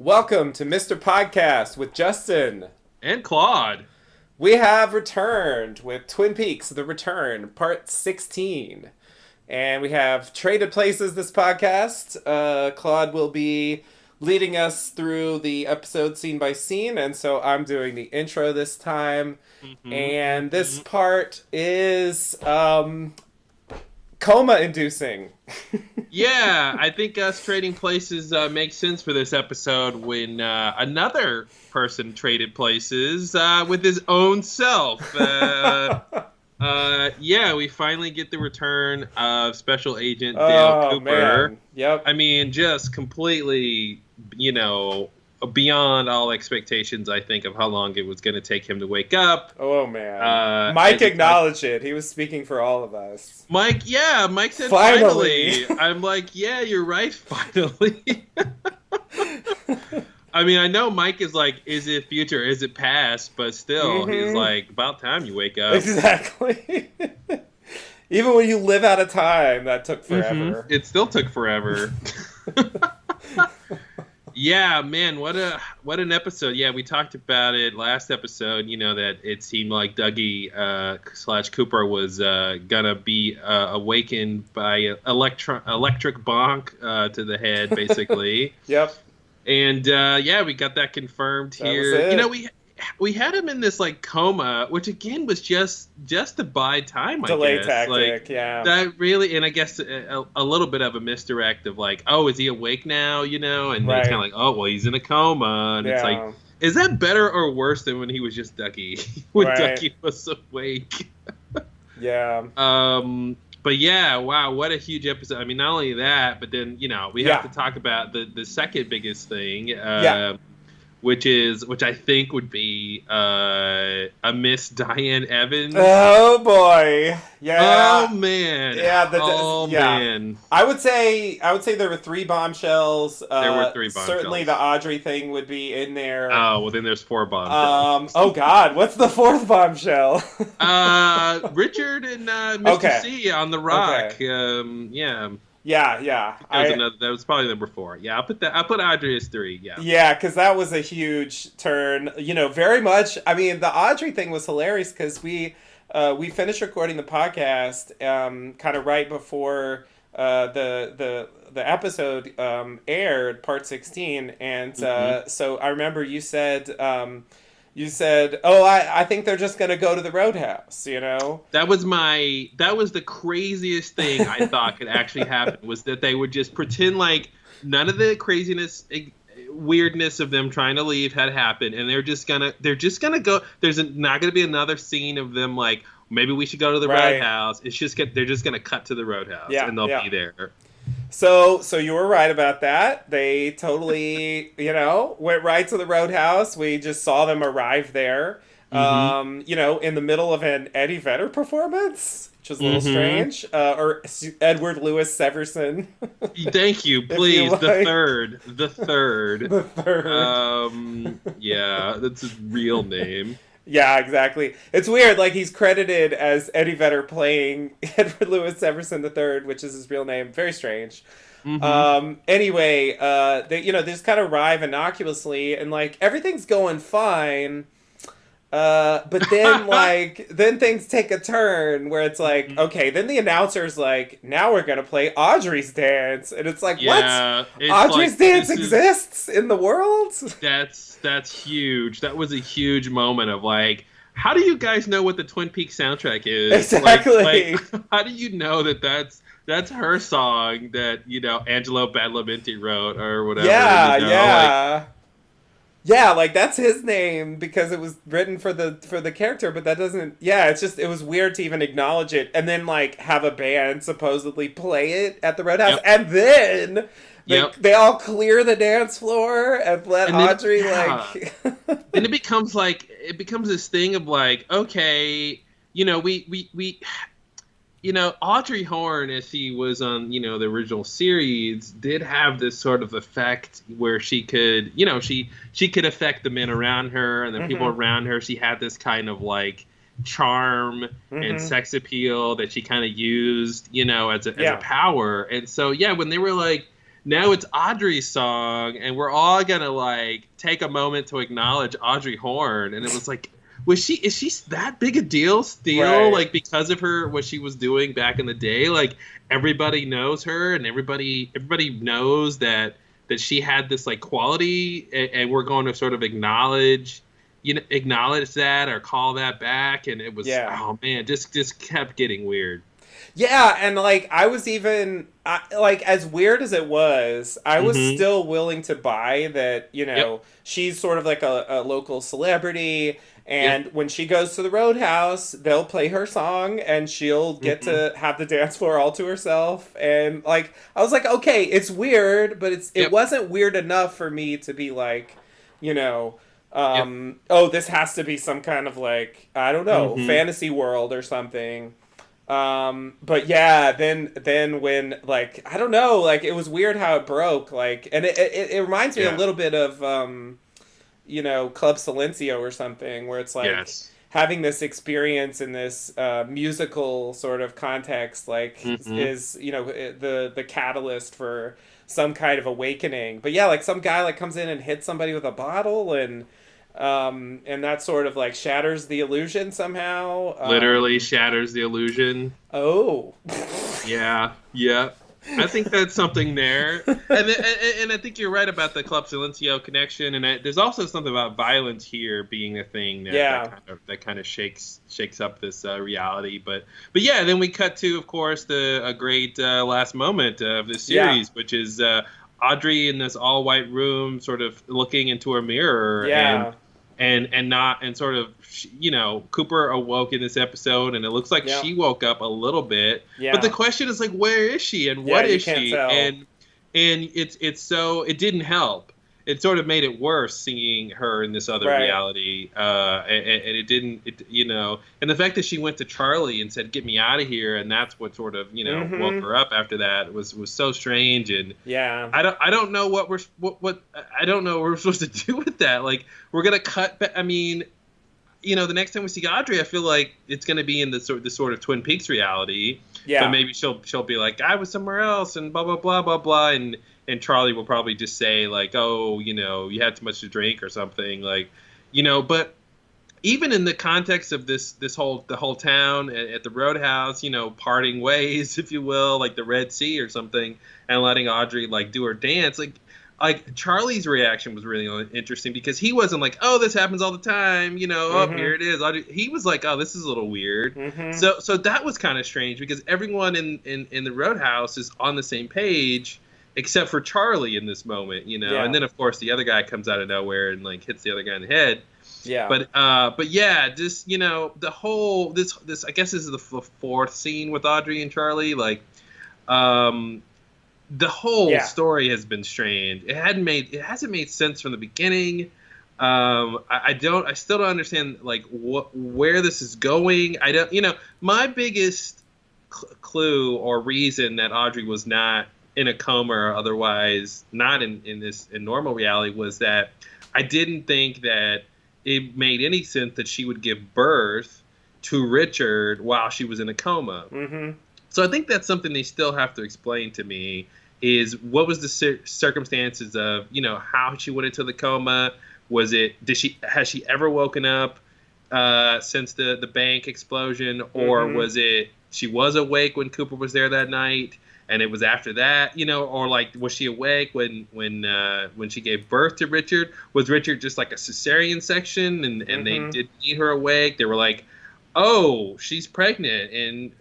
Welcome to Mr. Podcast with Justin. And Claude. We have returned with Twin Peaks: The Return, Part 16. And we have traded places this podcast. Claude will be leading us through the episode scene by scene, and so I'm doing the intro this time. And this part is coma-inducing. Yeah, I think us trading places makes sense for this episode when another person traded places with his own self. Yeah, we finally get the return of Special Agent Dale Cooper. Man. Yep. I mean, just completely, beyond all expectations, I think, of how long it was going to take him to wake up. Oh, man. Mike acknowledged it. He was speaking for all of us. Mike said finally. I'm like, yeah, you're right, finally. I mean, I know Mike is like, is it future, is it past? But still, he's like, about time you wake up. Exactly. Even when you live out of time, that took forever. It still took forever. Yeah, man, what an episode. Yeah, we talked about it last episode, that it seemed like Dougie / Cooper was gonna be awakened by electric bonk to the head, basically. Yep. And we got that confirmed here. We had him in this coma, which again was just to buy time. Delay I guess. Tactic, yeah. That really, and I guess a little bit of a misdirect of is he awake now? And right. It's kind of like, oh well, he's in a coma, and it's like, is that better or worse than when he was just Dougie? When right. Dougie was awake. Yeah. But yeah, wow, what a huge episode. I mean, not only that, but then, we have to talk about the second biggest thing, which I think would be a Miss Diane Evans. Oh, boy. Yeah. Oh, man. Yeah. Man. I would say there were three bombshells. There were three bombshells. Certainly the Audrey thing would be in there. Oh, well, then there's four bombshells. Oh, God. What's the fourth bombshell? Richard and Mr. C on the rock. Okay. Yeah. Yeah. That was probably number 4. Yeah, I'll put Audrey as 3. Yeah. Yeah, because that was a huge turn. Very much. I mean, the Audrey thing was hilarious because we finished recording the podcast kind of right before the episode aired, part 16, and so I remember you said. Oh, I think they're just going to go to the Roadhouse, That was the craziest thing I thought could actually happen, was that they would just pretend like none of the craziness, weirdness of them trying to leave had happened, and they're just gonna go. There's not gonna be another scene of them like, maybe we should go to the Roadhouse. It's just they're just gonna cut to the Roadhouse, and they'll be there. So you were right about that. They totally, went right to the Roadhouse. We just saw them arrive there, in the middle of an Eddie Vedder performance, which is a little strange. Or Edward Louis Severson. Thank you, please. Like. The third. The third. Yeah, that's his real name. Yeah, exactly. It's weird. He's credited as Eddie Vedder playing Edward Louis Severson III, which is his real name. Very strange. Anyway, they just kind of arrive innocuously, and everything's going fine. But then then things take a turn where it's okay, then the announcer's now we're gonna play Audrey's Dance, and it's what? Audrey's Dance exists in the world? That's huge. That was a huge moment of how do you guys know what the Twin Peaks soundtrack is? Exactly. How do you know that that's her song that Angelo Badalamenti wrote or whatever? Yeah. Yeah, that's his name because it was written for the character, but that doesn't. Yeah, it was weird to even acknowledge it, and then have a band supposedly play it at the Roadhouse, and then they all clear the dance floor and let Audrey Then it becomes this thing of okay, we. Audrey Horne, as she was on, the original series, did have this sort of effect where she could, she could affect the men around her and the people around her. She had this kind of charm and sex appeal that she kind of used, as a power. And so, when they were now it's Audrey's song, and we're all gonna like take a moment to acknowledge Audrey Horne. And it was like, is she that big a deal still? Right. Like because of her what she was doing back in the day, like everybody knows her, and everybody knows that she had this like quality, and we're going to sort of acknowledge that or call that back. And it was, Yeah. oh man, just kept getting weird. Yeah, and like I was even like as weird as it was, I was Mm-hmm. still willing to buy that, Yep. she's sort of like a local celebrity, Yep. and when she goes to the Roadhouse, they'll play her song and she'll get Mm-hmm. to have the dance floor all to herself. And like I was like, okay, it's weird, but it Yep. wasn't weird enough for me to be like, you know, Yep. oh, this has to be some kind of like, I don't know, Mm-hmm. fantasy world or something. But yeah, then when like I don't know, like it was weird how it broke, like, and it reminds me a Yeah. little bit of Club Silencio or something, where it's like Yes. having this experience in this musical sort of context, like Mm-hmm. is the catalyst for some kind of awakening. But yeah, like some guy like comes in and hits somebody with a bottle, and that sort of like shatters the illusion somehow. Literally shatters the illusion. Oh. Yeah, yeah. I think that's something there, and I think you're right about the Club Silencio connection, and there's also something about violence here being a thing that, Yeah. that kind of shakes up this reality. But yeah, then we cut to, of course, a great last moment of the series, which is Audrey in this all white room, sort of looking into her mirror, Yeah. and sort of, Cooper awoke in this episode, and it looks like Yeah. she woke up a little bit. Yeah. But the question is like, where is she and Yeah, what you is can't she? tell. And it's so it didn't help. It sort of made it worse seeing her in this other Right. reality, and it didn't. And the fact that she went to Charlie and said, "Get me out of here," and that's what sort of Mhm. woke her up after that was so strange. And Yeah. I don't know what I don't know what we're supposed to do with that. Like we're gonna cut. I mean, the next time we see Audrey, I feel like it's gonna be in the sort of Twin Peaks reality. Yeah. But maybe she'll be like, I was somewhere else, and blah blah blah blah blah, and Charlie will probably just say like, oh, you had too much to drink or something, like, But even in the context of the whole town at the Roadhouse, parting ways, if you will, like the Red Sea or something, and letting Audrey like do her dance, like Charlie's reaction was really interesting because he wasn't like, oh, this happens all the time, oh, Mhm. here it is. He was like, oh, this is a little weird. Mhm. So that was kind of strange because everyone in the Roadhouse is on the same page except for Charlie in this moment, Yeah. And then of course the other guy comes out of nowhere and like hits the other guy in the head. Yeah. But yeah, just the whole this I guess this is the fourth scene with Audrey and Charlie, like the whole Yeah. story has been strange. It hasn't made sense from the beginning. I still don't understand like where this is going. I don't, my biggest clue or reason that Audrey was not in a coma or otherwise not in normal reality was that I didn't think that it made any sense that she would give birth to Richard while she was in a coma. Mhm. So I think that's something they still have to explain to me is what was the circumstances of, how she went into the coma? Has she ever woken up since the bank explosion, or Mhm. was it she was awake when Cooper was there that night and it was after that, or like was she awake when she gave birth to Richard? Was Richard just like a cesarean section and they Mhm. didn't need her awake? They were like, oh, she's pregnant, and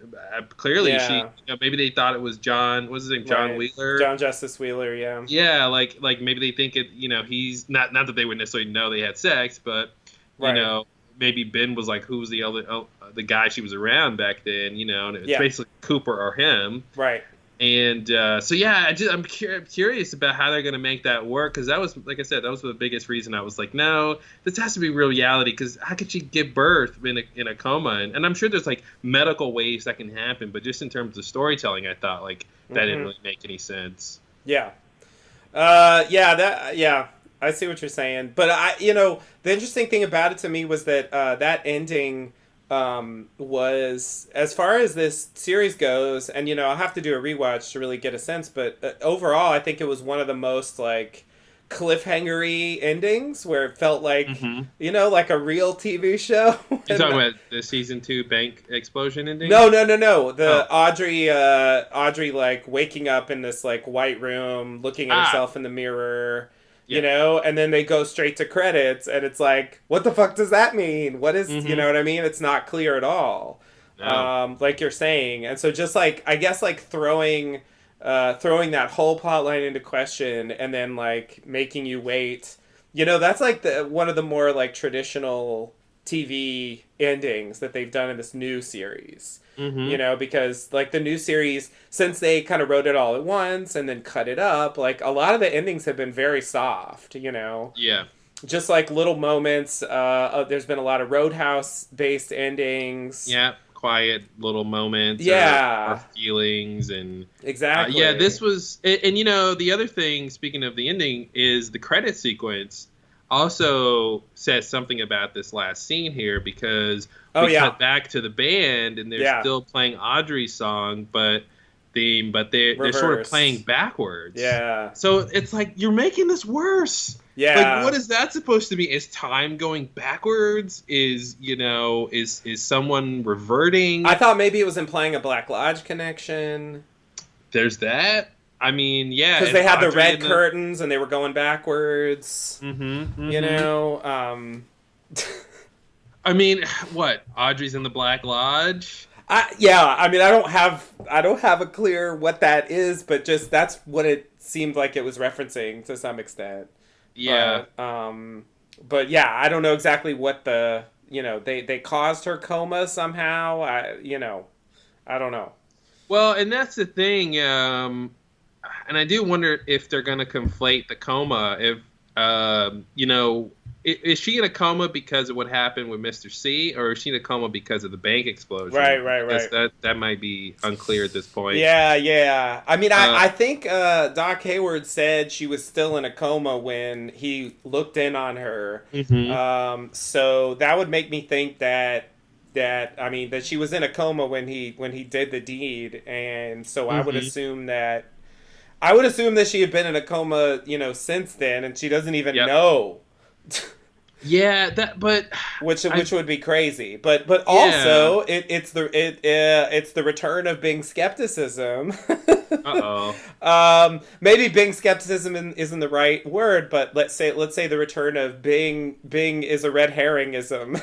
clearly she. Yeah. Maybe they thought it was John. What's his name? John Right. Wheeler. John Justice Wheeler. Yeah. Yeah, like maybe they think it. He's not that they would necessarily know they had sex, but Right. maybe Ben was like, who's the other the guy she was around back then? And it's Yeah. basically Cooper or him. Right. And so yeah, I'm curious about how they're going to make that work, because that was, like I said, that was the biggest reason I was like, no, this has to be real reality, because how could she give birth in a coma? And I'm sure there's like medical ways that can happen, but just in terms of storytelling, I thought like that didn't Mhm. really make any sense. Yeah. Yeah. I see what you're saying, but the interesting thing about it to me was that that ending was, as far as this series goes, and I'll have to do a rewatch to really get a sense, but overall I think it was one of the most like cliffhangery endings where it felt like like a real TV show. You're talking about the season 2 bank explosion ending? No. The Audrey like waking up in this like white room, looking at herself in the mirror. And then they go straight to credits, and it's like, what the fuck does that mean? What is, you know what I mean? It's not clear at all, like you're saying. And so just like, I guess like throwing that whole plot line into question and then like making you wait, that's like one of the more like traditional TV endings that they've done in this new series. Because like the new series, since they kind of wrote it all at once and then cut it up, like a lot of the endings have been very soft, Yeah. Just like little moments. There's been a lot of Roadhouse based endings. Yeah. Quiet little moments. Yeah. Or feelings and exactly. This was, and the other thing, speaking of the ending, is the credit sequence also says something about this last scene here, because we cut back to the band and they're still playing Audrey's song, but they're sort of playing backwards. Yeah. So it's like, you're making this worse. Yeah. Like, what is that supposed to be? Is time going backwards? Is someone reverting? I thought maybe it was implying a Black Lodge connection. There's that. I mean, yeah. Because they had the red curtains and they were going backwards. Mm-hmm. I mean, what? Audrey's in the Black Lodge? I don't have a clear what that is, but just that's what it seemed like it was referencing to some extent. Yeah. But yeah, I don't know exactly what they caused her coma somehow. I don't know. Well, and that's the thing. And I do wonder if they're going to conflate the coma. If, is she in a coma because of what happened with Mr. C, or is she in a coma because of the bank explosion? Right. That might be unclear at this point. Yeah. I mean, I think Doc Hayward said she was still in a coma when he looked in on her. Mm-hmm. So that would make me think that she was in a coma when he did the deed, and so I would assume that she had been in a coma, since then, and she doesn't even know. Yeah, which would be crazy, but also it's the return of Bing skepticism. Maybe Bing skepticism isn't the right word, but let's say the return of Bing is a red herringism.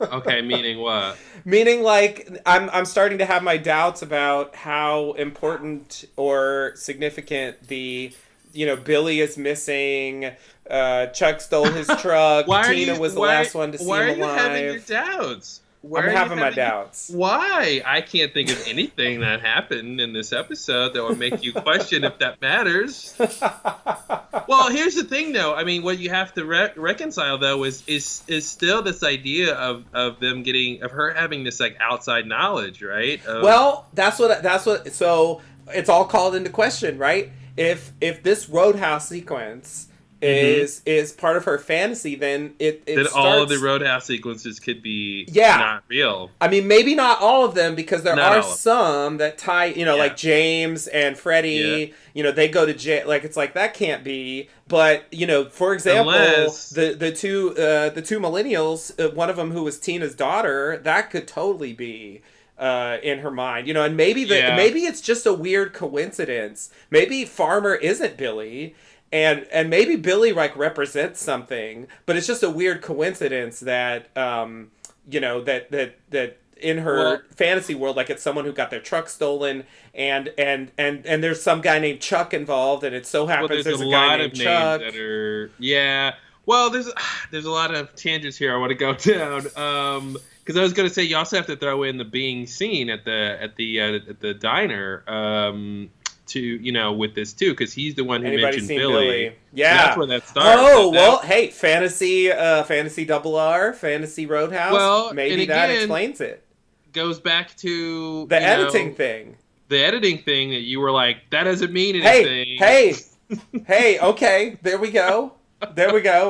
Okay, meaning what? Meaning like I'm starting to have my doubts about how important or significant the Billy is missing. Chuck stole his truck. Tina was the last one to see him alive. Why are you having your doubts? I'm having my doubts. Why? I can't think of anything that happened in this episode that would make you question if that matters. Well, here's the thing, though. I mean, what you have to reconcile, though, is still this idea of her having this like outside knowledge, right? Well, that's what. So it's all called into question, right? If this Roadhouse sequence is part of her fantasy, then it then starts, all of the Roadhouse sequences could be not real. I mean, maybe not all of them, because there are some that tie, like James and Freddie, they go to jail. Like, it's like, that can't be. But, for example, the two millennials, one of them who was Tina's daughter, that could totally be in her mind, and maybe maybe it's just a weird coincidence. Maybe Farmer isn't Billy. And maybe Billy like represents something, but it's just a weird coincidence that that in her fantasy world, like, it's someone who got their truck stolen, and there's some guy named Chuck involved, and it so happens there's a guy named Chuck. Well, there's a lot of tangents here I want to go down. Because I was going to say, you also have to throw in the Bing scene at the diner. With this too, because he's the one who mentioned Billy. Yeah, that's where that starts. Oh, well, hey, fantasy double R, fantasy Roadhouse. Well, maybe that explains it. Goes back to the editing thing. The editing thing that you were like, that doesn't mean anything. Hey, okay, there we go.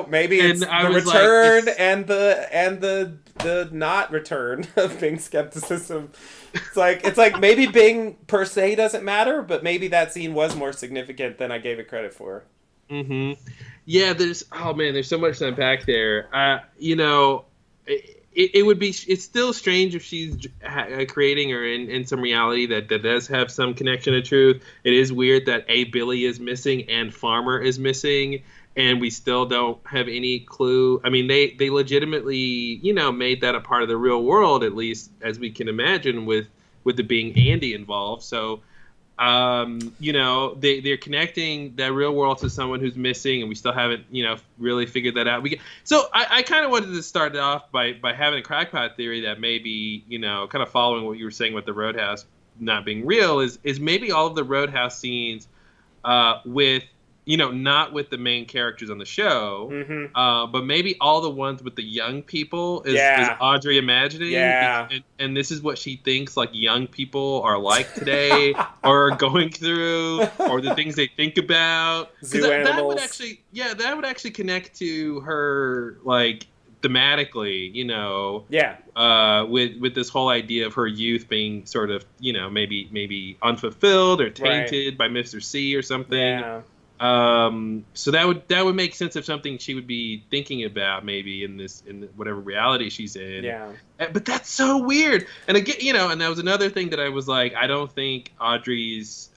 Maybe it's the return and the the not return of Bing skepticism. It's like maybe Bing per se doesn't matter, but maybe that scene was more significant than I gave it credit for. Yeah, there's so much to unpack there. You know, it's still strange if she's creating or in some reality that does have some connection to truth. It is weird that Billy is missing and Farmer is missing, and we still don't have any clue. I mean, they legitimately, you know, made that a part of the real world, at least as we can imagine, with it being Andy involved. So, you know, they're connecting that real world to someone who's missing, and we still haven't, you know, really figured that out. So I kind of wanted to start off by having a crackpot theory that maybe, you know, kind of following what you were saying with the Roadhouse not being real is maybe all of the Roadhouse scenes with, you know, not with the main characters on the show, but maybe all the ones with the young people is Audrey imagining. Yeah. And this is what she thinks like young people are like today or are going through, or the things they think about. Zoo animals. That would actually connect to her, like, thematically, you know, with this whole idea of her youth being sort of, you know, maybe unfulfilled or tainted by Mr. C or something. Yeah. So that would make sense of something she would be thinking about maybe in whatever reality she's in. Yeah. But that's so weird. And again, you know, and that was another thing that I was like, I don't think Audrey's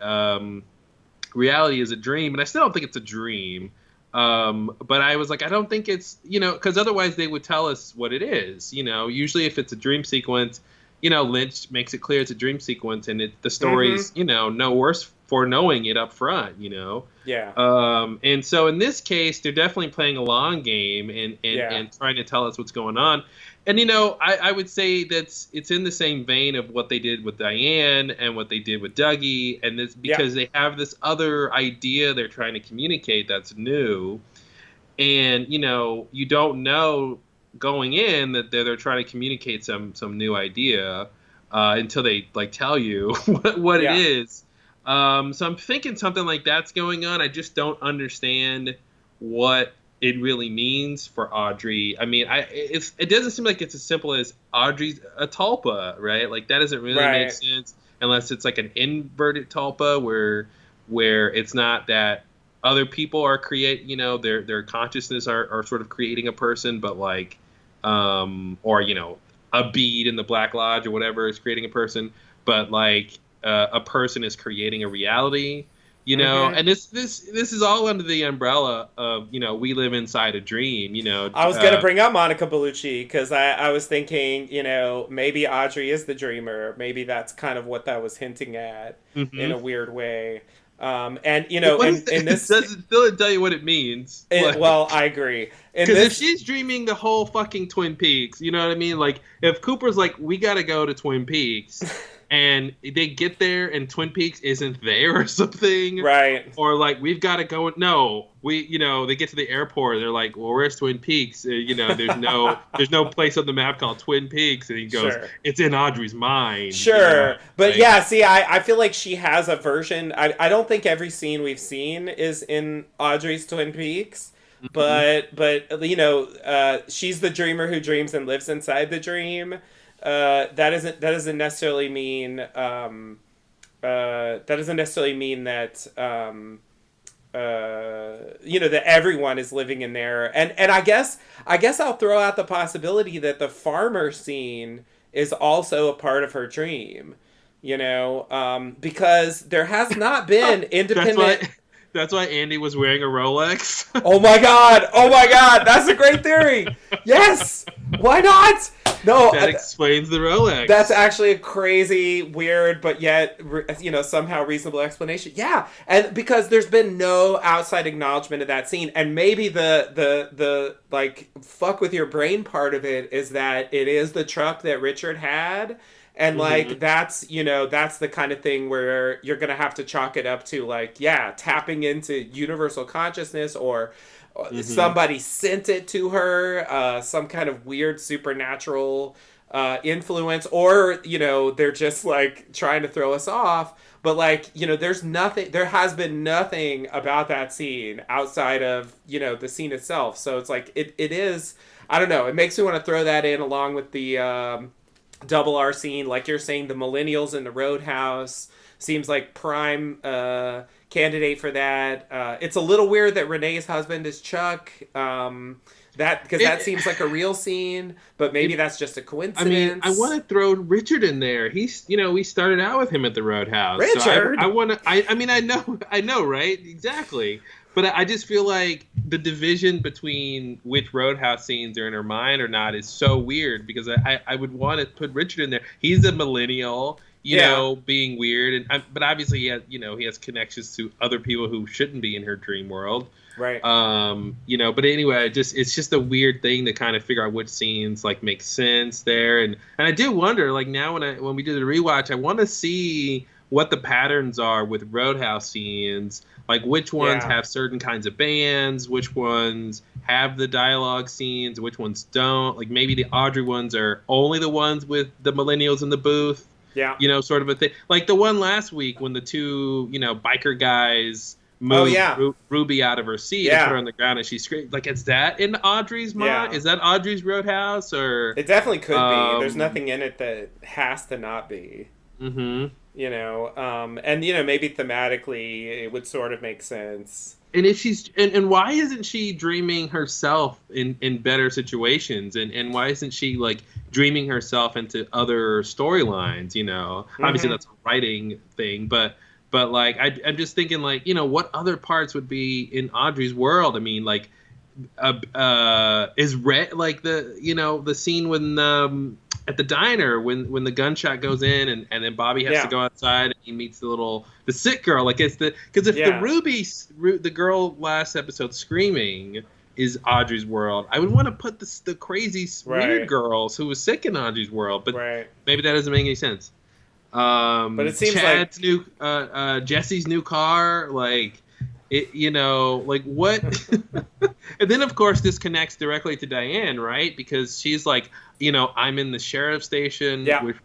reality is a dream, and I still don't think it's a dream. But I was like, I don't think it's, you know, because otherwise they would tell us what it is. You know, usually if it's a dream sequence, you know, Lynch makes it clear it's a dream sequence, and the story's, you know, no worse for knowing it up front, you know. Yeah. And so in this case, they're definitely playing a long game and trying to tell us what's going on. And, you know, I would say it's in the same vein of what they did with Diane and what they did with Dougie, and this because they have this other idea they're trying to communicate that's new. And, you know, you don't know going in that they're trying to communicate some new idea until they, like, tell you what it is. So I'm thinking something like that's going on. I just don't understand what it really means for Audrey. I mean, it doesn't seem like it's as simple as Audrey's a tulpa, right? Like, that doesn't really make sense unless it's like an inverted tulpa where it's not that other people are you know, their consciousness are sort of creating a person, but like, or, you know, a bead in the Black Lodge or whatever is creating a person, but like, a person is creating a reality, you know, and this is all under the umbrella of, you know, we live inside a dream, you know. I was gonna bring up Monica Bellucci because I was thinking, you know, maybe Audrey is the dreamer. Maybe that's kind of what that was hinting at in a weird way. And, you know, in this doesn't still tell you what it means. Well, I agree. Because if she's dreaming the whole fucking Twin Peaks, you know what I mean? Like, if Cooper's like, we got to go to Twin Peaks. And they get there and Twin Peaks isn't there or something. Right. Or like, we've got to go. No, you know, they get to the airport. They're like, well, where's Twin Peaks? You know, there's no place on the map called Twin Peaks. And he goes, it's in Audrey's mind. Sure. You know? But like, see, I feel like she has a version. I don't think every scene we've seen is in Audrey's Twin Peaks. But you know, she's the dreamer who dreams and lives inside the dream. That doesn't necessarily mean that you know, that everyone is living in there. And I guess I'll throw out the possibility that the farmer scene is also a part of her dream, you know, because there has not been independent. That's why Andy was wearing a Rolex. Oh my god! That's a great theory. Yes. Why not? No, that explains the Rolex. That's actually a crazy, weird, but yet, you know, somehow reasonable explanation. Yeah, and because there's been no outside acknowledgement of that scene, and maybe the like fuck with your brain part of it is that it is the truck that Richard had. And, like, that's, you know, that's the kind of thing where you're going to have to chalk it up to, like, tapping into universal consciousness, or somebody sent it to her, some kind of weird supernatural influence, or they're just like trying to throw us off. But like there has been nothing about that scene outside of the scene itself. So it's like it is. I don't know. It makes me want to throw that in along with the double R scene, like you're saying, the millennials in the Roadhouse seems like prime candidate for that. It's a little weird that Renee's husband is Chuck. That seems like a real scene, but maybe that's just a coincidence. I mean, I want to throw Richard in there. He's, we started out with him at the Roadhouse. Richard. So I want to. I mean, I know, right? Exactly. But I just feel like the division between which Roadhouse scenes are in her mind or not is so weird, because I would want to put Richard in there. He's a millennial, being weird, but obviously he has connections to other people who shouldn't be in her dream world. Right. But anyway, it's just a weird thing to kind of figure out which scenes like make sense there, and I do wonder, like, now when we do the rewatch, I want to see what the patterns are with Roadhouse scenes, like which ones have certain kinds of bands, which ones have the dialogue scenes, which ones don't. Like maybe the Audrey ones are only the ones with the millennials in the booth. Yeah. Sort of a thing. Like the one last week when the two, biker guys moved Ruby out of her seat and put her on the ground and she screamed. Like, is that in Audrey's mind? Yeah. Is that Audrey's Roadhouse? Or it definitely could be. There's nothing in it that has to not be. Mm-hmm. And maybe thematically it would sort of make sense. And if she's and why isn't she dreaming herself in better situations? And why isn't she like dreaming herself into other storylines? Obviously that's a writing thing, but like I'm just thinking, like, what other parts would be in Audrey's world? I mean, like, is Red, like, the scene when at the diner when the gunshot goes in and then Bobby has to go outside and he meets the sick girl. Like, it's because if the girl last episode screaming is Audrey's world, I would want to put the crazy weird girls who was sick in Audrey's world, but maybe that doesn't make any sense. But it seems Chad's new Jesse's new car, like it, like what? And then of course this connects directly to Diane, right? Because she's like, I'm in the sheriff's station. Yeah. Which,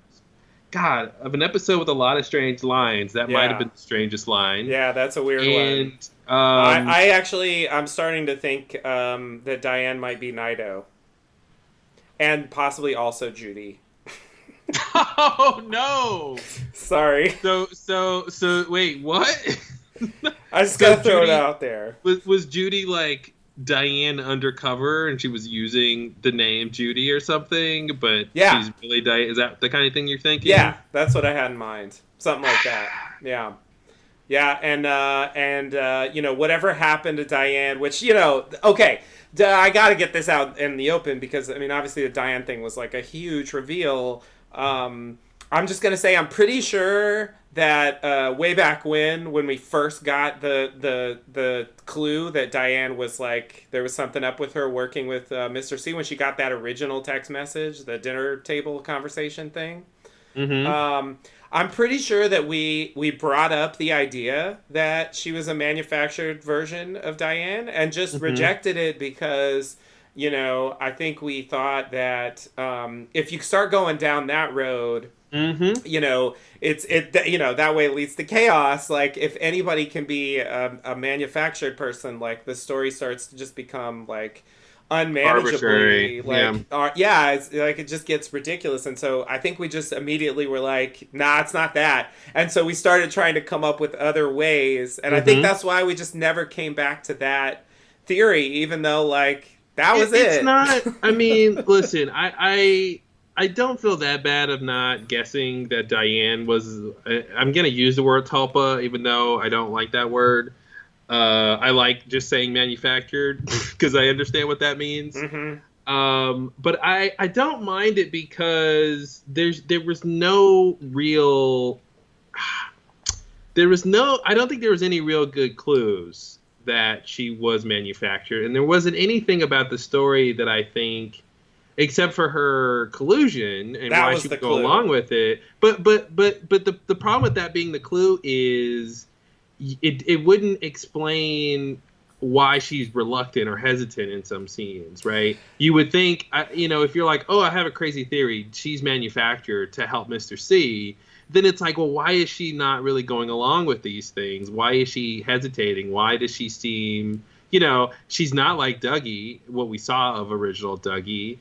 God, of an episode with a lot of strange lines, that might have been the strangest line. Yeah, that's a weird one. I'm starting to think that Diane might be Nido, and possibly also Judy. Oh no! Sorry. So wait, what? I just gotta throw it out there. Was Judy like Diane undercover and she was using the name Judy or something? But she's really Diane. Is that the kind of thing you're thinking? Yeah, that's what I had in mind. Something like that. Yeah. Yeah, and whatever happened to Diane, which, okay, I gotta get this out in the open because, I mean, obviously the Diane thing was like a huge reveal. I'm just gonna say I'm pretty sure that way back when we first got the clue that Diane was like, there was something up with her working with Mr. C, when she got that original text message, the dinner table conversation thing. Mm-hmm. I'm pretty sure that we brought up the idea that she was a manufactured version of Diane and just rejected it because, I think we thought that if you start going down that road, that way it leads to chaos. Like, if anybody can be a manufactured person, like, the story starts to just become like unmanageably it's like it just gets ridiculous. And so I think we just immediately were like, nah, it's not that. And so we started trying to come up with other ways, and I think that's why we just never came back to that theory, even though like that was it. It's not, I mean, listen, I don't feel that bad of not guessing that Diane was, I'm going to use the word tulpa, even though I don't like that word. I like just saying manufactured because I understand what that means. Mm-hmm. But I don't mind it because I don't think there was any real good clues that she was manufactured. And there wasn't anything about the story that I think, except for her collusion and why she would go along with it. But the problem with that being the clue is it wouldn't explain why she's reluctant or hesitant in some scenes, right? You would think, if you're like, oh, I have a crazy theory, she's manufactured to help Mr. C, then it's like, well, why is she not really going along with these things? Why is she hesitating? Why does she seem, she's not like Dougie, what we saw of original Dougie,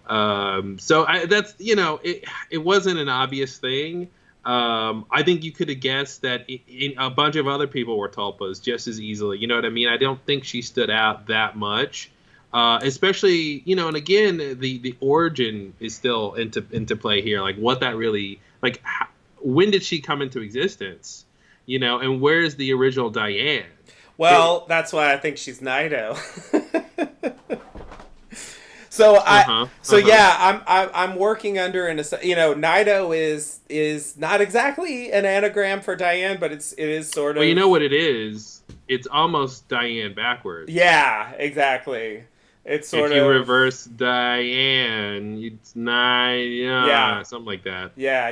that's, it wasn't an obvious thing. I think you could have guessed that a bunch of other people were tulpas just as easily. You know what I mean? I don't think she stood out that much, especially, and again, the origin is still into play here. Like what that really, like, when did she come into existence? And where's the original Diane? Well, that's why I think she's Naito. I'm working under Naito is not exactly an anagram for Diane, but it is sort of. Well, you know what it is? It's almost Diane backwards. Yeah, exactly. It's sort of. If you reverse Diane, it's Naida, something like that. Yeah,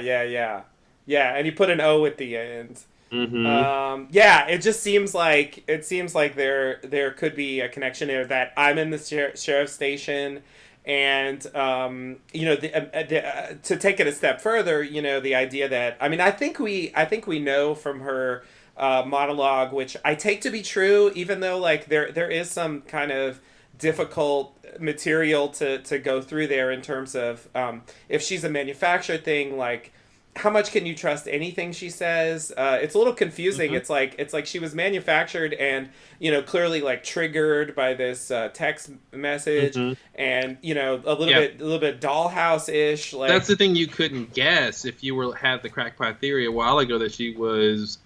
and you put an O at the end. Mm-hmm. It just seems like there could be a connection there that I'm in the sheriff's station, and to take it a step further, the idea that I think we know from her monologue, which I take to be true, even though like there is some kind of difficult material to go through there in terms of if she's a manufactured thing, like. How much can you trust anything she says? It's a little confusing. Mm-hmm. It's like she was manufactured and clearly like triggered by this text message, mm-hmm. and a little bit dollhouse-ish. Like that's the thing you couldn't guess if you had the crackpot theory a while ago that she was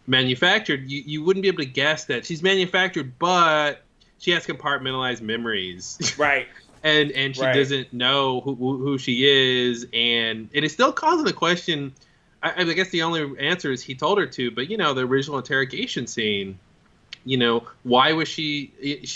manufactured. You wouldn't be able to guess that she's manufactured, but she has compartmentalized memories. Right. And she doesn't know who she is, and it is still causing the question. I guess the only answer is he told her to, but the original interrogation scene, why was she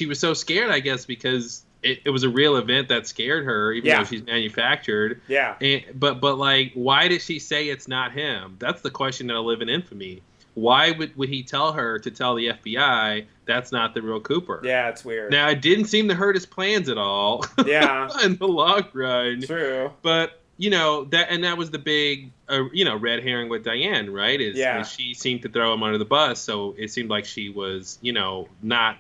was so scared? I guess because it was a real event that scared her, even though she's manufactured. Yeah. But like, why did she say it's not him? That's the question that'll live in infamy. Why would he tell her to tell the FBI that's not the real Cooper? Yeah, it's weird. Now, it didn't seem to hurt his plans at all. Yeah. In the long run. True. But, that was the big, red herring with Diane, right? Is she seemed to throw him under the bus, so it seemed like she was, not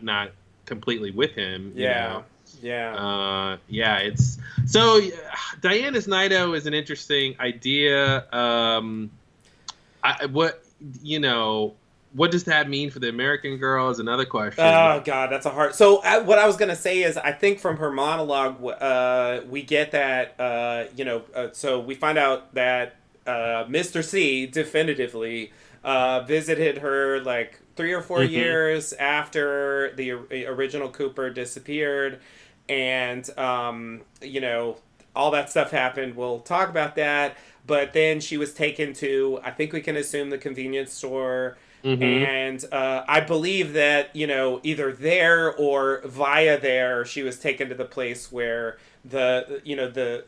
completely with him. Yeah. It's... So, Diane as Naito is an interesting idea. What does that mean for the American Girl is another question. Oh God, that's a hard. So what I was gonna say is, I think from her monologue, we get that so we find out that Mr. C definitively visited her like 3 or 4 mm-hmm. years after the original Cooper disappeared, and all that stuff happened. We'll talk about that. But then she was taken to, I think we can assume, the convenience store. Mm-hmm. And I believe that, either there or via there, she was taken to the place where the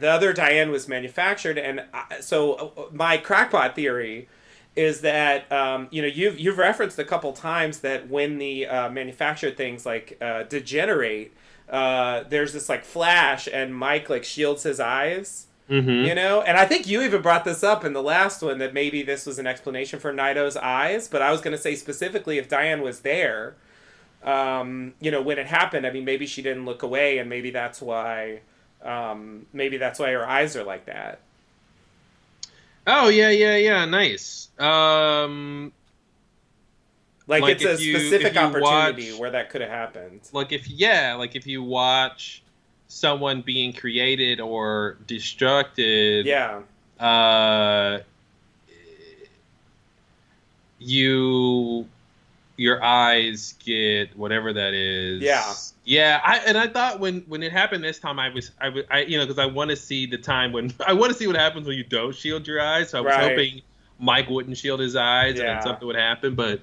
other Diane was manufactured. And so my crackpot theory is that, you've referenced a couple times that when the manufactured things like degenerate, there's this like flash and Mike like shields his eyes. Mm-hmm. And I think you even brought this up in the last one, that maybe this was an explanation for Naito's eyes, but I was going to say specifically if Diane was there, when it happened, maybe she didn't look away, and maybe that's why her eyes are like that. Oh, yeah, nice. Like it's a specific opportunity where that could have happened. Like if you watch someone being created or destructed, your eyes get whatever that is. I thought when it happened this time, I because I want to see the time when I want to see what happens when you don't shield your eyes. So I was hoping Mike wouldn't shield his eyes and then something would happen. But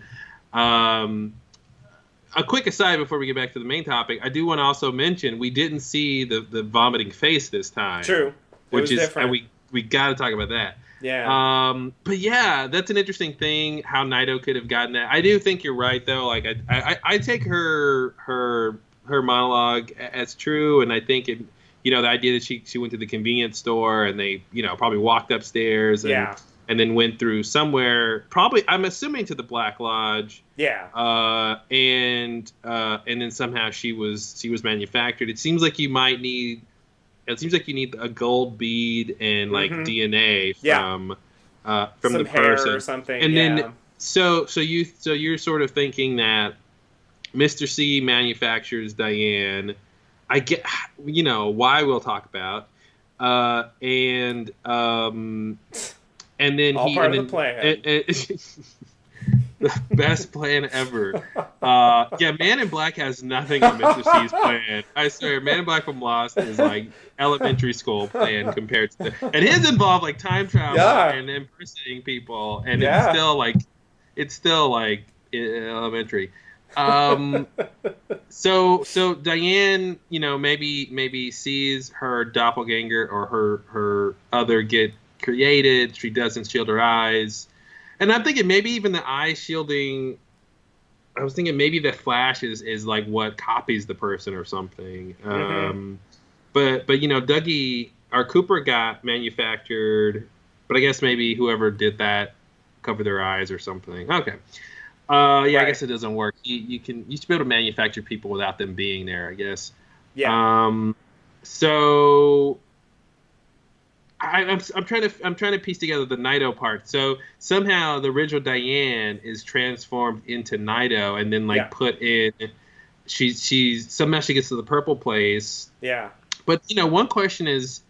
a quick aside before we get back to the main topic, I do want to also mention we didn't see the vomiting face this time. True. Which is different. And we got to talk about that. Yeah. But yeah, that's an interesting thing how Naito could have gotten that. I do think you're right though. Like I take her monologue as true, and I think it, the idea that she went to the convenience store and they, probably walked upstairs Yeah. and then went through somewhere, probably I'm assuming to the Black Lodge. Yeah. And then somehow she was manufactured. It seems like you need a gold bead and like DNA from Some the hair person or something. and yeah. then so you're sort of thinking that Mr. C manufactures Diane. I get, why we'll talk about, and then all he part and of the then, plan. the best plan ever. Man in Black has nothing on Mr. C's plan. I swear, Man in Black from Lost is like elementary school plan compared to and his involved like time travel and impersonating people, and it's still like elementary. So Diane, maybe sees her doppelganger or her other get created. She doesn't shield her eyes. And I'm thinking maybe even the eye shielding. I was thinking maybe the flash is like what copies the person or something. But Dougie or Cooper got manufactured, but I guess maybe whoever did that covered their eyes or something. Okay. I guess it doesn't work. You should be able to manufacture people without them being there, I guess. Yeah. So I'm trying to piece together the Naito part. So somehow the original Diane is transformed into Naito, and then put in. Somehow she gets to the purple place. Yeah. But one question is,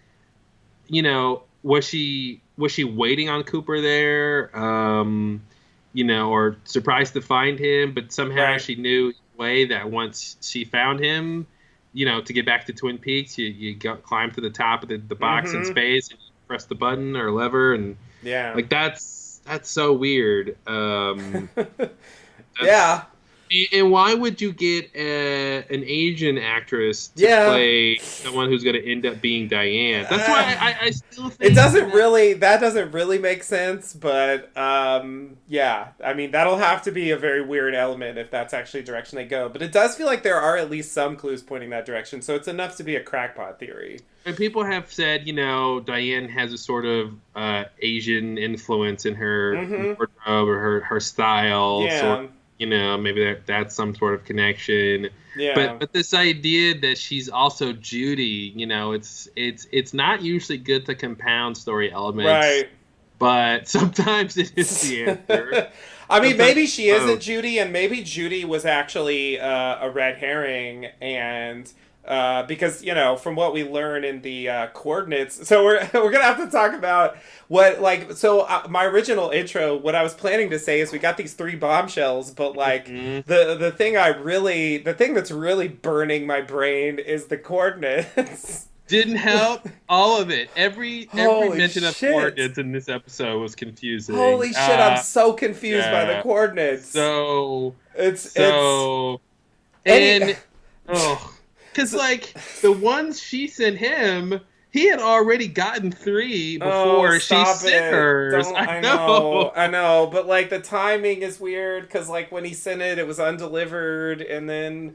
was she waiting on Cooper there? Or surprised to find him, but somehow she knew way that once she found him, to get back to Twin Peaks, you climb to the top of the box in space and you press the button or lever, and like that's so weird. Yeah. And why would you get an Asian actress to play someone who's going to end up being Diane? That's why I still think that doesn't really make sense. But I mean, that'll have to be a very weird element if that's actually the direction they go. But it does feel like there are at least some clues pointing that direction, so it's enough to be a crackpot theory. And people have said, Diane has a sort of Asian influence in her wardrobe or her style. Yeah. Sort of, maybe that's some sort of connection. Yeah. But this idea that she's also Judy, it's not usually good to compound story elements. Right. But sometimes it is the answer. I mean, maybe she isn't Judy, and maybe Judy was actually a red herring, and because from what we learn in the coordinates, so we're gonna have to talk about what my original intro. What I was planning to say is we got these 3 bombshells, but the thing that's really burning my brain is the coordinates. Didn't help. All of it. Every mention of coordinates in this episode was confusing. Holy shit! I'm so confused by the coordinates. Because the ones she sent him, he had already gotten 3 before she sent hers. I know, but the timing is weird because when he sent it, it was undelivered, and then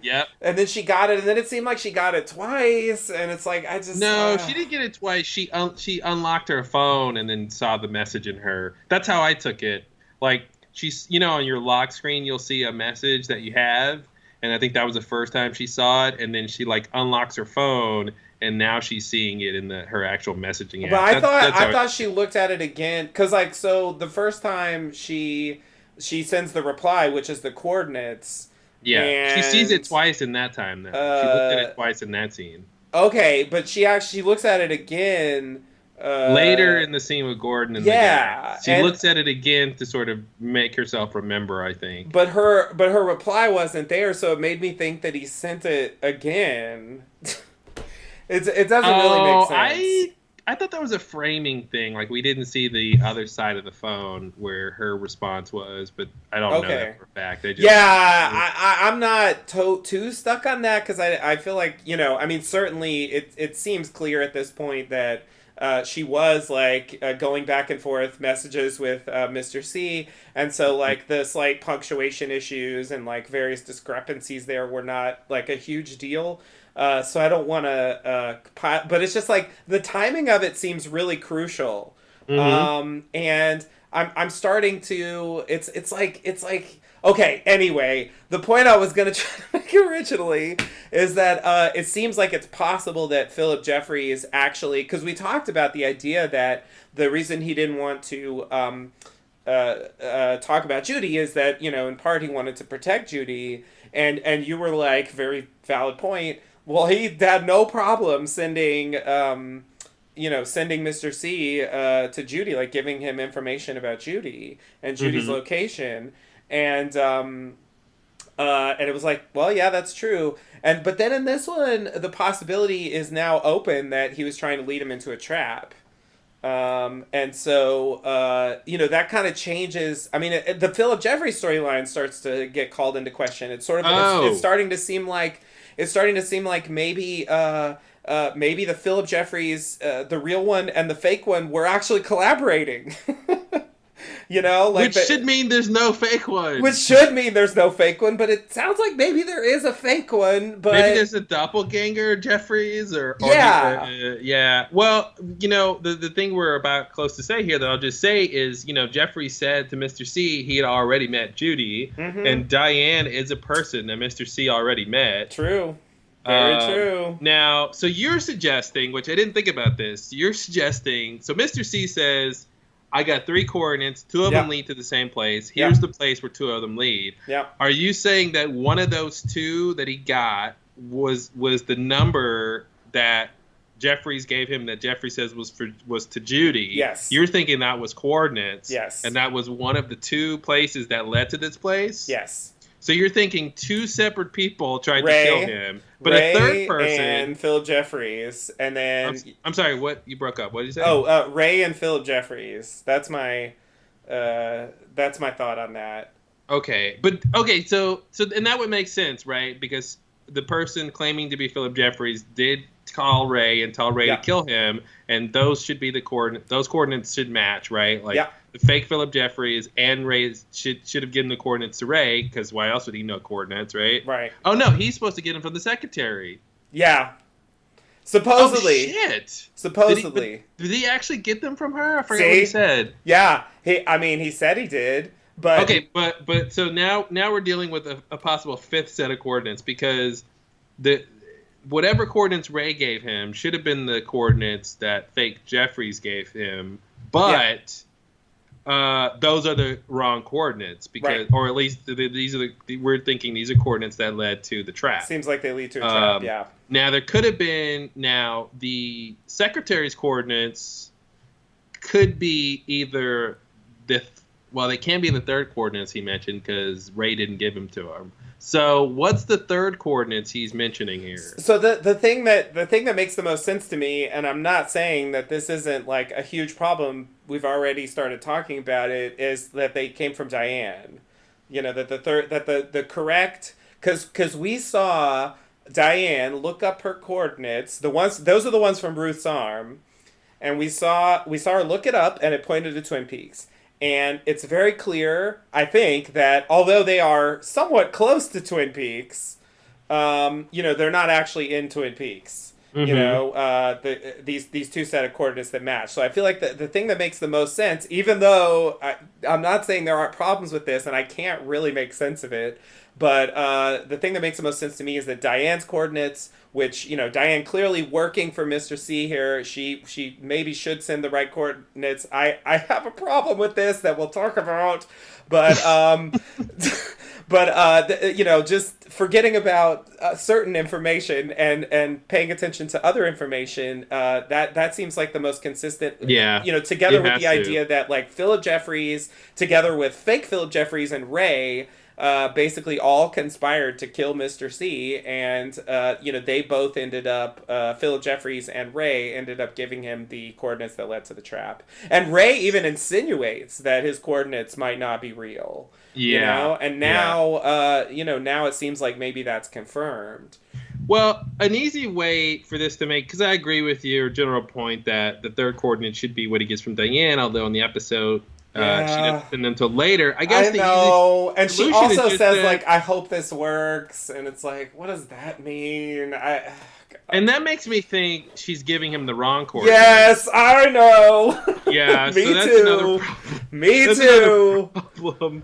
she got it, and then it seemed like she got it twice, and it's she didn't get it twice. She unlocked her phone and then saw the message in her. That's how I took it. She's on your lock screen, you'll see a message that you have. And I think that was the first time she saw it, and then she unlocks her phone, and now she's seeing it in her actual messaging app. But I thought she looked at it again because so the first time she sends the reply, which is the coordinates. Yeah, she sees it twice in that time. Though she looked at it twice in that scene. Okay, but she actually looks at it again. Later in the scene with Gordon and the guy. She looks at it again to sort of make herself remember, I think. But her reply wasn't there, so it made me think that he sent it again. It doesn't really make sense. I thought that was a framing thing. We didn't see the other side of the phone where her response was, but I don't know that for a fact. I'm not too stuck on that because I feel like, I mean, certainly it seems clear at this point that she was like going back and forth messages with Mr. C, and so like the slight punctuation issues and like various discrepancies there were not like a huge deal. So I don't want to, but it's just like the timing of it seems really crucial. And I'm starting to. It's like okay. Anyway, the point I was gonna try to make originally is that it seems like it's possible that Philip Jeffries actually, because we talked about the idea that the reason he didn't want to talk about Judy is that, you know, in part he wanted to protect Judy, and you were like, very valid point. Well, he had no problem sending sending Mr. C to Judy, like giving him information about Judy and Judy's location, and it was like, well, yeah, that's true. But then in this one, the possibility is now open that he was trying to lead him into a trap. And so, that kind of changes. I mean, the Philip Jeffries storyline starts to get called into question. It's sort of, it's starting to seem like, maybe the Philip Jeffries, the real one and the fake one, were actually collaborating. Which should mean there's no fake one. Which should mean there's no fake one, but it sounds like maybe there is a fake one. But maybe there's a doppelganger Jeffries, or yeah. Well, the thing we're about close to say here that I'll just say is, Jeffries said to Mr. C he had already met Judy, and Diane is a person that Mr. C already met. True. Very true. Now, so you're suggesting, which I didn't think about this, so Mr. C says, I got 3 coordinates, 2 of them lead to the same place. Here's the place where 2 of them lead. Are you saying that one of those 2 that he got was the number that Jeffries gave him, that Jeffries says was to Judy? Yes. You're thinking that was coordinates. Yes. And that was one of the 2 places that led to this place? Yes. So you're thinking 2 separate people tried Ray, to kill him, but Ray a third person and Philip Jeffries, and then I'm sorry, what you broke up? What did you say? Oh, Ray and Philip Jeffries. That's my thought on that. Okay, so and that would make sense, right? Because the person claiming to be Philip Jeffries did call Ray and tell Ray to kill him, and those should be the coordinates. Those coordinates should match, right? Like the fake Philip Jeffries and Ray should have given the coordinates to Ray, because why else would he know coordinates, right? Right. Oh no, he's supposed to get them from the secretary. Yeah. Supposedly. Oh shit. Supposedly. Did he actually get them from her? I forget what he said. Yeah. He said he did. But okay, but so now we're dealing with a possible 5th set of coordinates, because whatever coordinates Ray gave him should have been the coordinates that fake Jeffries gave him, but those are the wrong coordinates, because, or at least these are we're thinking these are coordinates that led to the trap. Seems like they lead to a trap. Yeah. Now there could have been the secretary's coordinates could be either they can be in the 3rd coordinates he mentioned, because Ray didn't give them to him. So what's the 3rd coordinates he's mentioning here? So the thing that makes the most sense to me, and I'm not saying that this isn't like a huge problem, we've already started talking about it, is that they came from Diane. That the correct, because we saw Diane look up her coordinates. Those are the ones from Ruth's arm, and we saw her look it up, and it pointed to Twin Peaks. And it's very clear, I think, that although they are somewhat close to Twin Peaks, they're not actually in Twin Peaks. These 2 set of coordinates that match. So I feel like the thing that makes the most sense, even though I'm not saying there aren't problems with this, and I can't really make sense of it, but the thing that makes the most sense to me is that Diane's coordinates, which, Diane clearly working for Mr. C here, she maybe should send the right coordinates. I have a problem with this that we'll talk about, but just forgetting about certain information and paying attention to other information, that seems like the most consistent. Yeah. Together with the idea that like Philip Jeffries, together with fake Philip Jeffries and Ray, basically all conspired to kill Mr. C, and they both ended up, Philip Jeffries and Ray ended up giving him the coordinates that led to the trap. And Ray even insinuates that his coordinates might not be real. And now, now it seems like maybe that's confirmed. Well, an easy way for this to make, because I agree with your general point that the third coordinate should be what he gets from Diane, although in the episode she Yeah. doesn't send them until later. I guess I the easy know. And she solution is also just says, that, like, I hope this works. And it's like, what does that mean? and that makes me think she's giving him the wrong coordinate. Yes, I know. Yeah, Me so that's too. another problem. Me That's too. another problem.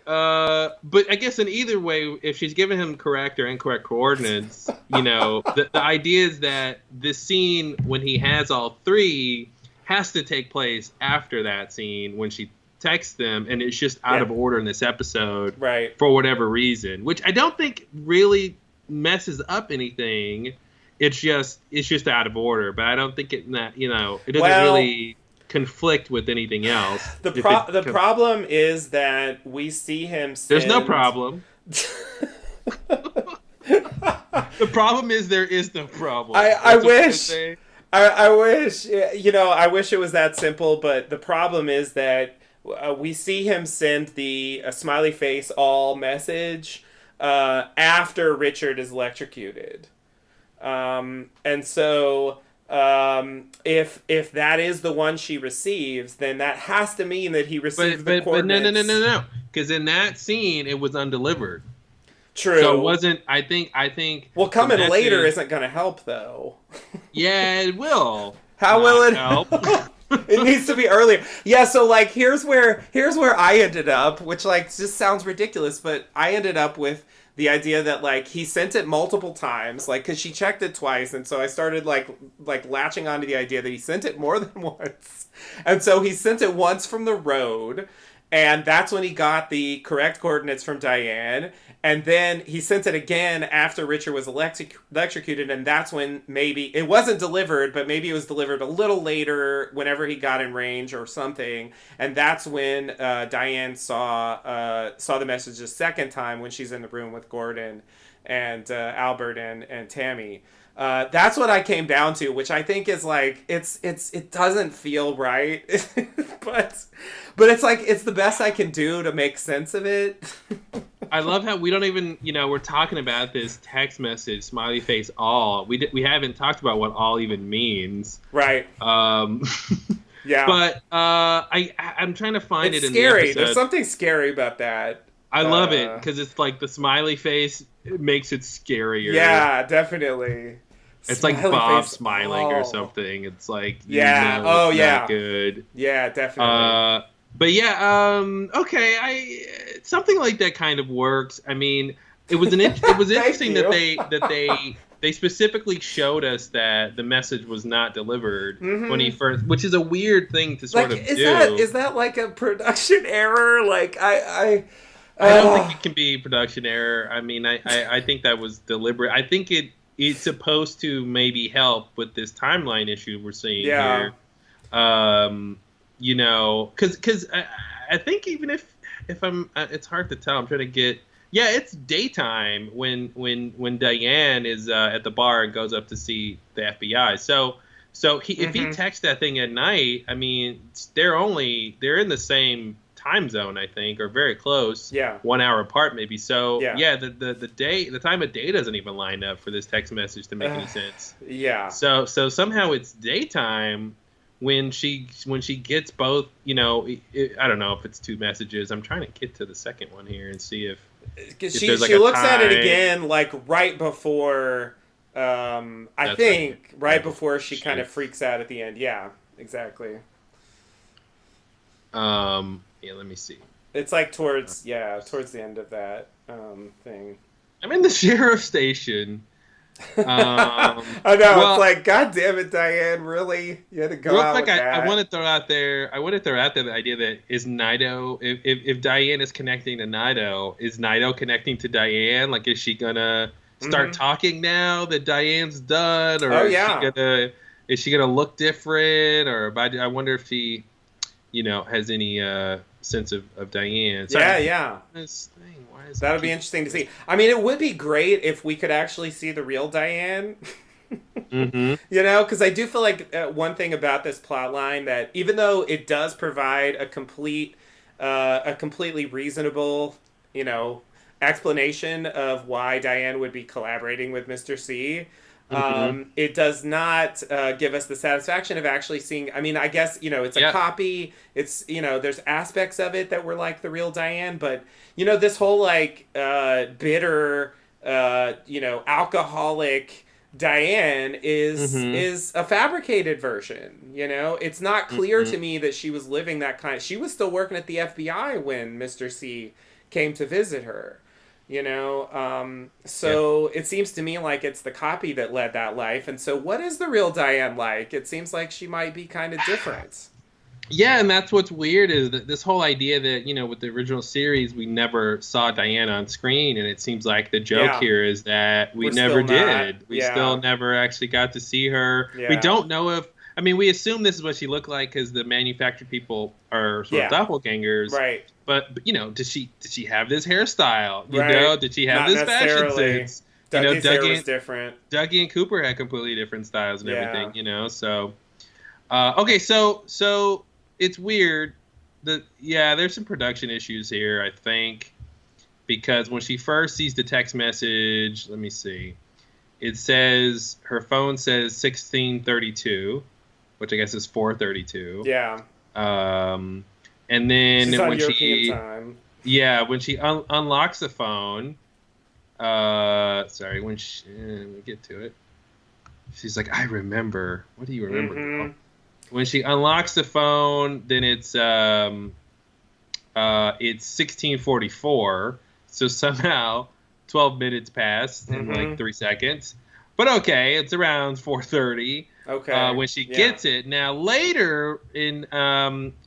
But I guess in either way, if she's giving him correct or incorrect coordinates, the idea is that this scene when he has all three has to take place after that scene when she texts them, and it's just out of order in this episode, Right. for whatever reason, which I don't think really messes up anything. It's just out of order, but I don't think it doesn't really conflict with anything else. The problem is that we see him send... There's no problem. The problem is there is no problem. I wish I wish it was that simple, but the problem is that we see him send the smiley face all message after Richard is electrocuted. And so if that is the one she receives, then that has to mean that he received the coordinates. But no. Because in that scene, it was undelivered. True. So it wasn't, I think... Well, coming later isn't going to help, though. Yeah, it will. How will it help? It needs to be earlier. Yeah, so, like, here's where I ended up, which, like, just sounds ridiculous, but I ended up with the idea that, like, he sent it multiple times, like, because she checked it twice, and so I started, like latching onto the idea that he sent it more than once. And so he sent it once from the road, and that's when he got the correct coordinates from Diane. And then he sent it again after Richard was electrocuted, and that's when maybe it wasn't delivered, but maybe it was delivered a little later whenever he got in range or something. And that's when Diane saw the message the second time when she's in the room with Gordon and Albert and Tammy. That's what I came down to, which I think is like it doesn't feel right, but it's like it's the best I can do to make sense of it. I love how we don't even, we're talking about this text message, smiley face all. We haven't talked about what all even means. Right. Yeah. But I'm trying to find it in scary. the episode. There's something scary about that. I love it because it's like the smiley face makes it scarier. Yeah, definitely. It's like Bob smiling or something. It's like yeah. Good. Yeah, definitely. But yeah, okay. Something like that kind of works. I mean, it was interesting that they specifically showed us that the message was not delivered when he first, which is a weird thing to sort of do. Is that like a production error? Like I don't think it can be production error. I mean, I think that was deliberate. I think it's supposed to maybe help with this timeline issue we're seeing here. Because I think even if I'm, it's hard to tell. I'm trying to get. Yeah, it's daytime when Diane is at the bar and goes up to see the FBI. So if he texts that thing at night, I mean, they're in the same time zone, I think, or very close. Yeah. 1 hour apart, maybe. So yeah, the time of day doesn't even line up for this text message to make any sense. Yeah. So somehow it's daytime when she gets both. I don't know if it's two messages. I'm trying to get to the second one here and see if she looks at it again, like right before. Before she kind of freaks out at the end. Yeah, exactly. Yeah, let me see. It's like towards the end of that thing. I'm in the sheriff's station. I know, it's like, God damn it, Diane, really? You had to go out with that. I want to throw out there the idea that is Naito, if Diane is connecting to Naito, is Naito connecting to Diane? Like, is she gonna start talking now that Diane's done? Or is she gonna look different? Or I wonder if she, has any sense of Diane. Sorry. Yeah. This thing, why is that'll be interesting to see. I mean, it would be great if we could actually see the real Diane. Because I do feel like one thing about this plot line that even though it does provide a completely reasonable, explanation of why Diane would be collaborating with Mr. C. Mm-hmm. It does not give us the satisfaction of actually seeing. I mean, I guess, it's a Yeah. copy. It's, there's aspects of it that were like the real Diane, but this whole like bitter, alcoholic Diane Mm-hmm. is a fabricated version. It's not clear Mm-hmm. to me that she was living that kind. She was still working at the FBI when Mr. C came to visit her. Yeah. So it seems to me like it's the copy that led that life. And so, what is the real Diane like? It seems like she might be kind of different. Yeah, and that's what's weird is that this whole idea that, with the original series, we never saw Diana on screen. And it seems like the joke Yeah. here is that we We're never still not. did. We Yeah. still never actually got to see her. Yeah. We don't know if, we assume this is what she looked like because the manufactured people are sort of Yeah. doppelgangers. Right. But did she have this hairstyle? Right. Did she have Not this fashion necessarily. sense? Dougie's hair was Dougie, different. Dougie and Cooper had completely different styles and Yeah. everything. So okay, so it's weird. There's some production issues here, I think, because when she first sees the text message, let me see. It says her phone says 1632, which I guess is 432. Yeah. And then She's on when European time. when she unlocks the phone, when we get to it, she's like, I remember. What do you remember? Mhm. When she unlocks the phone, then it's 1644. So somehow 12 minutes passed in like 3 seconds. But okay, it's around 4:30. Okay. When she Yeah. gets it. Now later in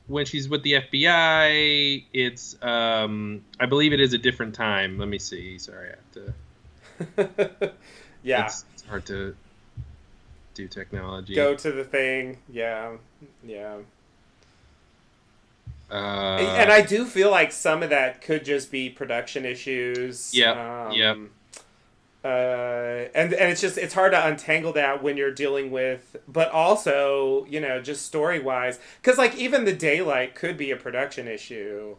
when she's with the FBI, it's I believe it is a different time. Let me see. Sorry, I have to. Yeah. It's hard to do technology. Go to the thing. Yeah. Yeah. Uh, And I do feel like some of that could just be production issues. Yep, yep. And it's hard to untangle that when you're dealing with, but also, just story wise, because like even the daylight could be a production issue.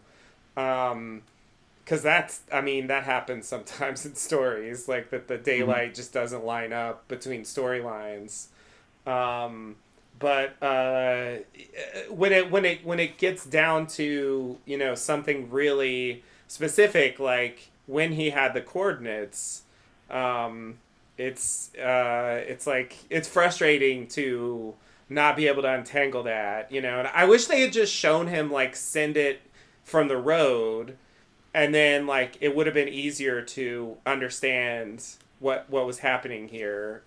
Because that happens sometimes in stories, like that the daylight just doesn't line up between storylines. But when it gets down to something really specific, like when he had the coordinates, it's like it's frustrating to not be able to untangle that, and I wish they had just shown him like send it from the road, and then like it would have been easier to understand what was happening here.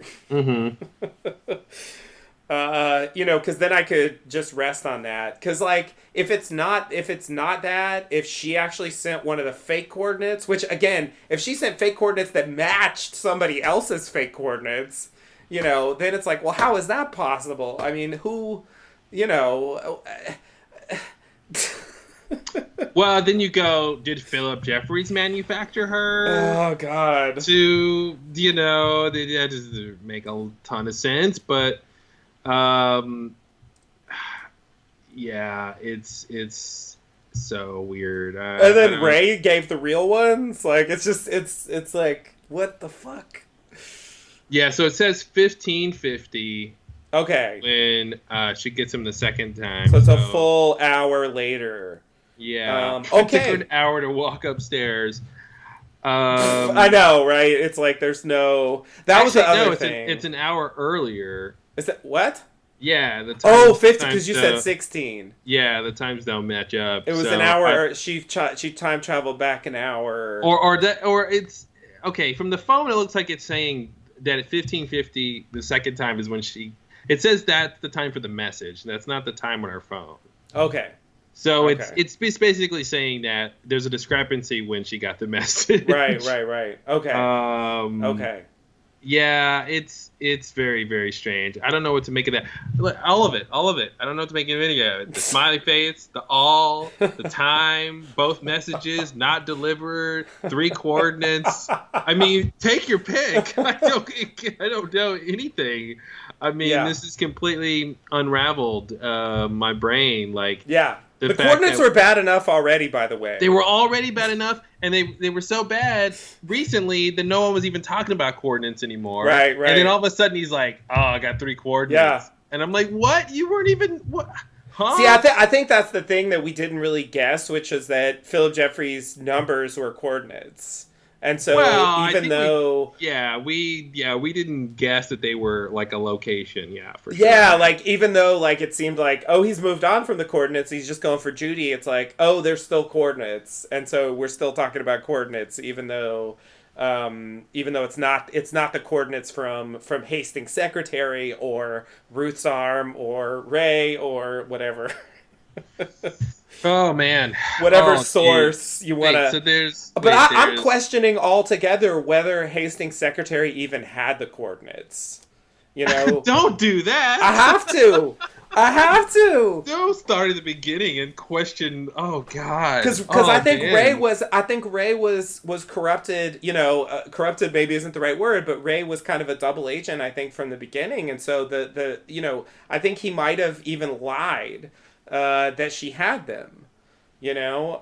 Because then I could just rest on that. Because like if it's not that, if she actually sent one of the fake coordinates, which again, if she sent fake coordinates that matched somebody else's fake coordinates, then it's like, well, how is that possible? I mean, who, Well, then you go, did Philip Jeffries manufacture her? Oh God. That doesn't make a ton of sense, but yeah, it's so weird. And then Ray gave the real ones. Like it's like, what the fuck? Yeah, so it says 1550 Okay. when she gets him the second time. So it's a full hour later. Yeah. Okay. It took her an hour to walk upstairs. I know, right? It's like there's no. That was the other thing. It's an hour earlier. Is that what? Yeah, the time. 50 because you said 16. Yeah, the times don't match up. It was an hour. She time traveled back an hour. Or it's okay. From the phone, it looks like it's saying that at 15:50, the second time is when she. It says that's the time for the message. That's not the time on her phone. Okay. So Okay. it's basically saying that there's a discrepancy when she got the message. Right. Okay. Okay. Yeah, it's very, very strange. I don't know what to make of that. All of it. I don't know what to make of any of it. The smiley face, the time, both messages not delivered, 3 coordinates. I mean, take your pick. I don't know anything. I mean, Yeah. This is completely unraveled my brain. Like, Yeah. The The fact coordinates that were bad enough already, by the way. they were already bad enough, and they were so bad recently that no one was even talking about coordinates anymore. Right, And then right. all of a sudden he's like, "Oh, I got 3 Yeah. coordinates," and I'm like, "What? You weren't even what? See, Huh?" I think that's the thing that we didn't really guess, which is that Philip Jeffries' numbers were coordinates, and so Well, I even think though, we didn't guess that they were like a location. Yeah, for yeah, sure. like even though like it seemed like oh he's moved on from the coordinates, he's just going for Judy. It's like oh there's still coordinates, and so we're still talking about coordinates, even though it's not the coordinates from Hastings' secretary or Ruth's arm or Ray or whatever. Oh man. Whatever Oh gee. source you want Wait. to. So there's But wait. I'm There's questioning altogether whether Hastings' secretary even had the coordinates. You know, don't do I that. have to. I have to. Don't start at the beginning and question. Oh God. Because Oh man. I think Ray was corrupted. You know, corrupted maybe isn't the right word, but Ray was kind of a double agent. I think from the beginning, and so the you know I think he might have even lied that she had them. You know,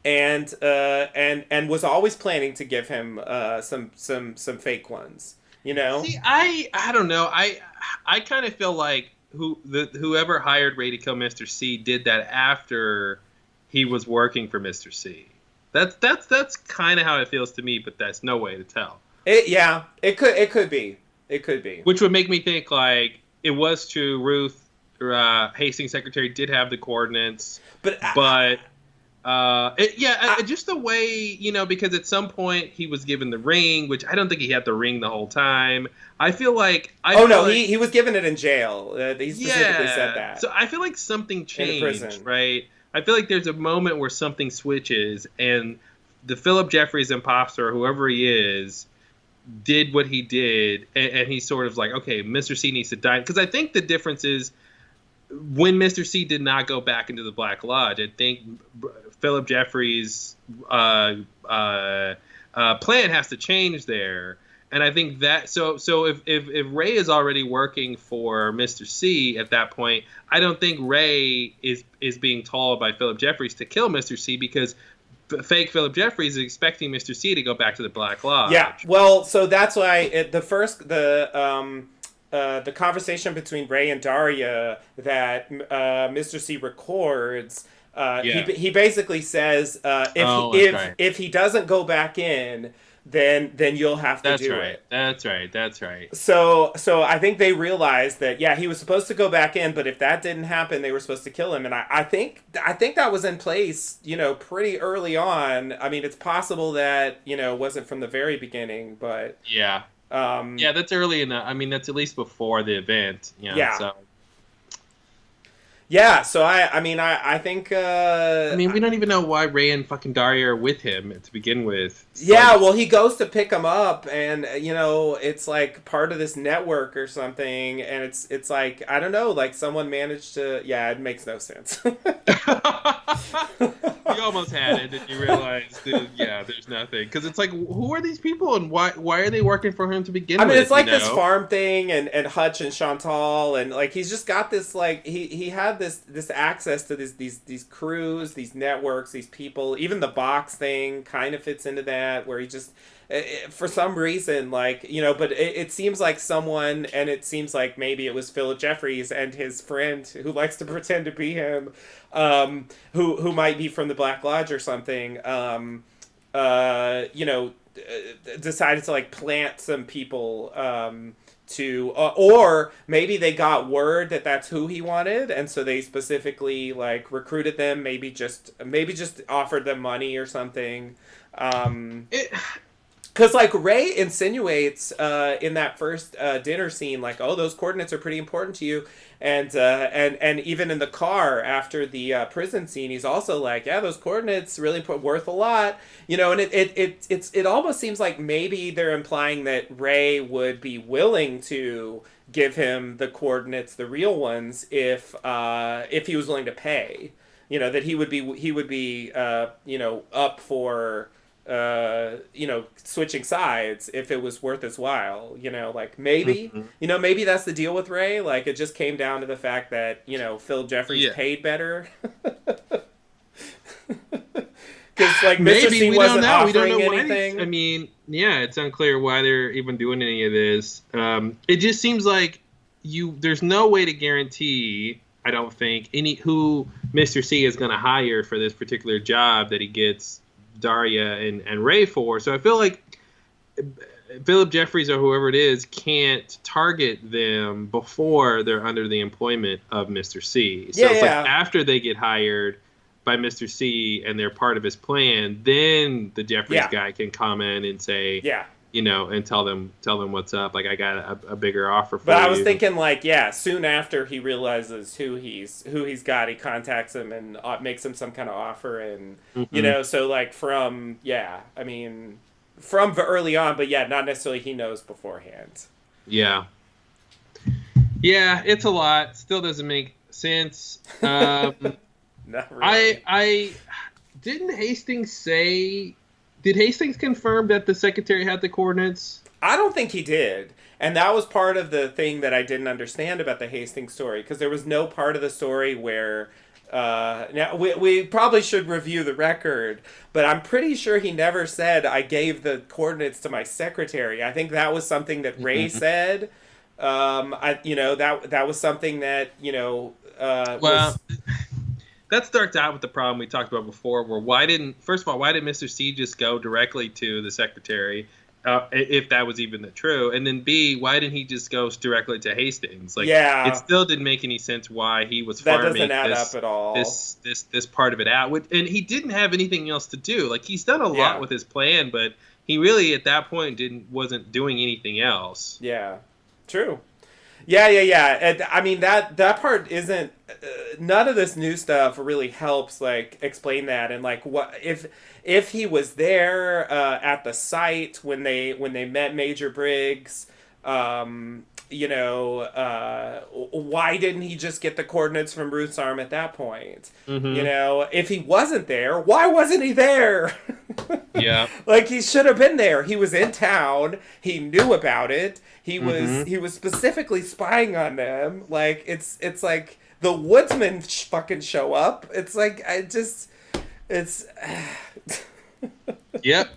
and was always planning to give him some fake ones. You know. See, I don't know. I kind of feel like whoever hired Ray to kill Mr. C did that after he was working for Mr. C. That's kind of how it feels to me, but that's no way to tell. It could be. Which would make me think like it was true. Ruth, Hastings' secretary, did have the coordinates, But but just the way because at some point he was given the ring, which I don't think he had the ring the whole time. I feel like he was given it in jail. He specifically said that. So I feel like something changed, prison. right? I feel like there's a moment where something switches, and the Philip Jeffries imposter, whoever he is, did what he did, and he's sort of like, okay, Mr. C needs to die. Because I think the difference is when Mr. C did not go back into the Black Lodge, I think Philip Jeffries' plan has to change there. And I think that so if Ray is already working for Mr. C at that point, I don't think Ray is being told by Philip Jeffries to kill Mr. C because fake Philip Jeffries is expecting Mr. C to go back to the Black Lodge. Yeah, well, so that's why the conversation between Ray and Daria that Mr. C records. He basically says if he doesn't go back in, then you'll have to do it. That's right. So I think they realized that he was supposed to go back in, but if that didn't happen, they were supposed to kill him. And I think that was in place, pretty early on. I mean, it's possible that wasn't from the very beginning, but that's early enough. I mean, that's at least before the event. So. Yeah, so I think. We don't even know why Ray and fucking Daria are with him to begin with. Well, he goes to pick him up, and it's like part of this network or something, and it's like I don't know, like someone managed to. Yeah, it makes no sense. You almost had it, and you realized, there's nothing, because it's like, who are these people, and why are they working for him to begin with? It's like this farm thing, and Hutch and Chantal, and like he's just got this like he had this access to these crews, these networks, these people. Even the box thing kind of fits into that, where he just for some reason but it seems like someone, and it seems like maybe it was Philip Jeffries and his friend who likes to pretend to be him, who might be from the Black Lodge or something. Decided to like plant some people or maybe they got word that that's who he wanted, and so they specifically like recruited them, maybe just offered them money or something. Because like Ray insinuates in that first dinner scene, like, oh, those coordinates are pretty important to you, and even in the car after the prison scene, he's also like, yeah, those coordinates really worth a lot, and it almost seems like maybe they're implying that Ray would be willing to give him the coordinates, the real ones, if he was willing to pay, that he would be up for switching sides if it was worth his while. Like maybe, Mhm. maybe that's the deal with Ray. Like it just came down to the fact that Phil Jeffries Yeah. paid better. Because like Mr. Maybe C we don't wasn't know. We don't offering know why. anything. I mean, yeah, it's unclear why they're even doing any of this. It just seems like there's no way to guarantee. I don't think who Mr. C is going to hire for this particular job that he gets Daria and Ray for. So I feel like Philip Jeffries or whoever it is can't target them before they're under the employment of Mr. C. So it's like after they get hired by Mr. C and they're part of his plan, then the Jeffries guy can come in and say, and tell them what's up. Like, I got a bigger offer for you. But I was thinking, like, soon after he realizes who he's got, he contacts him and makes him some kind of offer, and so like from early on, but not necessarily he knows beforehand. Yeah, it's a lot. Still doesn't make sense. Not really. I didn't Hastings say. Did Hastings confirm that the secretary had the coordinates? I don't think he did. And that was part of the thing that I didn't understand about the Hastings story, because there was no part of the story where... now, we probably should review the record, but I'm pretty sure he never said, I gave the coordinates to my secretary. I think that was something that Ray said. That was something that, was... That starts out with the problem we talked about before, where why did Mr. C just go directly to the secretary, if that was even true? And then B, why didn't he just go directly to Hastings? Like, it still didn't make any sense why he was farming that doesn't add up at all. This part of it out. And he didn't have anything else to do. Like, he's done a lot with his plan, but he really at that point wasn't doing anything else. Yeah, true. Yeah. And, I mean, that part isn't... none of this new stuff really helps, like, explain that. And, like, what if he was there at the site when they met Major Briggs, why didn't he just get the coordinates from Ruth's arm at that point? Mm-hmm. If he wasn't there, why wasn't he there? Yeah. Like, he should have been there. He was in town. He knew about it. He was specifically spying on them. Like, it's like the woodsmen fucking show up. It's like, Yep.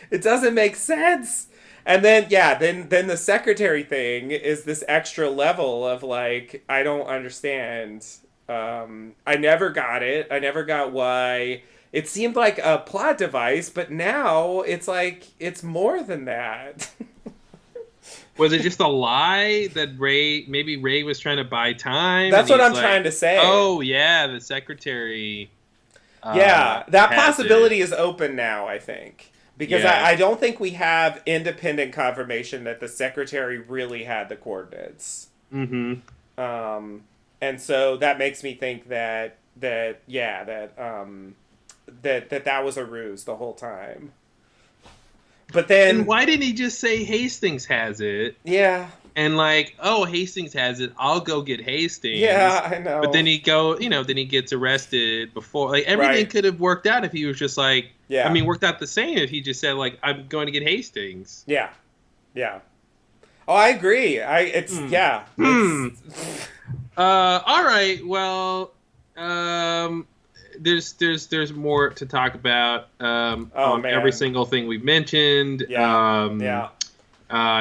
It doesn't make sense. And then, then the secretary thing is this extra level of, like, I don't understand. I never got it. I never got why. It seemed like a plot device, but now it's like, it's more than that. Was it just a lie that maybe Ray was trying to buy time? That's what I'm trying to say. Oh, yeah, the secretary. That possibility is open now, I think. Because I don't think we have independent confirmation that the secretary really had the coordinates. Mm-hmm. And so that makes me think that was a ruse the whole time. But then... And why didn't he just say Hastings has it? Yeah. And like, oh, Hastings has it, I'll go get Hastings. Yeah, I know. But then he gets arrested before. Like, everything could have worked out if he was just like... Yeah. I mean, worked out the same if he just said, like, I'm going to get Hastings. Yeah. Yeah. Oh, I agree. All right, well... There's more to talk about on every single thing we've mentioned. Yeah.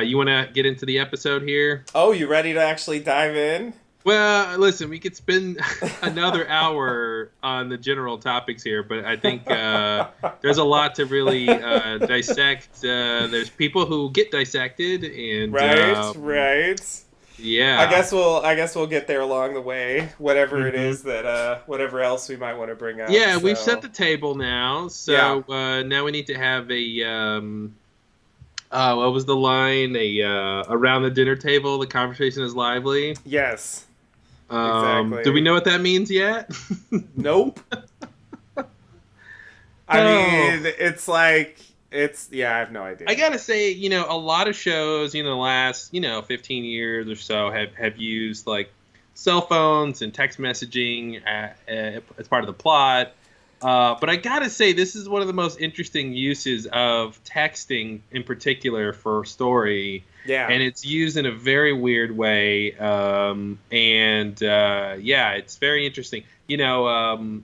You want to get into the episode here? Oh, you ready to actually dive in? Well, listen, we could spend another hour on the general topics here, but I think there's a lot to really dissect. There's people who get dissected, and right. Yeah. I guess we'll get there along the way. Whatever it is that whatever else we might want to bring up. Yeah, we've set the table now. So now we need to have a what was the line? Around the dinner table, the conversation is lively. Yes. Exactly. Do we know what that means yet? Nope. I mean, it's like... I have no idea. I gotta say, a lot of shows, the last, 15 years or so have used like cell phones and text messaging as part of the plot. But I gotta say, this is one of the most interesting uses of texting, in particular for story, Yeah. and it's used in a very weird way. Yeah, it's very interesting. Kind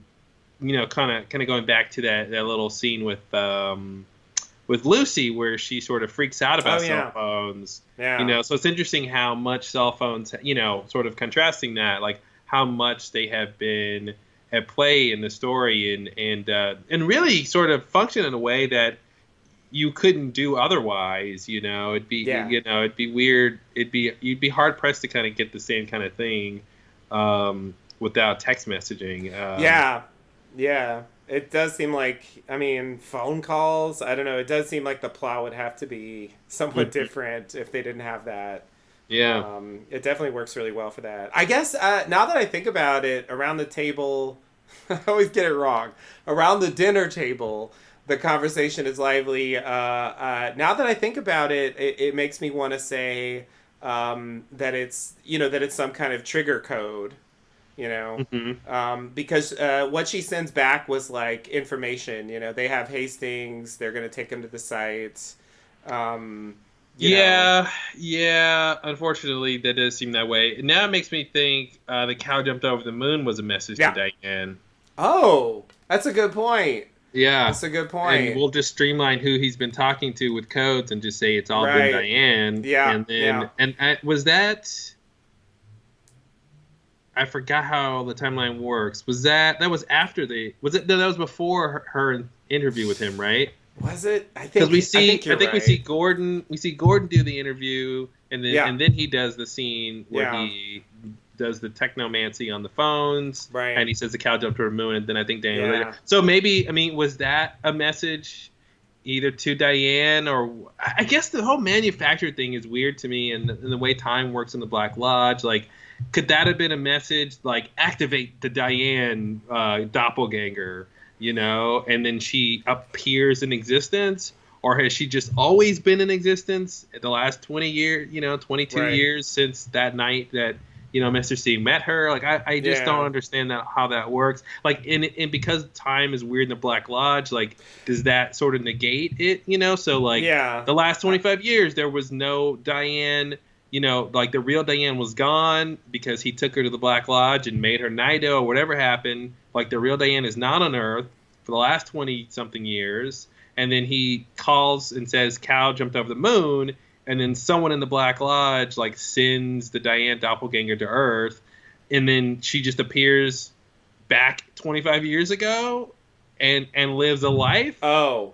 of going back to that little scene with Lucy, where she sort of freaks out Oh about cell yeah. phones. Yeah. So it's interesting how much cell phones, sort of contrasting that, like how much they have been at play in the story, and really sort of function in a way that you couldn't do otherwise. Yeah. It'd be weird. You'd be hard pressed to kind of get the same kind of thing without text messaging. Yeah. Yeah. It does seem like, I mean, phone calls, I don't know, it does seem like the plot would have to be somewhat Mhm. different if they didn't have that. Yeah. It definitely works really well for that. I guess now that I think about it, around the table, I always get it wrong. Around the dinner table, the conversation is lively. Now that I think about it, it makes me want to say that it's some kind of trigger code. You know, Hmm. because what she sends back was like information. They have Hastings. They're gonna take him to the site. Um, you know, Yeah, yeah. Unfortunately, that does seem that way. Now it makes me think the cow jumped over the moon was a message to yeah. Diane. Oh, that's a good point. Yeah, That's a good and point. we'll just streamline who he's been talking to with codes and just say it's all been Right. Diane. Yeah. And Yeah. then, was that? I forgot how the timeline works. That was after was it? No, that was before her interview with him, right? Was it? Because I think I you're think right. we see Gordon do the interview, Yeah. and then he does the scene where Yeah. he does the technomancy on the phones, Right. and he says the cow jumped to the moon, and then I think Daniel later. Yeah. So maybe, I mean, was that a message either to Diane, or I guess the whole manufactured thing is weird to me, and the way time works in the Black Lodge, like. Could that have been a message like activate the Diane doppelganger, and then she appears in existence? Or has she just always been in existence the last 20 years, 22 Right. years since that night that, Mr. C met her? Like, I just don't Yeah. understand how that works. Like, and because time is weird in the Black Lodge, like, does that sort of negate it, So, like, Yeah. the last 25 years, there was no Diane, like the real Diane was gone because he took her to the Black Lodge and made her Nido or whatever happened. Like the real Diane is not on Earth for the last 20 something years. And then he calls and says Cal jumped over the moon. And then someone in the Black Lodge like sends the Diane doppelganger to Earth. And then she just appears back 25 years ago and lives a life. Oh.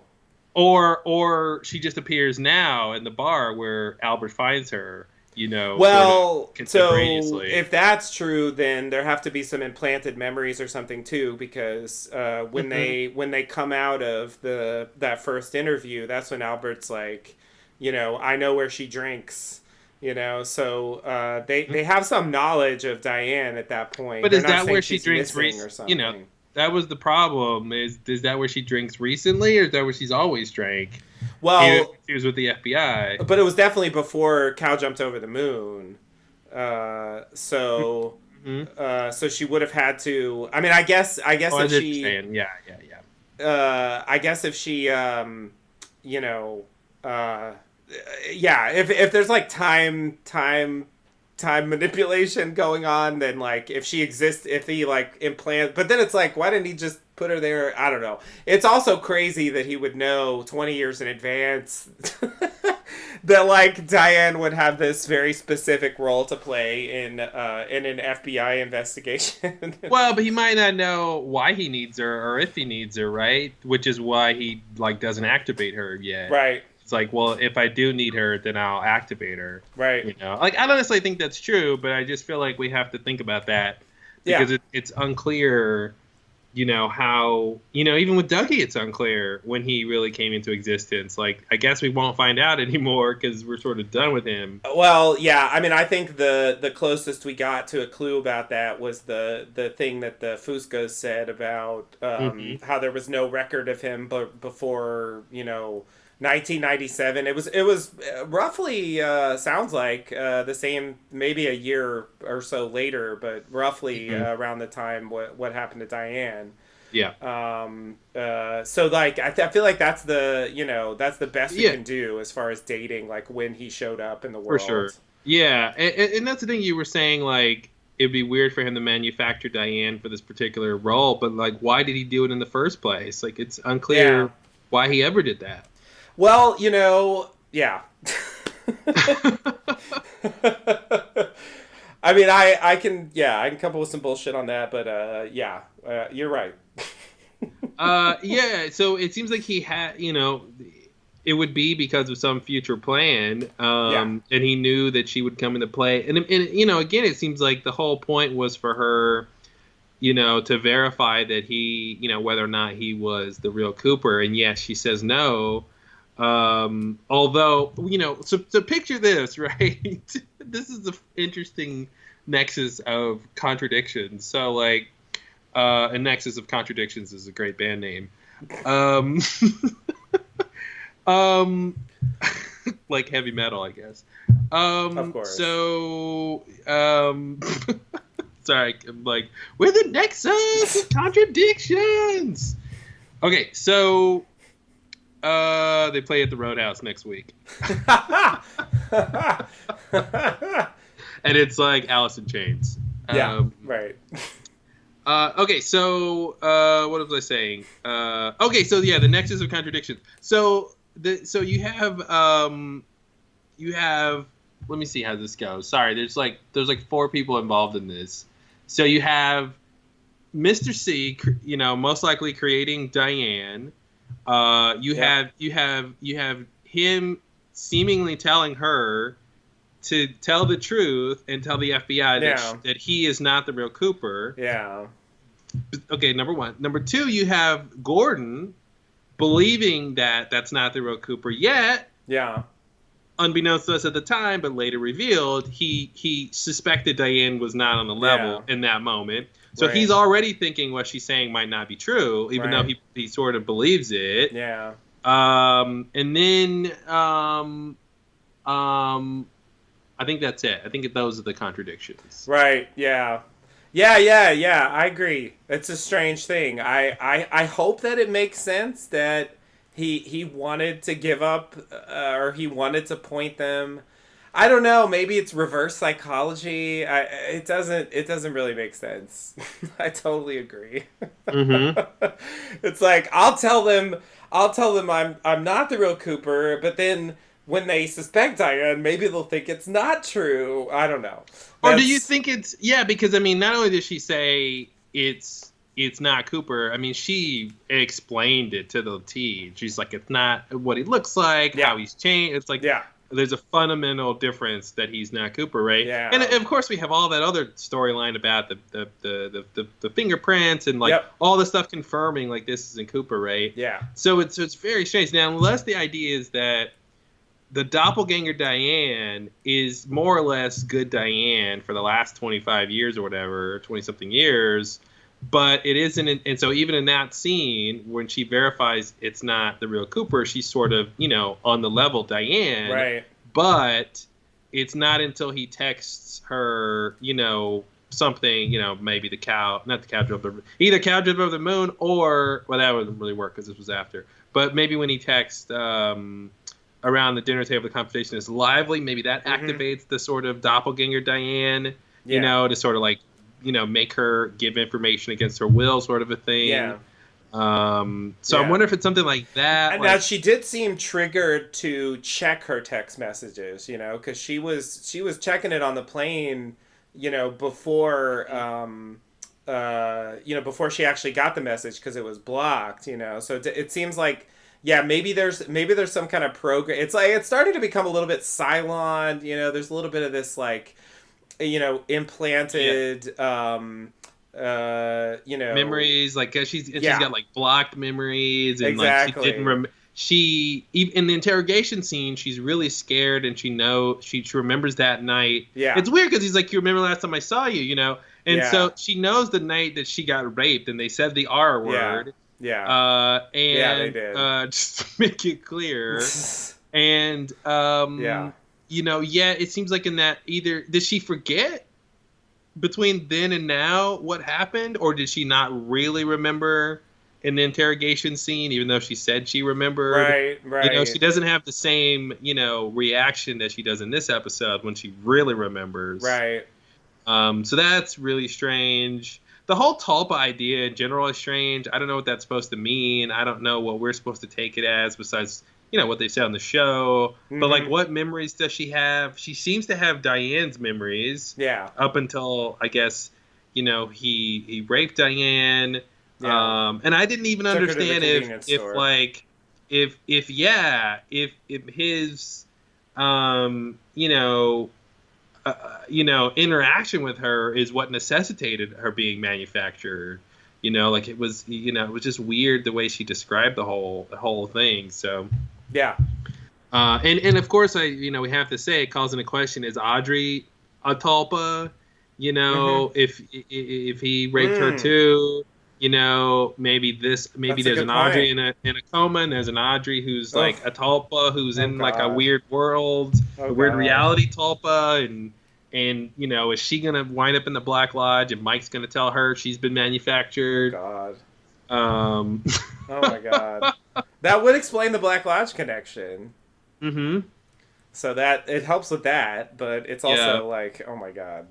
Or she just appears now in the bar where Albert finds her. Sort of Well, so contemporaneously. if that's true, then there have to be some implanted memories or something too, because when Hmm. they come out of that first interview, that's when Albert's like, I know where she drinks. So they have some knowledge of Diane at that point. But They're is not that saying where she she's drinks? missing or something. That was the problem. Is that where she drinks recently, or is that where she's always drank? Even Well, if she was with the FBI. but it was definitely before Cal jumped over the moon. So Hmm. so she would have had to. I mean, I guess Oh, I if she, understand. Yeah, yeah, yeah. I guess if she, you know, uh, yeah, if there's like time manipulation going on, then like if she exists, if he like implant, but then it's like, why didn't he just put her there? I don't know. It's also crazy that he would know 20 years in advance that like Diane would have this very specific role to play in an FBI investigation. Well, but he might not know why he needs her or if he needs her, right? Which is why he like doesn't activate her yet. Right. It's like, well, if I do need her, then I'll activate her. Right. Like I don't necessarily think that's true, but I just feel like we have to think about that because Yeah. it's unclear, how even with Dougie, it's unclear when he really came into existence. Like I guess we won't find out anymore because we're sort of done with him. Well, yeah. I mean, I think the closest we got to a clue about that was the thing that the Fuscas said about Hmm. how there was no record of him, but before 1997. It was roughly sounds like the same, maybe a year or so later, but roughly Hmm. around the time what happened to Diane. Yeah. So like I feel like that's the that's the best we Yeah. can do as far as dating like when he showed up in the For sure. world. Yeah, and that's the thing you were saying. Like, it'd be weird for him to manufacture Diane for this particular role, but like, why did he do it in the first place? Like, it's Yeah. unclear why he ever did that. Well, yeah. I mean, I can come up with some bullshit on that, but yeah, you're right. Yeah. So it seems like he had, it would be because of some future plan, Yeah. and he knew that she would come into play. And again, it seems like the whole point was for her, to verify that he, whether or not he was the real Cooper. And yes, she says no. Although, so picture this, right? This is the interesting nexus of contradictions. So, like, a nexus of contradictions is a great band name. Um, like heavy metal, I guess. Of course. So, sorry, I'm like, we're the nexus of contradictions. Okay, so they play at the Roadhouse next week. And it's like Alice in Chains. Yeah, right. Okay, so what was I saying? Okay, so yeah, the nexus of contradictions. So you have. Let me see how this goes. Sorry, there's like 4 people involved in this. So you have Mr. C, most likely creating Diane. You have him seemingly telling her to tell the truth and tell the FBI that he is not the real Cooper. Yeah. Okay, number 1. Number 2, you have Gordon believing that that's not the real Cooper yet. Yeah. Unbeknownst to us at the time, but later revealed, he suspected Diane was not on the level in that moment. So he's already thinking what she's saying might not be true, even though he sort of believes it. Yeah. And then I think that's it. I think those are the contradictions. Right. Yeah. Yeah. I agree. It's a strange thing. I hope that it makes sense that he wanted to give up, or he wanted to point them. I don't know. Maybe it's reverse psychology. It doesn't really make sense. I totally agree. Mm-hmm. It's like I'll tell them I'm not the real Cooper, but then when they suspect Diane, maybe they'll think it's not true. I don't know. Or do you think it's because I mean, not only did she say it's not Cooper, I mean, she explained it to the T. She's like, it's not what he looks like, how he's changed. It's like, there's a fundamental difference that he's not Cooper, right? Yeah. And of course we have all that other storyline about the fingerprints and like all the stuff confirming like this isn't Cooper, right? Yeah. So it's very strange. Now, unless the idea is that the doppelganger Diane is more or less good Diane for the last 25 years or whatever, 20-something years, but it isn't. And so even in that scene, when she verifies it's not the real Cooper, she's sort of, on the level Diane. Right. But it's not until he texts her, something, maybe the cow drove the moon, or, well, that wouldn't really work because this was after. But maybe when he texts around the dinner table, the conversation is lively. Maybe that activates the sort of doppelganger Diane, to sort of like, make her give information against her will, sort of a thing. Yeah. I wonder if it's something like that. And now she did seem triggered to check her text messages, because she was checking it on the plane, before, before she actually got the message because it was blocked, So it seems like. Yeah, maybe there's some kind of program. It's like it's starting to become a little bit Cylon. There's a little bit of this like, implanted, memories. Like she's got like blocked memories, and exactly. Like she didn't she in the interrogation scene, she's really scared, and she remembers that night. Yeah, it's weird because he's like, you remember last time I saw you, and so she knows the night that she got raped, and they said the R word. Yeah. They did. Just to make it clear. And, it seems like in that either, did she forget between then and now what happened? Or did she not really remember in the interrogation scene, even though she said she remembered. Right, right. You know, she doesn't have the same, reaction that she does in this episode when she really remembers. Right. So that's really strange. The whole Tulpa idea in general is strange. I don't know what that's supposed to mean. I don't know what we're supposed to take it as besides, what they said on the show. Mm-hmm. But, like, what memories does she have? She seems to have Diane's memories. Yeah. Up until, I guess, he raped Diane. Yeah. And I didn't even understand if his, interaction with her is what necessitated her being manufactured. Like it was just weird the way she described the whole thing. So yeah. And of course we have to say, it calls into question, is Audrey a Tulpa? Mm-hmm. If he raped her too. Maybe there's an Audrey in a coma, and there's an Audrey who's like a Tulpa, who's in like a weird world, a weird reality Tulpa, and is she gonna wind up in the Black Lodge, and Mike's gonna tell her she's been manufactured? Oh my god, that would explain the Black Lodge connection. Mm-hmm. So that it helps with that, but it's also like, oh my god.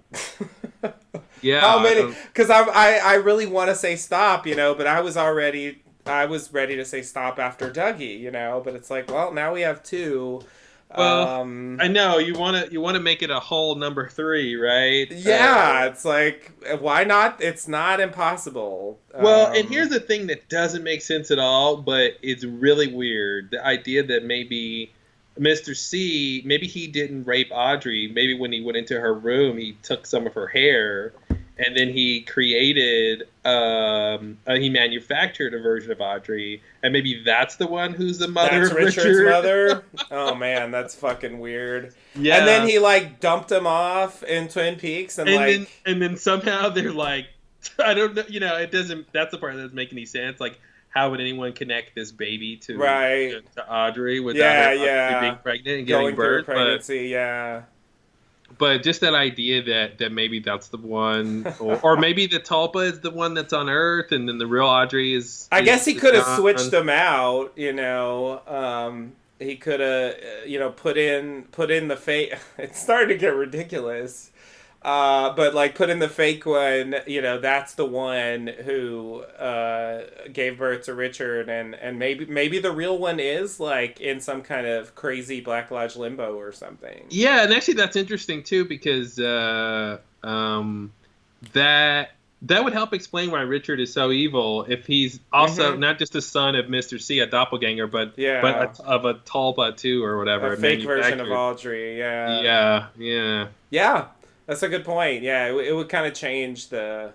Yeah. How many? Because I really want to say stop, but I was ready to say stop after Dougie, but it's like, well, now we have two. Well, I know you want to make it a whole number 3, right? Yeah, it's like, why not? It's not impossible. Well, and here's the thing that doesn't make sense at all, but it's really weird. The idea that maybe Mr. C, maybe he didn't rape Audrey. Maybe when he went into her room, he took some of her hair, and then he created, he manufactured a version of Audrey, and maybe that's the one who's the mother of Richard's Richard. mother? Oh man, that's fucking weird. Yeah. And then he like dumped him off in Twin Peaks, and then somehow they're like, I don't know, it doesn't. That's the part that doesn't make any sense. Like, how would anyone connect this baby to Audrey without her being pregnant and giving birth? Pregnancy, But just that idea that maybe that's the one, or maybe the Tulpa is the one that's on Earth, and then the real Audrey is. I guess he could have switched them out. He could have, put in the fake. It's starting to get ridiculous. But like put in the fake one, that's the one who gave birth to Richard, and maybe the real one is like in some kind of crazy Black Lodge limbo or something. Yeah, and actually that's interesting too, because that would help explain why Richard is so evil if he's also not just a son of Mr. C, a doppelganger, but of a Tulpa too, or whatever. A fake version of Audrey. Yeah. That's a good point. Yeah, it would kind of change the,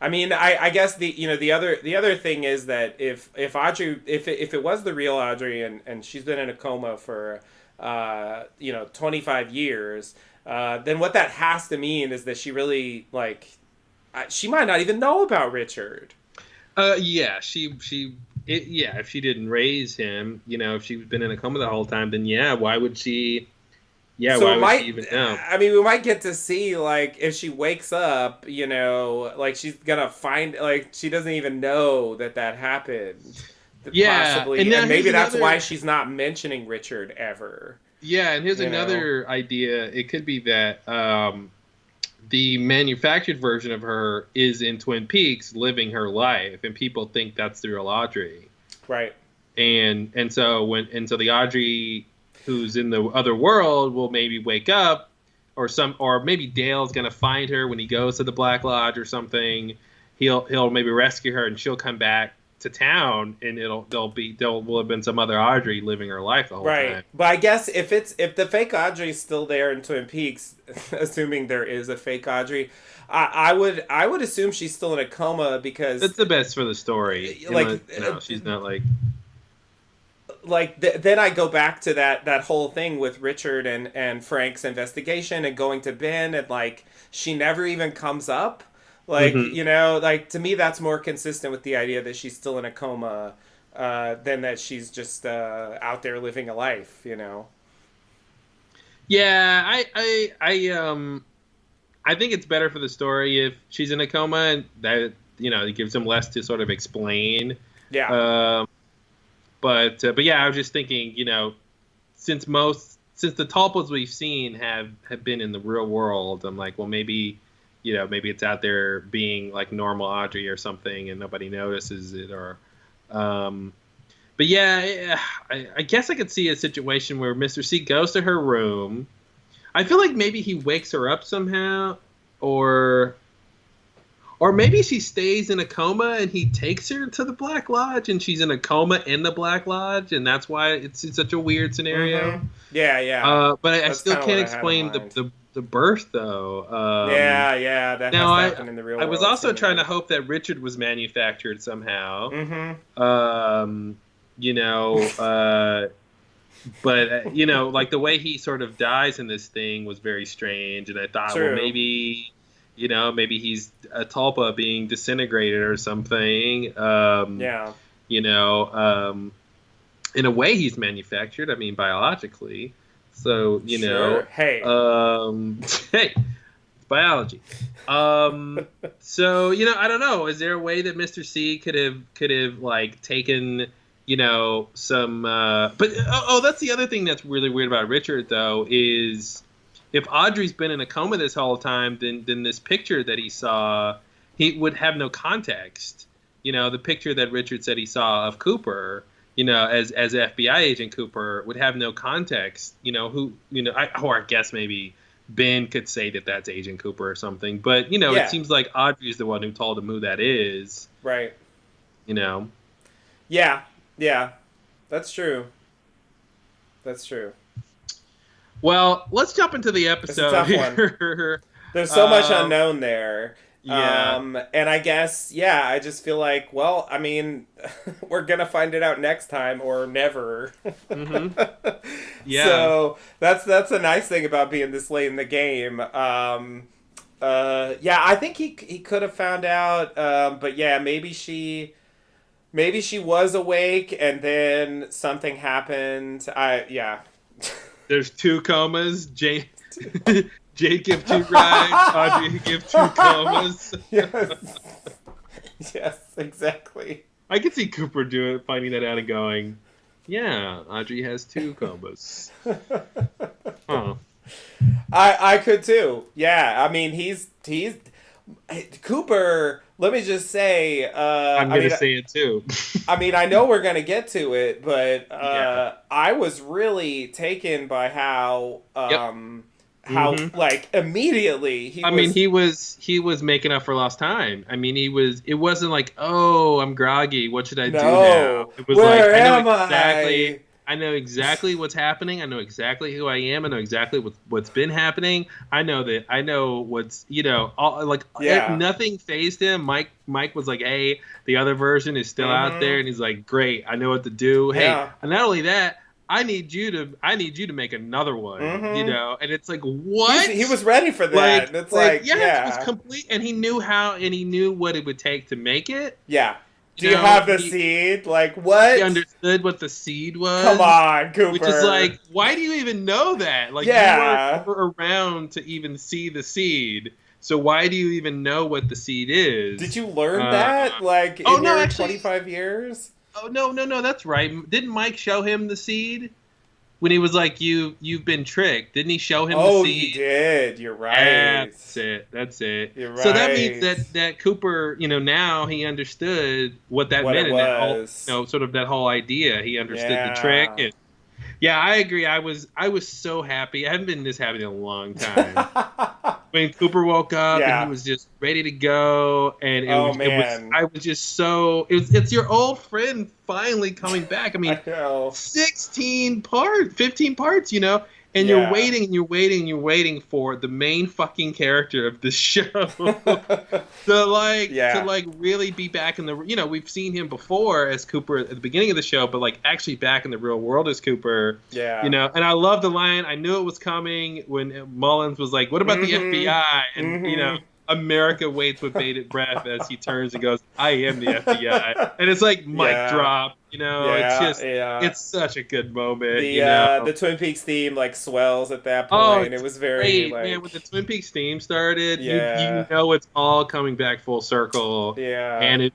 I mean, I guess the other thing is that if Audrey, if it was the real Audrey, and she's been in a coma for 25 years, then what that has to mean is that she really she might not even know about Richard. If she didn't raise him, if she's been in a coma the whole time, then why would she? Yeah, so why would she even know? I mean, we might get to see, if she wakes up, she's gonna find, she doesn't even know that happened. Yeah. Possibly. And maybe that's why she's not mentioning Richard ever. Yeah, and here's another idea. It could be that the manufactured version of her is in Twin Peaks living her life, and people think that's the real Audrey. Right. And so the Audrey who's in the other world will maybe wake up, or maybe Dale's gonna find her when he goes to the Black Lodge or something. He'll maybe rescue her, and she'll come back to town, and there will have been some other Audrey living her life the whole time. Right. But I guess if the fake Audrey's still there in Twin Peaks, assuming there is a fake Audrey, I would assume she's still in a coma, because that's the best for the story. She's not then I go back to that whole thing with Richard and Frank's investigation and going to Ben, and she never even comes up. To me, that's more consistent with the idea that she's still in a coma than that she's just out there living a life. Yeah, I think it's better for the story if she's in a coma, and it gives him less to sort of explain. Yeah. But yeah, I was just thinking, since the Tulpas we've seen have been in the real world, I'm like, well, maybe it's out there being like normal Audrey or something, and nobody notices it, or. But yeah, I guess I could see a situation where Mr. C goes to her room. I feel like maybe he wakes her up somehow, or maybe she stays in a coma and he takes her to the Black Lodge and she's in a coma in the Black Lodge, and that's why it's such a weird scenario. Mm-hmm. Yeah. But I still can't explain the birth, though. Yeah, that now has to happen in the real world. I was also trying to hope that Richard was manufactured somehow. Mm-hmm. But like the way he sort of dies in this thing was very strange, and I thought, well, maybe he's a Tulpa being disintegrated or something. In a way, he's manufactured. I mean, biologically. So Hey, hey, it's biology. So I don't know. Is there a way that Mr. C could have like taken some? But that's the other thing that's really weird about Richard, though, is if Audrey's been in a coma this whole time, then this picture that he saw, he would have no context. The picture that Richard said he saw of Cooper, as FBI agent Cooper, would have no context. I guess maybe Ben could say that that's Agent Cooper or something. But, It seems like Audrey's the one who told him who that is. Right. Yeah. That's true. Well, let's jump into the episode. It's a tough one. There's so much unknown there. Yeah. And I guess, I just feel like, well, I mean, we're going to find it out next time or never. Mm-hmm. Yeah. So that's a nice thing about being this late in the game. I think he could have found out. But yeah, maybe she was awake and then something happened. There's two comas. Jade give two rides. Audrey give two comas. Yes, exactly. I could see Cooper finding that out and going, yeah, Audrey has two comas. Huh. I could too. Yeah, I mean, he's Cooper. Let me just say, I'm going to say it too. I mean, I know we're going to get to it, but I was really taken by how like immediately he was making up for lost time. I mean, it wasn't like, oh, I'm groggy, what should I do now? It was where like, am I? I know exactly what's happening. I know exactly who I am. I know exactly what's been happening. I know what's, nothing fazed him. Mike was like, hey, the other version is still out there. And he's like, great, I know what to do. Hey, and not only that, I need you to make another one, and it's like, what? He was ready for that. It's it was complete. And he knew what it would take to make it. Yeah. Do you have the seed? Like, what? He understood what the seed was. Come on, Cooper. Which is like, why do you even know that? Like, you weren't around to even see the seed. So why do you even know what the seed is? Did you learn that, like, in your 25 years? Oh, no, that's right. Didn't Mike show him the seed? When he was like, you've been tricked. Didn't he show him the seed? Oh, he did. You're right. That's it. You're right. So that means that Cooper, now he understood what that meant. And sort of that whole idea. He understood the trick. And, I agree. I was so happy. I haven't been this happy in a long time. When Cooper woke up and he was just ready to go, and I was just so. It's your old friend finally coming back. I mean, 15 parts, and you're waiting for the main fucking character of the show to really be back in the. We've seen him before as Cooper at the beginning of the show, but like actually back in the real world as Cooper. Yeah. And I love the line. I knew it was coming when Mullins was like, "What about the FBI?" And America waits with bated breath as he turns and goes, "I am the FBI," and it's like mic Yeah. drop. It's just Yeah. it's such a good moment. The Twin Peaks theme like swells at that Oh, point. It it's was very great, like man. When the Twin Peaks theme started, Yeah. you know it's all coming back full circle. Yeah. And it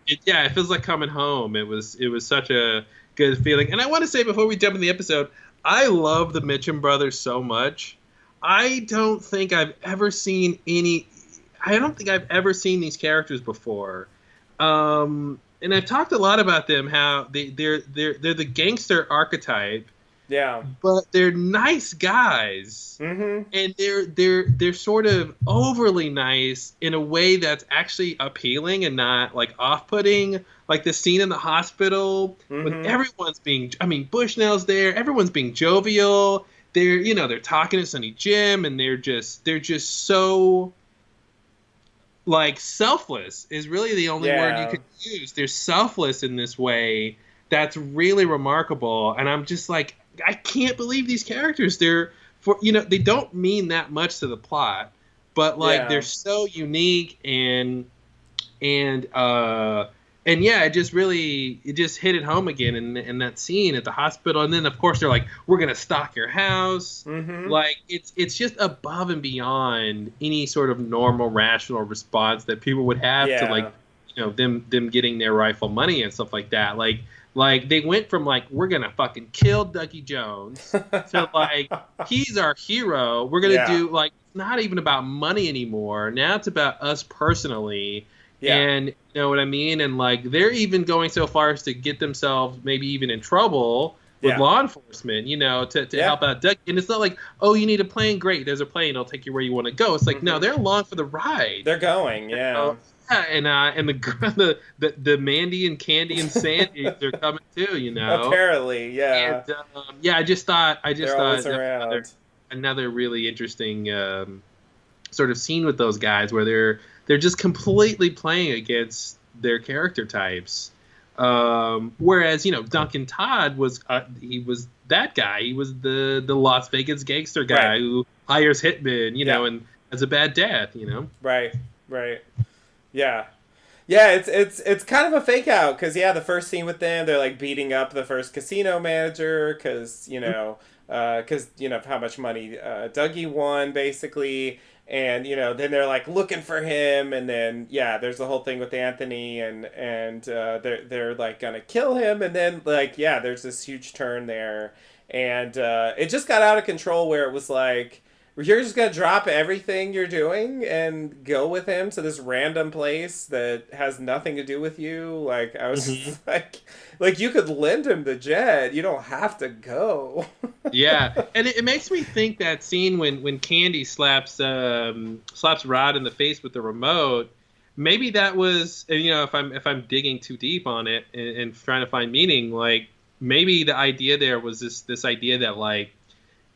feels like coming home. It was such a good feeling. And I want to say before we jump in the episode, I love the Mitchum brothers so much. I don't think I've ever seen these characters before. And I've talked a lot about them, how they're the gangster archetype. Yeah. But they're nice guys, Mm-hmm. and they're sort of overly nice in a way that's actually appealing and not like off-putting. Like the scene in the hospital when everyone's Bushnell's there, everyone's being jovial. They're talking to Sonny Jim, and they're just so like selfless is really the only word you could use. They're selfless in this way that's really remarkable, and I'm just like, I can't believe these characters. They don't mean that much to the plot, but like they're so unique and yeah, it just hit it home again in that scene at the hospital. And then of course they're like, we're gonna stock your house. Mm-hmm. Like it's just above and beyond any sort of normal rational response that people would have to like them getting their rightful money and stuff like that. Like they went from like, we're gonna fucking kill Dougie Jones to like, he's our hero. We're gonna do like, it's not even about money anymore. Now it's about us personally. Yeah. And you know what I mean? And like they're even going so far as to get themselves maybe even in trouble with law enforcement, to help out Dougie. And it's not like, oh, you need a plane? Great, there's a plane. It'll take you where you want to go. It's like, no, they're along for the ride. They're going, yeah. And the Mandy and Candy and Sandy are coming too, Apparently, yeah. And I just thought another really interesting sort of scene with those guys where they're just completely playing against their character types. Whereas Duncan Todd was that guy. He was the Las Vegas gangster guy who hires hitmen, and has a bad dad, Right. Yeah. It's kind of a fake out because the first scene with them, they're like beating up the first casino manager because of how much money Dougie won basically, and then they're like looking for him, and then there's the whole thing with Anthony, and they're like gonna kill him, and then like there's this huge turn there, and it just got out of control where it was like, you're just gonna drop everything you're doing and go with him to this random place that has nothing to do with you. Like I was just like you could lend him the jet. You don't have to go. Yeah, and it makes me think that scene when Candy slaps Rod in the face with the remote. Maybe that was, if I'm digging too deep on it and trying to find meaning, like maybe the idea there was this idea that like,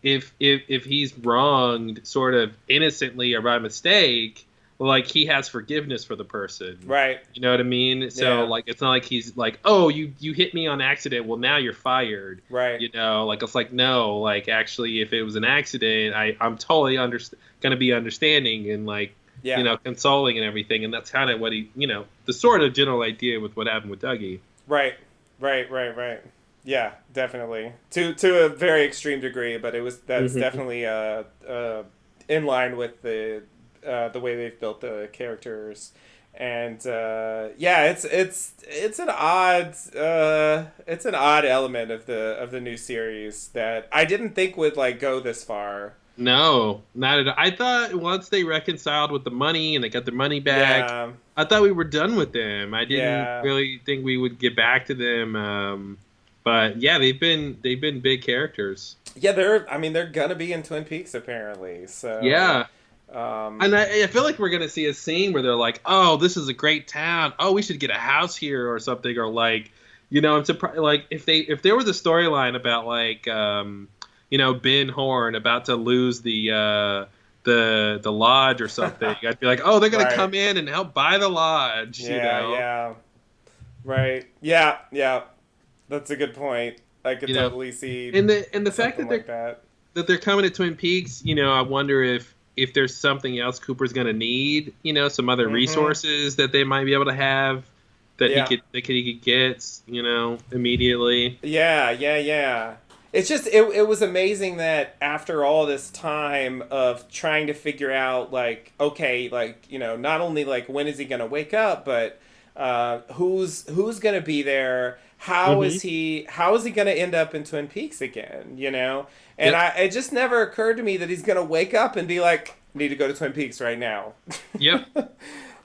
if he's wronged sort of innocently or by mistake, like he has forgiveness for the person. Right. You know what I mean? So like, it's not like he's like, oh, you hit me on accident. Well, now you're fired. Right. Like it's like, no, like actually if it was an accident, I'm totally going to be understanding and like, consoling and everything. And that's kind of what he, the sort of general idea with what happened with Dougie. Right. Yeah, definitely. To a very extreme degree, but that's definitely in line with the way they've built the characters, and it's an odd element of the new series that I didn't think would like go this far. No, not at all. I thought once they reconciled with the money and they got their money back, I thought we were done with them. I didn't really think we would get back to them. But they've been big characters. Yeah, they're gonna be in Twin Peaks apparently. So and I feel like we're gonna see a scene where they're like, "Oh, this is a great town. Oh, we should get a house here or something." Or like, I'm surprised. Like if there was a storyline about like, Ben Horn about to lose the lodge or something, I'd be like, "Oh, they're gonna come in and help buy the lodge." Yeah. Right. Yeah. That's a good point. I could totally see. And the fact that they're coming to Twin Peaks, I wonder if if there's something else Cooper's going to need, some other resources that they might be able to have that he could get, immediately. Yeah. It's just it was amazing that after all this time of trying to figure out like, okay, like, not only like when is he gonna wake up, but who's gonna be there? How is he gonna end up in Twin Peaks again? And it just never occurred to me that he's gonna wake up and be like, need to go to Twin Peaks right now. Yep.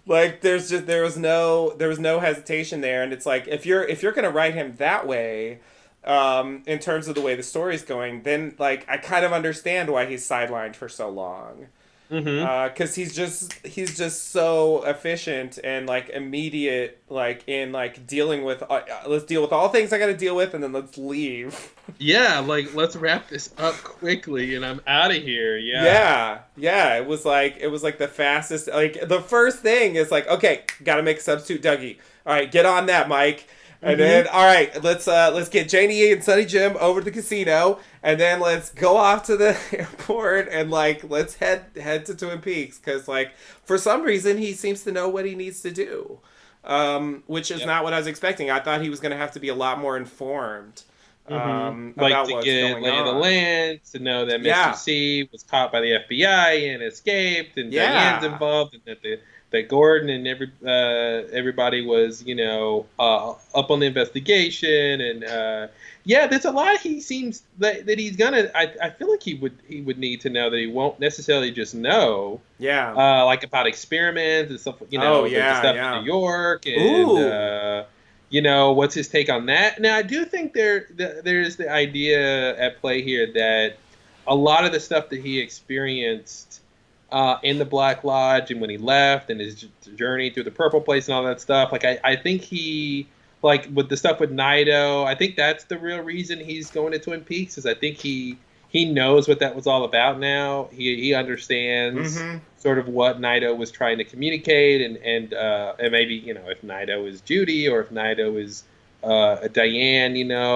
Like there was no hesitation there, and it's like if you're gonna write him that way, in terms of the way the story's going, then like I kind of understand why he's sidelined for so long, because he's just so efficient and like immediate, like in like dealing with let's deal with all things I got to deal with, and then let's leave. Yeah, like let's wrap this up quickly, and I'm out of here. Yeah. It was like the fastest. Like the first thing is like, okay, got to make a substitute Dougie. All right, get on that, Mike. And then, all right, let's get Janie and Sonny Jim over to the casino, and then let's go off to the airport and like let's head to Twin Peaks, because like for some reason he seems to know what he needs to do, which is not what I was expecting. I thought he was going to have to be a lot more informed about to what's get going lay of the on. land, to know that Mr. C was caught by the FBI and escaped, and Diane's involved, and that Gordon and everybody was, up on the investigation, and there's a lot he seems that he's gonna. I feel like he would need to know that he won't necessarily just know. Yeah. Like about experiments and stuff. The stuff in New York, and what's his take on that? Now I do think there's the idea at play here that a lot of the stuff that he experienced in the Black Lodge and when he left and his journey through the Purple Place and all that stuff. Like, I think he, like with the stuff with Naito, I think that's the real reason he's going to Twin Peaks, is I think he knows what that was all about now. He understands sort of what Naito was trying to communicate, and maybe, if Naito is Judy or if Naito is a Diane,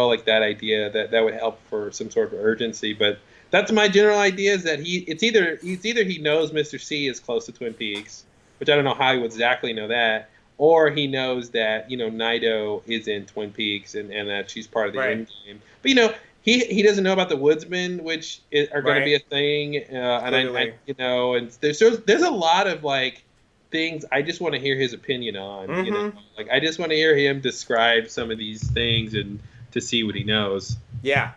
like that idea that would help for some sort of urgency. But that's my general idea, is that it's either he knows Mr. C is close to Twin Peaks, which I don't know how he would exactly know that, or he knows that, Naito is in Twin Peaks and that she's part of the end game. But, he doesn't know about the Woodsmen, which are going to be a thing. And and there's a lot of like things I just want to hear his opinion on, like I just want to hear him describe some of these things and to see what he knows. Yeah.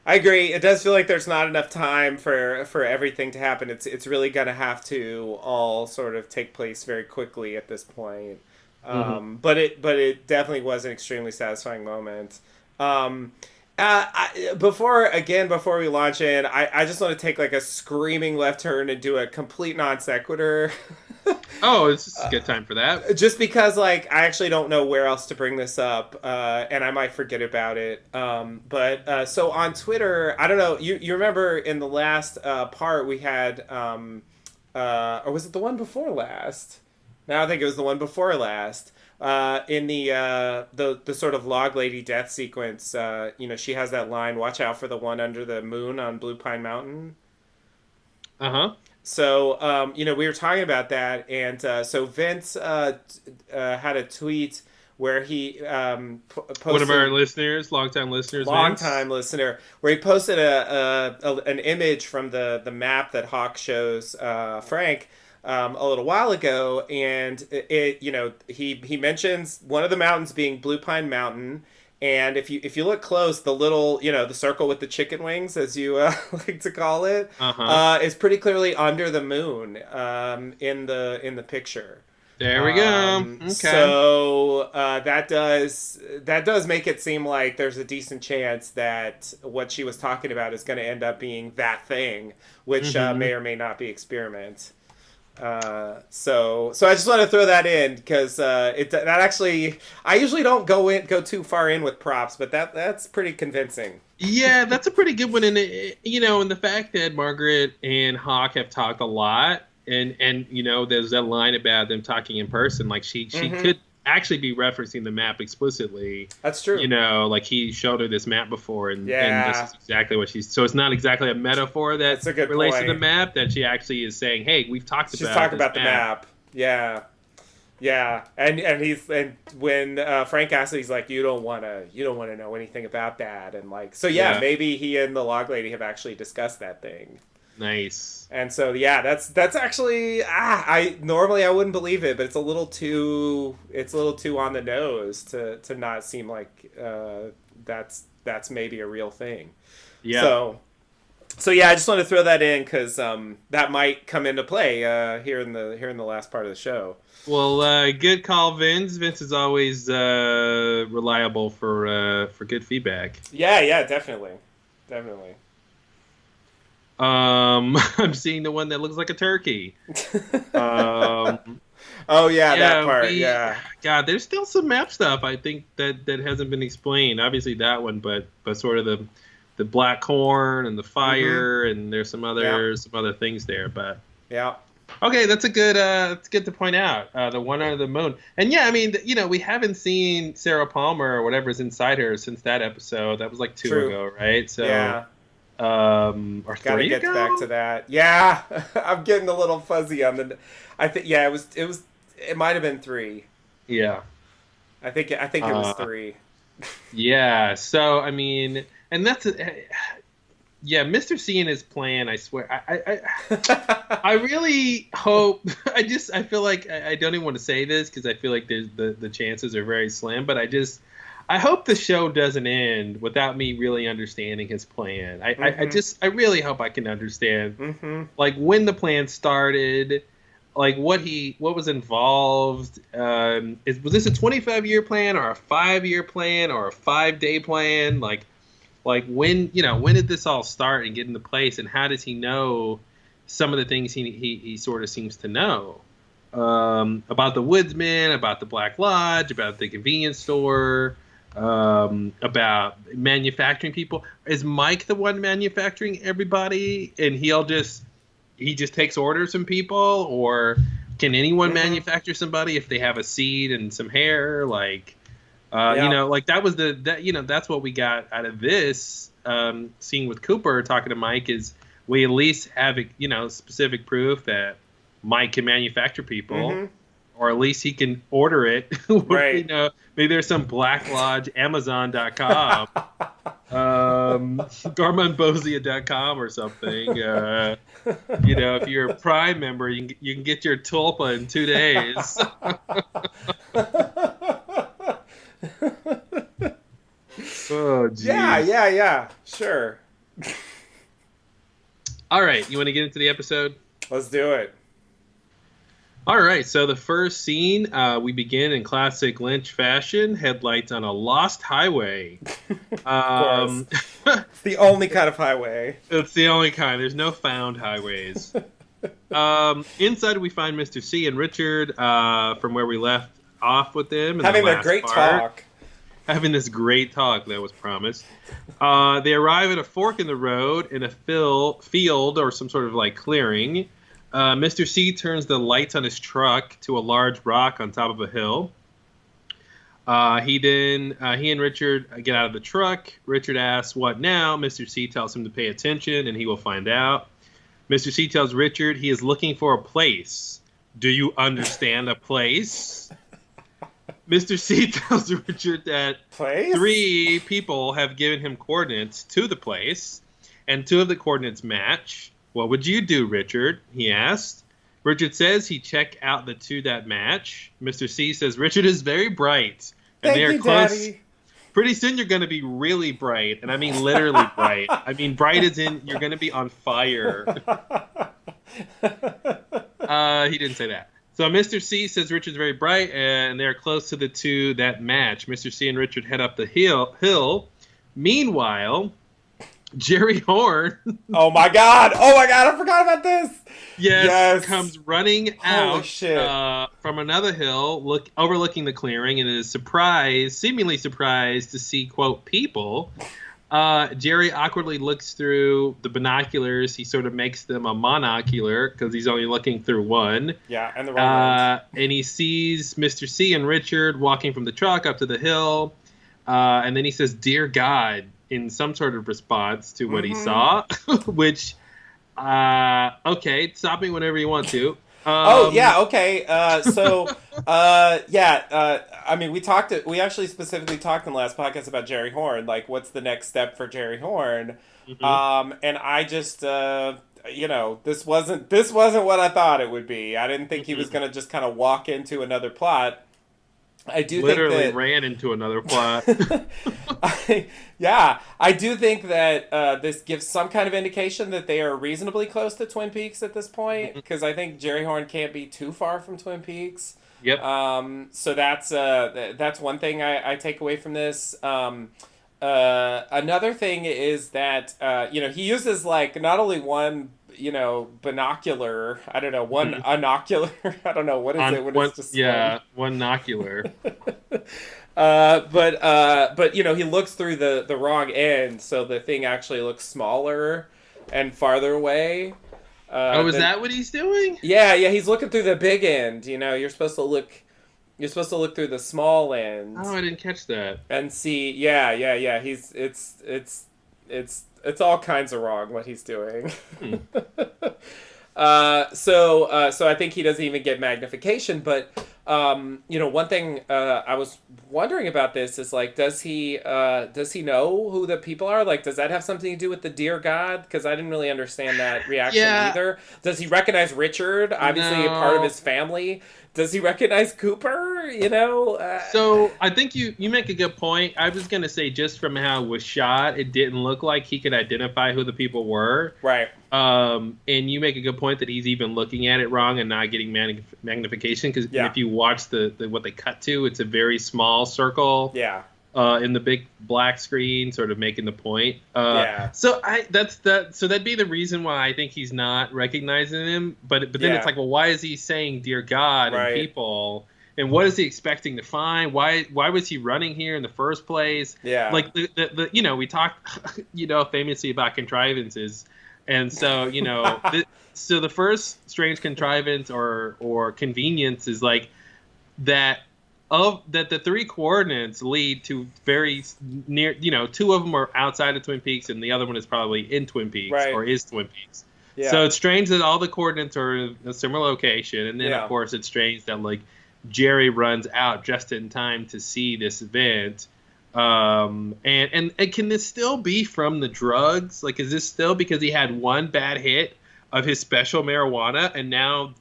I agree. It does feel like there's not enough time for everything to happen. It's really going to have to all sort of take place very quickly at this point. But it definitely was an extremely satisfying moment. Before we launch in, I just want to take like a screaming left turn and do a complete non sequitur. Oh, it's just a good time for that. Just because, like, I actually don't know where else to bring this up, and I might forget about it. But so on Twitter, I don't know. You remember in the last part we had, or was it the one before last? Now I think it was the one before last. In the sort of Log Lady death sequence, she has that line, "Watch out for the one under the moon on Blue Pine Mountain." So, we were talking about that, and so Vince had a tweet where he posted, one of our listeners, longtime listener, where he posted an image from the map that Hawk shows Frank a little while ago, and he mentions one of the mountains being Blue Pine Mountain. And if you look close, the little, the circle with the chicken wings, as you like to call it, is pretty clearly under the moon in the picture. There we go. Okay. So that does make it seem like there's a decent chance that what she was talking about is going to end up being that thing, which may or may not be experiment. So I just want to throw that in, because that actually, I usually don't go too far in with props, but that's pretty convincing. Yeah, that's a pretty good one, and and the fact that Margaret and Hawk have talked a lot, and there's that line about them talking in person, like she could actually be referencing the map explicitly. That's true. You know, like he showed her this map before, and this is exactly what she's. So it's not exactly a metaphor that relates to the map. That she actually is saying, "Hey, she's talked about the map." Yeah, yeah. And when Frank asks, he's like, "You don't want to know anything about that," and like, so yeah, maybe he and the log lady have actually discussed that thing. Nice. And so yeah, that's actually I normally I wouldn't believe it, but it's a little too on the nose to not seem like that's maybe a real thing. Yeah. So yeah, I just want to throw that in because that might come into play here in the last part of the show. Well, good call, Vince. Vince is always reliable for good feedback. Yeah, definitely. I'm seeing the one that looks like a turkey. Oh yeah, that part. God, there's still some map stuff I think that hasn't been explained. Obviously that one, but sort of the black corn and the fire, and there's some other things there. But yeah. Okay, that's good to point out. The one under the moon, and yeah, I mean, we haven't seen Sarah Palmer or whatever's inside her since that episode. That was like 2 ago, right? So yeah. Or gotta 3 get ago? back to that. Yeah, I'm getting a little fuzzy on the. I think it might have been 3. Yeah, I think it was 3. Yeah. So I mean, and that's Mr. C and his plan. I swear, I really hope. I feel like I don't even want to say this because I feel like there's the chances are very slim. But I hope the show doesn't end without me really understanding his plan. I really hope I can understand, like when the plan started, like what was involved. Was this a 25-year plan or a 5-year plan or a 5-day plan? Like when did this all start and get into place, and how does he know some of the things he sort of seems to know about the woodsman, about the Black Lodge, about the convenience store. About manufacturing people. Is Mike the one manufacturing everybody, and he just takes orders from people, or can anyone manufacture somebody if they have a seed and some hair? Like, like that was that's what we got out of this scene with Cooper talking to Mike. Is we at least have specific proof that Mike can manufacture people. Or at least he can order it. Right. Maybe there's some Black Lodge, Amazon.com, GarmonBozia.com or something. If you're a Prime member, you can get your tulpa in 2 days. Oh, geez. Yeah. Sure. All right, you want to get into the episode? Let's do it. All right, so the first scene, we begin in classic Lynch fashion, headlights on a lost highway. Of course. It's the only kind of highway. It's the only kind. There's no found highways. Inside, we find Mr. C and Richard from where we left off with them. Having their great talk. Having this great talk that was promised. They arrive at a fork in the road in a field or some sort of like clearing. Mr. C turns the lights on his truck to a large rock on top of a hill. He and Richard get out of the truck. Richard asks, "What now?" Mr. C tells him to pay attention and he will find out. Mr. C tells Richard he is looking for a place. Do you understand a place? Mr. C tells Richard that 3 people have given him coordinates to the place, and 2 of the coordinates match. What would you do, Richard? He asked. Richard says he check out the 2 that match. Mr. C says Richard is very bright. And they are close. Daddy. Pretty soon you're going to be really bright. And I mean literally bright. I mean bright as in you're going to be on fire. He didn't say that. So Mr. C says Richard's very bright and they're close to the 2 that match. Mr. C and Richard head up the hill. Meanwhile, Jerry Horn. Oh my god! I forgot about this. Yes. Comes running out shit. From another hill, overlooking the clearing, and is seemingly surprised to see, quote, people. Jerry awkwardly looks through the binoculars. He sort of makes them a monocular because he's only looking through one. Yeah, and the wrong ones. And he sees Mr. C and Richard walking from the truck up to the hill. And then he says, "Dear God," in some sort of response to what he saw, which, okay, stop me whenever you want to. Okay. I mean, we actually specifically talked in the last podcast about Jerry Horn, like what's the next step for Jerry Horn. And I just, this wasn't what I thought it would be. I didn't think he was going to just kind of walk into another plot. I do literally think that, ran into another plot. I do think that this gives some kind of indication that they are reasonably close to Twin Peaks at this point, because I think Jerry Horn can't be too far from Twin Peaks. Yep. So that's one thing I take away from this. Another thing is that he uses like not only one binocular. I don't know, one ocular. I don't know what is it when it's just one ocular. But he looks through the wrong end, so the thing actually looks smaller and farther away. Is that what he's doing? Yeah, he's looking through the big end. You're supposed to look through the small end. Oh, I didn't catch that. And see, yeah. It's all kinds of wrong what he's doing. So I think he doesn't even get magnification. But one thing I was wondering about this is like, does he know who the people are? Like, does that have something to do with the Dear God? Because I didn't really understand that reaction either. Does he recognize Richard? Obviously, a part of his family. Does he recognize Cooper? So I think you make a good point. I was going to say, just from how it was shot, it didn't look like he could identify who the people were. Right. And you make a good point that he's even looking at it wrong and not getting magnification. Because if you watch the what they cut to, it's a very small circle. Yeah. In the big black screen, sort of making the point. So that'd be the reason why I think he's not recognizing him. But then it's like, well, why is he saying "Dear God" and people? And what is he expecting to find? Why was he running here in the first place? Yeah. Like the we talked famously about contrivances, and so so the first strange contrivance or convenience is like that. That the three coordinates lead to very near, two of them are outside of Twin Peaks and the other one is probably in Twin Peaks or is Twin Peaks. Yeah. So it's strange that all the coordinates are in a similar location. And then, of course, it's strange that, like, Jerry runs out just in time to see this event. And can this still be from the drugs? Like, is this still because he had one bad hit of his special marijuana and now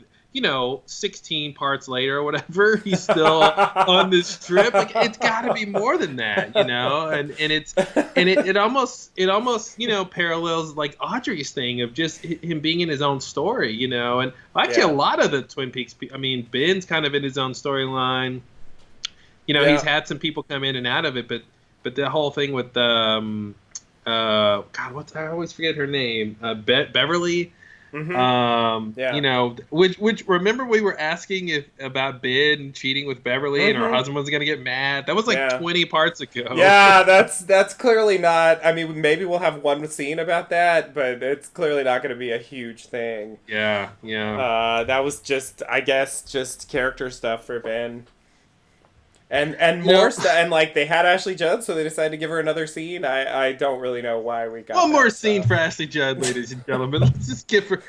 16 parts later or whatever, he's still on this trip? Like, it's got to be more than that, and it almost parallels like Audrey's thing of just him being in his own story, and actually a lot of the Twin Peaks, I mean, Ben's kind of in his own storyline, he's had some people come in and out of it, but the whole thing with I always forget her name, Beverly. Which remember we were asking about Ben cheating with Beverly and her husband was gonna get mad. That was like 20 parts ago. Yeah, that's clearly not. I mean, maybe we'll have one scene about that, but it's clearly not going to be a huge thing. Yeah. That was just character stuff for Ben. And more stuff, and like they had Ashley Judd, so they decided to give her another scene. I don't really know why we got one more scene for Ashley Judd, ladies and gentlemen. Let's just give her.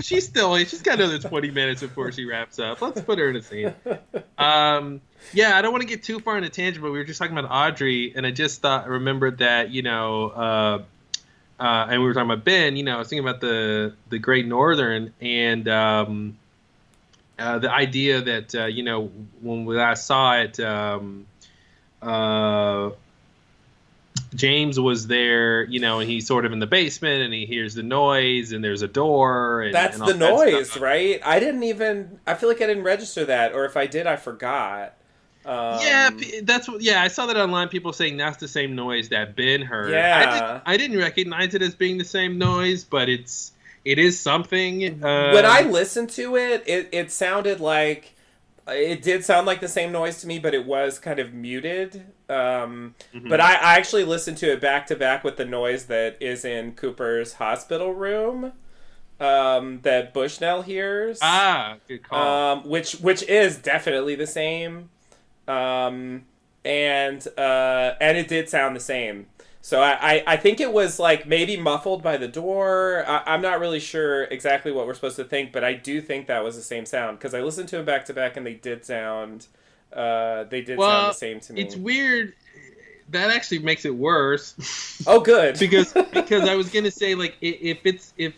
She's got another 20 minutes before she wraps up. Let's put her in a scene. I don't want to get too far in a tangent, but we were just talking about Audrey, and I just remembered that and we were talking about Ben. I was thinking about the Great Northern and. The idea that, when we last saw it, James was there, and he's sort of in the basement and he hears the noise and there's a door. And, that's and the noise, right? I feel like I didn't register that, or if I did, I forgot. I saw that online, people saying that's the same noise that Ben heard. Yeah. I didn't recognize it as being the same noise, but it is something. When I listened to it, it sounded like It did sound like the same noise to me, but it was kind of muted. Mm-hmm. But I actually listened to it back to back with the noise that is in Cooper's hospital room, that Bushnell hears. Good call. Which is definitely the same. And it did sound the same. So I think it was like maybe muffled by the door. I'm not really sure exactly what we're supposed to think, but I do think that was the same sound because I listened to them back to back and they did sound sound the same to me. It's weird. That actually makes it worse. Oh, good. because I was gonna say, like, if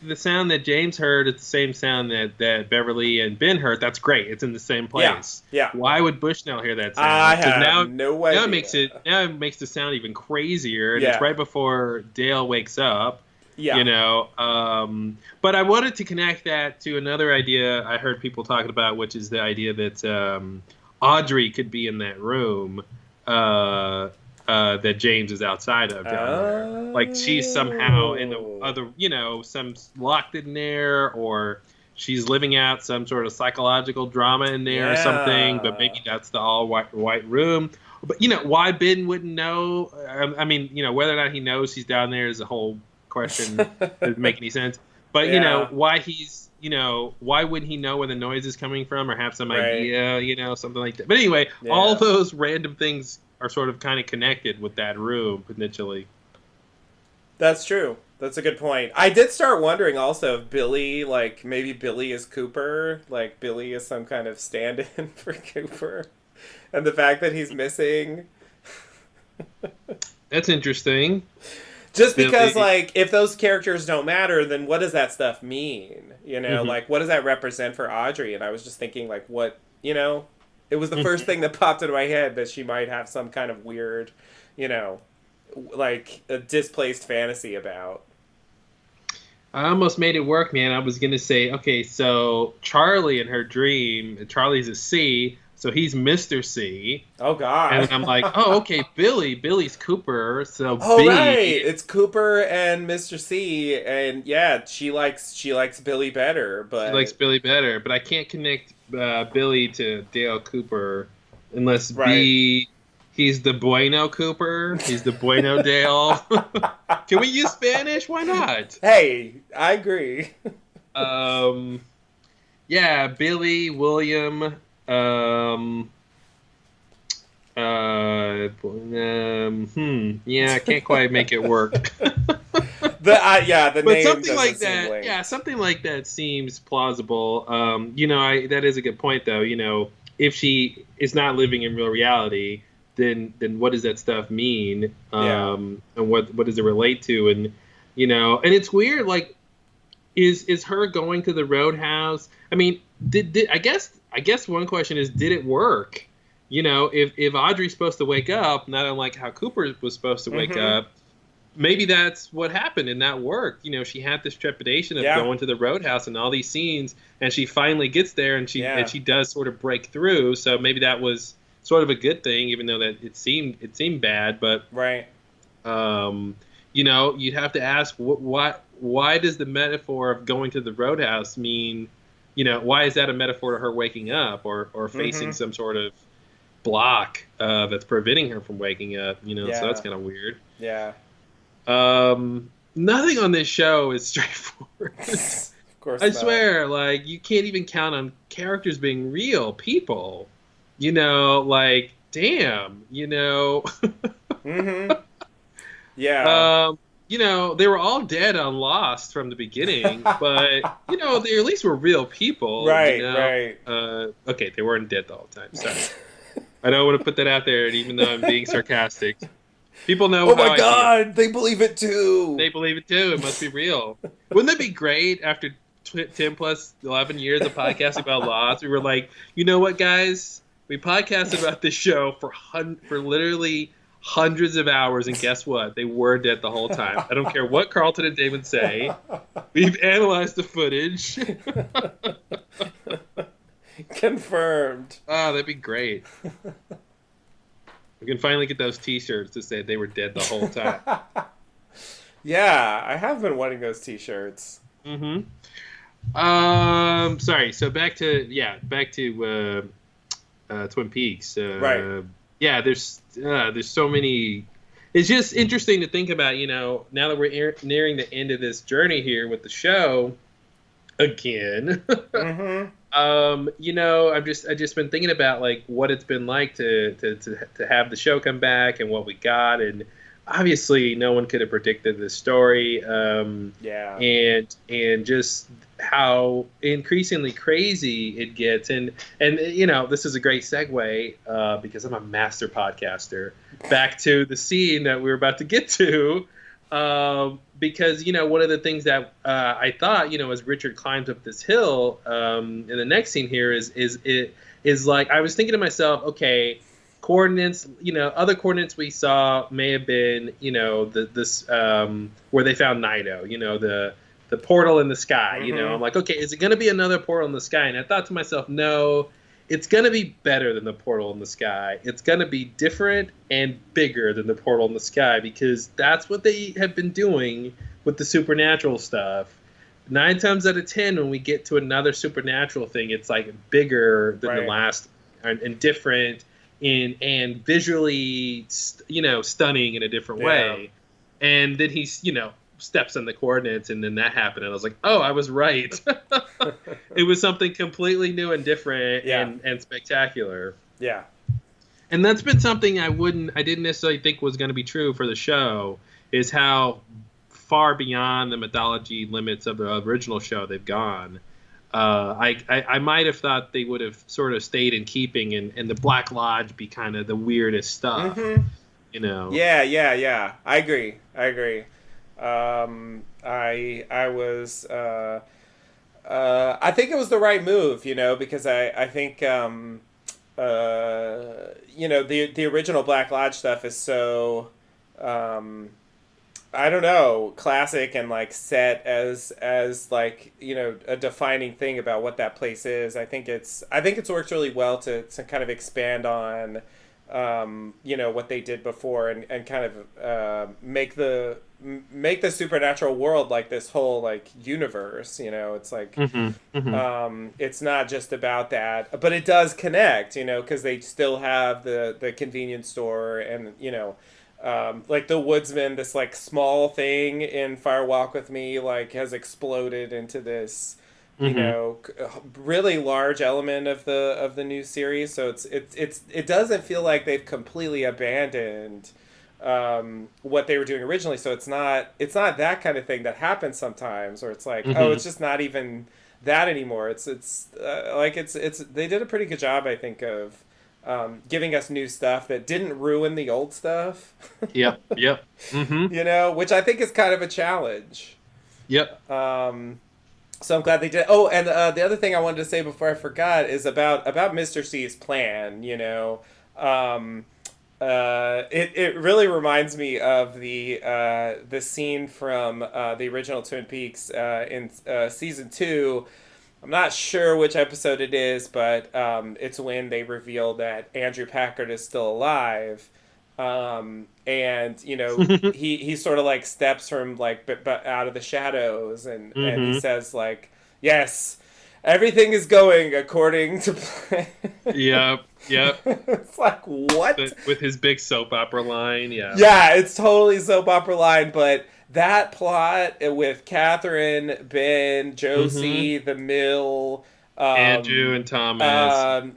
the sound that James heard is the same sound that Beverly and Ben heard, that's great. It's in the same place. Yeah. Why would Bushnell hear that sound? I have no idea. Now it makes the sound even crazier, and Yeah. it's right before Dale wakes up. Yeah. You know. But I wanted to connect that to another idea I heard people talking about, which is the idea that Audrey could be in that room. That James is outside of down there. Like she's somehow in the other, some locked in there, or she's living out some sort of psychological drama in there or something, but maybe that's the all white room. But, why Ben wouldn't know, I mean, whether or not he knows he's down there is a whole question that doesn't make any sense. But, why he's, why wouldn't he know where the noise is coming from or have some idea, something like that. But anyway, all those random things are sort of kind of connected with that room, potentially. That's true. That's a good point. I did start wondering also if Billy, like, maybe Billy is Cooper. Like, Billy is some kind of stand-in for Cooper. And the fact that he's missing. That's interesting. Just because, like, if those characters don't matter, then what does that stuff mean? Like, what does that represent for Audrey? And I was just thinking, like, what, It was the first thing that popped into my head that she might have some kind of weird, like a displaced fantasy about. I almost made it work, man. I was going to say, okay, so Charlie in her dream, Charlie's a C, so he's Mr. C. Oh, God. And I'm like, oh, okay, Billy's Cooper, so B. Right. It's Cooper and Mr. C, and yeah, she likes Billy better, but... She likes Billy better, but I can't connect Billy to Dale Cooper unless B... He's the Bueno Cooper. He's the Bueno Dale. Can we use Spanish? Why not? Hey, I agree. Yeah, Billy, William, yeah, I can't quite make it work. The but name something like that. Linked. Yeah, something like that seems plausible. That is a good point, though. If she is not living in real reality, then what does that stuff mean? And what does it relate to? And and it's weird. Like, is her going to the Roadhouse? I mean, I guess one question is, did it work? If Audrey's supposed to wake up, not unlike how Cooper was supposed to wake up, maybe that's what happened and that worked. She had this trepidation of going to the Roadhouse and all these scenes, and she finally gets there and she does sort of break through. So maybe that was sort of a good thing, even though that it seemed bad. But you'd have to ask why does the metaphor of going to the Roadhouse mean? Why is that a metaphor to her waking up or facing some sort of block that's preventing her from waking up? So that's kind of weird. Yeah. Nothing on this show is straightforward. Of course, I swear, like, you can't even count on characters being real people. Like, damn, Yeah. They were all dead on Lost from the beginning, but, they at least were real people. Right, right. Okay, they weren't dead the whole time. Sorry. I don't want to put that out there, even though I'm being sarcastic. People know. Oh my God, they believe it too. They believe it too. It must be real. Wouldn't that be great after 10 plus 11 years of podcasting about Lost? We were like, you know what, guys? We podcasted about this show for literally hundreds of hours, and guess what? They were dead the whole time. I don't care what Carlton and David say. We've analyzed the footage. Confirmed. Oh, that'd be great. We can finally get those T-shirts to say they were dead the whole time. Yeah, I have been wanting those T-shirts. Sorry. So back to Twin Peaks. Right. Yeah, there's so many. It's just interesting to think about. Now that we're nearing the end of this journey here with the show again. Mm-hmm. I've just been thinking about like what it's been like to have the show come back and what we got, and obviously no one could have predicted this story. Yeah. And just how increasingly crazy it gets, and this is a great segue because I'm a master podcaster. Back to the scene that we were about to get to. Because one of the things that I thought as Richard climbs up this hill in the next scene here is like I was thinking to myself, okay, coordinates, other coordinates we saw may have been this where they found Nido, the portal in the sky. Mm-hmm. I'm like, okay, is it going to be another portal in the sky? And I thought to myself, no. It's going to be better than the portal in the sky. It's going to be different and bigger than the portal in the sky because that's what they have been doing with the supernatural stuff. 9 times out of 10, when we get to another supernatural thing, it's like bigger than the last and different and visually, stunning in a different way. And then he's, steps on the coordinates, and then that happened, and I was like, oh, I was right. It was something completely new and different and spectacular. Yeah. And that's been something I didn't necessarily think was going to be true for the show, is how far beyond the mythology limits of the original show they've gone. I might have thought they would have sort of stayed in keeping and the Black Lodge be kind of the weirdest stuff. Mm-hmm. Yeah. I agree. I was I think it was the right move, because I think the original Black Lodge stuff is so I don't know, classic and like set as like a defining thing about what that place is. I think it's worked really well to kind of expand on what they did before and kind of make the supernatural world like this whole like universe. It's like it's not just about that, but it does connect, because they still have the convenience store and like the woodsman, this like small thing in Fire Walk with Me like has exploded into this really large element of the new series. So it doesn't feel like they've completely abandoned what they were doing originally. So it's not that kind of thing that happens sometimes, or it's like oh, it's just not even that anymore. It's they did a pretty good job, I think, of giving us new stuff that didn't ruin the old stuff. Yep. Mm-hmm. Which I think is kind of a challenge. Yep. So I'm glad they did. Oh, and the other thing I wanted to say before I forgot is about Mr. C's plan. It really reminds me of the scene from the original Twin Peaks in season 2. I'm not sure which episode it is, but it's when they reveal that Andrew Packard is still alive. And he sort of like steps from like out of the shadows and he says like, yes, everything is going according to plan. Yep. It's like, what? With his big soap opera line. Yeah, it's totally soap opera line, but that plot with Catherine, Ben, Josie, the Mill, Andrew and Thomas.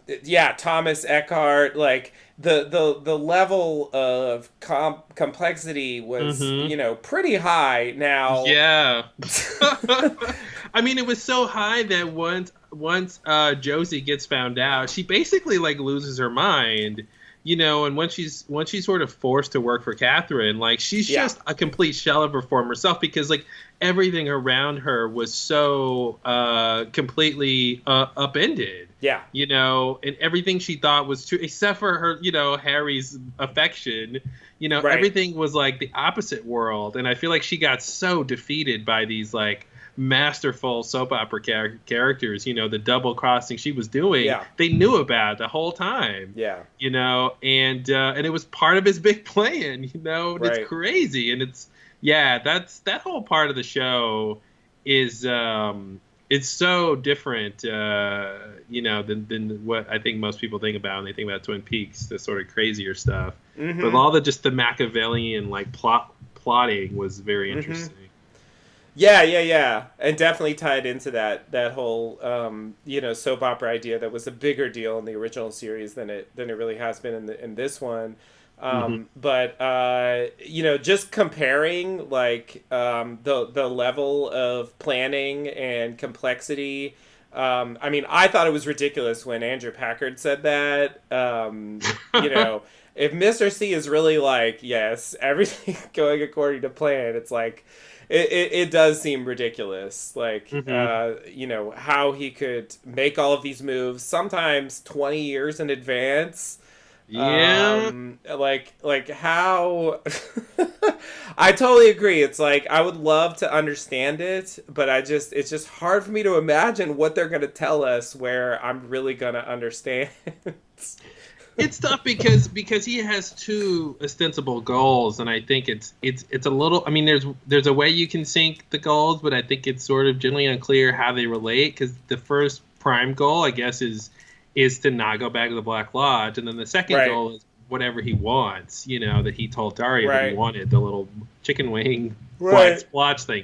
Thomas Eckhart, like the level of complexity was pretty high. Now, yeah. I mean, it was so high that once Josie gets found out, she basically like loses her mind. And when she's sort of forced to work for Catherine, like she's just a complete shell of her former self, because like everything around her was so completely upended. Yeah. And everything she thought was true, except for her, Harry's affection. Everything was like the opposite world, and I feel like she got so defeated by these like masterful soap opera characters, the double crossing she was doing. They knew about the whole time. And it was part of his big plan. It's crazy, and it's that whole part of the show is it's so different, than what I think most people think about when they think about Twin Peaks, the sort of crazier stuff. But all the Machiavellian like plotting was very interesting. Yeah, and definitely tied into that whole soap opera idea that was a bigger deal in the original series than it really has been in this one. But just comparing like the level of planning and complexity. I mean, I thought it was ridiculous when Andrew Packard said that. If Mr. C is really like, yes, everything going according to plan, it's like it does seem ridiculous. Like, how he could make all of these moves, sometimes 20 years in advance. Yeah. Like how I totally agree. It's like I would love to understand it, but it's just hard for me to imagine what they're going to tell us where I'm really going to understand. It's tough because he has two ostensible goals, and I think it's a little. I mean, there's a way you can sync the goals, but I think it's sort of generally unclear how they relate. Because the first prime goal, I guess, is to not go back to the Black Lodge, and then the second goal is whatever he wants. That he told Daria that he wanted, the little chicken wing white splotch thing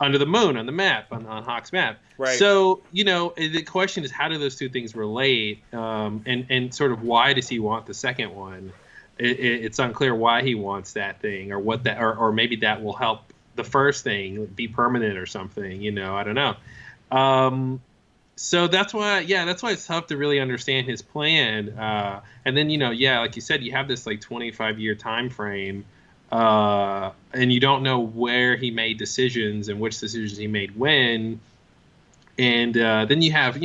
under the moon on the map on Hawk's map. Right. So, the question is, how do those two things relate? And sort of why does he want the second one? It's unclear why he wants that thing, or what that, or maybe that will help the first thing be permanent or something. I don't know. So that's why it's tough to really understand his plan. And then, like you said, you have this like 25-year time frame, and you don't know where he made decisions and which decisions he made when. And then you have,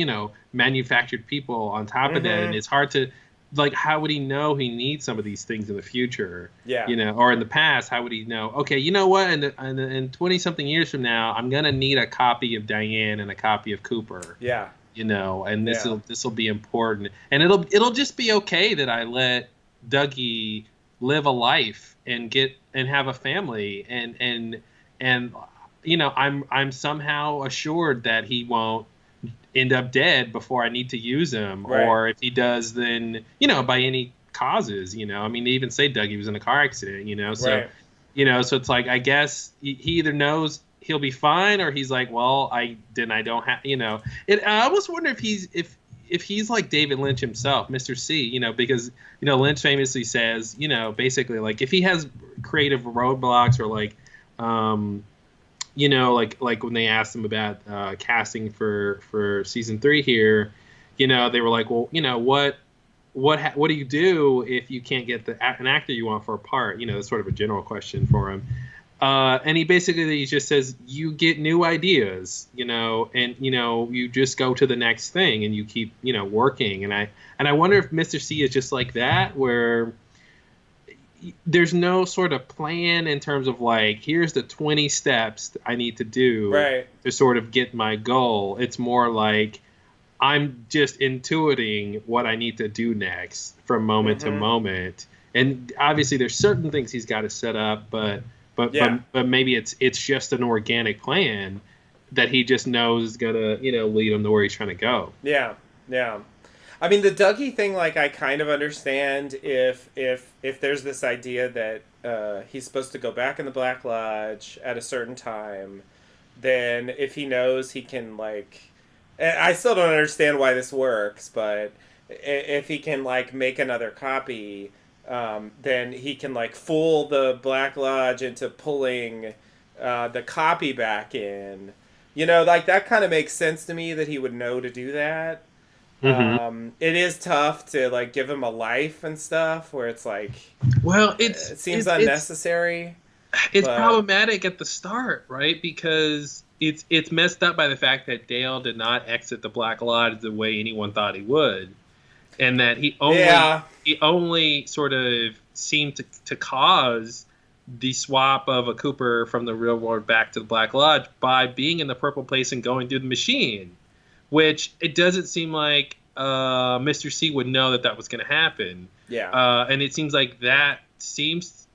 manufactured people on top of that. And it's hard to, like, how would he know he needs some of these things in the future? Yeah. Or in the past, how would he know, okay, you know what, in 20-something years from now, I'm going to need a copy of Diane and a copy of Cooper. Yeah. And this will be important. And it'll just be okay that I let Dougie live a life and have a family and I'm somehow assured that he won't end up dead before I need to use him, or if he does, then by any causes. I mean, they even say Dougie was in a car accident. So so it's like, I guess he either knows he'll be fine, or he's like, well, I don't have. I almost wonder if he's like David Lynch himself, Mr. C. Because Lynch famously says, basically, like, if he has creative roadblocks, or like like when they asked him about casting for season 3 here, they were like, well, what do you do if you can't get an actor you want for a part? That's sort of a general question for him. And he just says, you get new ideas, and you just go to the next thing, and you keep working. And I wonder if Mr. C is just like that, where there's no sort of plan in terms of like, here's the 20 steps I need to do to sort of get my goal. It's more like, I'm just intuiting what I need to do next from moment to moment. And obviously there's certain things he's got to set up, but maybe it's just an organic plan that he just knows is gonna lead him to where he's trying to go. Yeah. I mean, the Dougie thing, like, I kind of understand if there's this idea that he's supposed to go back in the Black Lodge at a certain time, then if he knows he can, like, I still don't understand why this works, but if he can, like, make another copy, then he can, like, fool the Black Lodge into pulling the copy back in. Like, that kind of makes sense to me that he would know to do that. It is tough to, like, give him a life and stuff where it's like, well, it seems unnecessary. It's problematic at the start, right? Because it's messed up by the fact that Dale did not exit the Black Lodge the way anyone thought he would, and that he only sort of seemed to cause the swap of a Cooper from the real world back to the Black Lodge by being in the purple place and going through the machine. Which it doesn't seem like Mr. C would know that was going to happen. Yeah. And it seems like that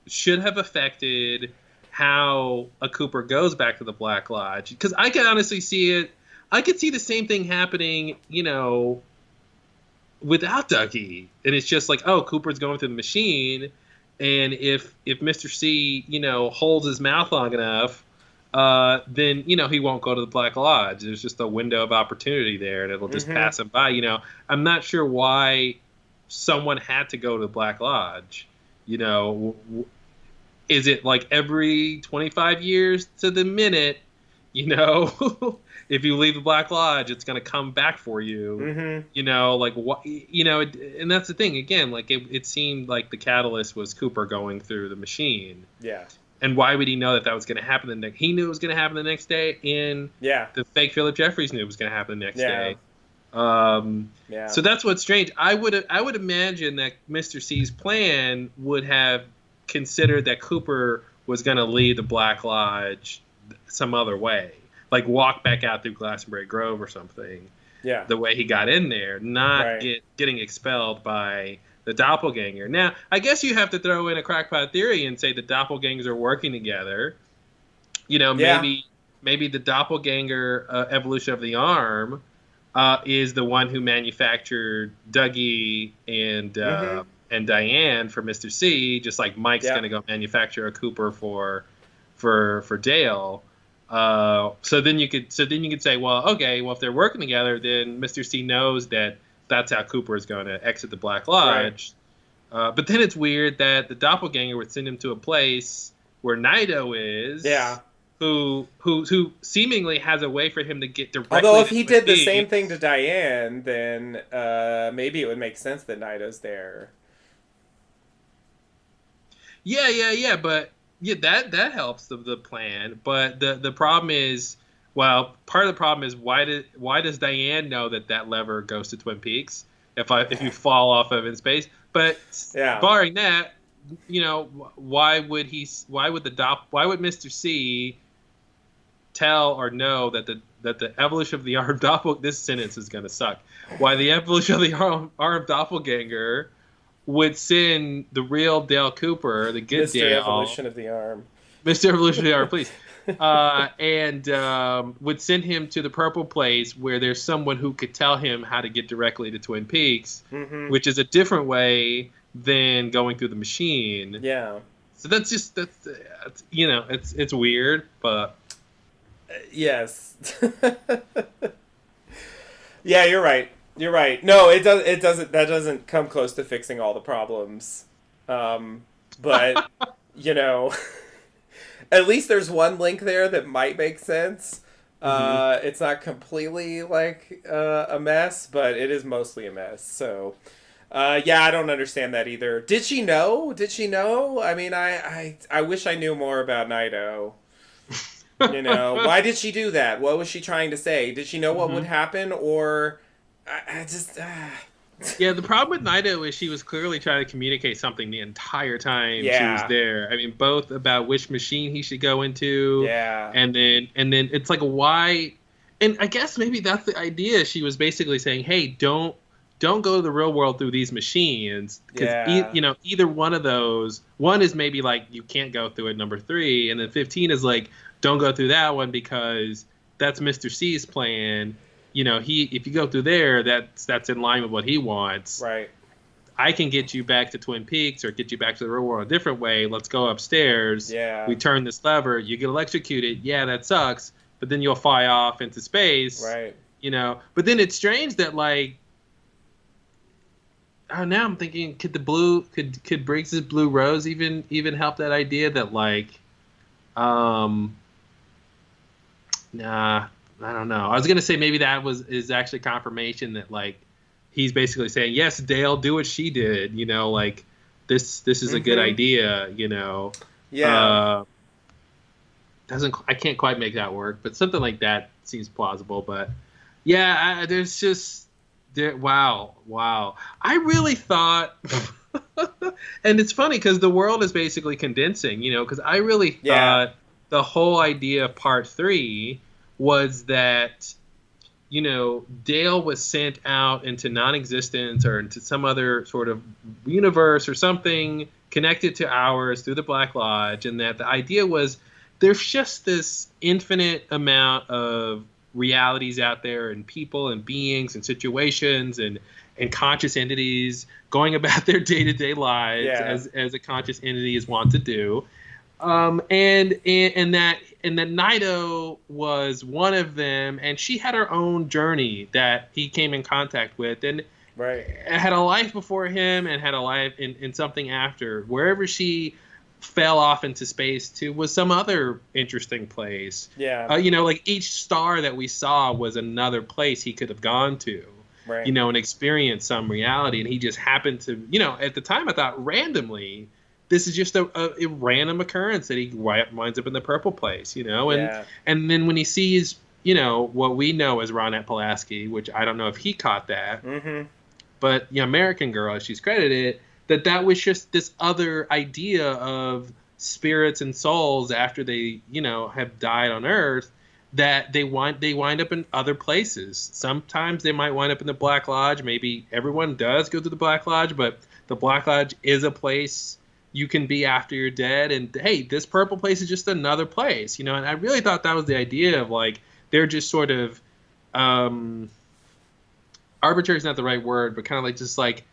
should have affected how a Cooper goes back to the Black Lodge. Because I can honestly see it. I could see the same thing happening, without Dougie. And it's just like, oh, Cooper's going through the machine, and if Mr. C, holds his mouth long enough, then he won't go to the Black Lodge. There's just a window of opportunity there, and it'll just pass him by. I'm not sure why someone had to go to the Black Lodge. Is it like every 25 years to the minute? If you leave the Black Lodge, it's going to come back for you. Like what? And that's the thing. Again, like it seemed like the catalyst was Cooper going through the machine. Yeah. And why would he know that was going to happen the next? He knew it was going to happen the next day, and the fake Philip Jeffries knew it was going to happen the next day. So that's what's strange. I would imagine that Mr. C's plan would have considered that Cooper was going to leave the Black Lodge some other way, like walk back out through Glastonbury Grove or something. Yeah, the way he got in there, not getting expelled by the doppelganger. Now, I guess you have to throw in a crackpot theory and say the doppelgangers are working together. Maybe the doppelganger evolution of the arm is the one who manufactured Dougie and Diane for Mr. C, just like Mike's going to go manufacture a Cooper for Dale. So then you could say, well, okay, well if they're working together, then Mr. C knows that that's how Cooper is going to exit the Black Lodge. Right. But then it's weird that the doppelganger would send him to a place where Naito is. Yeah. Who seemingly has a way for him to get directly. Although if he did the same thing to Diane, then maybe it would make sense that Naito's there. Yeah. But that helps the plan. But the problem is. Well, part of the problem is why does Diane know that lever goes to Twin Peaks if you fall off of it in space? But barring that, why would Mr. C tell or know that the evolution of the armed doppelganger? This sentence is going to suck. Why the evolution of the armed doppelganger would send the real Dale Cooper, the good Mr. Dale, Evolution of the Arm, Mr. Evolution of the Arm, please. And would send him to the purple place where there's someone who could tell him how to get directly to Twin Peaks, which is a different way than going through the machine. Yeah. So that's it's weird, but yes. Yeah, you're right. You're right. No, it doesn't. That doesn't come close to fixing all the problems. But at least there's one link there that might make sense. It's not completely like a mess, but it is mostly a mess. So, I don't understand that either. Did she know? I mean, I wish I knew more about Naito. Why did she do that? What was she trying to say? Did she know what would happen, or I just. Yeah, the problem with Naito is she was clearly trying to communicate something the entire time she was there. I mean, both about which machine he should go into. Yeah. And then it's like why, and I guess maybe that's the idea. She was basically saying, hey, don't go to the real world through these machines, because either one of those. One is maybe like you can't go through it, number 3, and then 15 is like don't go through that one because that's Mr. C's plan. If you go through there, that's in line with what he wants. Right. I can get you back to Twin Peaks or get you back to the real world a different way. Let's go upstairs. Yeah. We turn this lever. You get electrocuted. Yeah, that sucks. But then you'll fly off into space. Right. But then it's strange that like. Oh, now I'm thinking, could Briggs's Blue Rose even help that idea that like, nah. I don't know. I was gonna say maybe that is actually confirmation that like he's basically saying, yes, Dale, do what she did. Like this is a good idea. Yeah. I can't quite make that work, but something like that seems plausible. But yeah, there's just wow. I really thought, and it's funny because the world is basically condensing. Because I really thought the whole idea of part 3. Was that, Dale was sent out into non-existence or into some other sort of universe or something connected to ours through the Black Lodge, and that the idea was there's just this infinite amount of realities out there and people and beings and situations and conscious entities going about their day-to-day lives as a conscious entity is wont to do. And that Naito was one of them, and she had her own journey that he came in contact with, and had a life before him and had a life in something after. Wherever she fell off into space to was some other interesting place. Like each star that we saw was another place he could have gone to. And experienced some reality, and he just happened to, at the time I thought randomly, this is just a random occurrence that he winds up in the purple place, and then when he sees, what we know as Ronette Pulaski, which I don't know if he caught that, but American Girl, as she's credited, that was just this other idea of spirits and souls after they, have died on Earth, that they wind up in other places. Sometimes they might wind up in the Black Lodge. Maybe everyone does go to the Black Lodge, but the Black Lodge is a place you can be after you're dead. And hey, this purple place is just another place, And I really thought that was the idea of like they're just sort of arbitrary is not the right word, but kind of like just like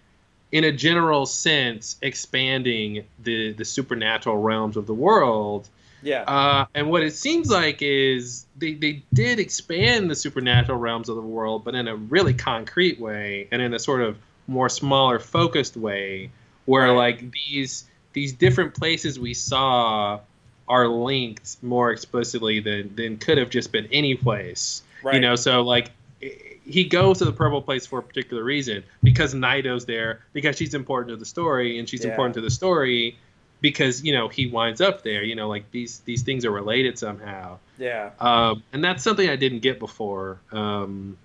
in a general sense expanding the supernatural realms of the world. And what it seems like is they did expand the supernatural realms of the world, but in a really concrete way and in a sort of more smaller focused way where like these different places we saw are linked more explicitly than could have just been any place. So like he goes to the purple place for a particular reason, because Naito's there, because she's important to the story, and she's important to the story because, he winds up there, like these things are related somehow. And that's something I didn't get before. And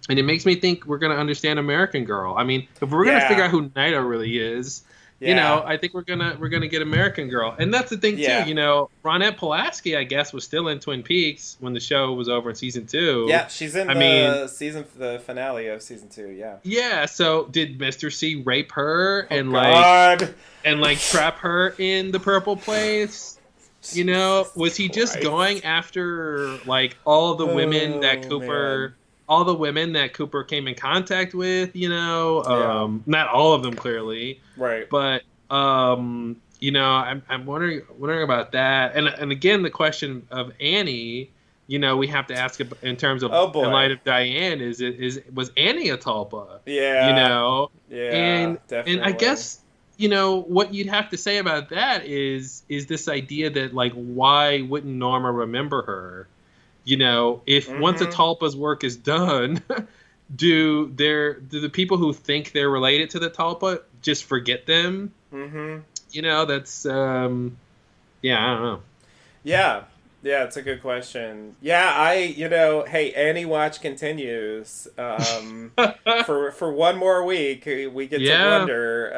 it makes me think we're going to understand American Girl. I mean, if we're going to figure out who Naito really is, I think we're gonna get American Girl. And that's the thing too, Ronette Pulaski, I guess, was still in Twin Peaks when the show was over in season 2. Yeah, she's in the finale of season 2, Yeah, so did Mr. C rape her and trap her in the purple place? Was he just going after like all the women that Cooper all the women that Cooper came in contact with, not all of them clearly, but I'm wondering about that, and again the question of Annie, we have to ask in terms of in light of Diane, was Annie a Tulpa? And definitely. And I guess what you'd have to say about that is this idea that like why wouldn't Norma remember her? If once a Tulpa's work is done, do the people who think they're related to the Tulpa just forget them? That's I don't know. Yeah, it's a good question. Hey, Annie Watch continues. For one more week, we get to wonder.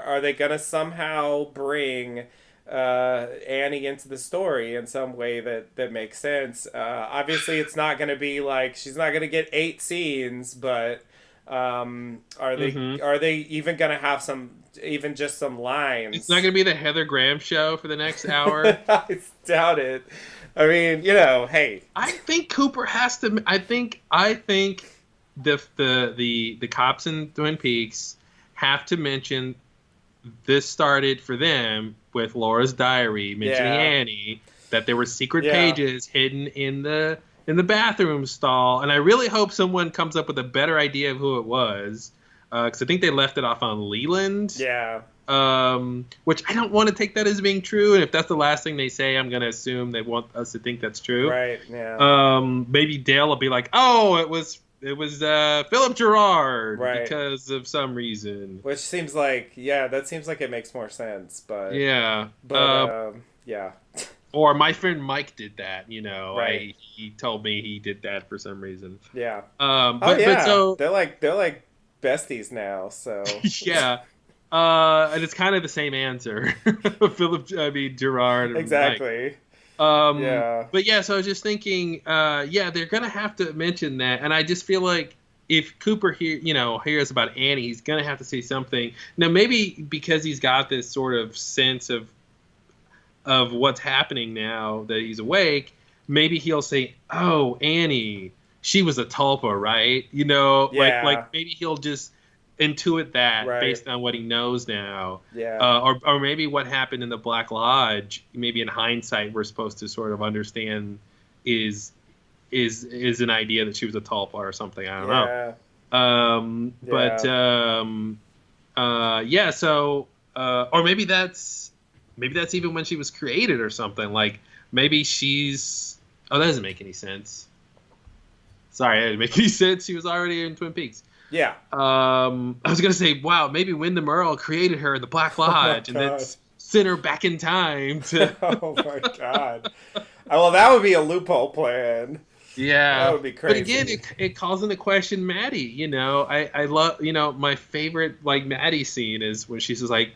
Are they gonna somehow bring Annie into the story in some way that makes sense? Obviously it's not going to be like she's not going to get 8 scenes, but are they even going to have just some lines? It's not going to be the Heather Graham show for the next hour. I doubt it. I mean, hey, I think Cooper has to. I think the cops in Twin Peaks have to mention this started for them with Laura's diary mentioning Annie, that there were secret pages hidden in the bathroom stall, and I really hope someone comes up with a better idea of who it was, because I think they left it off on Leland. Which I don't want to take that as being true, and if that's the last thing they say, I'm going to assume they want us to think that's true. Maybe Dale will be like, oh, it was Philip Gerard because of some reason. Which seems like, that seems like it makes more sense, but... Or my friend Mike did that, he told me he did that for some reason. But so... They're like besties now, so... And it's kind of the same answer. Gerard and exactly. Mike. So I was just thinking, they're gonna have to mention that, and I just feel like if Cooper hears about Annie, he's gonna have to say something. Now, maybe because he's got this sort of sense of what's happening now that he's awake, maybe he'll say, "Oh, Annie, she was a tulpa, right?" You know, like Yeah. maybe he'll just intuit that Right. based on what he knows now, Yeah. or maybe what happened in the Black Lodge. Maybe in hindsight, we're supposed to sort of understand is is an idea that she was a tulpa or something. I don't know. Yeah. But Yeah. yeah, so or maybe that's even when she was created or something. Like maybe she's oh, that doesn't make any sense. Sorry, that didn't make any sense. She was already in Twin Peaks. Yeah. I was gonna say, wow, maybe Wyndham Earl created her in the Black Oh my Lodge and then god. sent her back in time to. Oh my god. Well, that would be a loophole plan. That Yeah, would be but again, crazy. it calls into question Maddie. You know, I love, you know, my favorite like Maddie scene is when she's just like,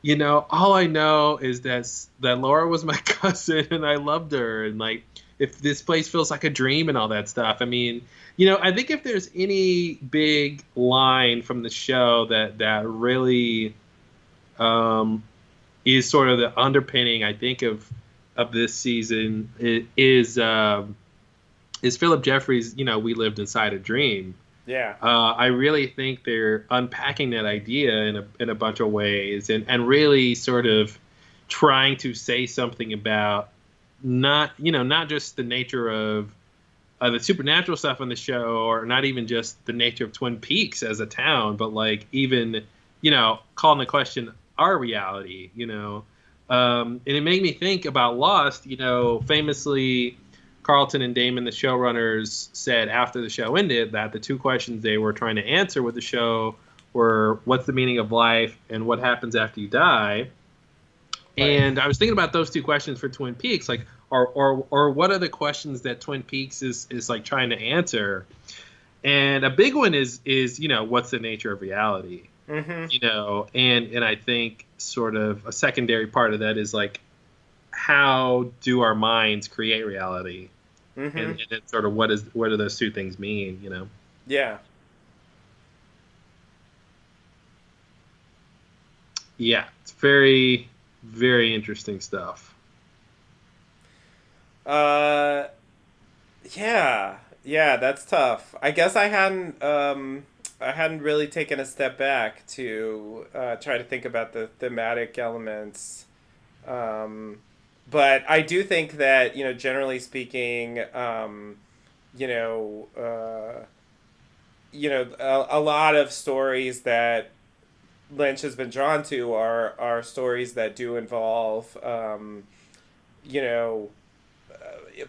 you know, all I know is that Laura was my cousin and I loved her, and like if this place feels like a dream and all that stuff. I mean, you know, I think if there's any big line from the show that really um, is sort of the underpinning, I think of this season is Philip Jeffries. You know, we lived inside a dream. Yeah. I really think they're unpacking that idea in a bunch of ways, and really sort of trying to say something about not just the nature of the supernatural stuff on the show, or not even just the nature of Twin Peaks as a town, but like even calling the question our reality. And it made me think about Lost. Famously, Carlton and Damon, the showrunners, said after the show ended that the two questions they were trying to answer with the show were what's the meaning of life and what happens after you die. Right. And I was thinking about those two questions for Twin Peaks, like, or what are the questions that Twin Peaks is like trying to answer? And a big one is what's the nature of reality? Mm-hmm. And I think sort of a secondary part of that is like, how do our minds create reality? Mm-hmm. And it's sort of what do those two things mean? Yeah. Yeah, it's very, very interesting stuff. Uh yeah. Yeah, that's tough. I guess I hadn't really taken a step back to try to think about the thematic elements. Um but I do think that, generally speaking, you know, uh a lot of stories that Lynch has been drawn to are stories that do involve, you know,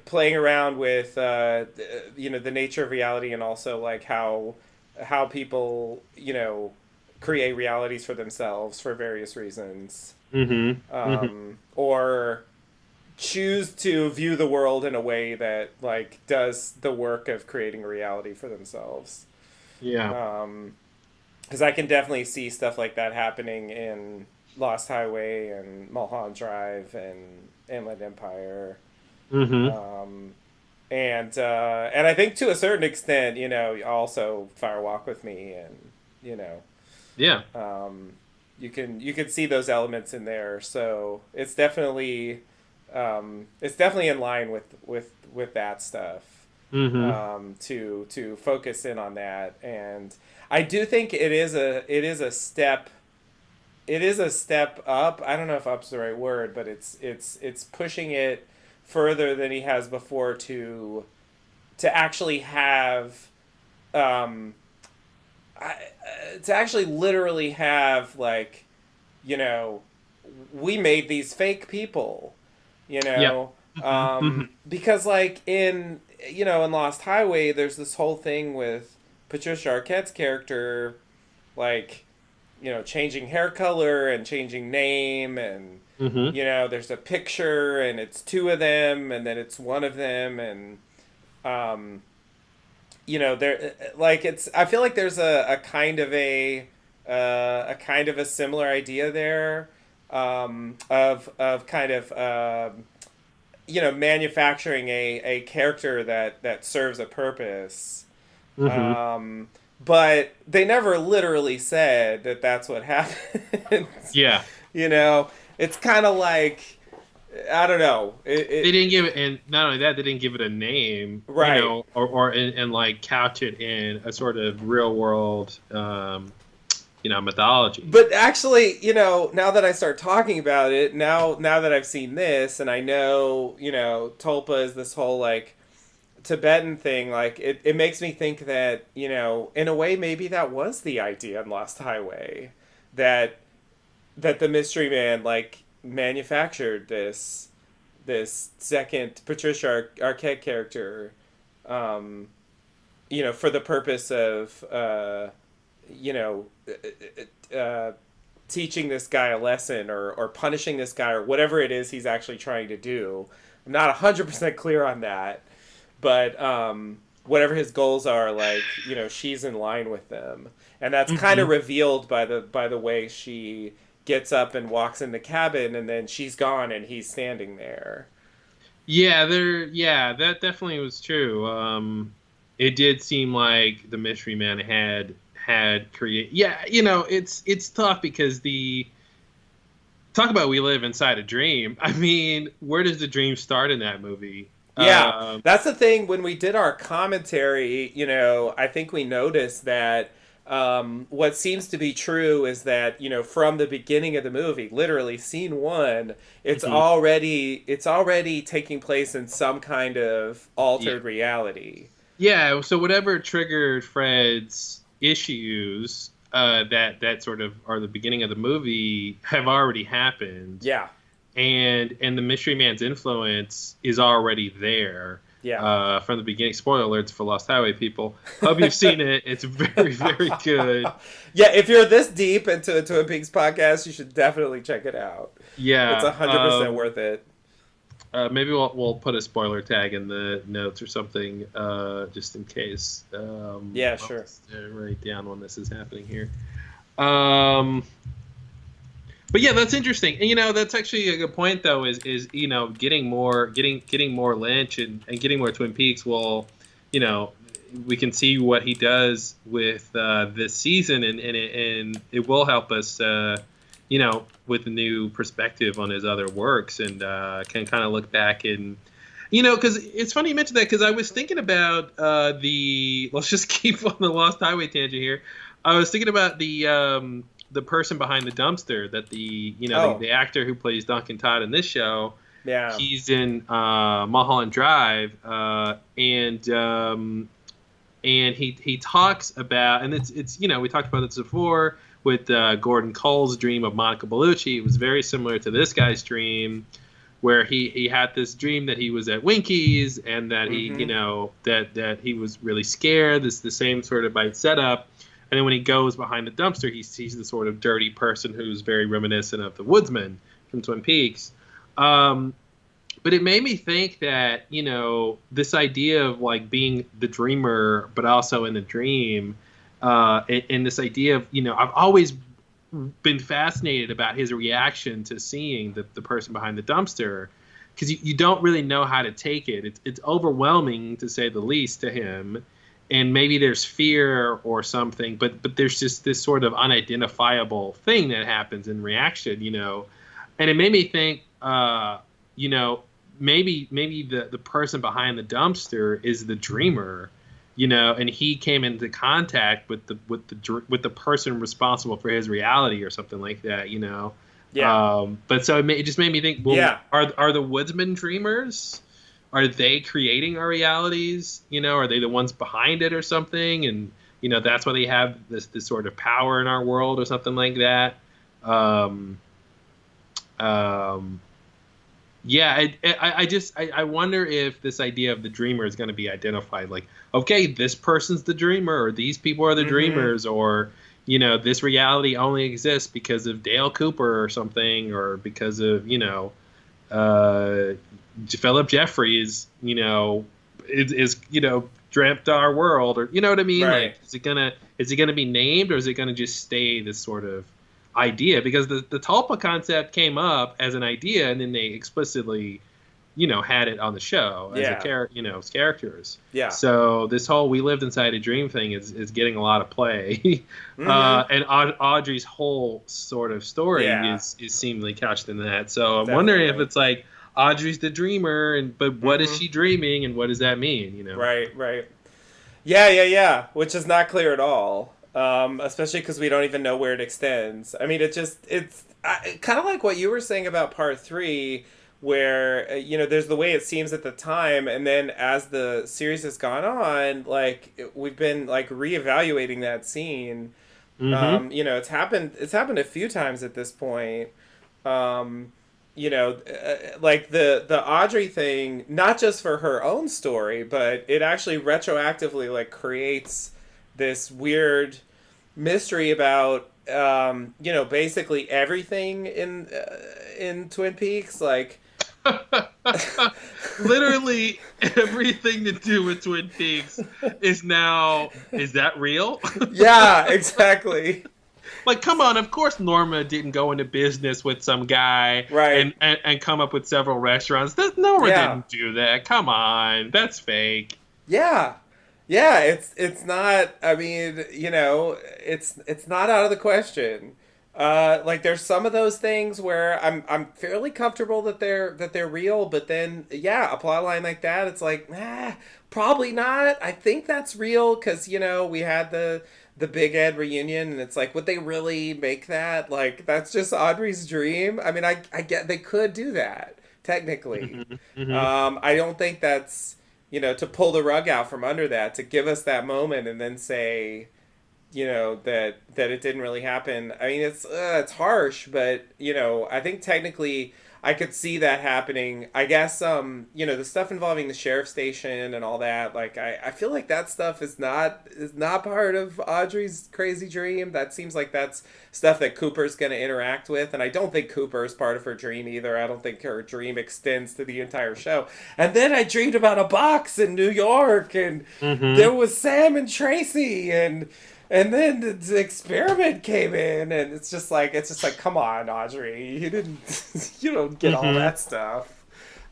playing around with, the nature of reality, and also like how people, create realities for themselves for various reasons, Mm-hmm. Mm-hmm. or choose to view the world in a way that like does the work of creating a reality for themselves. Yeah. Because I can definitely see stuff like that happening in Lost Highway and Mulholland Drive and Inland Empire, Mm-hmm. and I think to a certain extent, also Fire Walk with Me, and you know, Yeah. um, you can see those elements in there. So it's definitely in line with that stuff. Mm-hmm. To focus in on that, and I do think it is a step up. I don't know if up's the right word, but it's pushing it further than he has before to actually have, um I, to actually literally have, like, you know we made these fake people, you Yeah. know Mm-hmm. Mm-hmm. because like in Lost Highway, there's this whole thing with Patricia Arquette's character, like, changing hair color and changing name, and Mm-hmm. there's a picture and it's two of them and then it's one of them, and um, there, like, it's, I feel like there's a kind of a similar idea there, of kind of, manufacturing a character that serves a purpose. Mm-hmm. But they never literally said that that's what happens. Yeah. you know, it's kind of like, I don't know. They didn't give it, and not only that, they didn't give it a name, Right. you know, and like couch it in a sort of real world, you know, mythology. But actually, you know, now that I start talking about it, now that I've seen this, and I know, you know, Tulpa is this whole like Tibetan thing, like it makes me think that, you know, in a way maybe that was the idea in Lost Highway. That that the mystery man like manufactured this second Patricia Arquette character, um, you know, for the purpose of you know, teaching this guy a lesson or punishing this guy or whatever it is he's actually trying to do. I'm not 100% clear on that, but whatever his goals are, like, you know, she's in line with them. And that's kind of revealed by the way she gets up and walks in the cabin, and then she's gone and he's standing there. Yeah, that definitely was true. It did seem like the mystery man had create. Yeah, you know, it's tough because the talk about we live inside a dream. I mean, where does the dream start in that movie? Yeah, that's the thing. When we did our commentary, you know, I think we noticed that what seems to be true is that, you know, from the beginning of the movie, literally scene one, it's already taking place in some kind of altered reality. Yeah, so whatever triggered Fred's issues that sort of are the beginning of the movie have already happened. Yeah. And the mystery man's influence is already there. Yeah. From the beginning. Spoiler alerts for Lost Highway people. Hope you've seen it. It's very, very good. Yeah, if you're this deep into a Twin Peaks podcast, you should definitely check it out. Yeah, it's 100% worth it. Maybe we'll put a spoiler tag in the notes or something, just in case. Yeah, sure. I'll write down when this is happening here. But yeah, that's interesting. And, you know, that's actually a good point, though, is you know, getting more Lynch and getting more Twin Peaks will, you know, we can see what he does with this season, and it will help us, you know, with a new perspective on his other works, and can kind of look back and, you know, because it's funny you mentioned that, because I was thinking about let's just keep on the Lost Highway tangent here. I was thinking about the person behind the dumpster, that the actor who plays Duncan Todd in this show. Yeah, he's in Mulholland Drive, and he talks about, and it's you know, we talked about this before with Gordon Cole's dream of Monica Bellucci. It was very similar to this guy's dream, where he had this dream that he was at Winkies, and that he you know that he was really scared. This the same sort of bite setup. And then when he goes behind the dumpster, he sees the sort of dirty person who's very reminiscent of the woodsman from Twin Peaks. But it made me think that, you know, this idea of like being the dreamer, but also in the dream, and this idea of, you know, I've always been fascinated about his reaction to seeing the person behind the dumpster, because you don't really know how to take it. It's overwhelming, to say the least, to him. And maybe there's fear or something, but there's just this sort of unidentifiable thing that happens in reaction, you know. And it made me think, you know, maybe the person behind the dumpster is the dreamer, you know, and he came into contact with the person responsible for his reality or something like that, you know. Yeah. But so it just made me think, well, yeah. Are the woodsmen dreamers? Are they creating our realities? You know, are they the ones behind it or something? And, you know, that's why they have this sort of power in our world or something like that. Yeah, I wonder if this idea of the dreamer is going to be identified. Like, okay, this person's the dreamer, or these people are the dreamers, or, you know, this reality only exists because of Dale Cooper or something, or because of, you know, Philip Jeffries, you know, is you know, dreamt our world, or, you know what I mean? Right. Like, is it gonna be named, or is it gonna just stay this sort of idea? Because the Tulpa concept came up as an idea, and then they explicitly, you know, had it on the show as you know, as characters. Yeah. So this whole "we lived inside a dream" thing is getting a lot of play, and Audrey's whole sort of story is seemingly couched in that. So I'm wondering if it's like Audrey's the dreamer, but what is Mm-hmm. she dreaming, and what does that mean? You know. Right, right. Yeah. Which is not clear at all. Especially because we don't even know where it extends. I mean, it's kind of like what you were saying about part three, where there's the way it seems at the time, and then as the series has gone on, like we've been like reevaluating that scene. Mm-hmm. It's happened a few times at this point. Um, like the Audrey thing, not just for her own story, but it actually retroactively like creates this weird mystery about basically everything in Twin Peaks. Like, Literally everything to do with Twin Peaks is now, is that real? yeah, exactly. Like, come on, of course Norma didn't go into business with some guy Right. and come up with several restaurants. Norma Yeah. didn't do that. Come on, that's fake. Yeah. Yeah, it's not. I mean, it's not out of the question. Like there's some of those things where I'm fairly comfortable that they're real, but then yeah, a plot line like that, it's like, probably not. I think that's real because we had the Big Ed reunion, and it's like, would they really make that? Like that's just Audrey's dream. I mean, I get they could do that technically. Hmm. Hmm. I don't think that's to pull the rug out from under that, to give us that moment and then say, that it didn't really happen. I mean, it's harsh, but I think technically I could see that happening. I guess the stuff involving the sheriff station and all that, like I feel like that stuff is not part of Audrey's crazy dream. That seems like that's stuff that Cooper's going to interact with, and I don't think Cooper is part of her dream either. I don't think her dream extends to the entire show. And then I dreamed about a box in New York, and Hmm. there was Sam and Tracy, and then the experiment came in, and it's just like, come on, Audrey, you didn't, you don't get all Hmm. that stuff.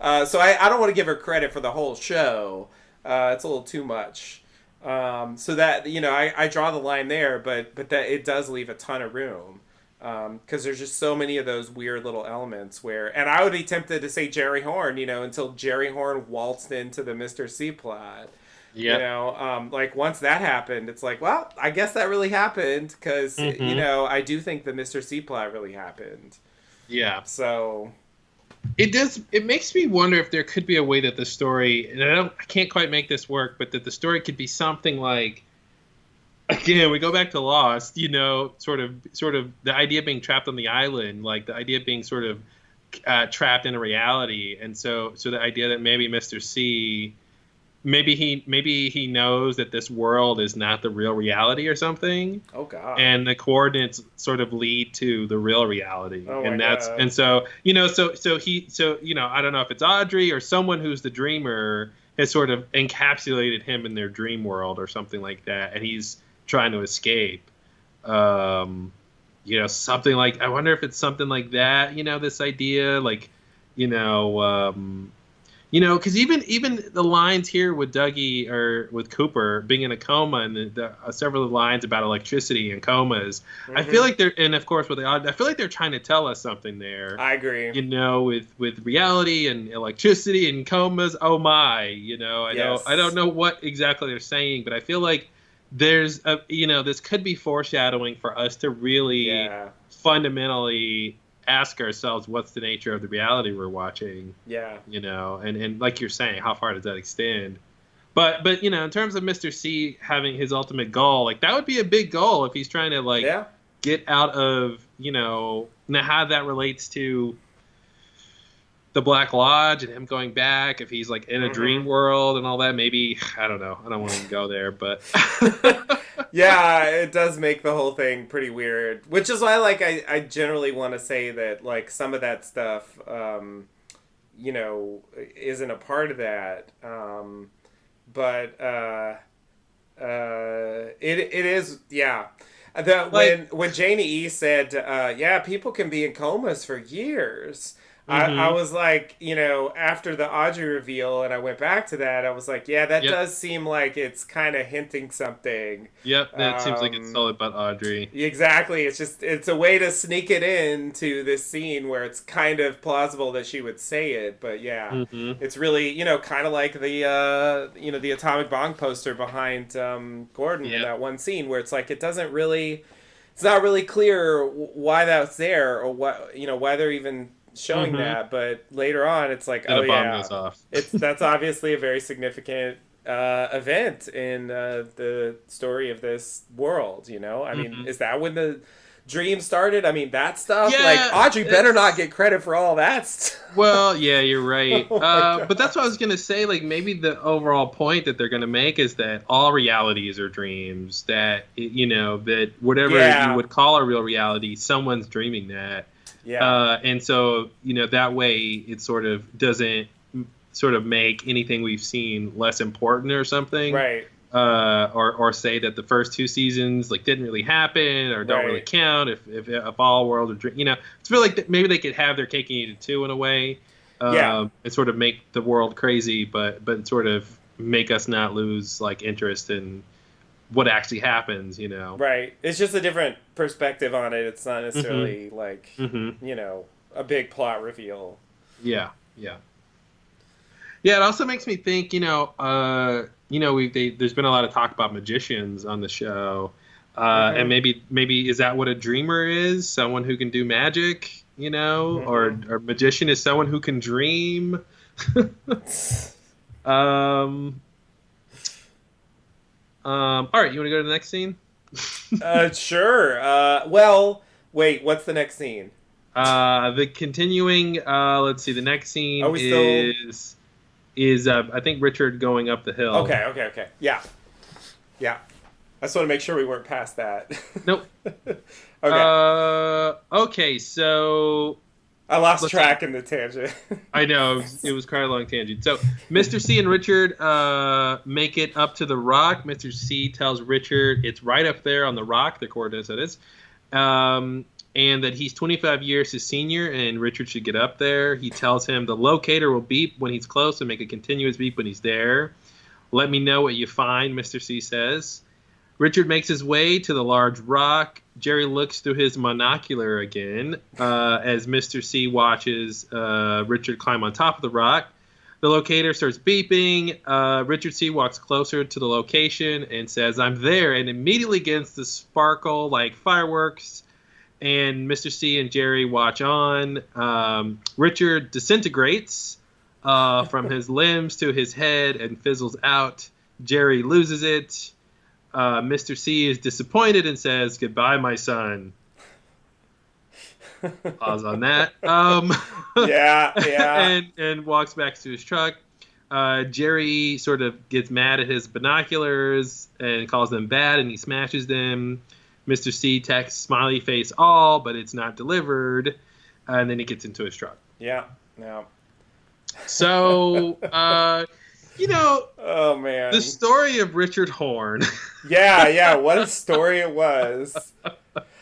So I don't want to give her credit for the whole show. It's a little too much. So that I draw the line there, but that it does leave a ton of room. Because there's just so many of those weird little elements and I would be tempted to say Jerry Horn, until Jerry Horn waltzed into the Mr. C plot. Yep. Like once that happened, it's like, well, I guess that really happened because Hmm. I do think the Mr. C plot really happened. Yeah. So It does. It makes me wonder if there could be a way that the story, and I can't quite make this work, but that the story could be something like, again, we go back to Lost, sort of the idea of being trapped on the island, like the idea of being sort of trapped in a reality, and so the idea that maybe Mr. C, maybe he knows that this world is not the real reality or something, oh god, and the coordinates sort of lead to the real reality, oh my and that's god, and so I don't know if it's Audrey or someone who's the dreamer has sort of encapsulated him in their dream world or something like that, and he's trying to escape. Something like, I wonder if it's something like that, this idea, like, because even the lines here with Dougie or with Cooper being in a coma, and several of the lines about electricity and comas, I feel like they're, and of course with the I feel like they're trying to tell us something there. I agree. With reality and electricity and comas. Oh my, Yes. I don't know what exactly they're saying, but I feel like there's this could be foreshadowing for us to really Yeah, fundamentally ask ourselves what's the nature of the reality we're watching, yeah, and like you're saying, how far does that extend? But in terms of Mr. C having his ultimate goal, like that would be a big goal if he's trying to like yeah. get out of, now how that relates to the Black Lodge and him going back, if he's like in a dream world and all that. Maybe, I don't know, I don't want to go there, but Yeah, it does make the whole thing pretty weird, which is why like I generally want to say that like some of that stuff isn't a part of that, but it is, yeah. like, When Janie E said, yeah, people can be in comas for years. I was like, after the Audrey reveal, and I went back to that, I was like, yeah, that Yep. does seem like it's kind of hinting something. Yep. That seems like it's all about Audrey. Exactly. It's a way to sneak it into this scene where it's kind of plausible that she would say it, but yeah, Mm-hmm. it's really, kind of like the atomic bomb poster behind Gordon in Yep. that one scene where it's like it's not really clear why that's there or why they're even showing Mm-hmm. that, but later on it's like, Then oh a bomb yeah, goes off. that's obviously a very significant event in the story of this world. I mean, Mm-hmm. is that when the dream started? I mean, that stuff. Like Yeah. Audrey better not get credit for all that stuff. Well, yeah, you're right. Oh my God. But that's what I was gonna say. Like, maybe the overall point that they're gonna make is that all realities are dreams. That that whatever Yeah. you would call a real reality, someone's dreaming that. Yeah. And so that way it sort of doesn't sort of make anything we've seen less important or something. Right. Or say that the first two seasons like didn't really happen or don't really Right. count if all world or it's really like maybe they could have their cake and eat it too in a way, Yeah. and sort of make the world crazy, but sort of make us not lose like interest in what actually happens. Right. It's just a different perspective on it. It's not necessarily like Mm-hmm. a big plot reveal. Yeah, yeah. Yeah, it also makes me think, there's been a lot of talk about magicians on the show, and maybe is that what a dreamer is? Someone who can do magic, or magician is someone who can dream. um, all right, you want to go to the next scene? Sure. Well, wait. What's the next scene? The continuing. Let's see. The next scene Are we still- is I think Richard going up the hill. Okay. Yeah. I just want to make sure we weren't past that. Nope. Okay. Okay, so I lost let's track in the tangent. I know it was quite a long tangent. So Mr. C and Richard make it up to the rock. Mr. C tells Richard it's right up there on the rock, the coordinates that is, and that he's 25 years his senior, and Richard should get up there. He tells him the locator will beep when he's close and make a continuous beep when he's there. Let me know what you find, Mr. C says. Richard makes his way to the large rock. Jerry looks through his monocular again as Mr. C watches Richard climb on top of the rock. The locator starts beeping. Richard C walks closer to the location and says, I'm there, and immediately begins to sparkle like fireworks. And Mr. C and Jerry watch on. Richard disintegrates from his limbs to his head and fizzles out. Jerry loses it. Mr. C is disappointed and says, goodbye, my son. Pause on that. Yeah. And walks back to his truck. Jerry sort of gets mad at his binoculars and calls them bad, and he smashes them. Mr. C texts smiley face all, but it's not delivered. And then he gets into his truck. Yeah. So, Oh man. the story of Richard Horn. Yeah. What a story it was.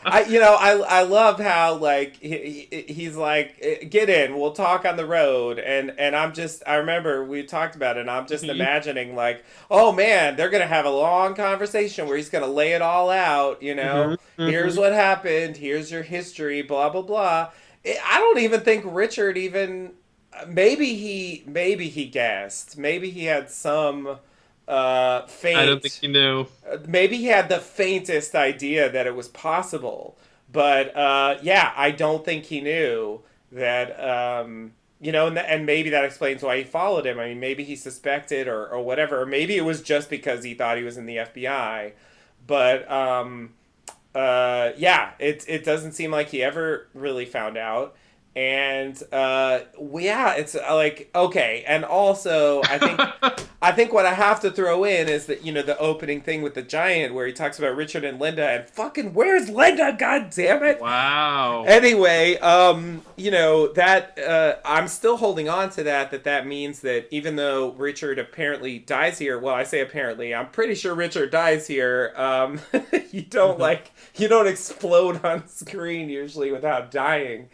I love how like he's like, get in, we'll talk on the road, and I remember we talked about it, and I'm just imagining like, oh man, they're gonna have a long conversation where he's gonna lay it all out, here's what happened, here's your history, blah blah blah. I don't even think Richard even maybe he guessed, maybe he had some faint. I don't think you know. Maybe he had the faintest idea that it was possible, but I don't think he knew that. And maybe that explains why he followed him. I mean, maybe he suspected or whatever. Or maybe it was just because he thought he was in the FBI. But it doesn't seem like he ever really found out. And it's like, okay, and also I think what I have to throw in is that the opening thing with the giant where he talks about Richard and Linda, and fucking where's Linda, god damn it. Wow. Anyway, that I'm still holding on to that means that even though Richard apparently dies here, well, I say apparently, I'm pretty sure Richard dies here. You don't explode on screen usually without dying.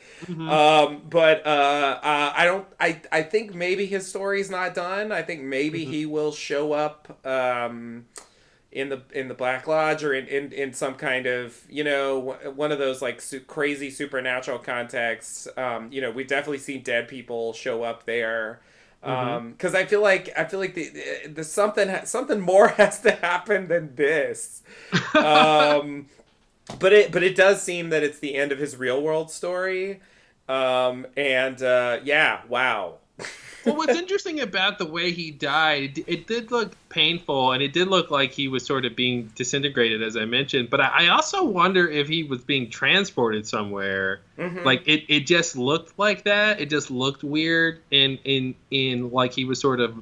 But I don't. I think maybe his story's not done. I think maybe he will show up in the Black Lodge or in some kind of, one of those like crazy supernatural contexts. We've definitely seen dead people show up there. Because I feel like the something more has to happen than this. But it does seem that it's the end of his real world story. Yeah, wow. Well, what's interesting about the way he died, it did look painful, and it did look like he was sort of being disintegrated, as I mentioned. But I also wonder if he was being transported somewhere. Like it just looked like that. It just looked weird, in like he was sort of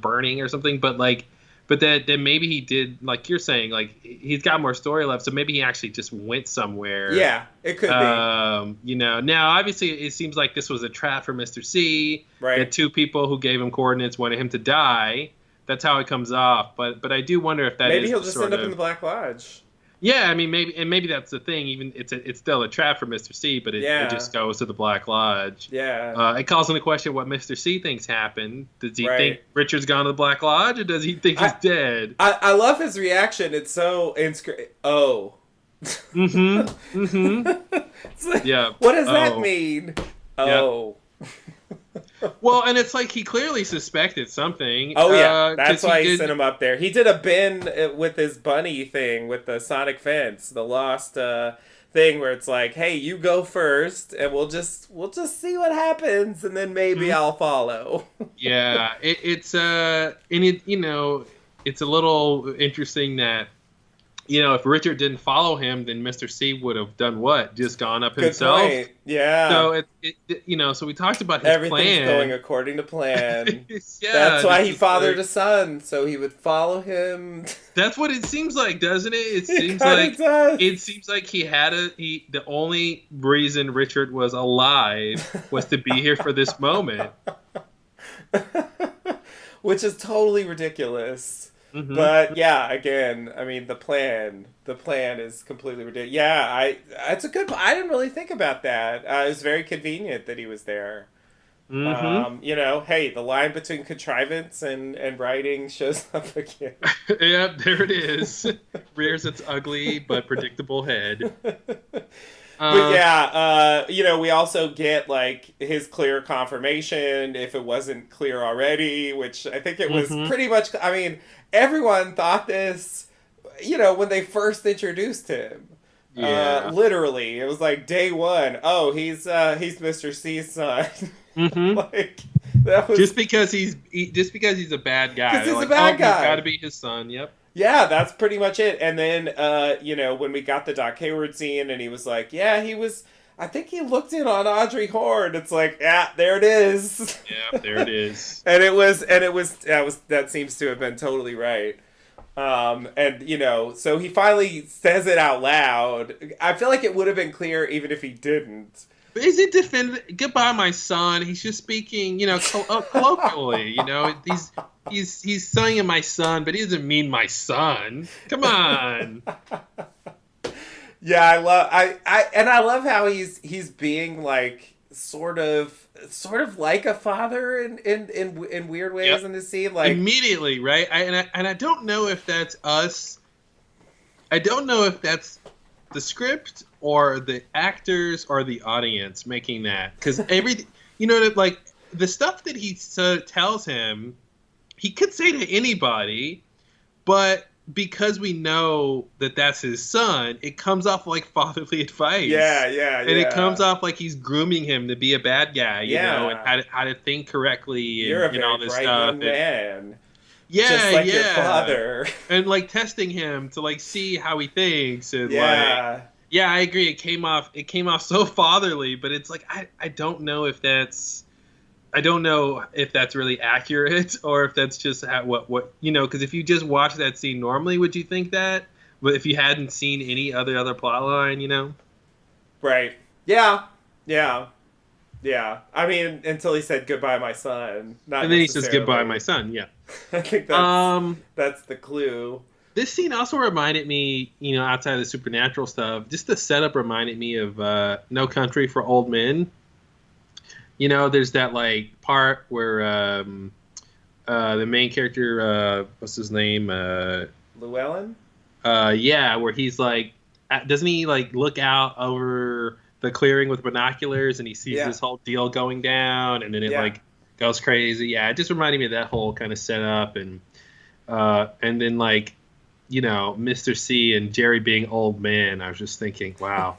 burning or something. But then maybe he did, like you're saying, like he's got more story left, so maybe he actually just went somewhere. Yeah, it could be. Now obviously it seems like this was a trap for Mr. C. Right. The two people who gave him coordinates wanted him to die. That's how it comes off. But I do wonder if that maybe he'll just end up in the Black Lodge. Yeah, I mean maybe that's the thing. Even it's still a trap for Mr. C, but it just goes to the Black Lodge. Yeah. It calls into question what Mr. C thinks happened. Does he think Richard's gone to the Black Lodge, or does he think he's dead? I love his reaction. It's so oh. It's like, yeah. What does that mean? Oh. Well, and it's like he clearly suspected something. Oh, yeah. That's why he sent him up there. He did a bin with his bunny thing with the sonic fence, the lost thing where it's like, hey, you go first, and we'll just see what happens, and then maybe I'll follow. Yeah. It's a little interesting that, if Richard didn't follow him, then Mr. C would have done what? Just gone up himself? Good point. Yeah. So so we talked about his Everything's plan. going according to plan. Yeah, that's why he fathered a son, so he would follow him. That's what it seems like, doesn't it? It seems like he had the only reason Richard was alive was to be here for this moment. Which is totally ridiculous. But yeah, again, I mean, the plan is completely ridiculous. Yeah, it's a good. I didn't really think about that. It was very convenient that he was there. Hey, the line between contrivance and writing shows up again. Yeah, there it is. Rears its ugly but predictable head. But yeah, we also get like his clear confirmation if it wasn't clear already, which I think it was pretty much. I mean, everyone thought this, when they first introduced him. Yeah. Literally, it was like day one. Oh, he's Mr. C's son. Like that was just because he's a bad guy. Because he's a bad guy. He's got to be his son. Yep. Yeah, that's pretty much it. And then, when we got the Doc Hayward scene, and he was like, "Yeah, he was." I think he looked in on Audrey Horne. It's like, yeah, there it is. Yeah, there it is. That seems to have been totally right. So he finally says it out loud. I feel like it would have been clear even if he didn't. But is he defending goodbye, my son? He's just speaking, colloquially. He's saying my son, but he doesn't mean my son. Come on. Yeah, I love how he's being like sort of like a father in weird ways in this scene, like immediately, right? I don't know if that's us. I don't know if that's the script or the actors or the audience making that, because like the stuff that he tells him, he could say to anybody, but because we know that that's his son, it comes off like fatherly advice. Yeah. And it comes off like he's grooming him to be a bad guy, and how to think correctly. You're a very bright young man. Yeah, just like your father. And like testing him to like see how he thinks, and I agree. It came off so fatherly, but it's like I don't know if that's really accurate, or if that's just what because if you just watch that scene normally, would you think that? But if you hadn't seen any other plot line, Right. Yeah. I mean, until he said goodbye, my son. And then he says goodbye, my son. Yeah. I think that's the clue. This scene also reminded me, outside of the supernatural stuff, just the setup reminded me of No Country for Old Men. there's that like part where the main character, what's his name? Llewellyn? Yeah, where he's like, doesn't he like look out over the clearing with binoculars and he sees Yeah. this whole deal going down and then it Yeah. like goes crazy. Yeah, it just reminded me of that whole kind of setup and then like, Mr. C and Jerry being old men. I was just thinking, wow,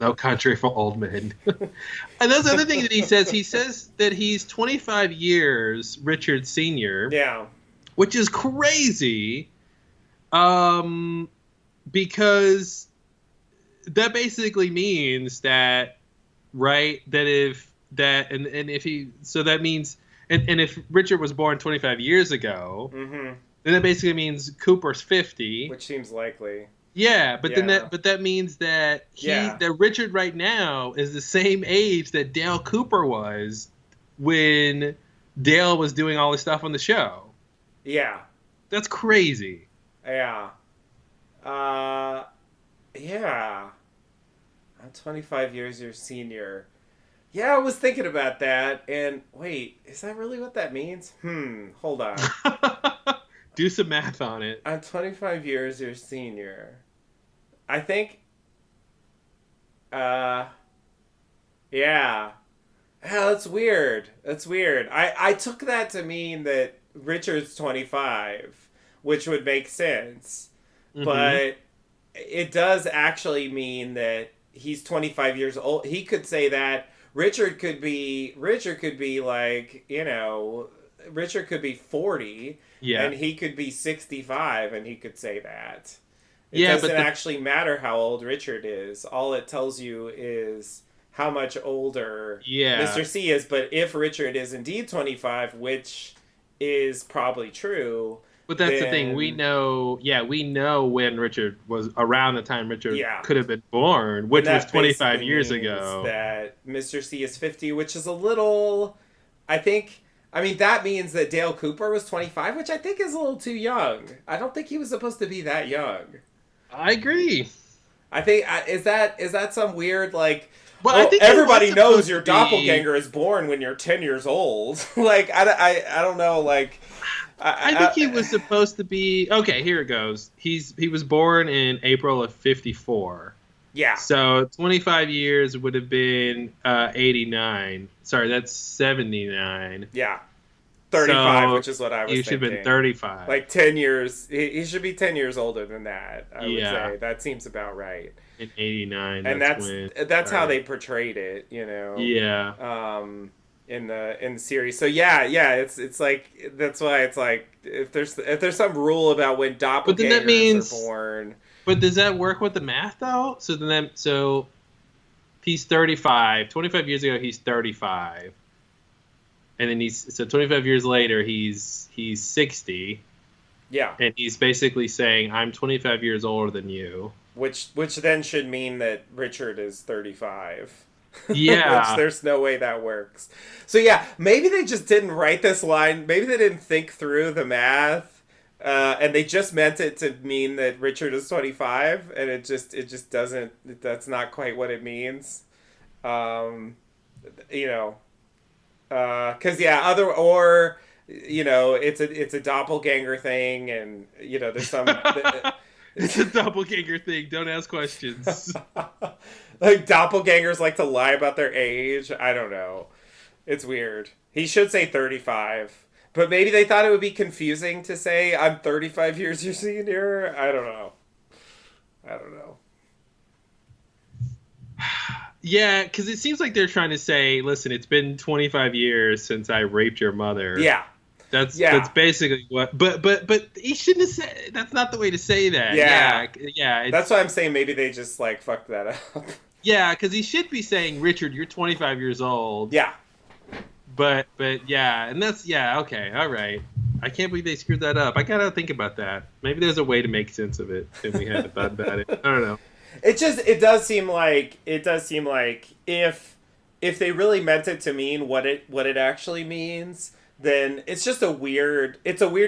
no country for old men. And that's the other thing that he says. He says that he's 25 years Richard Sr. Yeah. Which is crazy. Because that basically means that, right, that if he, so that means, and if Richard was born 25 years ago, Mm-hmm. then that basically means Cooper's 50. Which seems likely. Yeah, but then Yeah. that means that Yeah. that Richard right now is the same age that Dale Cooper was when Dale was doing all this stuff on the show. Yeah. That's crazy. Yeah. Yeah. I'm 25 years your senior. Yeah, I was thinking about that, and wait, is that really what that means? Hold on. Do some math on it. I'm 25 years your senior. I think, yeah. Yeah, that's weird. That's weird. I took that to mean that Richard's 25, which would make sense. Mm-hmm. But it does actually mean that he's 25 years old. He could say that Richard could be like, Richard could be 40 Yeah. and he could be 65 and he could say that. It Yeah, doesn't but actually matter how old Richard is. All it tells you is how much older Yeah. Mr. C is. But if Richard is indeed 25, which is probably true, But that's the thing. then- We know when Richard was around the time Richard Yeah. could have been born, which And was that 25 basically years means ago. That Mr. C is 50, which is a little. I mean, that means that Dale Cooper was 25, which I think is a little too young. I don't think he was supposed to be that young. I agree. I think is that some weird like. But Well, I think he everybody was knows supposed your to be- doppelganger is born when you're 10 years old. Like I don't know. Like I think he was supposed to be. Okay, here it goes. He was born in April of 54. Yeah. So 25 years would have been 89. Sorry, that's 79. Yeah. 35, So which is what I was You thinking. should have been 35. Like 10 years. He should be 10 years older than that, I would Yeah. say. That seems about right. in 89. And when, that's how they portrayed it, Yeah. in the series. So yeah, it's like that's why it's like if there's some rule about when doppelgangers means- are born. But does that work with the math though? So he's 35. 25 years ago he's 35. And then 25 years later he's 60 Yeah. and he's basically saying I'm 25 years older than you. Which then should mean that Richard is 35. Yeah. Which there's no way that works. So yeah, maybe they just didn't write this line. Maybe they didn't think through the math, and they just meant it to mean that Richard is 25, and it just doesn't. That's not quite what it means. Because it's a doppelganger thing, and there's some. It's a doppelganger thing. Don't ask questions. Like doppelgangers like to lie about their age. I don't know. It's weird. He should say 35. But maybe they thought it would be confusing to say I'm 35 years your senior. I don't know. Yeah, because it seems like they're trying to say, listen, it's been 25 years since I raped your mother. Yeah. That's basically what. But he shouldn't have said. That's not the way to say that. Yeah. That's why I'm saying maybe they just like fucked that up. Yeah, because he should be saying, Richard, you're 25 years old. Yeah. But yeah, and that's okay, all right. I can't believe they screwed that up. I gotta think about that. Maybe there's a way to make sense of it, and we haven't thought about it. I don't know. It does seem like if they really meant it to mean what it actually means, then it's a weird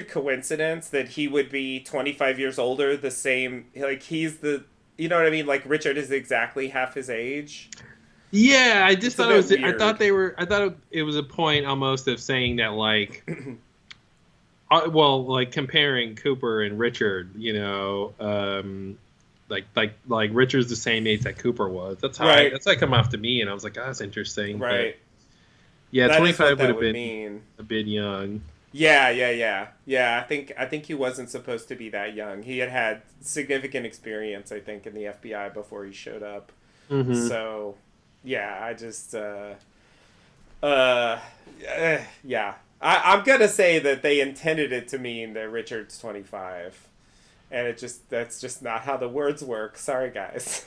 coincidence that he would be 25 years older, the same, like he's the, you know what I mean? Like Richard is exactly half his age. Yeah, I just It's a thought it bit was. I weird. thought I thought it was a point almost of saying that like, well, like comparing Cooper and Richard. Like Richard's the same age that Cooper was. Right. That's how it come off to me, and I was like, oh, that's interesting. But Right. yeah, That is what 25 would that have would been mean. a bit young. Yeah. I think he wasn't supposed to be that young. He had significant experience, I think, in the FBI before he showed up. Mm-hmm. So, yeah, I just uh, yeah. I'm gonna say that they intended it to mean that Richard's 25, and that's just not how the words work. Sorry, guys.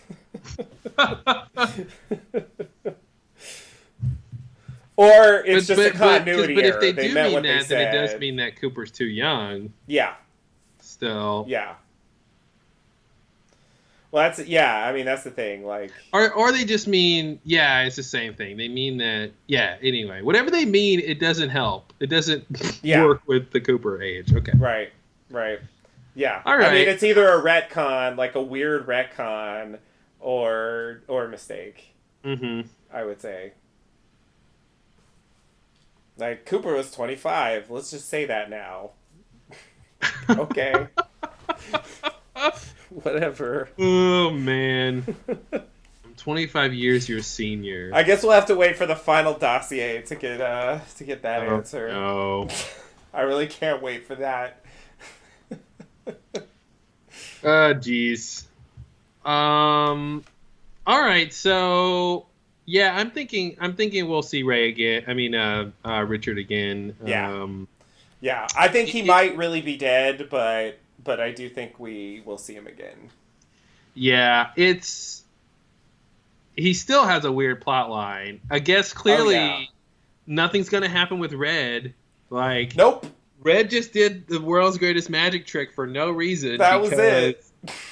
Or it's just a continuity but if error. they They do meant mean what they that, then it does said. mean that Cooper's too young. Yeah, Still, yeah. Well, I mean, that's the thing. Like, or they just mean, yeah, it's the same thing. They mean that, yeah. Anyway, whatever they mean, it doesn't help. It doesn't yeah, work with the Cooper age. Okay, right, right. Yeah. all I mean, right. it's either a retcon, like a weird retcon, or a mistake. Mm-hmm. I would say. Like Cooper was 25. Let's just say that now. Okay. Whatever. Oh man, I'm 25 years your senior. I guess we'll have to wait for the final dossier to get that answer. No. I really can't wait for that. Geez. All right. So, yeah, I'm thinking we'll see Ray again. I mean, Richard again. Yeah. Yeah. I think he might really be dead, but I do think we will see him again. Yeah, he still has a weird plot line. I guess clearly nothing's gonna happen with Red. Like, nope. Red just did the world's greatest magic trick for no reason. That was it.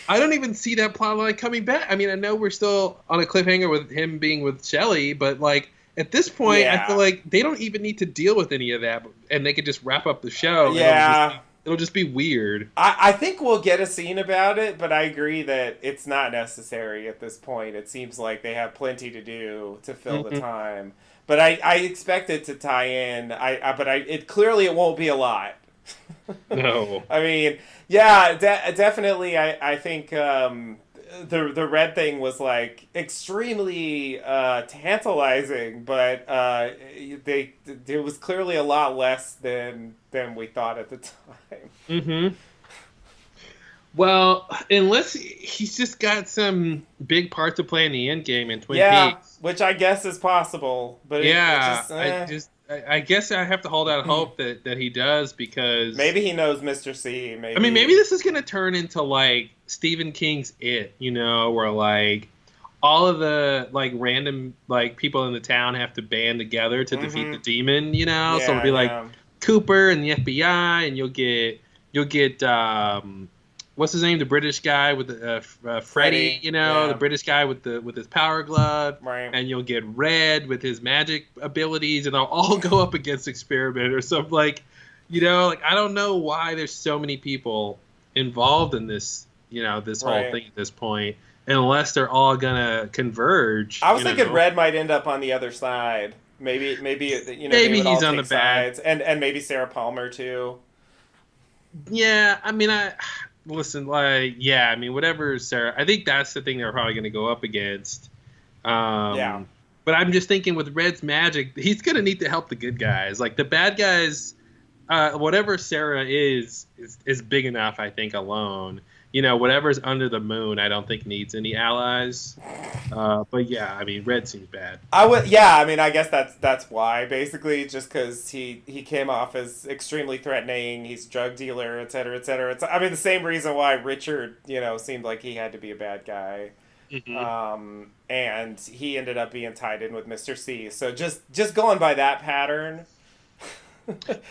I don't even see that plot line coming back. I mean, I know we're still on a cliffhanger with him being with Shelley, but like at this point, I feel like they don't even need to deal with any of that, and they could just wrap up the show. Yeah. It'll just be weird. I think we'll get a scene about it, but I agree that it's not necessary at this point. It seems like they have plenty to do to fill the time. But I expect it to tie in. It clearly it won't be a lot. No. I mean, yeah, definitely. I think the Red thing was like extremely tantalizing, but it was clearly a lot less than we thought at the time. Mm-hmm. Well, unless he's just got some big part to play in the end game in Twin Peaks, which I guess is possible. But I guess I have to hold out hope that he does, because maybe he knows Mr. C. Maybe. I mean, maybe this is gonna turn into like Stephen King's It, where like all of the like random like people in the town have to band together to defeat the demon, so it'll be like Cooper and the FBI, and you'll get what's his name, the British guy with the Freddy, the British guy with his power glove, right? And you'll get Red with his magic abilities, and they'll all go up against Experiment or something. Like, I don't know why there's so many people involved in this, this whole thing at this point, unless they're all gonna converge. I was thinking Red might end up on the other side. Maybe maybe he's on the bad sides, and maybe Sarah Palmer too. Yeah, I mean, whatever, Sarah. I think that's the thing they're probably going to go up against. But I'm just thinking with Red's magic, he's going to need to help the good guys. Like the bad guys, whatever Sarah is big enough, I think, alone. Whatever's under the moon, I don't think needs any allies. But yeah, I mean, Red seems bad. I guess that's why, basically, just because he came off as extremely threatening. He's a drug dealer, et cetera, et cetera. It's, I mean, the same reason why Richard, seemed like he had to be a bad guy. Mm-hmm. And he ended up being tied in with Mr. C. So just going by that pattern.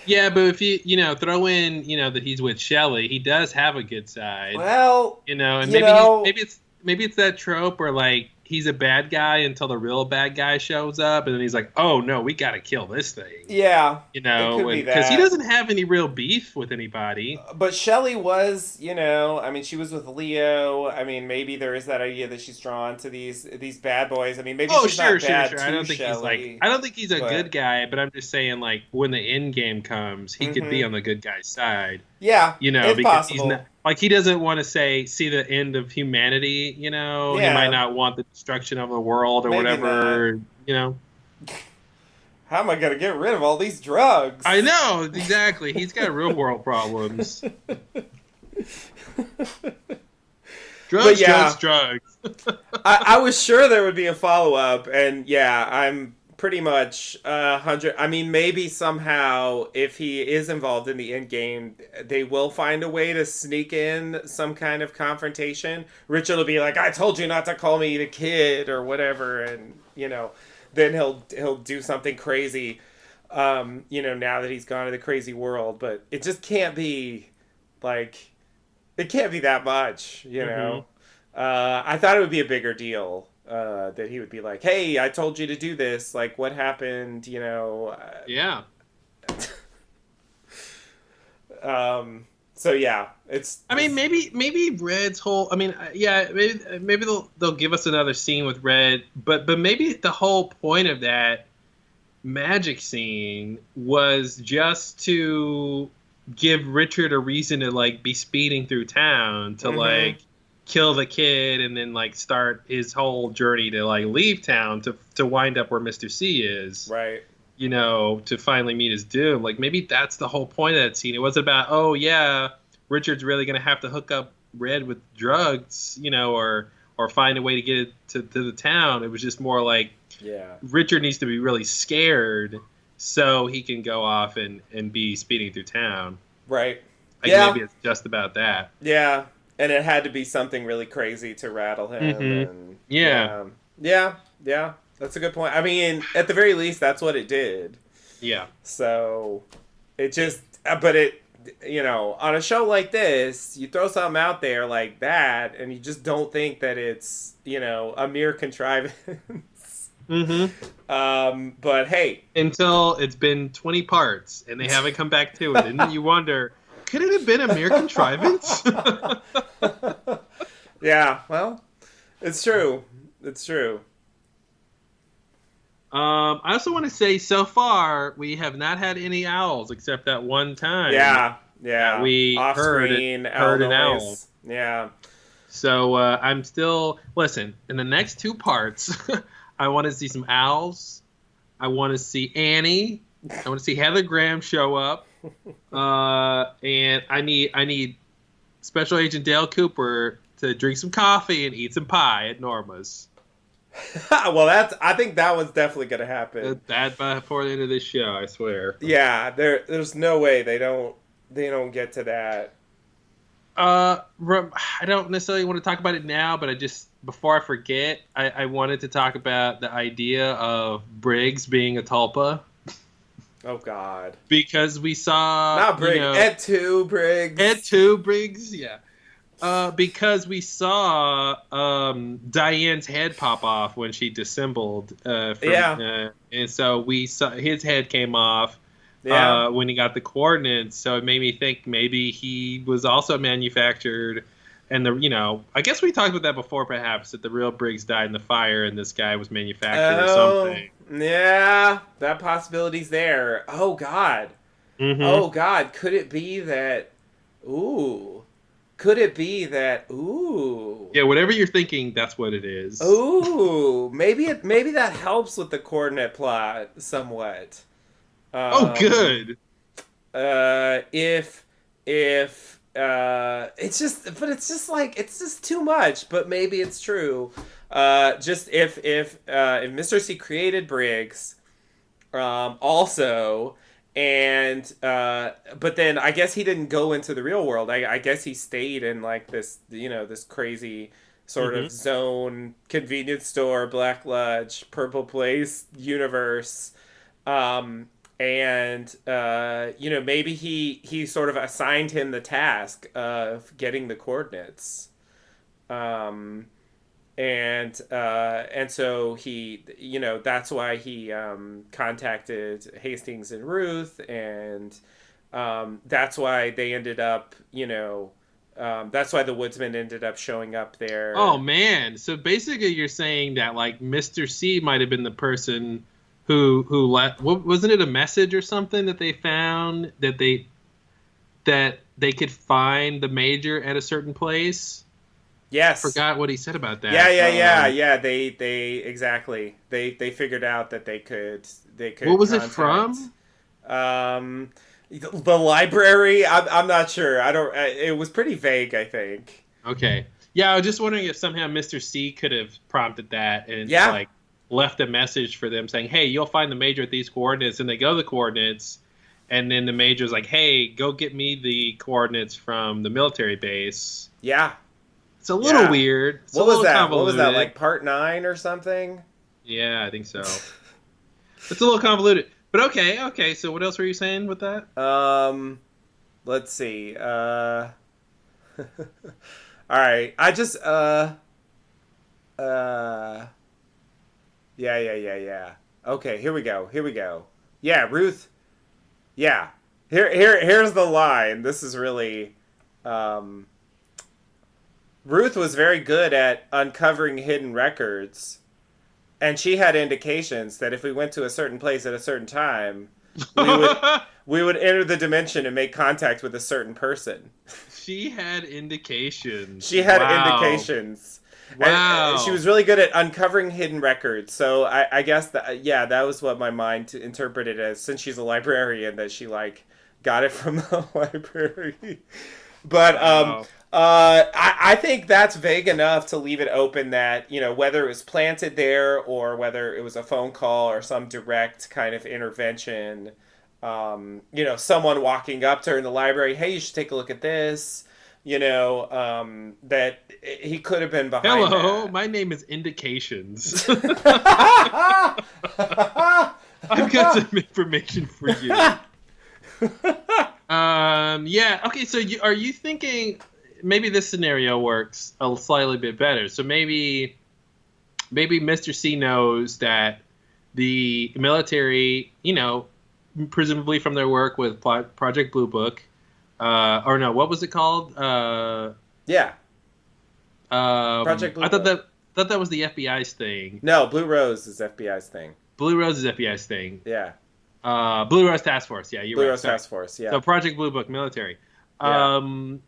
Yeah, but if you throw in that he's with Shelley, he does have a good side. Well, and maybe it's that trope where like he's a bad guy until the real bad guy shows up, and then he's like, "Oh no, we got to kill this thing." Yeah, You it know, could and be because he that. doesn't have any real beef with anybody. But Shelley was, I mean, she was with Leo. I mean, maybe there is that idea that she's drawn to these bad boys. I mean, maybe Oh, she's sure, not sure, bad sure. I to don't think he's like. Shelley, I don't think he's a good but guy, but I'm just saying, like, when the end game comes, he could be hmm on the good guy's side. yeah, You know, it's because he's not possible. like he doesn't want to see the end of humanity. You know, he might Yeah, not want the destruction of the world or maybe not. whatever. You know, How am I gonna get rid of all these drugs? I know exactly. He's got real world problems. But Drugs, drugs, yeah, drugs. I was sure there would be a follow up, and yeah, I'm pretty much 100. I mean, maybe somehow if he is involved in the end game, they will find a way to sneak in some kind of confrontation. Richard will be like, "I told you not to call me the kid" or whatever, and then he'll do something crazy. Now that he's gone to the crazy world, but it just can't be like it can't be that much, Hmm. I thought it would be a bigger deal. That he would be like, "Hey, I told you to do this. Like, what happened?" Yeah. So yeah, it's I mean, maybe Red's whole. I mean, yeah, maybe they'll give us another scene with Red, but maybe the whole point of that magic scene was just to give Richard a reason to like be speeding through town to mm-hmm, like kill the kid and then like start his whole journey to like leave town to wind up where Mr. C is. right, You know, to finally meet his doom. Like maybe that's the whole point of that scene. It wasn't about, oh yeah, Richard's really gonna have to hook up Red with drugs, or find a way to get it to the town. It was just more like yeah, Richard needs to be really scared so he can go off and be speeding through town. right, Like maybe yeah, it's just about that. yeah. And it had to be something really crazy to rattle him, Mm-hmm. and Yeah. yeah, yeah, yeah. That's a good point. I mean, at the very least, that's what it did. Yeah. So it just, but on a show like this, you throw something out there like that, and you just don't think that it's, a mere contrivance. Mm-hmm. But hey, Until it's been 20 parts and they haven't come back to it. And then you wonder, could it have been a mere contrivance? yeah, well, it's true. It's true. I also want to say, so far, we have not had any owls except that one time Yeah, that yeah. we Off heard screen, owl heard an owl. noise. Yeah. So I'm still listen. In the next two parts, I want to see some owls. I want to see Annie. I want to see Heather Graham show up. And I need Special Agent Dale Cooper to drink some coffee and eat some pie at Norma's. Well, I think that one's definitely gonna happen. That before the end of this show, I swear. Yeah, there's no way they don't get to that. I don't necessarily want to talk about it now, but I just before I forget, I wanted to talk about the idea of Briggs being a tulpa Oh God. because we saw Not Briggs. Et tu, Briggs. Ed two Briggs, yeah. Because we saw Diane's head pop off when she dissembled, and so we saw his head came off Yeah. when he got the coordinates. So it made me think maybe he was also manufactured, and I guess we talked about that before, perhaps that the real Briggs died in the fire, and this guy was manufactured or Oh, something. yeah. That possibility's there. Oh God. Mm-hmm. Oh God. Could it be that? Ooh. Could it be that? Ooh. Yeah, whatever you're thinking, that's what it is. Ooh. Maybe that helps with the coordinate plot somewhat. Oh, Um. good. If it's just like it's just too much, but maybe it's true. Just if Mr. C created Briggs, also, and but then I guess he didn't go into the real world. I guess he stayed in like this crazy sort Mm-hmm. of zone, convenience store, Black Lodge, Purple Place universe. And maybe he sort of assigned him the task of getting the coordinates. Um, and so he, that's why he contacted Hastings and Ruth, and that's why they ended up, that's why the woodsman ended up showing up Oh there. man. So basically you're saying that like Mr. C might have been the person who let what wasn't it a message or something that they found that they could find the major at a certain place? Yes. Forgot what he said about Yeah, that. yeah, yeah, yeah. They exactly. They figured out that they What could was it contact from? um the library. I'm not sure. I don't. It was pretty vague, I think. Okay. Yeah, I was just wondering if somehow Mr. C could have prompted that and Yeah, like left a message for them saying, "Hey, you'll find the major at these coordinates," and they go to the coordinates, and then the major's like, "Hey, go get me the coordinates from the military base." yeah, It's a little yeah. weird. It's a What was little that? What was that? convoluted. Like part 9 or something? Yeah, I think so. It's a little convoluted. But okay, okay. So what else were you saying with that? um, let's see. All right. I just uh yeah, yeah, yeah, yeah. Okay, here we go. Here we go. Yeah, Ruth. Yeah. Here's the line. This is really um Ruth was very good at uncovering hidden records, and she had indications that if we went to a certain place at a certain time, we would we would enter the dimension and make contact with a certain person. She had indications. She had Wow. indications, and she Wow. was really good at uncovering hidden records. So I guess that, yeah, that was what my mind interpreted as, since she's a librarian, that she like got it from the library. But Wow. I think that's vague enough to leave it open that, whether it was planted there or whether it was a phone call or some direct kind of intervention. Someone walking up to her in the library, hey, you should take a look at this. That he could have been behind Hello, that. my name is Indications. I've got some information for you. Yeah. Okay. So, are you thinking maybe this scenario works a slightly bit better? So maybe Mr. C knows that the military, presumably from their work with Project Blue Book, or no, what was it called? Yeah, Project Blue I thought Book. that was the FBI's thing. No, Blue Rose is FBI's thing. Blue Rose is FBI's thing. Yeah, Blue Rose Task Force. Yeah, you're Blue right. Rose Sorry. Task Force. Yeah, So Project Blue Book military. yeah. Um,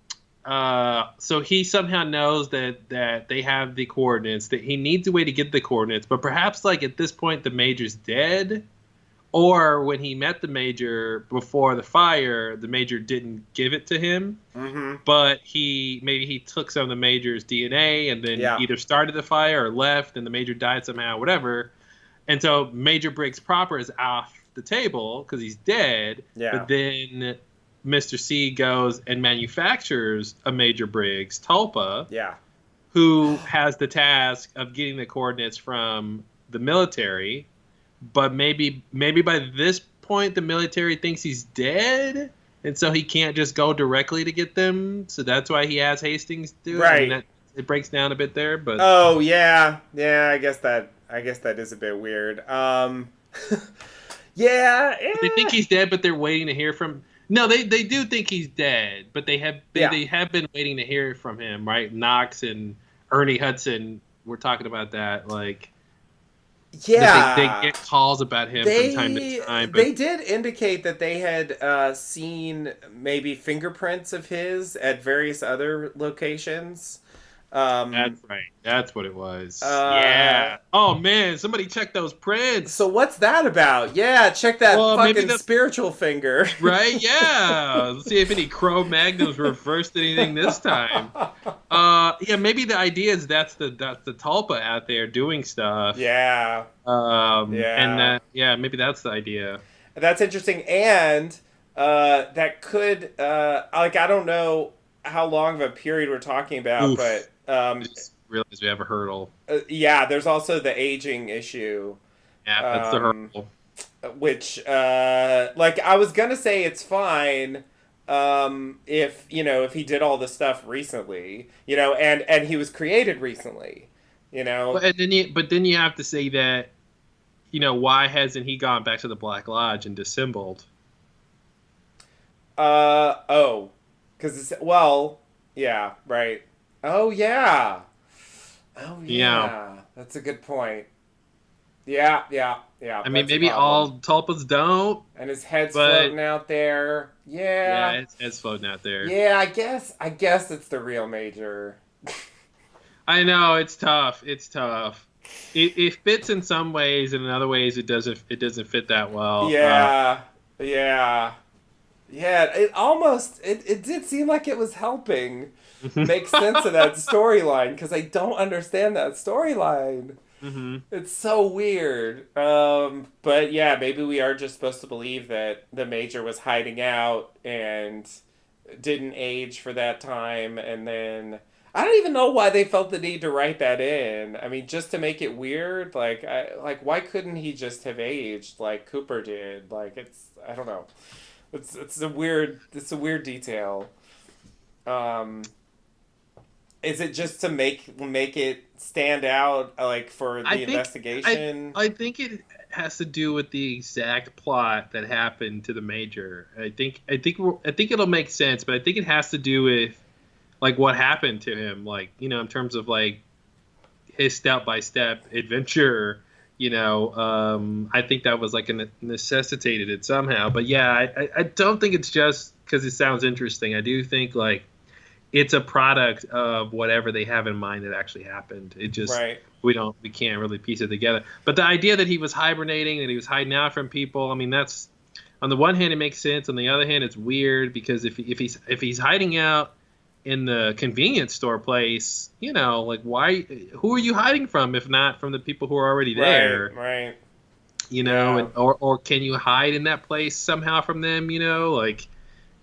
so he somehow knows that they have the coordinates. That he needs a way to get the coordinates, but perhaps like at this point the major's dead, or when he met the major before the fire, the major didn't give it to him. Mm-hmm. But maybe he took some of the major's DNA and then Yeah, either started the fire or left, and the major died somehow, whatever. And so Major Briggs proper is off the table because he's dead. yeah, But then Mr. C goes and manufactures a Major Briggs Tulpa, yeah. who has the task of getting the coordinates from the military. But maybe by this point the military thinks he's dead, and so he can't just go directly to get them. So that's why he has Hastings do it. I mean, Right. that it breaks down a bit there, but Oh yeah, yeah. I guess that is a bit weird. Yeah, they think he's dead, but they're waiting to hear from. No, they do think he's dead, but yeah, they have been waiting to hear from him, right? Knox and Ernie Hudson were talking about that, like that they yeah. get calls about him from time to They time, but they did indicate that they had seen maybe fingerprints of his at various other locations. Um, that's right. That's what it was. uh, Yeah. Oh man, somebody check those so prints. what's that about? Yeah, check that Well, maybe fucking that's spiritual finger. right. Yeah. Let's see if any Cro-Magnons reversed anything this time. Yeah, maybe the idea is that's the Tulpa out there doing stuff. Yeah, And yeah. that yeah, maybe that's the idea. That's interesting, and that could like, I don't know how long of a period we're talking about, Oof. but I just realized we have a hurdle. yeah, there's also the aging issue, Yeah, that's the um, hurdle. which like, I was gonna say it's fine if he did all this stuff recently, and he was created recently, You know? But then you have to say that, why hasn't he gone back to the Black Lodge and dissembled? Oh, because well, yeah, right. Oh yeah. Oh Yeah. yeah. That's a good point. Yeah, yeah, yeah. I mean, That's a maybe problem. all tulpas don't, And his head's but floating out there. yeah, Yeah. it's floating out there. Yeah, I guess it's the real major. I know it's tough. It's tough. It fits in some ways, and in other ways it doesn't. It doesn't fit that well. Yeah. Yeah. Yeah, it did seem like it was helping make sense of that storyline because I don't understand that storyline. hmm It's so weird. But yeah, maybe we are just supposed to believe that the major was hiding out and didn't age for that time, and then I don't even know why they felt the need to write that in. I mean, just to make it weird. Why couldn't he just have aged like Cooper did? Like I don't know. It's a weird detail. Um, is it just to make it stand out like for I the think I investigation? I think it has to do with the exact plot that happened to the major. I think it'll make sense, but I think it has to do with like what happened to him, like in terms of like his step by step adventure. I think that was like a necessitated it somehow. But yeah, I don't think it's just because it sounds interesting. I do think like it's a product of whatever they have in mind that actually happened. It just Right. we can't really piece it together. But the idea that he was hibernating, that he was hiding out from people, I mean that's on the one hand it makes sense. On the other hand, it's weird because if he's hiding out in the convenience store place, like why? Who are you hiding from if not from the people who are already Right. there? Right. And Yeah. or can you hide in that place somehow from them? Like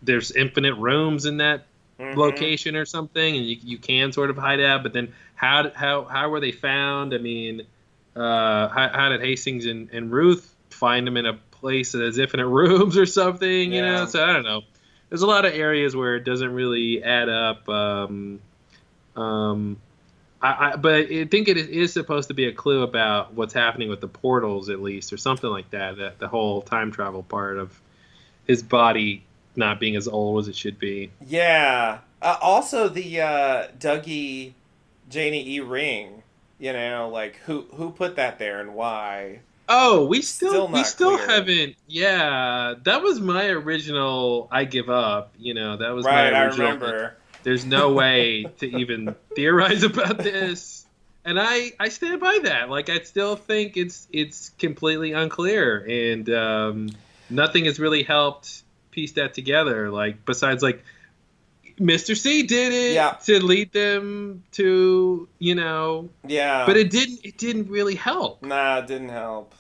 there's infinite rooms in that Mm-hmm. location or something, and you can sort of hide out. But then how were they found? I mean, how did Hastings and Ruth find them in a place that has infinite rooms or something? Yeah. So I don't know. There's a lot of areas where it doesn't really add up. Um, but I think it is supposed to be a clue about what's happening with the portals, at least, or something like that. That the whole time travel part of his body not being as old as it should be. Yeah. Also, the Dougie Janie E ring. Like who put that there and why? Oh, we still Still we not still clear. haven't. Yeah, that was my original. I give up. That was my Right. I original. Like, remember. there's no way to even theorize about this, and I stand by that. Like, I still think it's completely unclear, and nothing has really helped piece that together. Like, besides like Mr. C did Yeah. it to lead them to, but Yeah. it didn't really help. Nah, it didn't help.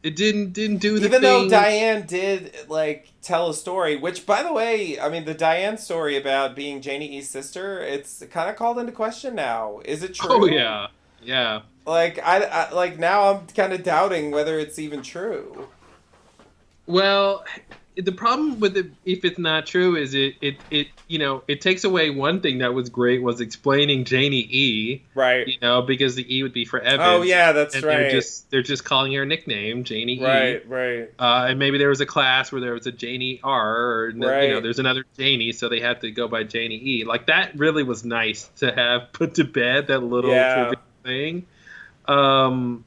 It didn't do the Even though thing. Diane did like tell a story, which by the way, I mean the Diane story about being Janie E's sister, it's kind of called into question now. Is it Oh true? yeah. Yeah. Like I like now I'm kind of doubting whether it's even true. Well, the problem with it, if it's not true, is it takes away one thing that was great was explaining Janie E. Right. Because the E would be for Oh Evans, yeah, that's and they're right. just they're just calling her nickname Janie E. Right, right. And maybe there was a class where there was a Janie R, or Right. there's another Janie, so they had to go by Janie E. Like that really was nice to have put to bed that little Yeah. trivia thing. Um,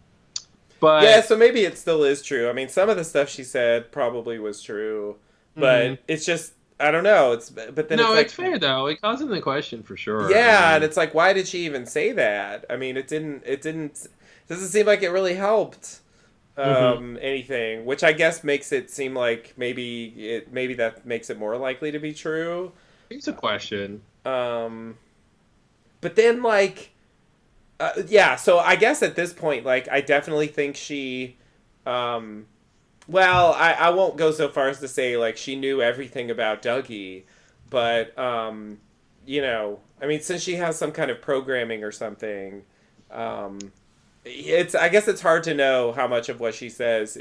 Yeah, but so maybe it still is true. I mean, some of the stuff she said probably was true, mhm. but it's just I don't know. But then it's No, it's like fair though. It calls into question for sure. I yeah, and mean, it's like why did she even say that? I mean, it doesn't seem like it really helped hmm anything, which I guess makes it seem like maybe that makes it more likely to be true. here's a question. Um but then like yeah, so I guess at this point like I definitely think she um well, I won't go so far as to say like she knew everything about Dougie, but I mean, since she has some kind of programming or something, um, it's I guess it's hard to know how much of what she says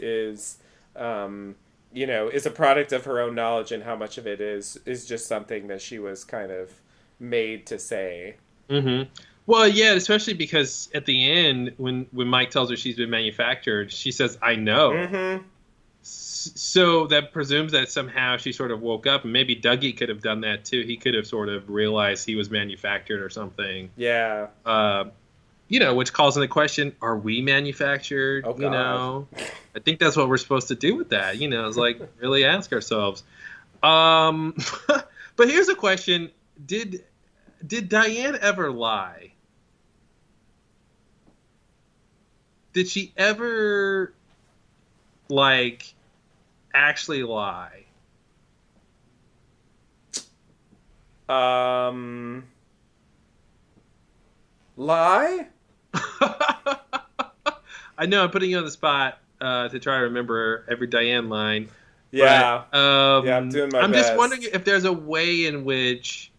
um, is a product of her own knowledge and how much of it is just something that she was kind of made to say. hmm Well, yeah, especially because at the end, when Mike tells her she's been manufactured, she says, "I know." Mm-hmm. So that presumes that somehow she sort of woke up, and maybe Dougie could have done that too. He could have sort of realized he was manufactured or something. Yeah. Uh, which calls into question: Are we manufactured? Oh God. I think that's what we're supposed to do with that. Is like really ask ourselves. Um, but here's a question: Did Diane ever lie? Did she ever like actually lie? Lie? I know I'm putting you on the spot to try to remember every Diane line. Yeah. But Yeah, I'm doing my I'm best. just wondering if there's a way in which,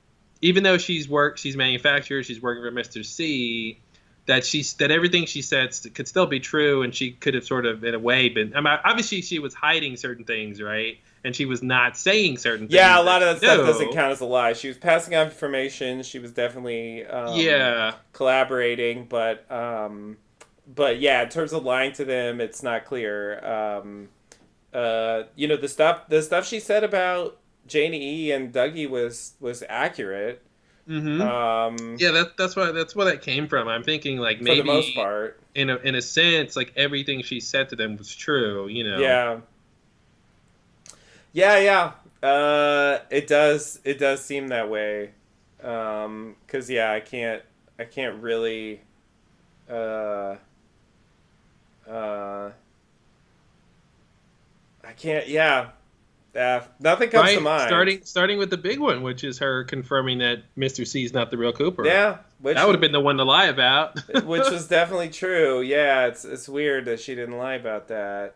even though she's manufactured, she's working for Mr. C, that everything she said could still be true, and she could have sort of in a way been. I mean, obviously she was hiding certain things, right? And she was not saying certain things. Yeah, a lot of that stuff No. doesn't count as a lie. She was passing on information. She was definitely Yeah. collaborating, but yeah, in terms of lying to them, it's not clear. The stuff she said about Janie E and Dougie was accurate. Mm-hmm. Yeah, that's where that came from. I'm thinking like maybe for the most part, in a sense, like everything she said to them was true. Yeah. Yeah. It does seem that way. 'Cause yeah, I can't really. I can't. Yeah. Nothing comes to mind. Starting with the big one, which is her confirming that Mr. C is not the real Cooper. Yeah, that would have been the one to lie about. Which was definitely true. Yeah, it's weird that she didn't lie about that.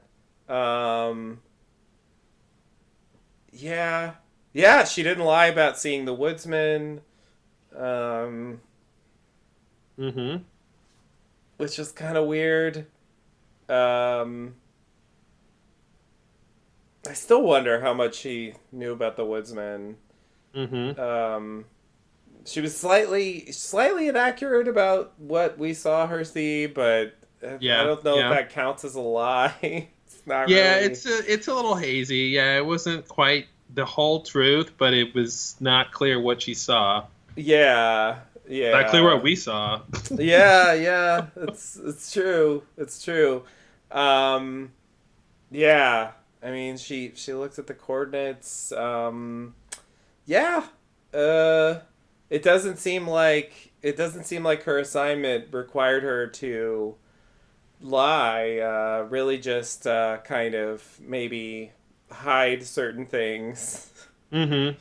Yeah, she didn't lie about seeing the woodsman. Mm-hmm. Which is kind of weird. I still wonder how much she knew about the woodsman. Mm-hmm. She was slightly inaccurate about what we saw her see, but yeah, I don't know if that counts as a lie. It's not. Yeah, really... it's a little hazy. Yeah, it wasn't quite the whole truth, but it was not clear what she saw. Yeah. Not clear what we saw. Yeah. It's true. It's true. Yeah. I mean, she looked at the coordinates. Yeah. It doesn't seem like her assignment required her to lie. Really, just kind of maybe hide certain things. Mm-hmm.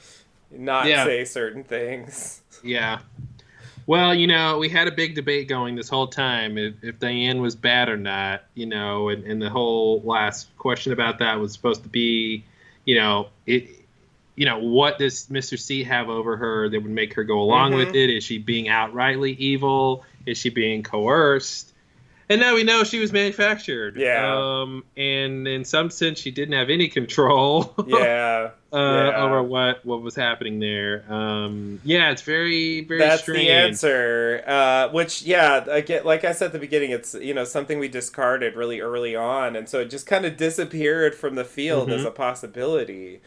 Not say certain things. Yeah. Well, we had a big debate going this whole time if Diane was bad or not, and the whole last question about that was supposed to be, what does Mr. C have over her that would make her go along with it? Is she being outrightly evil? Is she being coerced? And now we know she was manufactured. Yeah. And in some sense, she didn't have any control. Over what was happening there. It's very, very That's strange. the answer. Which, again, like I said at the beginning, it's something we discarded really early on, and so it just kind of disappeared from the field as a possibility.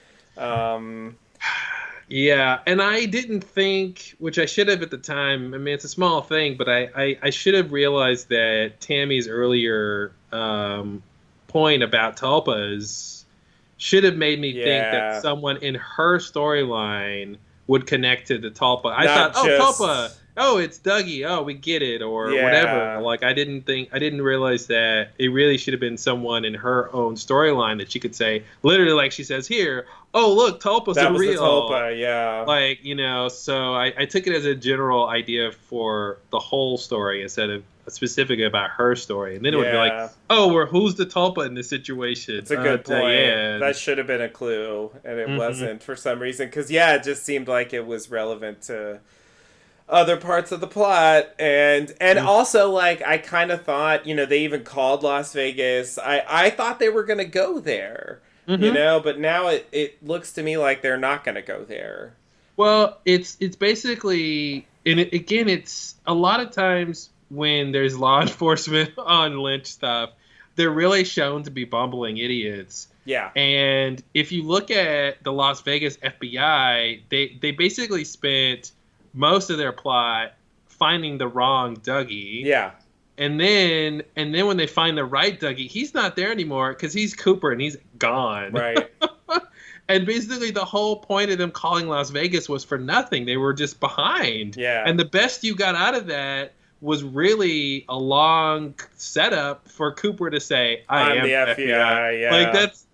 Yeah, and I didn't think, which I should have at the time. I mean, it's a small thing, but I should have realized that Tammy's earlier point about Tulpas should have made me think that someone in her storyline would connect to the Tulpa. I thought, Tulpa, it's Dougie. Oh, we get it, or whatever. Like I didn't realize that it really should have been someone in her own storyline that she could say, literally, like she says here. Oh, look, Tulpa's that was real. The Tulpa, yeah. Like, so I took it as a general idea for the whole story instead of specific about her story. And then it would be like, who's the Tulpa in this situation? It's a good point. Diane. That should have been a clue, and it wasn't for some reason. Because, it just seemed like it was relevant to other parts of the plot. And also, like, I kind of thought, they even called Las Vegas. I thought they were going to go there. But now it looks to me like they're not going to go there. Well, it's basically again, it's a lot of times when there's law enforcement on Lynch stuff, they're really shown to be bumbling idiots. Yeah. And if you look at the Las Vegas FBI, they basically spent most of their plot finding the wrong Dougie. Yeah. And then when they find the right Dougie, he's not there anymore because he's Cooper and he's gone. Right. And basically the whole point of them calling Las Vegas was for nothing. They were just behind. Yeah. And the best you got out of that was really a long setup for Cooper to say, I'm the FBI. Yeah. Like, that's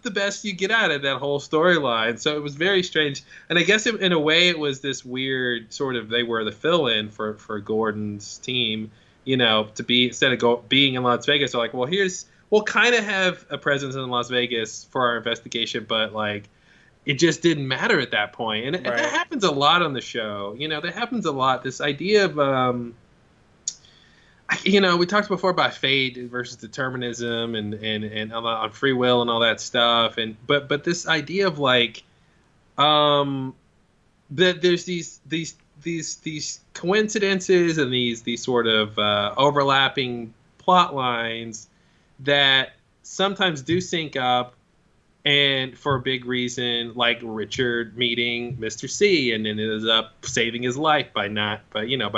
the best you get out of that whole storyline. So it was very strange. And I guess in a way it was this weird sort of, they were the fill-in for Gordon's team, you know, to be, instead of being in Las Vegas, they're like, well, we'll kind of have a presence in Las Vegas for our investigation, but, like, it just didn't matter at that point. And that happens a lot on the show. You know, that happens a lot. This idea of, you know, we talked before about fate versus determinism and on free will and all that stuff. But this idea of, like, that there's these coincidences and these sort of overlapping plot lines that sometimes do sync up, and for a big reason, like Richard meeting Mr. C and then ends up saving his life by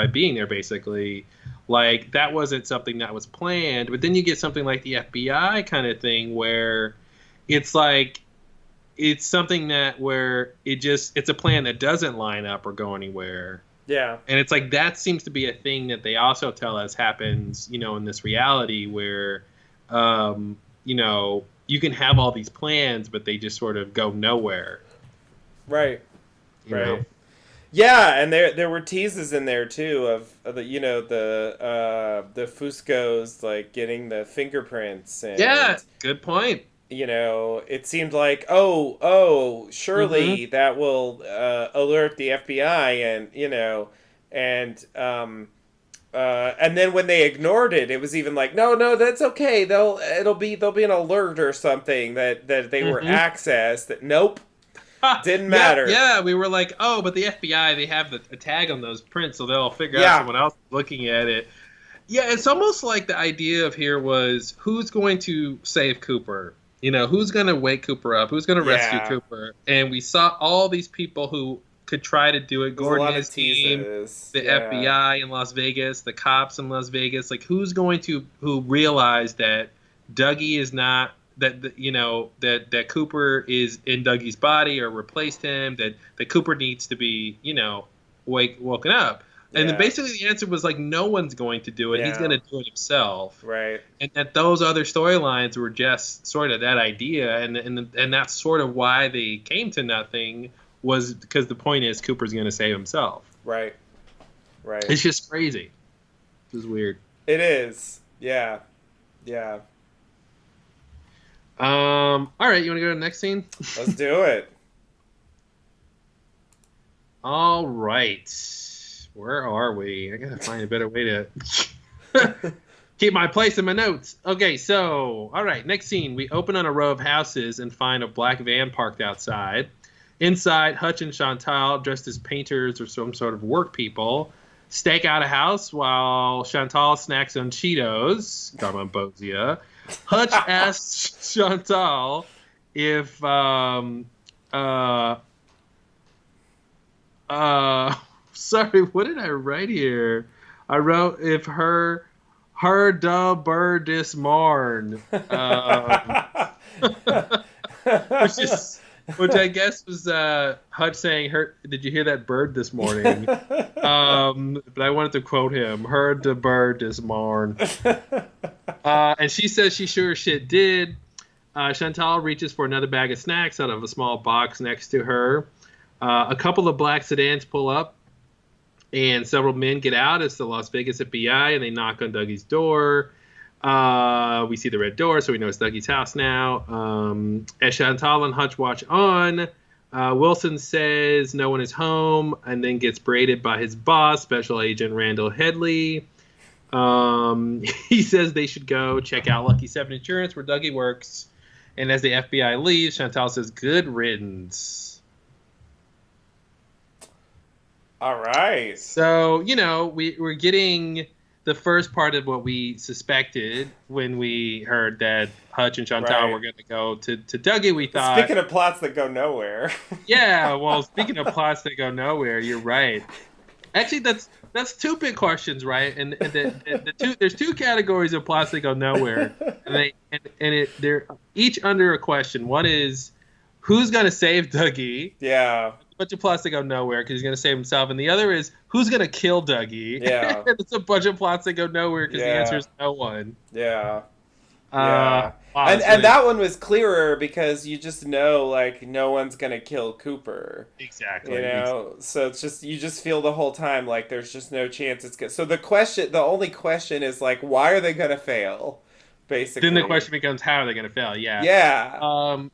being there, basically. Like, that wasn't something that was planned. But then you get something like the FBI kind of thing where it's like, it's something where it's a plan that doesn't line up or go anywhere. Yeah. And it's like, that seems to be a thing that they also tell us happens, you know, in this reality where, you know, you can have all these plans, but they just sort of go nowhere. Right. You know? Yeah, and there were teases in there too of the, you know, the Fusco's, like, getting the fingerprints. And, yeah, good point. You know, it seemed like, surely that will alert the FBI, and, you know, and then when they ignored it, it was even like, no, that's okay. There'll be an alert or something that they were accessed. That nope. Didn't matter. Yeah, we were like, oh, but the FBI, they have a tag on those prints, so they'll figure out someone else looking at it. Yeah, it's almost like the idea of here was, who's going to save Cooper? You know, who's going to wake Cooper up? Who's going to rescue Cooper? And we saw all these people who could try to do it. Gordon and his team, the FBI in Las Vegas, the cops in Las Vegas. Like, who's going to realize that Dougie is not, that you know, that Cooper is in Dougie's body or replaced him, that Cooper needs to be, you know, woken up. And then basically the answer was, like, no one's going to do it. He's going to do it himself. Right. And that those other storylines were just sort of that idea, and that's sort of why they came to nothing, was because the point is Cooper's going to save himself. Right. Right. It's just crazy. It's weird. It is. Yeah. Yeah. All right, you want to go to the next scene? Let's do it. All right. Where are we? I gotta find a better way to keep my place in my notes. Okay, so, all right, next scene. We open on a row of houses and find a black van parked outside. Inside, Hutch and Chantal, dressed as painters or some sort of work people, stake out a house while Chantal snacks on Cheetos. Garmonbozia. Hutch asks Chantal if sorry, what did I write here? I wrote if her da birdis marn, which I guess was Hutch saying, did you hear that bird this morning? But I wanted to quote him, her da birdis marn. And she says she sure as shit did. Chantal reaches for another bag of snacks out of a small box next to her. A couple of black sedans pull up, and several men get out. It's the Las Vegas FBI, and they knock on Dougie's door. We see the red door, so we know it's Dougie's house now. As Chantal and Hutch watch on, Wilson says no one is home, and then gets berated by his boss, Special Agent Randall Headley. He says they should go check out Lucky 7 Insurance, where Dougie works. And as the FBI leaves, Chantal says, good riddance. All right. So, we're getting the first part of what we suspected when we heard that Hutch and Chantal Right. were going to go to Dougie. We thought, Speaking of plots that go nowhere. yeah, well, speaking of plots that go nowhere, you're right. Actually, that's two big questions, right? And the two there's two categories of plots that go nowhere, they're each under a question. One is who's going to save Dougie? Yeah. A bunch of plots that go nowhere because he's going to save himself, and the other is who's going to kill Dougie? Yeah. And it's a bunch of plots that go nowhere because the Yeah. answer is no one. Yeah. Wow, and it's and really- that one was clearer because you just know like no one's gonna kill Cooper. exactly. You know, so it's just you just feel the whole time like there's just no chance it's good. So the only question is like, why are they gonna fail? Basically, Then the question becomes, how are they going to fail? Yeah.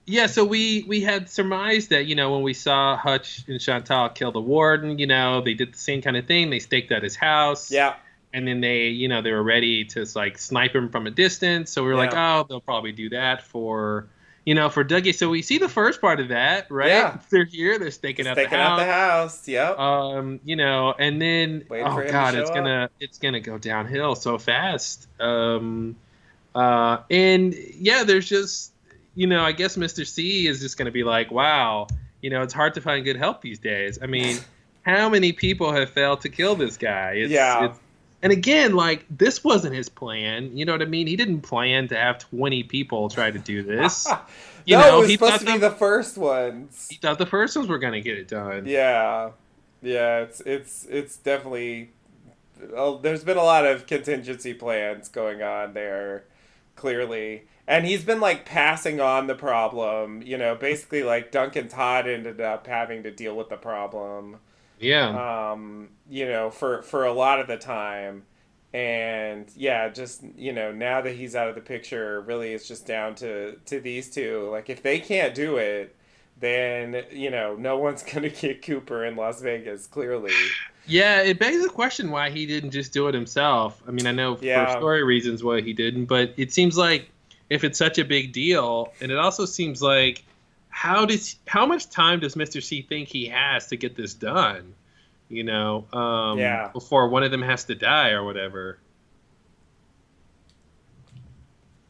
Yeah. So we had surmised that, when we saw Hutch and Chantal kill the warden, they did the same kind of thing. They staked out his house. Yeah. And then they were ready to like snipe him from a distance. So we were like, oh, they'll probably do that for Dougie. So we see the first part of that, right? Yeah. They're here. They're staking out the house. Yep. And then Waiting for him to God, show it's gonna go downhill so fast. And yeah, there's just, I guess Mr. C is just going to be like, wow, it's hard to find good help these days. I mean, how many people have failed to kill this guy? And again, like, this wasn't his plan. You know what I mean? He didn't plan to have 20 people try to do this. It was supposed to be the first ones. He thought the first ones were going to get it done. Yeah. Yeah, it's definitely... there's been a lot of contingency plans going on there. Clearly. And he's been like passing on the problem, basically like Duncan Todd ended up having to deal with the problem. Yeah. For a lot of the time. And yeah, just, now that he's out of the picture, really it's just down to these two. Like if they can't do it, then, no one's going to get Cooper in Las Vegas, clearly. Yeah, it begs the question why he didn't just do it himself. I mean, I know for story reasons why he didn't, but it seems like if it's such a big deal, and it also seems like how much time does Mr. C think he has to get this done? Before one of them has to die or whatever.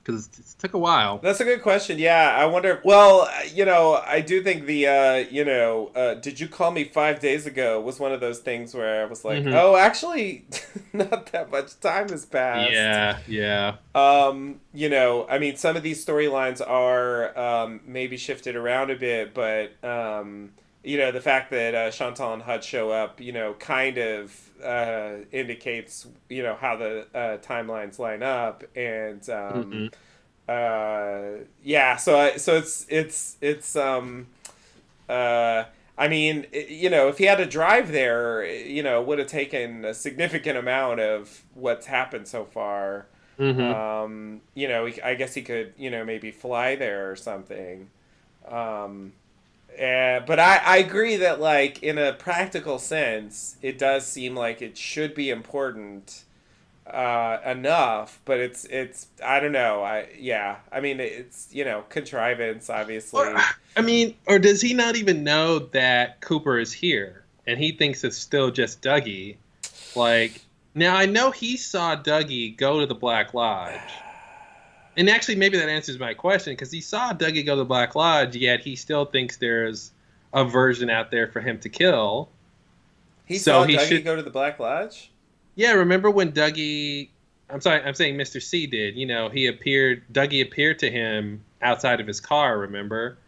Because it took a while. That's a good question. Yeah, I wonder. Well, I do think the, did you call me 5 days ago was one of those things where I was like, oh, actually, not that much time has passed. Yeah. I mean, some of these storylines are maybe shifted around a bit, but, the fact that Chantal and Hutch show up, kind of indicates, how the timelines line up, and I mean, if he had to drive there, it would have taken a significant amount of what's happened so far. I guess he could, maybe fly there or something. But I agree that, like, in a practical sense, it does seem like it should be important enough, but it's I don't know. I mean, it's, contrivance, obviously. Or does he not even know that Cooper is here, and he thinks it's still just Dougie? Like, now I know he saw Dougie go to the Black Lodge. And actually, maybe that answers my question, because he saw Dougie go to the Black Lodge, yet he still thinks there's a version out there for him to kill. He saw Dougie go to the Black Lodge? Yeah, remember when Dougie... I'm saying Mr. C did. Dougie appeared to him outside of his car, remember?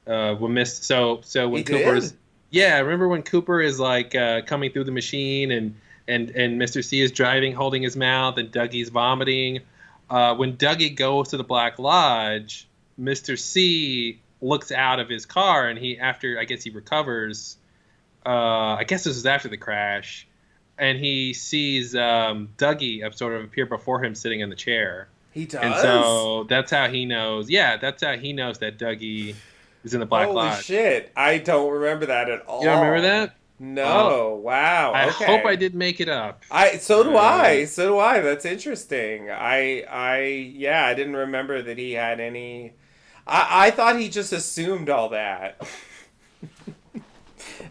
So when Cooper's... Did? Yeah, remember when Cooper is, like, coming through the machine, and Mr. C is driving, holding his mouth, and Dougie's vomiting... when Dougie goes to the Black Lodge, Mr. C looks out of his car, and I guess he recovers. I guess this is after the crash, and he sees Dougie sort of appear before him sitting in the chair. He does? And so that's how he knows. Yeah, that's how he knows that Dougie is in the Black Lodge. Holy shit. I don't remember that at all. You don't remember that? No. Wow. I okay. hope I didn't make it up. So do I. That's interesting. I didn't remember that he had any... I thought he just assumed all that.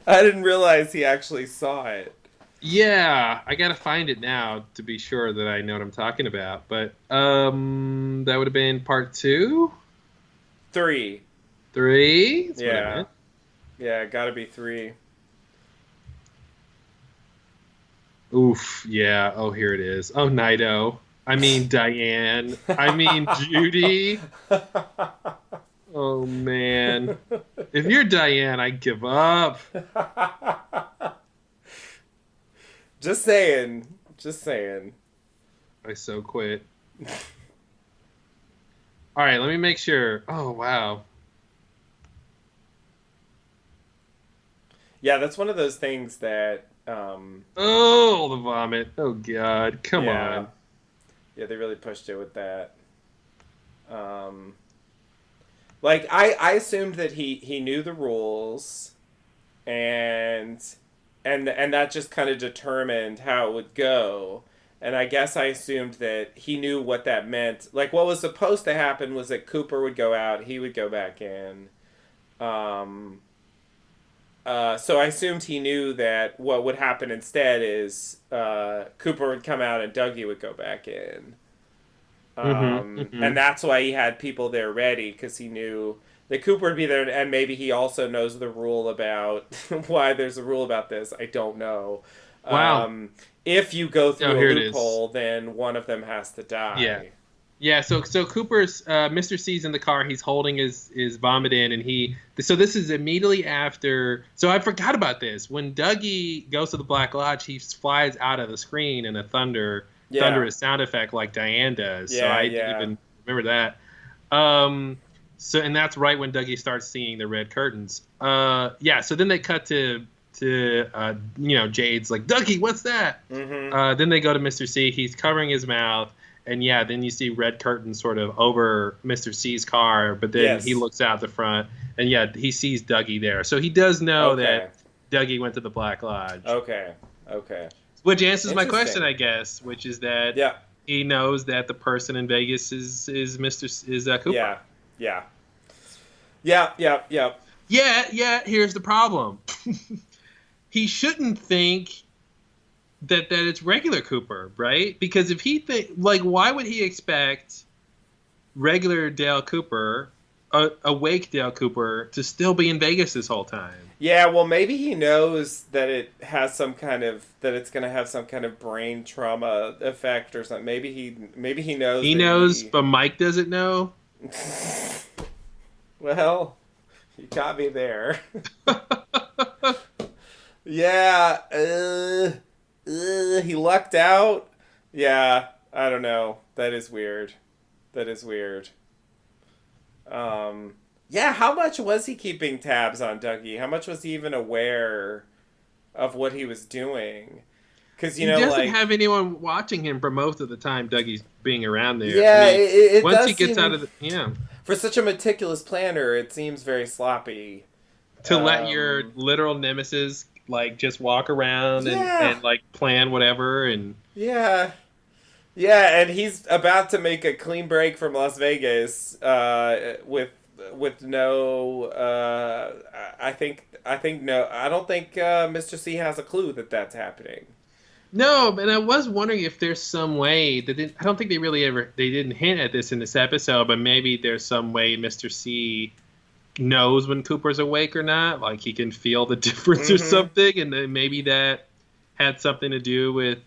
I didn't realize he actually saw it. Yeah, I gotta find it now to be sure that I know what I'm talking about. But that would have been part two, 3. three. That's what I Yeah. meant. Yeah, gotta be 3. Oof. Yeah. Oh, here it is. Oh, Nido. I mean Diane. I mean Judy. Oh man. If you're Diane, I give up. Just saying. Just saying. I so quit. All right, let me make sure. Oh wow. Yeah, that's one of those things that Oh, the vomit. Oh God. Come yeah. on. Yeah, they really pushed it with that. Um like I assumed that he knew the rules and and that just kind of determined how it would go. And I guess I assumed that he knew what that meant. Like what was supposed to happen was that Cooper would go out, he would go back in. Um, so I assumed he knew that what would happen instead is Cooper would come out and Dougie would go back in. Mm-hmm. And Mm-hmm. that's why he had people there ready because he knew that Cooper would be there, and maybe he also knows the rule about why there's a rule about this. I don't know. Wow. Um, if you go Oh, through a here it is. loophole, then one of them has to Yeah. die. Yeah, so Cooper's Mr. C's in the car. He's holding his vomit in, and so this is immediately after. So I forgot about this. When Dougie goes to the Black Lodge, he flies out of the screen in a Yeah, thunderous sound effect like Diane does. So yeah, I didn't yeah. even remember that. So and that's right when Dougie starts seeing the red curtains. Yeah. So then they cut to Jade's like, Dougie, what's that? Mm-hmm. Then they go to Mr. C. He's covering his mouth. And yeah, then you see red curtains sort of over Mr. C's car, but then he Yes. looks out the front, and yeah, he sees Dougie there. So he does know Okay. that Dougie went to the Black Lodge, Okay. Okay. which answers my question, Interesting. I guess, which is that Yeah. he knows that the person in Vegas is Cooper. Yeah. Yeah. Yeah. Yeah. Yeah. Yeah. Here's the problem: he shouldn't think that it's regular Cooper, right? Because if he why would he expect regular Dale Cooper, awake Dale Cooper, to still be in Vegas this whole time? Yeah, well, maybe he knows that it has some kind of that it's going to have some kind of brain trauma effect or something. Maybe he knows He that knows, he. but Mike doesn't know. Well, you got me there. Yeah, he lucked out. Yeah, I don't know. That is weird. That is weird. Yeah, how much was he keeping tabs on Dougie? How much was he even aware of what he was doing? Because He doesn't have anyone watching him for most of the time. Dougie's being around there. I yeah, mean, it once he does gets out seem of the yeah, for such a meticulous planner, it seems very sloppy. to let your Um, literal nemesis like just walk around yeah, and like plan whatever and yeah, yeah, and he's about to make a clean break from Las Vegas with no. I think no. I don't think Mr. C has a clue that that's happening. No, but I was wondering if there's some way I don't think they didn't hint at this in this episode, but maybe there's some way Mr. C knows when Cooper's awake or not, like he can feel the difference or Mm-hmm. something, and then maybe that had something to do with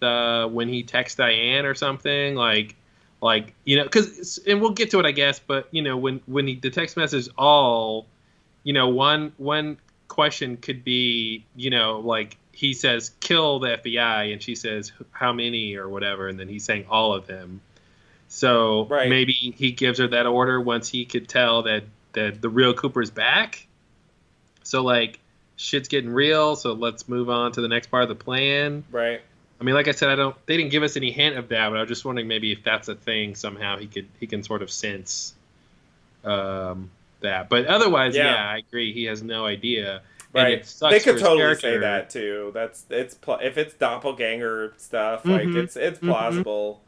when he texts Diane or something, like because and we'll get to it, I guess, but when the text message all, one question could be, like he says kill the FBI and she says how many or whatever, and then he's saying all of them. So Right. maybe he gives her that order once he could tell that the real Cooper's back. So like shit's getting real, so let's move on to the next part of the plan. Right. I mean, like I said, they didn't give us any hint of that, but I was just wondering maybe if that's a thing somehow he can sort of sense that. But otherwise, Yeah. yeah, I agree. He has no idea, and Right. it They sucks for could his totally say character. that too. If it's doppelganger stuff, like Mm-hmm. it's Mm-hmm. plausible.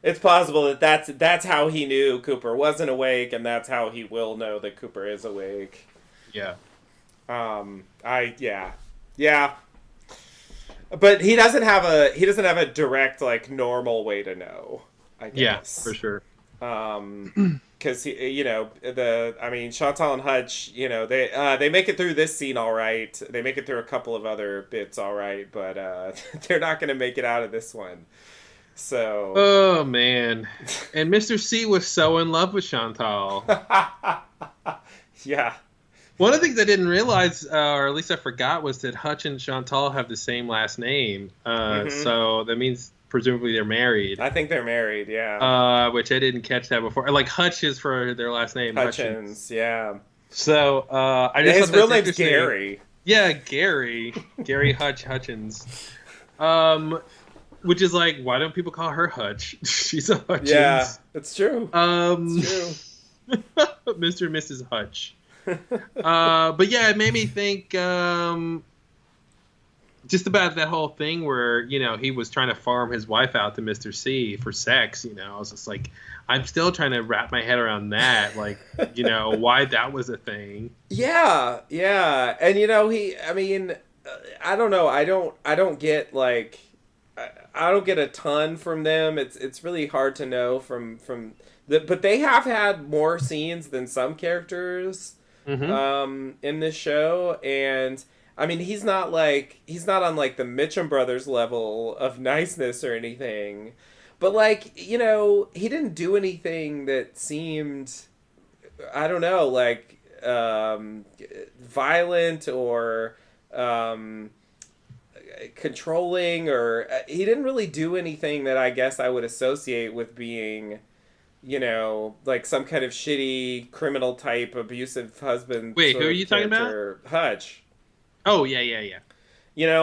It's plausible that that's how he knew Cooper wasn't awake, and that's how he will know that Cooper is awake. Yeah. Yeah. But he doesn't have a direct like normal way to know, I guess. Yeah, for sure. Because Chantal and Hutch, they make it through this scene all right. They make it through a couple of other bits all right, but they're not going to make it out of this one. So. Oh man, and Mr. C was so in love with Chantal. Yeah. One of the things I didn't realize, or at least I forgot, was that Hutch and Chantal have the same last name. So that means presumably they're married. I think they're married, yeah. Which I didn't catch that before. Like Hutch is for their last name. Hutchins, yeah. So I just his real name's Gary. Yeah, Gary Hutch Hutchins. Which is like, why don't people call her Hutch? She's a Hutchins. Yeah, it's true. It's true. Mr. and Mrs. Hutch. But yeah, it made me think just about that whole thing where, he was trying to farm his wife out to Mr. C for sex. I was just like, I'm still trying to wrap my head around that. Like, why that was a thing. Yeah. And, I don't know. I don't get like, I don't get a ton from them. It's really hard to know but they have had more scenes than some characters. In this show, and he's not on like the Mitchum brothers level of niceness or anything, but like he didn't do anything that seemed, I don't know, like violent or controlling, or he didn't really do anything that I guess I would associate with being like some kind of shitty criminal type abusive husband. Wait, who are you talking about? Hutch. Oh, yeah.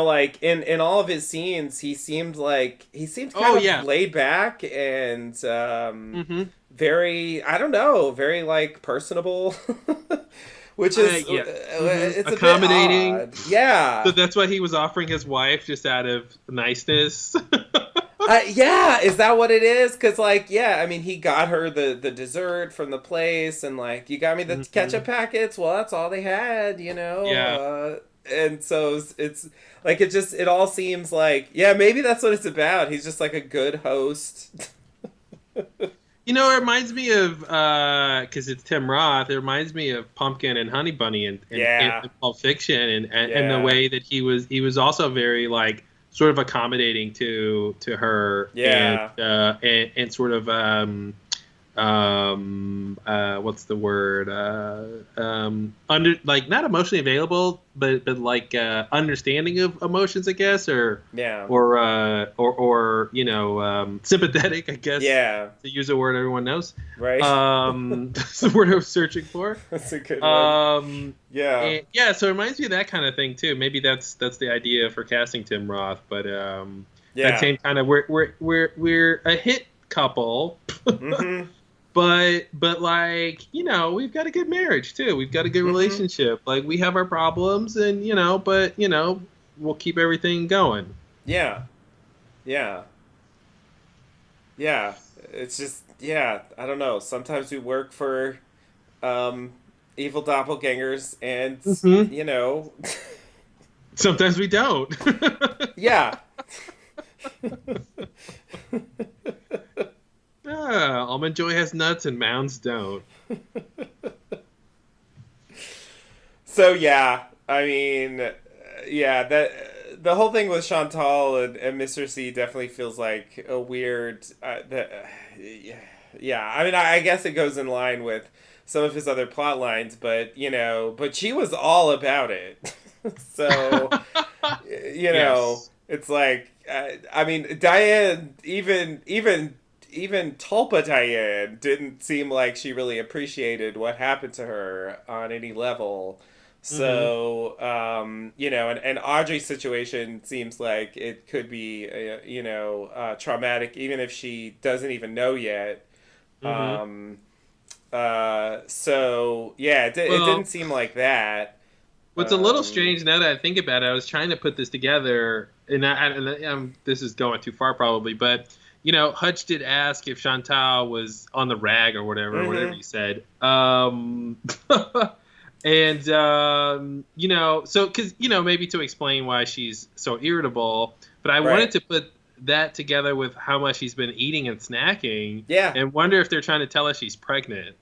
Like in all of his scenes, he seemed kind of laid back and very, I don't know, very like personable, which is it's accommodating. A bit odd. Yeah. So that's why he was offering his wife just out of niceness. Yeah, is that what it is? Because, like, he got her the dessert from the place, and, like, you got me the ketchup packets. Well, that's all they had, Yeah. And so it's, like, it all seems like, maybe that's what it's about. He's just, like, a good host. It reminds me of, because it's Tim Roth, it reminds me of Pumpkin and Honey Bunny in Pulp Fiction, and the way that he was also very, like, sort of accommodating to her, and sort of what's the word, not emotionally available, but like understanding of emotions, I guess, or sympathetic, I guess, to use a word everyone knows, right? That's the word I was searching for. That's a good one. So it reminds me of that kind of thing too. Maybe that's the idea for casting Tim Roth, but that same kind of we're a hit couple. But like, we've got a good marriage too. We've got a good relationship. Like, we have our problems, and but we'll keep everything going. Yeah. It's just, I don't know. Sometimes we work for evil doppelgangers, and sometimes we don't. Yeah. Almond Joy has nuts and Mounds don't. So that the whole thing with Chantal and Mr. C definitely feels like a weird. I guess it goes in line with some of his other plot lines, but she was all about it. So Yes. It's like Diane, even Tulpa Diane didn't seem like she really appreciated what happened to her on any level. So, and Audrey's situation seems like it could be, traumatic, even if she doesn't even know yet. It didn't seem like that. What's a little strange now that I think about it, I was trying to put this together, and this is going too far probably, but Hutch did ask if Chantal was on the rag or whatever, whatever he said. And you know, so because you know, maybe to explain why she's so irritable, but I wanted to put that together with how much she's been eating and snacking, and wonder if they're trying to tell us she's pregnant.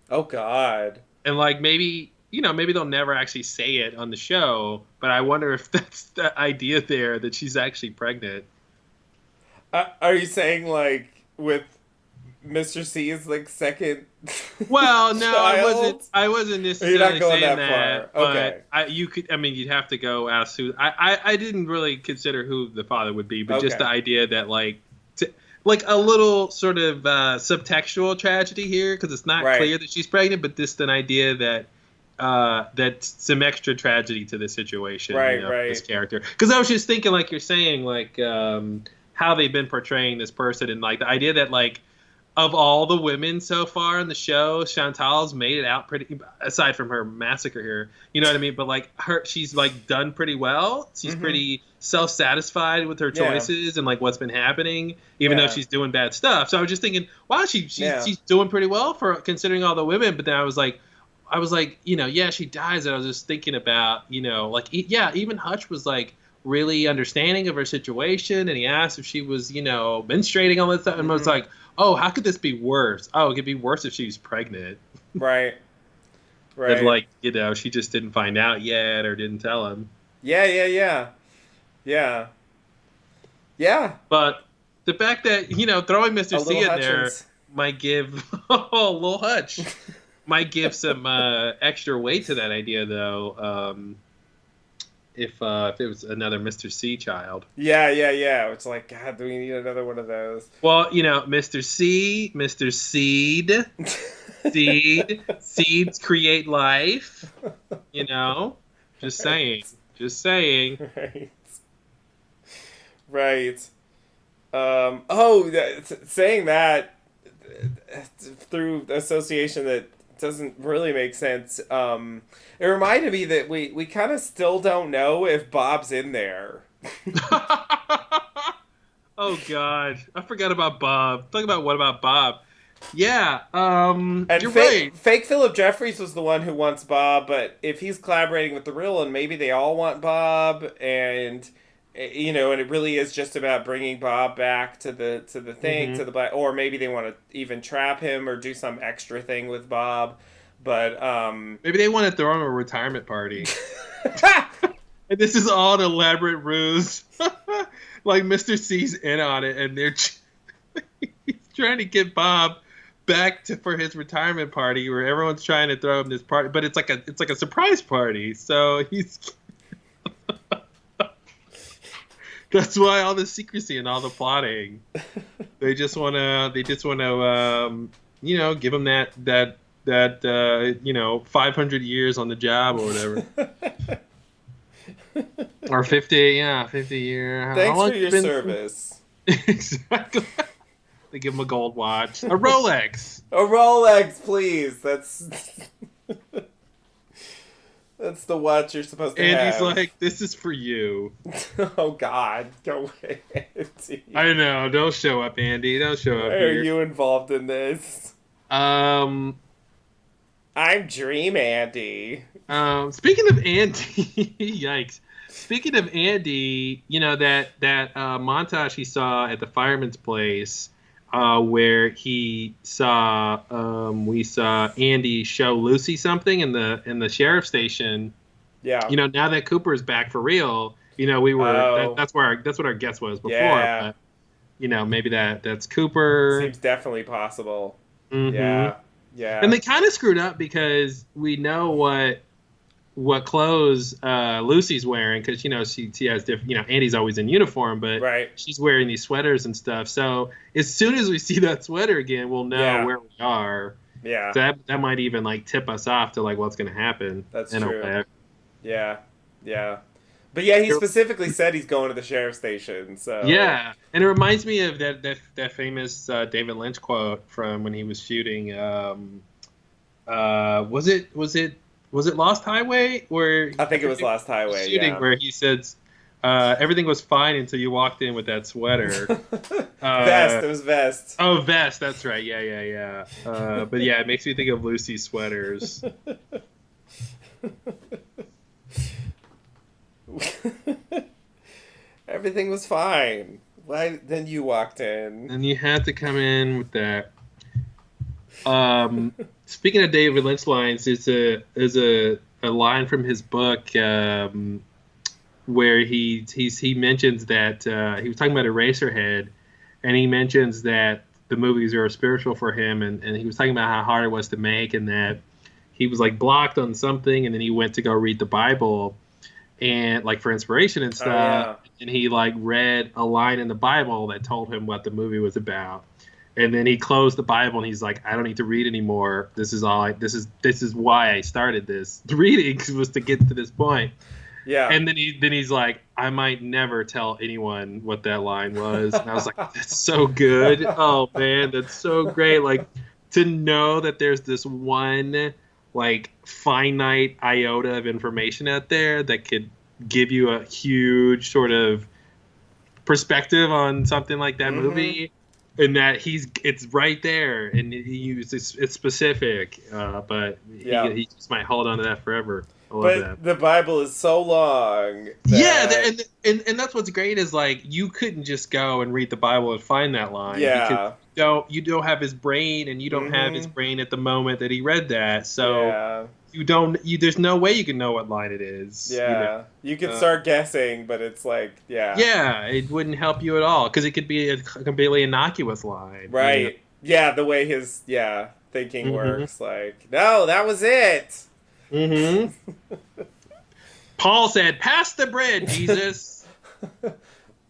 Oh God. And like maybe, you know, maybe they'll never actually say it on the show, but I wonder if that's the idea there, that she's actually pregnant. Are you saying like with Mr. C's like second? Well, no, child? I wasn't necessarily You're not going saying that far. Okay. But you could. I mean, you'd have to go ask who. I didn't really consider who the father would be, but just the idea that like a little sort of subtextual tragedy here, because it's not clear that she's pregnant, but just an idea that that's some extra tragedy to the situation, you know, this character. Because I was just thinking, like you're saying, like how they've been portraying this person, and like the idea that like of all the women so far in the show, Chantal's made it out pretty, aside from her massacre here, you know what I mean? But like she's like done pretty well. She's pretty self-satisfied with her choices and like what's been happening, even though she's doing bad stuff. So I was just thinking, wow, she's doing pretty well for considering all the women. But then I was like, you know, yeah, she dies. And I was just thinking about, you know, like, yeah, even Hutch was like really understanding of her situation. And he asked if she was, you know, menstruating, all that stuff. And I was like, oh, how could this be worse? Oh, it could be worse if she was pregnant. Right. If, like, you know, she just didn't find out yet or didn't tell him. Yeah. But the fact that, you know, throwing Mr. C in there might give little Hutch might give some extra weight to that idea, though. If it was another Mr. C child. Yeah. It's like, God, do we need another one of those? Well, you know, Mr. C, Mr. Seed, seeds create life. You know, just saying. Right. Saying that through association that doesn't really make sense. It reminded me that we kind of still don't know if Bob's in there. Oh God, I forgot about Bob. Talk about what about Bob? Yeah, and you're right. Fake Philip Jeffries was the one who wants Bob, but if he's collaborating with the real one, maybe they all want Bob, and you know, and it really is just about bringing Bob back to the thing, to the black, or maybe they want to even trap him or do some extra thing with Bob. But maybe they want to throw him a retirement party. And this is all an elaborate ruse. Like Mr. C's in on it, and he's trying to get Bob back for his retirement party, where everyone's trying to throw him this party, but it's like a surprise party. So he's that's why all the secrecy and all the plotting. They just want to you know, give him that you know, 500 years on the job or whatever. Or 50 year. Thanks for your service. Exactly. They give him a gold watch. A Rolex. A Rolex, please. That's the watch you're supposed to have. And he's like, this is for you. Oh, God. Go away, Andy. I know. Don't show up, Andy. Don't show up here. Are you involved in this? I'm Dream Andy. Speaking of Andy, yikes. Speaking of Andy, you know, that montage he saw at the fireman's place, where we saw Andy show Lucy something in the sheriff's station. Yeah. You know, now that Cooper is back for real, you know, we were that's what our guess was before. Yeah. But, you know, maybe that's Cooper. Seems definitely possible. Mm-hmm. Yeah. And they kind of screwed up because we know what clothes Lucy's wearing, because, you know, she has different, you know, Andy's always in uniform, but she's wearing these sweaters and stuff. So as soon as we see that sweater again, we'll know where we are. Yeah. So that might even like tip us off to like what's going to happen. That's true. Yeah. But yeah, he specifically said he's going to the sheriff's station. So yeah, and it reminds me of that famous David Lynch quote from when he was shooting. Was it Lost Highway? Where I think it was Lost Highway. Shooting where he says everything was fine until you walked in with that sweater. Vest. It was Vest. Oh, Vest. That's right. Yeah. But yeah, it makes me think of Lucy's sweaters. Everything was fine. Why then you walked in? And you had to come in with that. Speaking of David Lynch lines, there's a line from his book where he mentions that he was talking about Eraserhead, and he mentions that the movies are spiritual for him, and he was talking about how hard it was to make, and that he was like blocked on something, and then he went to go read the Bible, and like for inspiration and stuff, and he like read a line in the Bible that told him what the movie was about. And then he closed the Bible and he's like, I don't need to read anymore. This is why I started this reading, was to get to this point. Yeah. And then he's like, I might never tell anyone what that line was. And I was like, that's so good. Oh man, that's so great. Like, to know that there's this one like finite iota of information out there that could give you a huge sort of perspective on something like that movie. And that it's right there, and it's specific, but he just might hold on to that forever. I love that. The Bible is so long. And that's what's great is like you couldn't just go and read the Bible and find that line. Yeah. Because you don't have his brain, and you don't have his brain at the moment that he read that. So there's no way you can know what line it is. Yeah. You can start guessing, but it's like, Yeah, it wouldn't help you at all, because it could be a completely innocuous line. Right. You know? Yeah, the way his thinking works. Like, no, that was it. Paul said, pass the bread, Jesus.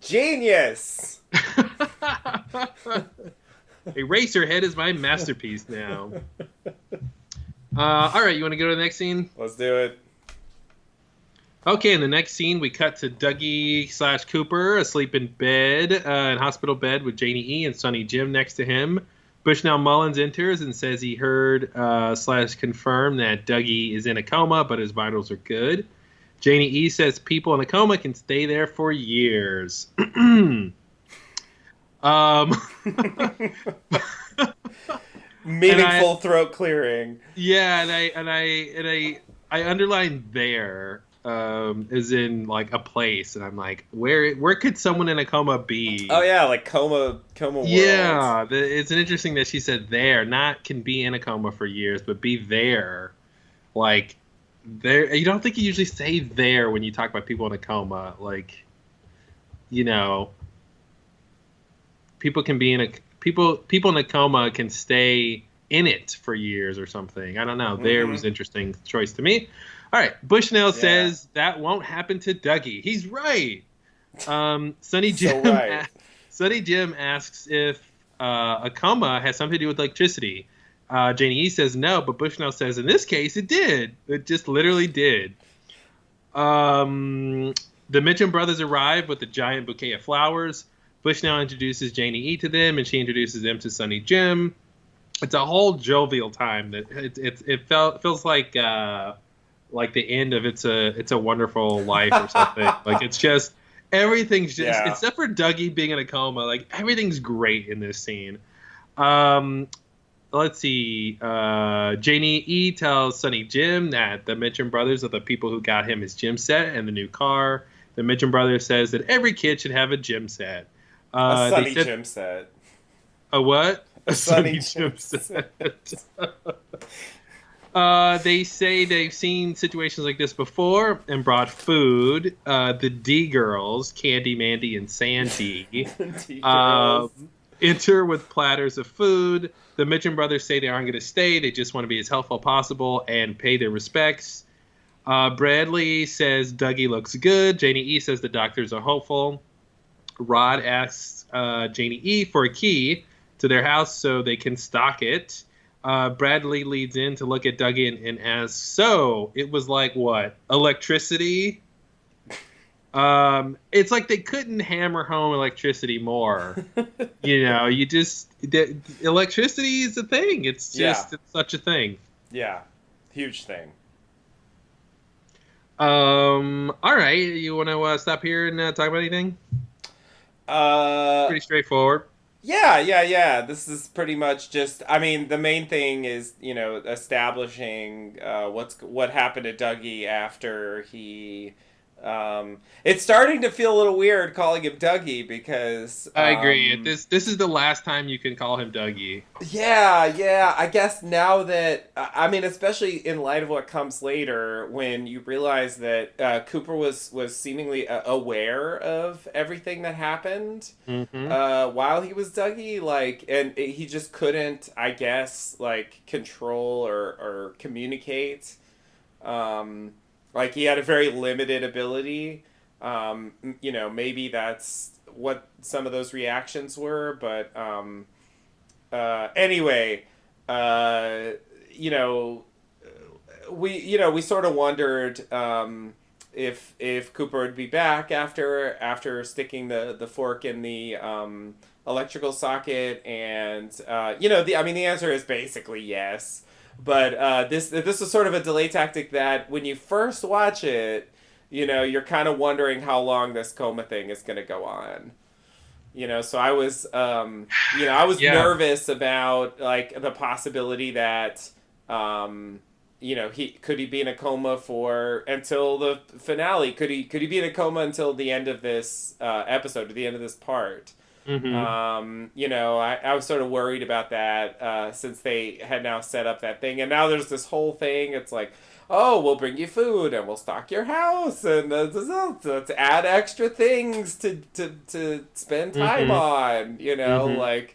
Genius. Eraserhead is my masterpiece now. All right, you want to go to the next scene? Let's do it. Okay, in the next scene, we cut to Dougie/Cooper asleep in bed, in hospital bed with Janie E. and Sonny Jim next to him. Bushnell Mullins enters and says he heard / confirmed that Dougie is in a coma, but his vitals are good. Janie E. says people in a coma can stay there for years. Meaningful throat clearing. Yeah, and I underlined there, as in like a place, and I'm like, where could someone in a coma be? Oh yeah, like coma world. Yeah, it's interesting that she said there, not can be in a coma for years, but be there. Like there, you don't think you usually say there when you talk about people in a coma. Like, you know, people can be in a people in a coma can stay in it for years or something. I don't know. There was an interesting choice to me. All right, Bushnell says that won't happen to Dougie. He's right. Sonny Jim asks if a coma has something to do with electricity. Janie E says no, but Bushnell says in this case it did. It just literally did. The Mitchum brothers arrive with a giant bouquet of flowers. Bushnell introduces Janie E to them, and she introduces them to Sonny Jim. It's a whole jovial time. That it feels like the end of It's a Wonderful Life or something. Like it's just everything's just except for Dougie being in a coma. Like everything's great in this scene. Let's see. Janie E tells Sonny Jim that the Mitchum brothers are the people who got him his gym set and the new car. The Mitchum brothers says that every kid should have a gym set. A Sonny Jim set. A what? A Sonny Jim set. They say they've seen situations like this before and brought food. The D girls, Candy, Mandy, and Sandy, enter with platters of food. The Mitchum brothers say they aren't going to stay. They just want to be as helpful as possible and pay their respects. Bradley says Dougie looks good. Janie E says the doctors are hopeful. Rod asks Janie E for a key to their house so they can stock it. Bradley leads in to look at Dougie and asks, so it was like what? Electricity? It's like they couldn't hammer home electricity more. You know, electricity is a thing. It's just it's such a thing. Yeah, huge thing. All right, you want to stop here and talk about anything? Pretty straightforward. Yeah. This is pretty much just. I mean, the main thing is establishing what happened to Dougie after he. It's starting to feel a little weird calling him Dougie because I agree. This is the last time you can call him Dougie. yeah. I guess now that I mean, especially in light of what comes later, when you realize that Cooper was seemingly aware of everything that happened Mm-hmm. while he was Dougie, like, and he just couldn't, I guess, like control or communicate. Um, like he had a very limited ability. Maybe that's what some of those reactions were, but anyway, uh, you know, we sort of wondered if Cooper would be back after sticking the fork in the electrical socket, and the answer is basically yes. But this was sort of a delay tactic that when you first watch it, you're kind of wondering how long this coma thing is going to go on. So I was Yeah. nervous about like the possibility that he be in a coma for until the finale. Could he be in a coma until the end of this episode, or the end of this part? Mm-hmm. I was sort of worried about that since they had now set up that thing, and now there's this whole thing. It's like, oh, we'll bring you food and we'll stock your house, and to add extra things to spend time Mm-hmm. on. Mm-hmm.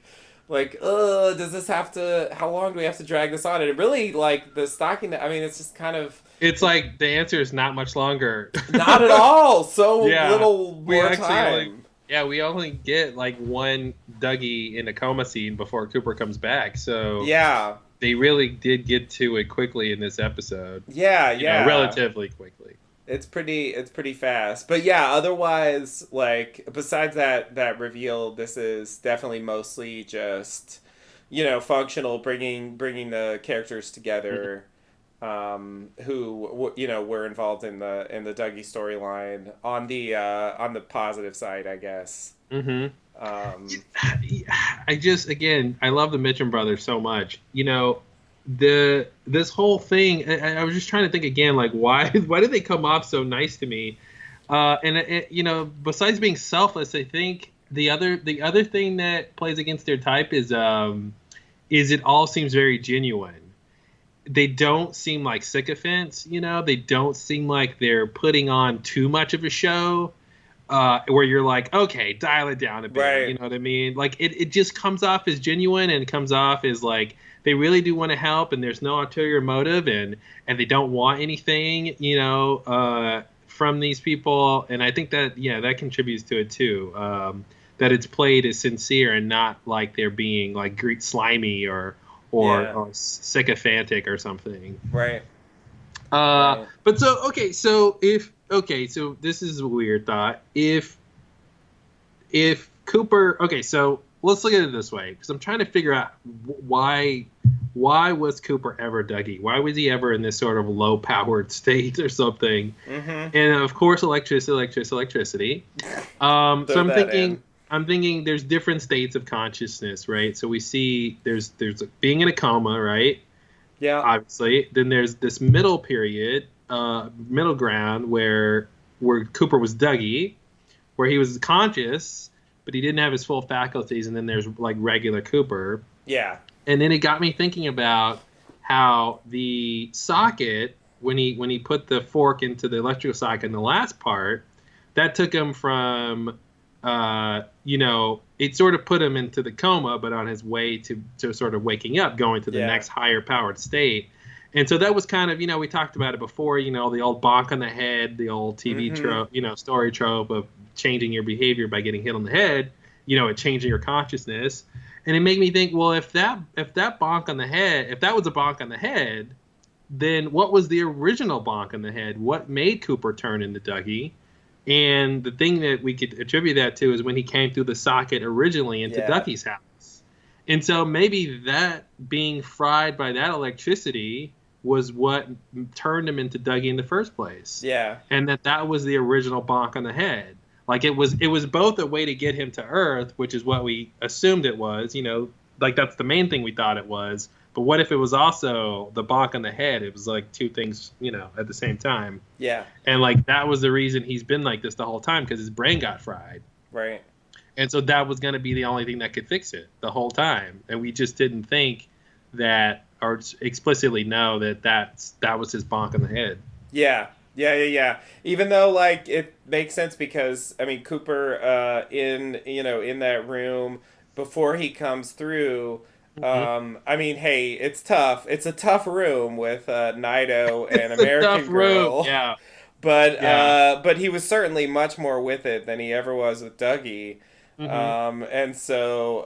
Does this have to? How long do we have to drag this on? And it really, like, the stocking. I mean, it's just kind of It's like the answer is not much longer. not at all. So Yeah. little We more actually only time. yeah, we only get like one Dougie in a coma scene before Cooper comes back. So Yeah. they really did get to it quickly in this episode. Yeah. Relatively quickly. It's pretty fast. But yeah, otherwise, like, besides that reveal, this is definitely mostly just functional, bringing the characters together, who were involved in the Dougie storyline on the positive side, I guess. Mm-hmm. Um, I love the Mitchum brothers so much. This whole thing. I was just trying to think again, like why did they come off so nice to me? Besides being selfless, I think the other thing that plays against their type is it all seems very genuine. They don't seem like sycophants. They don't seem like they're putting on too much of a show. Where you're like, okay, dial it down a bit. Right. You know what I mean? Like it just comes off as genuine and comes off as like they really do want to help and there's no ulterior motive and they don't want anything, from these people. And I think that that contributes to it too. That it's played as sincere and not like they're being like slimy or Yeah. or sycophantic or something. right. Right. But so this is a weird thought. If Cooper, okay, so let's look at it this way because I'm trying to figure out why was Cooper ever Dougie? Why was he ever in this sort of low powered state or something? Mm-hmm. And of course, electricity. So I'm thinking there's different states of consciousness, right? So we see there's being in a coma, right? Yeah. Obviously. Then there's this middle period, middle ground where Cooper was Dougie, where he was conscious, but he didn't have his full faculties. And then there's like regular Cooper. Yeah. And then it got me thinking about how the socket, when he put the fork into the electrical socket in the last part, that took him from, it sort of put him into the coma, but on his way to sort of waking up, going to the next higher powered state. And so that was kind of, we talked about it before, the old bonk on the head, the old TV trope, story trope of changing your behavior by getting hit on the head, and changing your consciousness. And it made me think, well, if that bonk on the head, if that was a bonk on the head, then what was the original bonk on the head? What made Cooper turn into Dougie? And the thing that we could attribute that to is when he came through the socket originally into Dougie's house. And so maybe that being fried by that electricity was what turned him into Dougie in the first place. Yeah. And that was the original bonk on the head. Like it was both a way to get him to Earth, which is what we assumed it was, like that's the main thing we thought it was. But what if it was also the bonk on the head? It was like two things, at the same time. Yeah. And like that was the reason he's been like this the whole time, because his brain got fried. Right. And so that was going to be the only thing that could fix it the whole time. And we just didn't think that, or explicitly know that was his bonk on the head. Yeah. Yeah. Even though, like, it makes sense because, I mean, Cooper, in that room before he comes through, I mean, hey, it's tough. It's a tough room with Naito and American Girl. Yeah. But he was certainly much more with it than he ever was with Dougie. And so,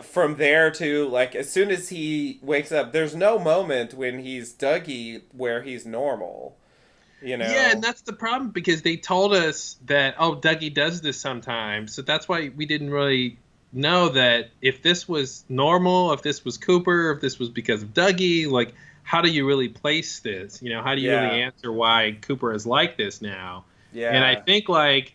from there to, like, as soon as he wakes up, there's no moment when he's Dougie where he's normal, Yeah, and that's the problem, because they told us that, Dougie does this sometimes. So that's why we didn't really know that if this was normal, if this was Cooper, if this was because of Dougie, like, how do you really place this? How do you really answer why Cooper is like this now? Yeah. And I think, like,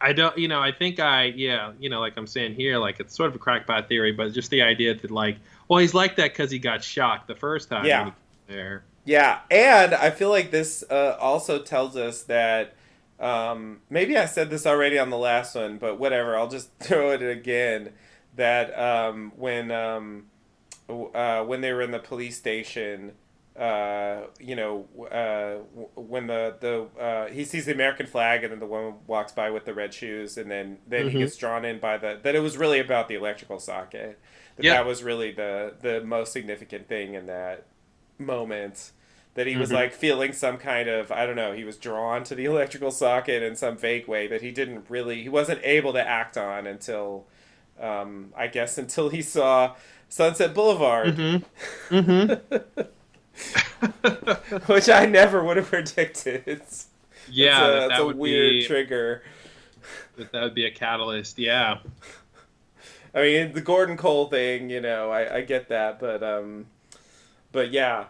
I don't, like I'm saying here, like, it's sort of a crackpot theory, but just the idea that, like, well, he's like that because he got shocked the first time. Yeah. When he came there. Yeah. And I feel like this also tells us that, maybe I said this already on the last one, but whatever, I'll just throw it again, that when they were in the police station, when he sees the American flag and then the woman walks by with the red shoes, and then he gets drawn in by that it was really about the electrical socket. That was really the most significant thing in that moment. That he was like feeling some kind of, I don't know, he was drawn to the electrical socket in some vague way that he wasn't able to act on until, I guess, until he saw Sunset Boulevard. Which I never would have predicted. It's a weird trigger. That would be a catalyst, yeah. I mean, the Gordon Cole thing, I get that, but yeah,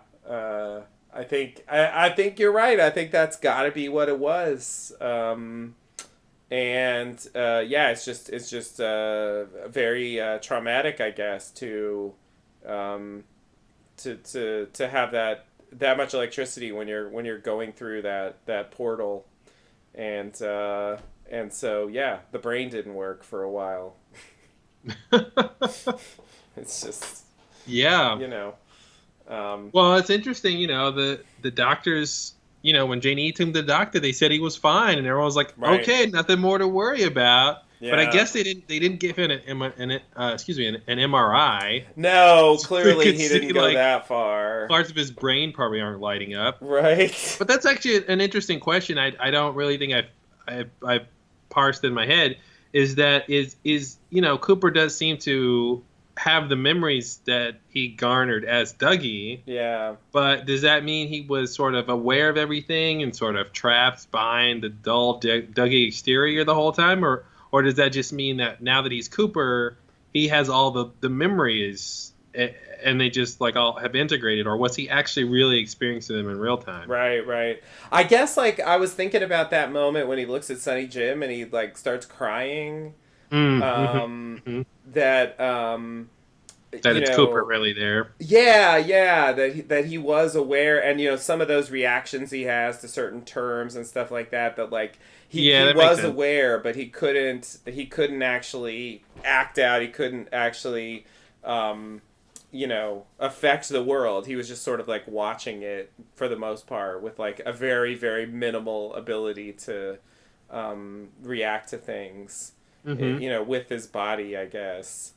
I think you're right. I think that's got to be what it was. It's just very traumatic, I guess, to have that much electricity when you're going through that portal, and so the brain didn't work for a while. It's just well, it's interesting, the doctors, when Janie took him to the doctor, they said he was fine, and everyone was like, right. Okay, nothing more to worry about. Yeah. But I guess they didn't give him an MRI. No, clearly he didn't go that far. Parts of his brain probably aren't lighting up. Right. But that's actually an interesting question. I don't really think I've parsed in my head. Is Cooper does seem to have the memories that he garnered as Dougie. Yeah. But does that mean he was sort of aware of everything and sort of trapped behind the dull Dougie exterior the whole time, or does that just mean that now that he's Cooper, he has all the memories and they just like all have integrated, or was he actually really experiencing them in real time? Right. I guess like I was thinking about that moment when he looks at Sonny Jim and he like starts crying. That it's Cooper really there. Yeah, that he was aware, and some of those reactions he has to certain terms and stuff like that like he was aware, but he couldn't actually act out. He couldn't actually affect the world. He was just sort of like watching it for the most part with like a very, very minimal ability to react to things. With his body, I guess.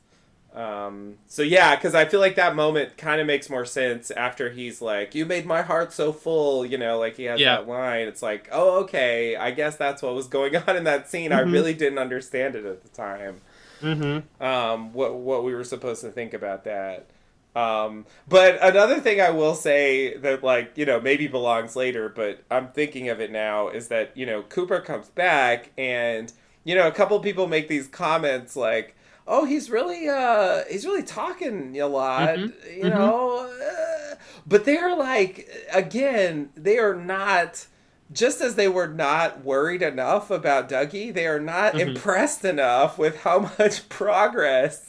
Because I feel like that moment kind of makes more sense after he's like, "You made my heart so full," like he has that line. It's like, oh, okay, I guess that's what was going on in that scene. I really didn't understand it at the time. What we were supposed to think about that. But another thing I will say that like, maybe belongs later, but I'm thinking of it now, is that, Cooper comes back and a couple of people make these comments like, "Oh, he's really talking a lot," but they're like, again, they are not just as they were not worried enough about Dougie, they are not Mm-hmm. impressed enough with how much progress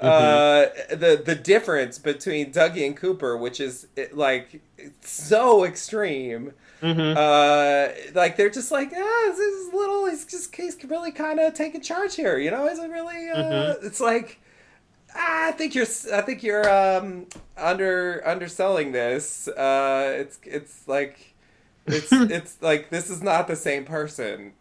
Mm-hmm. the difference between Dougie and Cooper, which is like so extreme. Mm-hmm. Like they're just like, this is little. He's really kind of taking charge here. You know, he's a really. Mm-hmm. It's like I think you're underselling this. It's like it's like this is not the same person.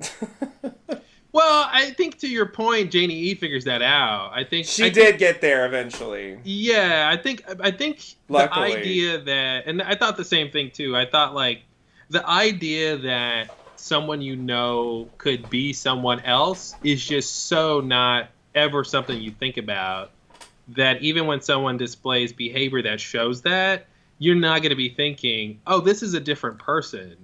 Well, I think to your point, Janie E figures that out. She did get there eventually. Yeah, I think the Luckily. idea that, and I thought the same thing too. I thought like the idea that someone you know could be someone else is just so not ever something you think about. That even when someone displays behavior that shows that, you're not going to be thinking, "Oh, this is a different person."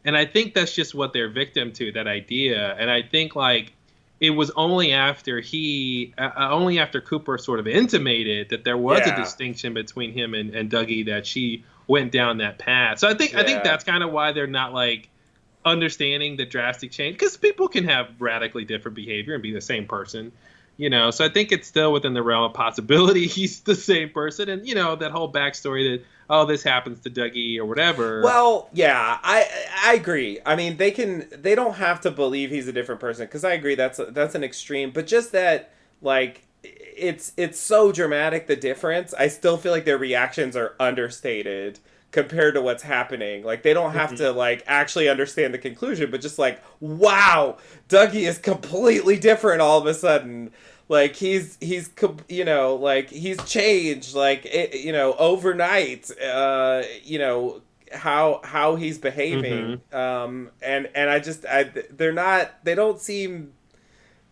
And I think that's just what they're victim to, that idea. And I think like it was only after only after Cooper sort of intimated that there was a Yeah. distinction between him and Dougie, that she went down that path. So I think Yeah. that's kind of why they're not like understanding the drastic change, because people can have radically different behavior and be the same person. So I think it's still within the realm of possibility he's the same person, and that whole backstory that, oh, this happens to Dougie or whatever. Well, yeah, I agree. I mean, they don't have to believe he's a different person, because I agree that's an extreme, but just that like it's so dramatic, the difference. I still feel like their reactions are understated compared to what's happening. Like they don't have to like actually understand the conclusion, but just like, wow, Dougie is completely different all of a sudden. Like he's like he's changed like overnight. How he's behaving. And they don't seem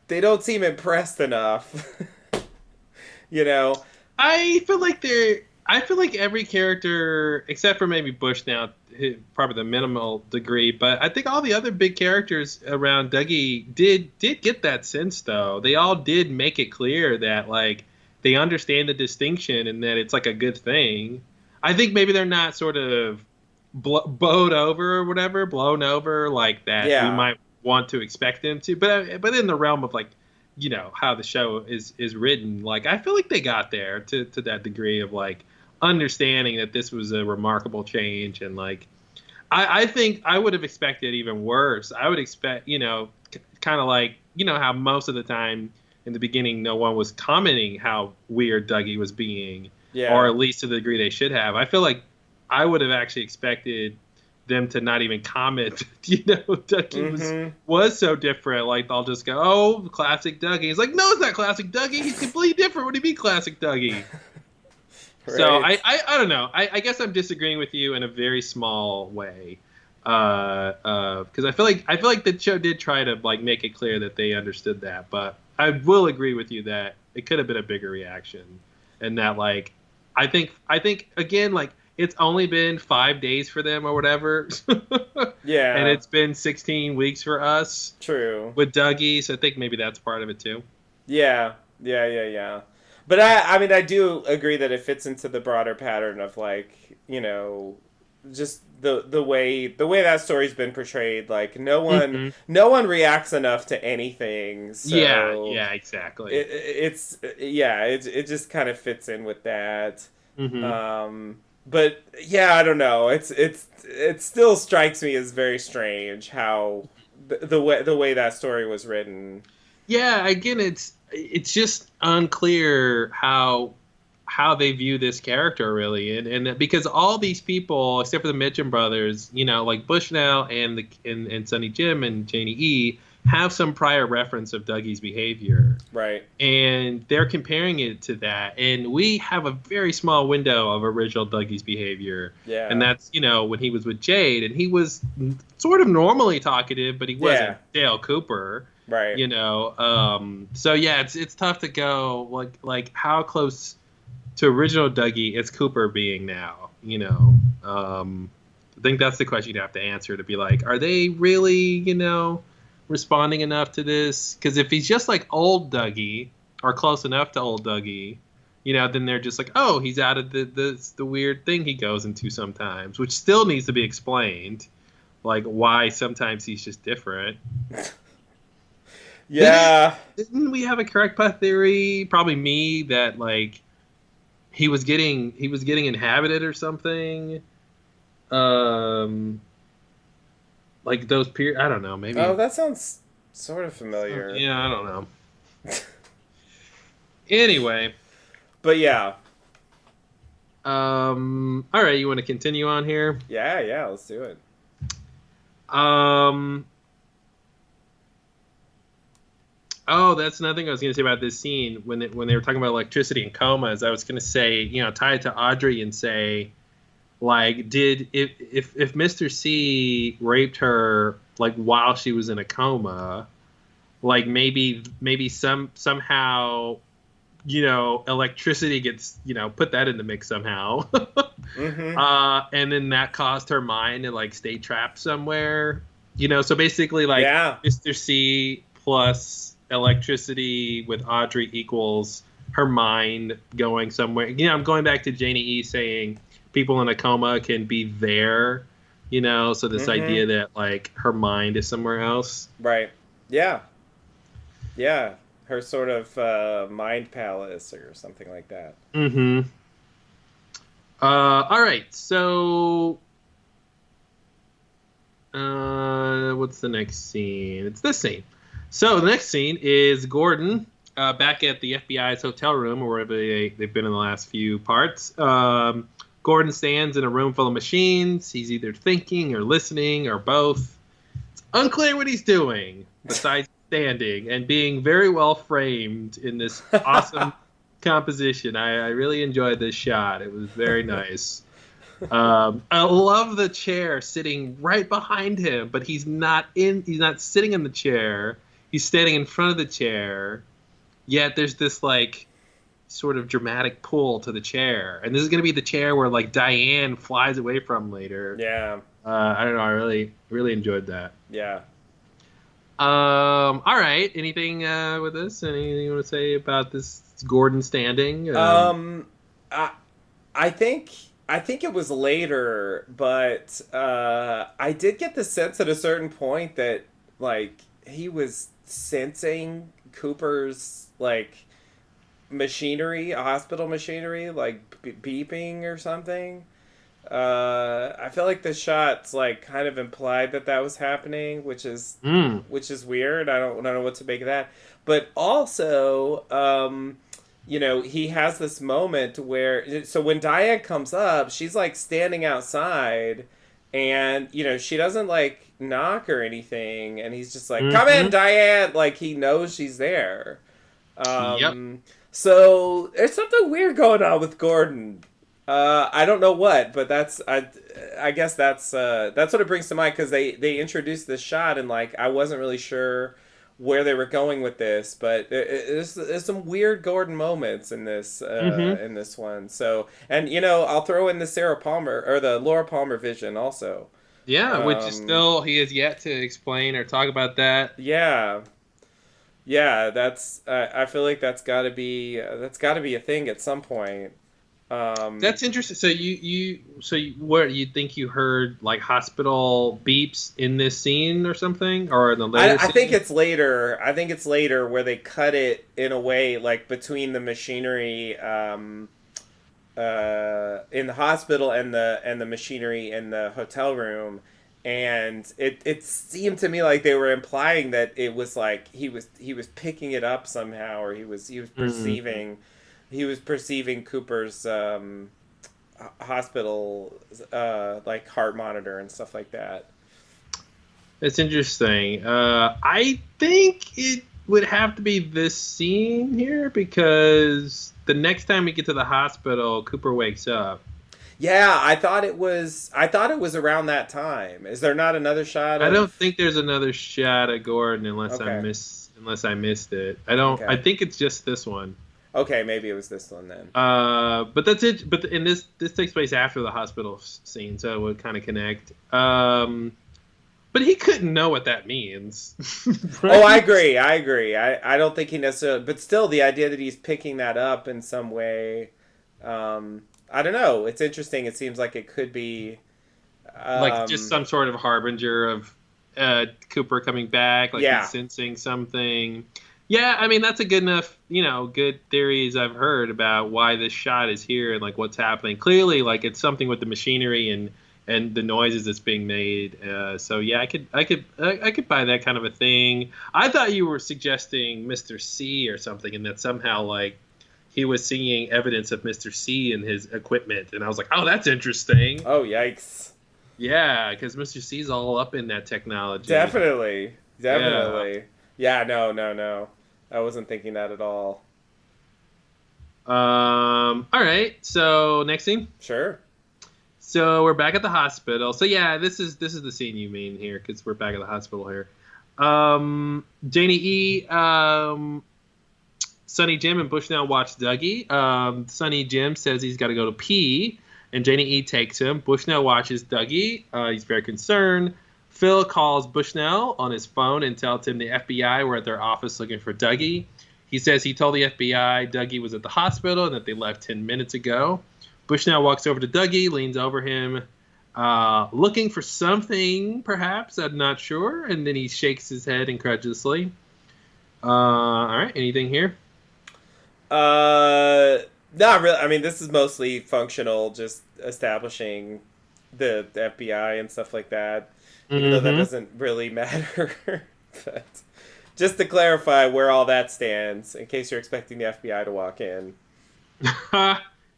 impressed enough. you know. I feel like every character, except for maybe Bush now, probably the minimal degree, but I think all the other big characters around Dougie did get that sense, though. They all did make it clear that like they understand the distinction and that it's like a good thing. I think maybe they're not sort of blown over like that. Yeah. We might want to expect them to, but in the realm of like, how the show is written, like I feel like they got there to that degree of like understanding that this was a remarkable change. And like I think I would have expected even worse. I would expect, kind of like, how most of the time in the beginning no one was commenting how weird Dougie was being, or at least to the degree they should have. I feel like I would have actually expected them to not even comment. Dougie was so different. Like they'll just go, "Oh, classic Dougie." It's like, no, it's not classic Dougie. He's completely different. What do you mean, classic Dougie? Right. So I don't know. I guess I'm disagreeing with you in a very small way, because I feel like the show did try to like make it clear that they understood that. But I will agree with you that it could have been a bigger reaction, and that like I think again, like it's only been 5 days for them or whatever. Yeah. And it's been 16 weeks for us. True. With Dougie, so I think maybe that's part of it too. Yeah. But I mean, I do agree that it fits into the broader pattern of like, just the way that story's been portrayed. Like no one reacts enough to anything. So yeah, exactly. It just kind of fits in with that. But yeah, I don't know. It still strikes me as very strange how the way that story was written. Yeah, again, it's just unclear how they view this character really, and because all these people except for the Mitchum brothers, like Bushnell and Sonny Jim and Janie E, have some prior reference of Dougie's behavior. Right. And they're comparing it to that. And we have a very small window of original Dougie's behavior. Yeah. And that's, when he was with Jade. And he was sort of normally talkative, but he wasn't Dale Cooper. Right. So, yeah, it's tough to go, like how close to original Dougie is Cooper being now, I think that's the question you have to answer, to be like, are they really, responding enough to this? Because if he's just like old Dougie or close enough to old Dougie, then they're just like, oh, he's out of the weird thing he goes into sometimes, which still needs to be explained. like why sometimes he's just different. Yeah. Didn't we have a correct path theory? Probably me that like he was getting inhabited or something. Like those I don't know, maybe. Oh, that sounds sort of familiar. Yeah, I don't know. Anyway, But yeah. all right, you want to continue on here? Yeah, let's do it. Oh, that's another thing I was going to say about this scene when they were talking about electricity and comas. I was going to say, tie it to Audrey and say, like, if Mr. C raped her like while she was in a coma, like maybe somehow, electricity gets put that in the mix somehow, and then that caused her mind to like stay trapped somewhere, So basically, like Mr. C plus electricity with Audrey equals her mind going somewhere. I'm going back to Janie E saying people in a coma can be there, so this idea that like her mind is somewhere else. Right. Yeah. Her sort of mind palace or something like that. All right, so what's the next scene? It's this scene. So the next scene is Gordon back at the FBI's hotel room, or wherever they've been in the last few parts. Gordon stands in a room full of machines. He's either thinking or listening or both. It's unclear what he's doing, besides standing and being very well framed in this awesome composition. I really enjoyed this shot. It was very nice. I love the chair sitting right behind him, but he's not sitting in the chair. He's standing in front of the chair, yet there's this like sort of dramatic pull to the chair, and this is going to be the chair where like Diane flies away from later. Yeah. I don't know. I really enjoyed that. Yeah. All right. Anything with this? Anything you want to say about this Gordon standing? I think it was later, but I did get the sense at a certain point that like he was sensing Cooper's like machinery, hospital machinery, like beeping or something. I feel like the shots like kind of implied that was happening, which is weird. I don't know what to make of that. But also, he has this moment where so when Diane comes up, she's like standing outside, and she doesn't like knock or anything, and he's just like, "Come in, Diane!" Like he knows she's there. Yep. So there's something weird going on with Gordon. I don't know what, but I guess that's what it brings to mind, because they introduced this shot, and like I wasn't really sure where they were going with this, but there's some weird Gordon moments in this in this one. So, and I'll throw in the Sarah Palmer or the Laura Palmer vision also. Yeah, which is still he has yet to explain or talk about that. Yeah, that's I feel like that's got to be a thing at some point. That's interesting. So what you think you heard like hospital beeps in this scene or something, or in the later? I think it's later. I think it's later where they cut it in a way like between the machinery in the hospital and the machinery in the hotel room, and it seemed to me like they were implying that it was like he was picking it up somehow, or he was perceiving. He was perceiving Cooper's hospital like heart monitor and stuff like that. It's interesting. I think it would have to be this scene here, because the next time we get to the hospital, Cooper wakes up. Yeah, I thought it was around that time. Is there not another shot? I don't think there's another shot at Gordon unless I missed it. I don't. Okay. I think it's just this one. Okay, maybe it was this one then. But that's it. But in this takes place after the hospital scene, so it would kind of connect. But he couldn't know what that means. Right? Oh, I agree. I don't think he necessarily. But still, the idea that he's picking that up in some way, I don't know. It's interesting. It seems like it could be. Like just some sort of harbinger of Cooper coming back, like Yeah. he's sensing something. Yeah, I mean that's a good enough, good theories I've heard about why this shot is here and like what's happening. Clearly, like it's something with the machinery and the noises that's being made. So yeah, I could buy that kind of a thing. I thought you were suggesting Mr. C or something, and that somehow like he was seeing evidence of Mr. C in his equipment, and I was like, oh, that's interesting. Oh, yikes. Yeah, because Mr. C's all up in that technology. Definitely. Yeah, no. I wasn't thinking that at all. All right. So next scene. Sure. So we're back at the hospital. So yeah, this is the scene you mean here because we're back at the hospital here. Janie E, Sonny Jim and Bushnell watch Dougie. Sonny Jim says he's got to go to pee, and Janie E takes him. Bushnell watches Dougie. He's very concerned. Phil calls Bushnell on his phone and tells him the FBI were at their office looking for Dougie. He says he told the FBI Dougie was at the hospital and that they left 10 minutes ago. Bushnell walks over to Dougie, leans over him, looking for something, perhaps. I'm not sure. And then he shakes his head incredulously. All right, anything here? Not really. I mean, this is mostly functional, just establishing the FBI and stuff like that. Even though that doesn't really matter. But just to clarify where all that stands, in case you're expecting the FBI to walk in.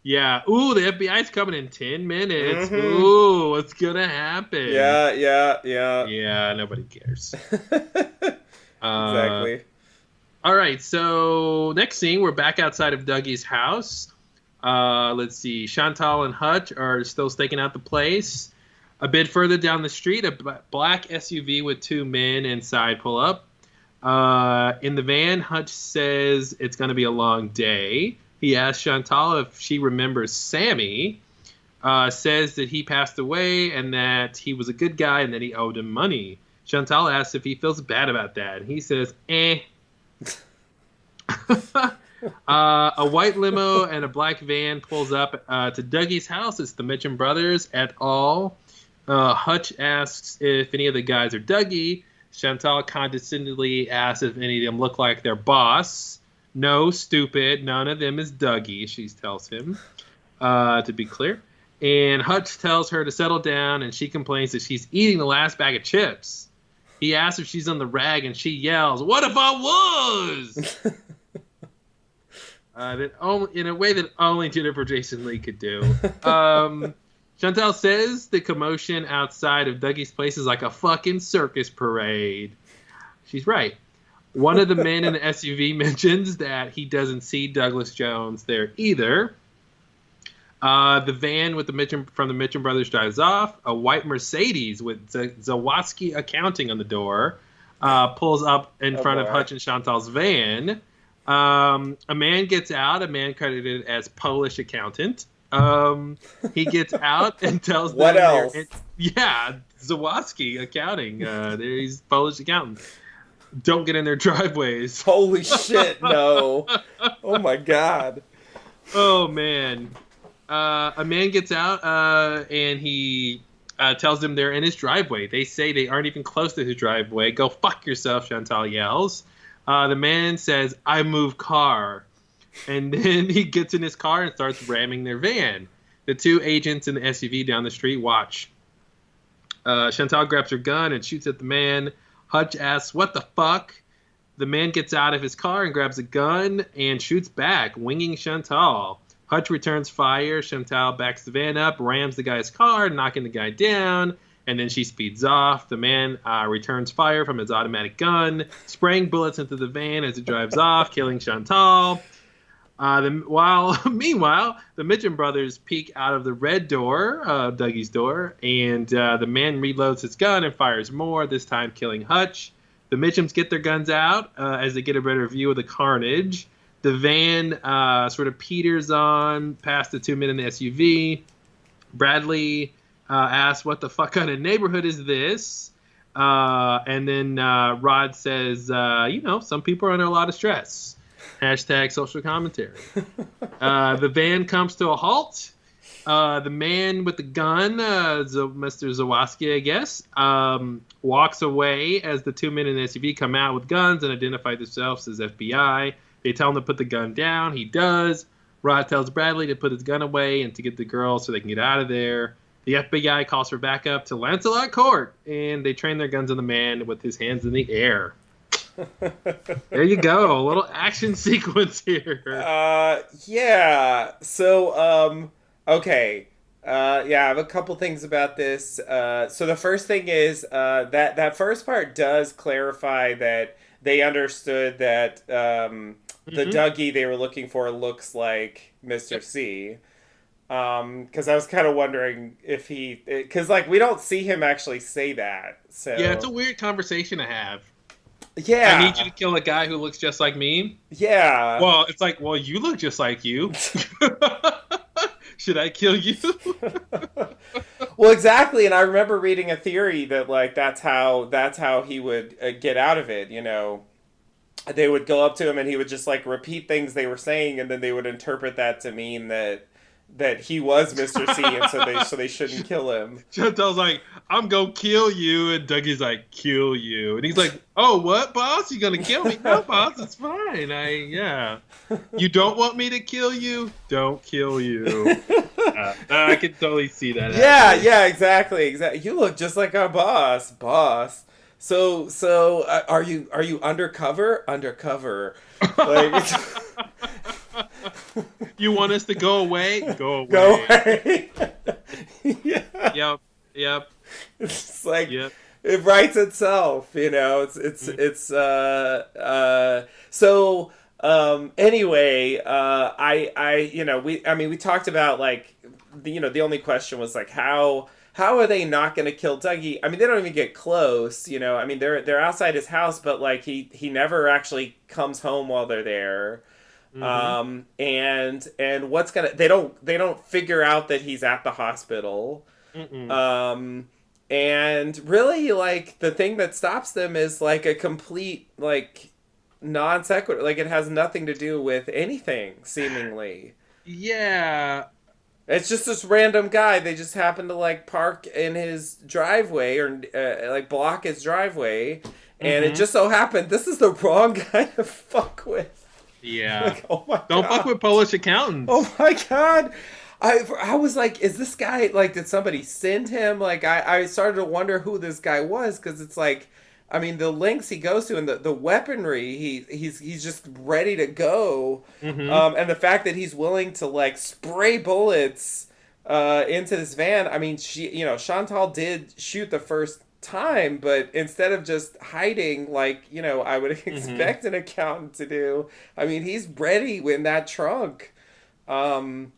Yeah. Ooh, the FBI's coming in 10 minutes. Ooh, what's going to happen? Yeah. Yeah, nobody cares. Exactly. All right, so next scene, we're back outside of Dougie's house. Let's see. Chantal and Hutch are still staking out the place. A bit further down the street, a black SUV with two men inside pull up. In the van, Hutch says it's going to be a long day. He asks Chantal if she remembers Sammy. Says that he passed away and that he was a good guy and that he owed him money. Chantal asks if he feels bad about that. He says, eh. A white limo and a black van pulls up to Dougie's house. It's the Mitchum brothers et al. Hutch asks if any of the guys are Dougie. Chantal condescendingly asks if any of them look like their boss. No, stupid. None of them is Dougie, she tells him, to be clear. And Hutch tells her to settle down, and she complains that she's eating the last bag of chips. He asks if she's on the rag, and she yells, "What if I was?" In a way that only Jennifer Jason Leigh could do. Chantal says the commotion outside of Dougie's place is like a fucking circus parade. She's right. One of the men in the SUV mentions that he doesn't see Douglas Jones there either. The van with from the Mitchum brothers drives off. A white Mercedes with Zawadzki Accounting on the door pulls up in front of Hutch and Chantal's van. A man gets out, a man credited as Polish accountant. He gets out and tells them... What else? Zawadzki Accounting. He's Polish accountant. Don't get in their driveways. Holy shit, no. Oh my god. Oh, man. A man gets out and he tells them they're in his driveway. They say they aren't even close to his driveway. Go fuck yourself, Chantal yells. The man says, I move car. And then he gets in his car and starts ramming their van. The two agents in the SUV down the street watch. Chantal grabs her gun and shoots at the man. Hutch asks, what the fuck? The man gets out of his car and grabs a gun and shoots back, winging Chantal. Hutch returns fire. Chantal backs the van up, rams the guy's car, knocking the guy down, and then she speeds off. The man returns fire from his automatic gun, spraying bullets into the van as it drives off, killing Chantal. Meanwhile, the Mitchum brothers peek out of the red door, Dougie's door, and the man reloads his gun and fires more, this time killing Hutch. The Mitchums get their guns out as they get a better view of the carnage. The van sort of peters on past the two men in the SUV. Bradley asks, what the fuck kind of neighborhood is this? And then Rod says, some people are under a lot of stress. # social commentary. The van comes to a halt. The man with the gun, Mr. Zawoski, I guess, walks away as the two men in the SUV come out with guns and identify themselves as FBI. They tell him to put the gun down. He does. Rod tells Bradley to put his gun away and to get the girl so they can get out of there. The FBI calls for backup to Lancelot Court, and they train their guns on the man with his hands in the air. There you go. A little action sequence here. Yeah. So, okay. Yeah, I have a couple things about this. So the first thing is that first part does clarify that they understood that the Dougie they were looking for looks like Mr. C. Because I was kind of wondering if because like we don't see him actually say that. So yeah, it's a weird conversation to have. Yeah, I need you to kill a guy who looks just like me. Yeah. Well, it's like, well, you look just like you. Should I kill you? Well, exactly, and I remember reading a theory that like that's how he would get out of it. You know, they would go up to him and he would just like repeat things they were saying, and then they would interpret that to mean that he was Mr. C, and so they shouldn't kill him. Chantel's like, I'm gonna kill you, and Dougie's like, kill you, and he's like, oh, what, boss? You gonna kill me? No, boss, it's fine. Yeah. You don't want me to kill you? Don't kill you. I can totally see that. Yeah, exactly. You look just like our boss. So are you undercover? Undercover. Like. You want us to go away? Go away. Go away. Yeah. Yep. It's like it writes itself, you know. Anyway, we talked about like the only question was like how are they not going to kill Dougie? I mean, they don't even get close, you know. I mean, they're outside his house, but like he never actually comes home while they're there. And what's gonna they don't figure out that he's at the hospital. And really like the thing that stops them is like a complete like non sequitur, like it has nothing to do with anything seemingly. Yeah, it's just this random guy. They just happen to like park in his driveway or like block his driveway, and it just so happened this is the wrong guy to fuck with. Yeah. Like, oh my Don't God. fuck with Polish accountants. Oh my God. I was like, is this guy, like, did somebody send him? Like, I started to wonder who this guy was, because it's like, I mean, the lengths he goes to and the weaponry, he's just ready to go. And the fact that he's willing to, like, spray bullets into this van. I mean, Chantal did shoot the first time, but instead of just hiding like I would expect an accountant to do, I mean, he's ready in that trunk. And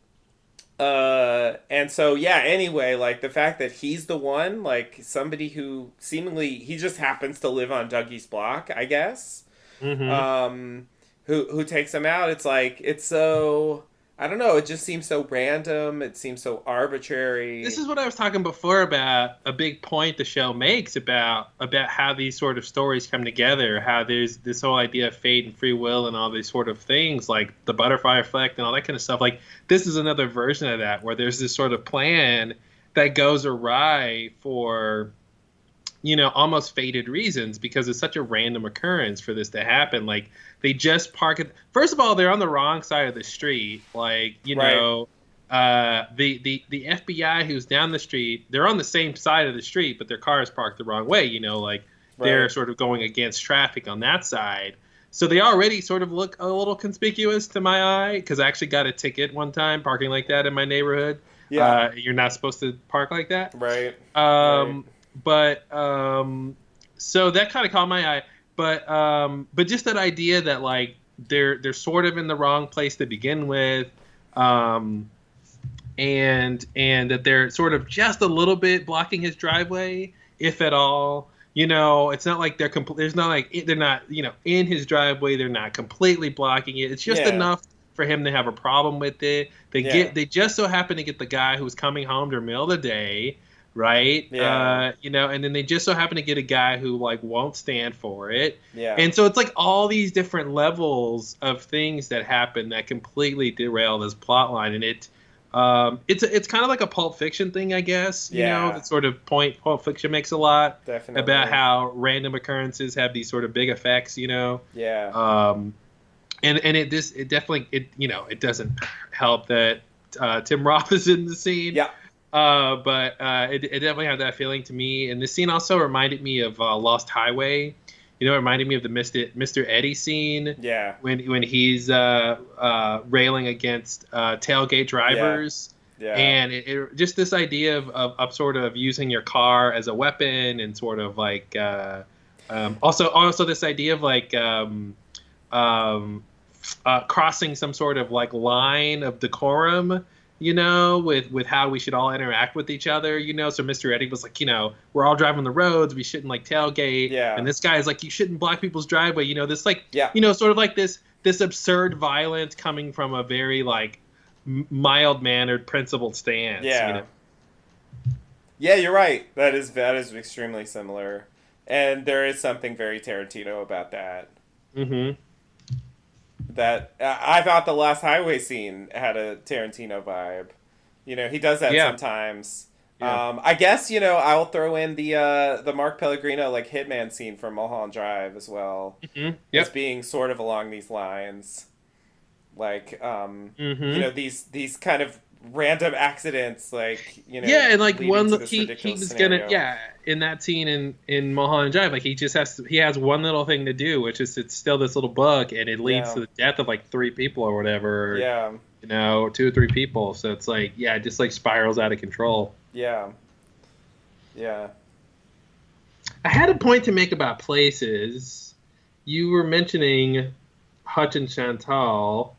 so anyway, like the fact that he's the one, like somebody who seemingly he just happens to live on Dougie's block, I guess, who takes him out, it's like it's so, I don't know, it just seems so random. It seems so arbitrary. This is what I was talking before about a big point the show makes about how these sort of stories come together, how there's this whole idea of fate and free will and all these sort of things, like the butterfly effect and all that kind of stuff. Like, this is another version of that, where there's this sort of plan that goes awry for, almost fated reasons, because it's such a random occurrence for this to happen. Like, they just park it. First of all, they're on the wrong side of the street. Like, the FBI who's down the street, they're on the same side of the street, but their car is parked the wrong way. They're sort of going against traffic on that side. So they already sort of look a little conspicuous to my eye, because I actually got a ticket one time parking like that in my neighborhood. Yeah. You're not supposed to park like that. Right. But so that kind of caught my eye. But just that idea that like they're sort of in the wrong place to begin with, and that they're sort of just a little bit blocking his driveway, if at all. It's not like they're there's not like they're not in his driveway. They're not completely blocking it. It's just enough for him to have a problem with it. They just so happen to get the guy who's coming home during the middle of the day. Right. Yeah. And then they just so happen to get a guy who like won't stand for it. Yeah. And so it's like all these different levels of things that happen that completely derail this plot line. And It's kind of like a Pulp Fiction thing, I guess. You know, the sort of point Pulp Fiction makes a lot about how random occurrences have these sort of big effects. You know. Yeah. And it definitely it doesn't help that Tim Roth is in the scene. Yeah. But it definitely had that feeling to me. And this scene also reminded me of Lost Highway. You know, it reminded me of the Mr. Eddie scene. Yeah. When he's railing against tailgate drivers. Yeah. And it just this idea of sort of using your car as a weapon and sort of like also this idea of like crossing some sort of like line of decorum, you know, with how we should all interact with each other, you know. So Mr. Eddie was like, you know, we're all driving the roads, we shouldn't like tailgate. Yeah. And this guy is like, you shouldn't block people's driveway, you know, this like, yeah. you know, sort of like this absurd violence coming from a very like mild-mannered, principled stance. Yeah. You know? Yeah, you're right. That is extremely similar, and there is something very Tarantino about that. Mm-hmm. That I thought the Last Highway scene had a Tarantino vibe. You know, he does that sometimes. Yeah. I guess, you know, I'll throw in the Mark Pellegrino like hitman scene from Mulholland Drive as well, as being sort of along these lines. Like, you know, these kind of random accidents, like, you know, and like one he was scenario. gonna in that scene in Mulholland Drive, like he has one little thing to do, which is it's still this little book, and it leads to the death of like 3 people or whatever. Yeah. You know, 2 or 3 people. So it's like, it just like spirals out of control. Yeah. Yeah. I had a point to make about places. You were mentioning Hutch and Chantal.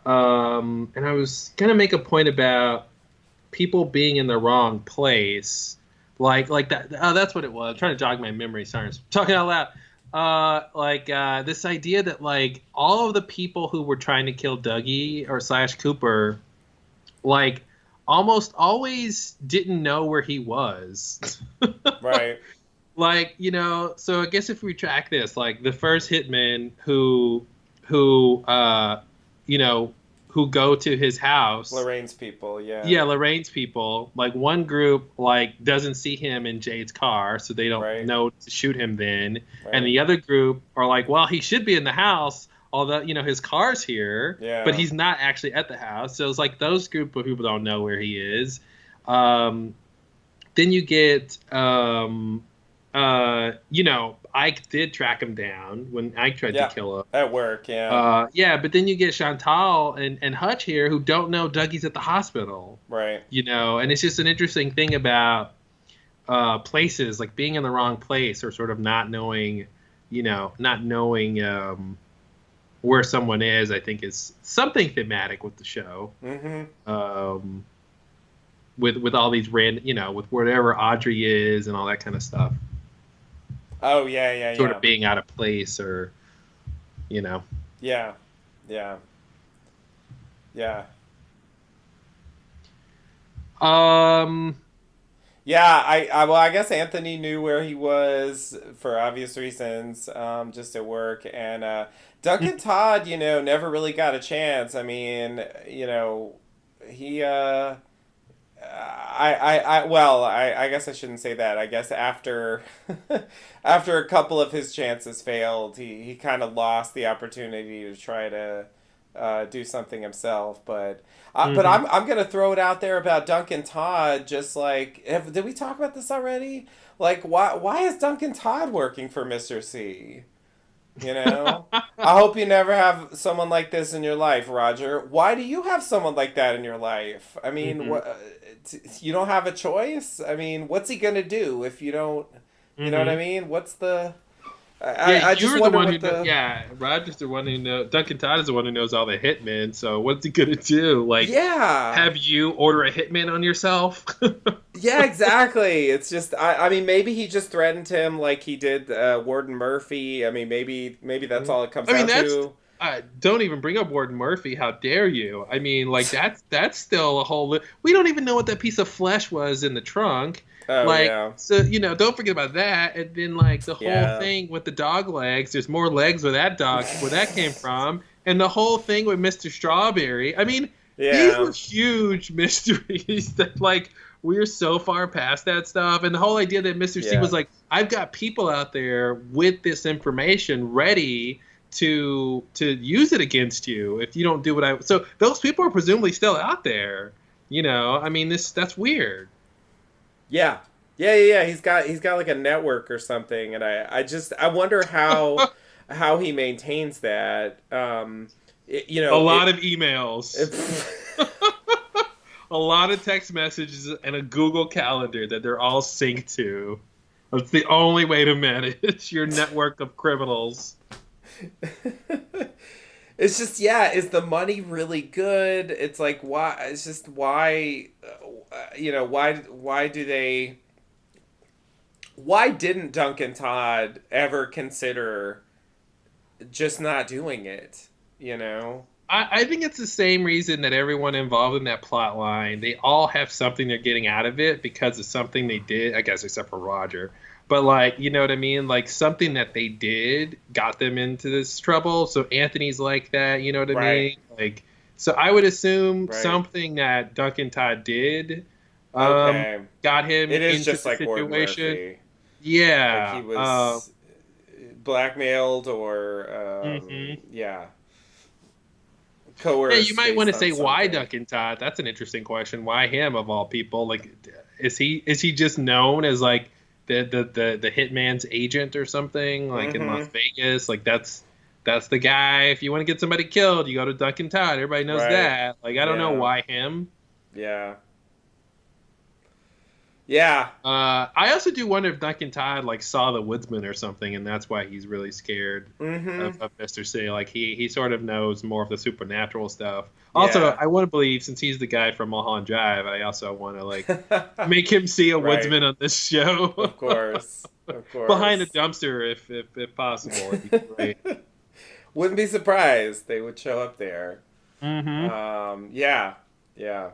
And I was gonna make a point about people being in the wrong place, like that. Oh, that's what it was. I'm trying to jog my memory. Sorry, I'm talking out loud. This idea that like all of the people who were trying to kill Dougie or / Cooper, like almost always didn't know where he was. Right. Like, you know, so I guess if we track this, like the first hitman who you know, who go to his house. Lorraine's people, yeah. Yeah, Lorraine's people. Like one group like doesn't see him in Jade's car, so they don't know to shoot him then. Right. And the other group are like, well, he should be in the house, although, you know, his car's here, but he's not actually at the house. So it's like those group of people don't know where he is. Then you get you know, Ike did track him down when Ike tried to kill him. At work, yeah. But then you get Chantal and Hutch here who don't know Dougie's at the hospital. Right. You know, and it's just an interesting thing about places, like being in the wrong place or sort of not knowing where someone is, I think is something thematic with the show. Mm-hmm. With all these random, you know, with whatever Audrey is and all that kind of stuff. Oh, yeah. Sort of being out of place or, you know. Yeah. Yeah, I guess Anthony knew where he was for obvious reasons, just at work. And Duncan Todd, you know, never really got a chance. I mean, you know, he... I guess I shouldn't say that. I guess after after a couple of his chances failed, he kind of lost the opportunity to try to do something himself. But but I'm gonna throw it out there about Duncan Todd. Just like, did we talk about this already? Like, why is Duncan Todd working for Mr. C? You know, I hope you never have someone like this in your life, Roger. Why do you have someone like that in your life? I mean, you don't have a choice. I mean, what's he gonna do if you don't? You know what I mean? What's the? I just you're wonder the one who Roger's the one who knows. Duncan Todd is the one who knows all the hitmen. So what's he gonna do? Like, have you order a hitman on yourself? Yeah, exactly. It's just, I mean, maybe he just threatened him like he did Warden Murphy. I mean, maybe that's all it comes down to. Don't even bring up Warden Murphy. How dare you? I mean, like that's still a whole. We don't even know what that piece of flesh was in the trunk. Oh, so, you know, don't forget about that. And then like the whole thing with the dog legs. There's more legs where that came from, and the whole thing with Mr. Strawberry. I mean, These Yeah. were huge mysteries that, like, we're so far past that stuff. And the whole idea that Mr. C was Yeah. like, I've got people out there with this information ready to use it against you if you don't do what I. So those people are presumably still out there. I mean, that's weird. Yeah. Yeah. He's got like a network or something, and I wonder how he maintains that. A lot of emails, it a lot of text messages, and a Google Calendar that they're all synced to. That's the only way to manage your network of criminals. it's just, yeah, is the money really good? It's like, why? It's just, why, why didn't Duncan Todd ever consider just not doing it, you know? I think it's the same reason that everyone involved in that plot line, they all have something they're getting out of it because of something they did, I guess except for Roger. But, like, you know what I mean? Like, something that they did got them into this trouble. So Anthony's like that, you know what I Right. mean? Like, so I would assume Right. something that Duncan Todd did um, Okay. got him It is into just the like Gordon situation. Murphy. Like he Yeah. was blackmailed or, Mhm. yeah, Yeah, you coerced might want based to on say why something. Duncan Todd. That's an interesting question. Why him of all people? Like, is he just known as like the hitman's agent or something? Like in Las Mm-hmm. Vegas, like that's the guy. If you want to get somebody killed, you go to Duncan Todd. Everybody knows Right. that. Like, I don't know Yeah. why him. Yeah. Yeah. I also do wonder if Duncan Todd like saw the Woodsman or something, and that's why he's really scared Mm-hmm. of Mr. C. Like he sort of knows more of the supernatural stuff. Also, Yeah. I want to believe since he's the guy from Mulholland Drive, I also want to like make him see a Right. Woodsman on this show Of course. Of behind a course. dumpster if possible. It'd be great. Wouldn't be surprised they would show up there. Mm-hmm. Yeah. Yeah.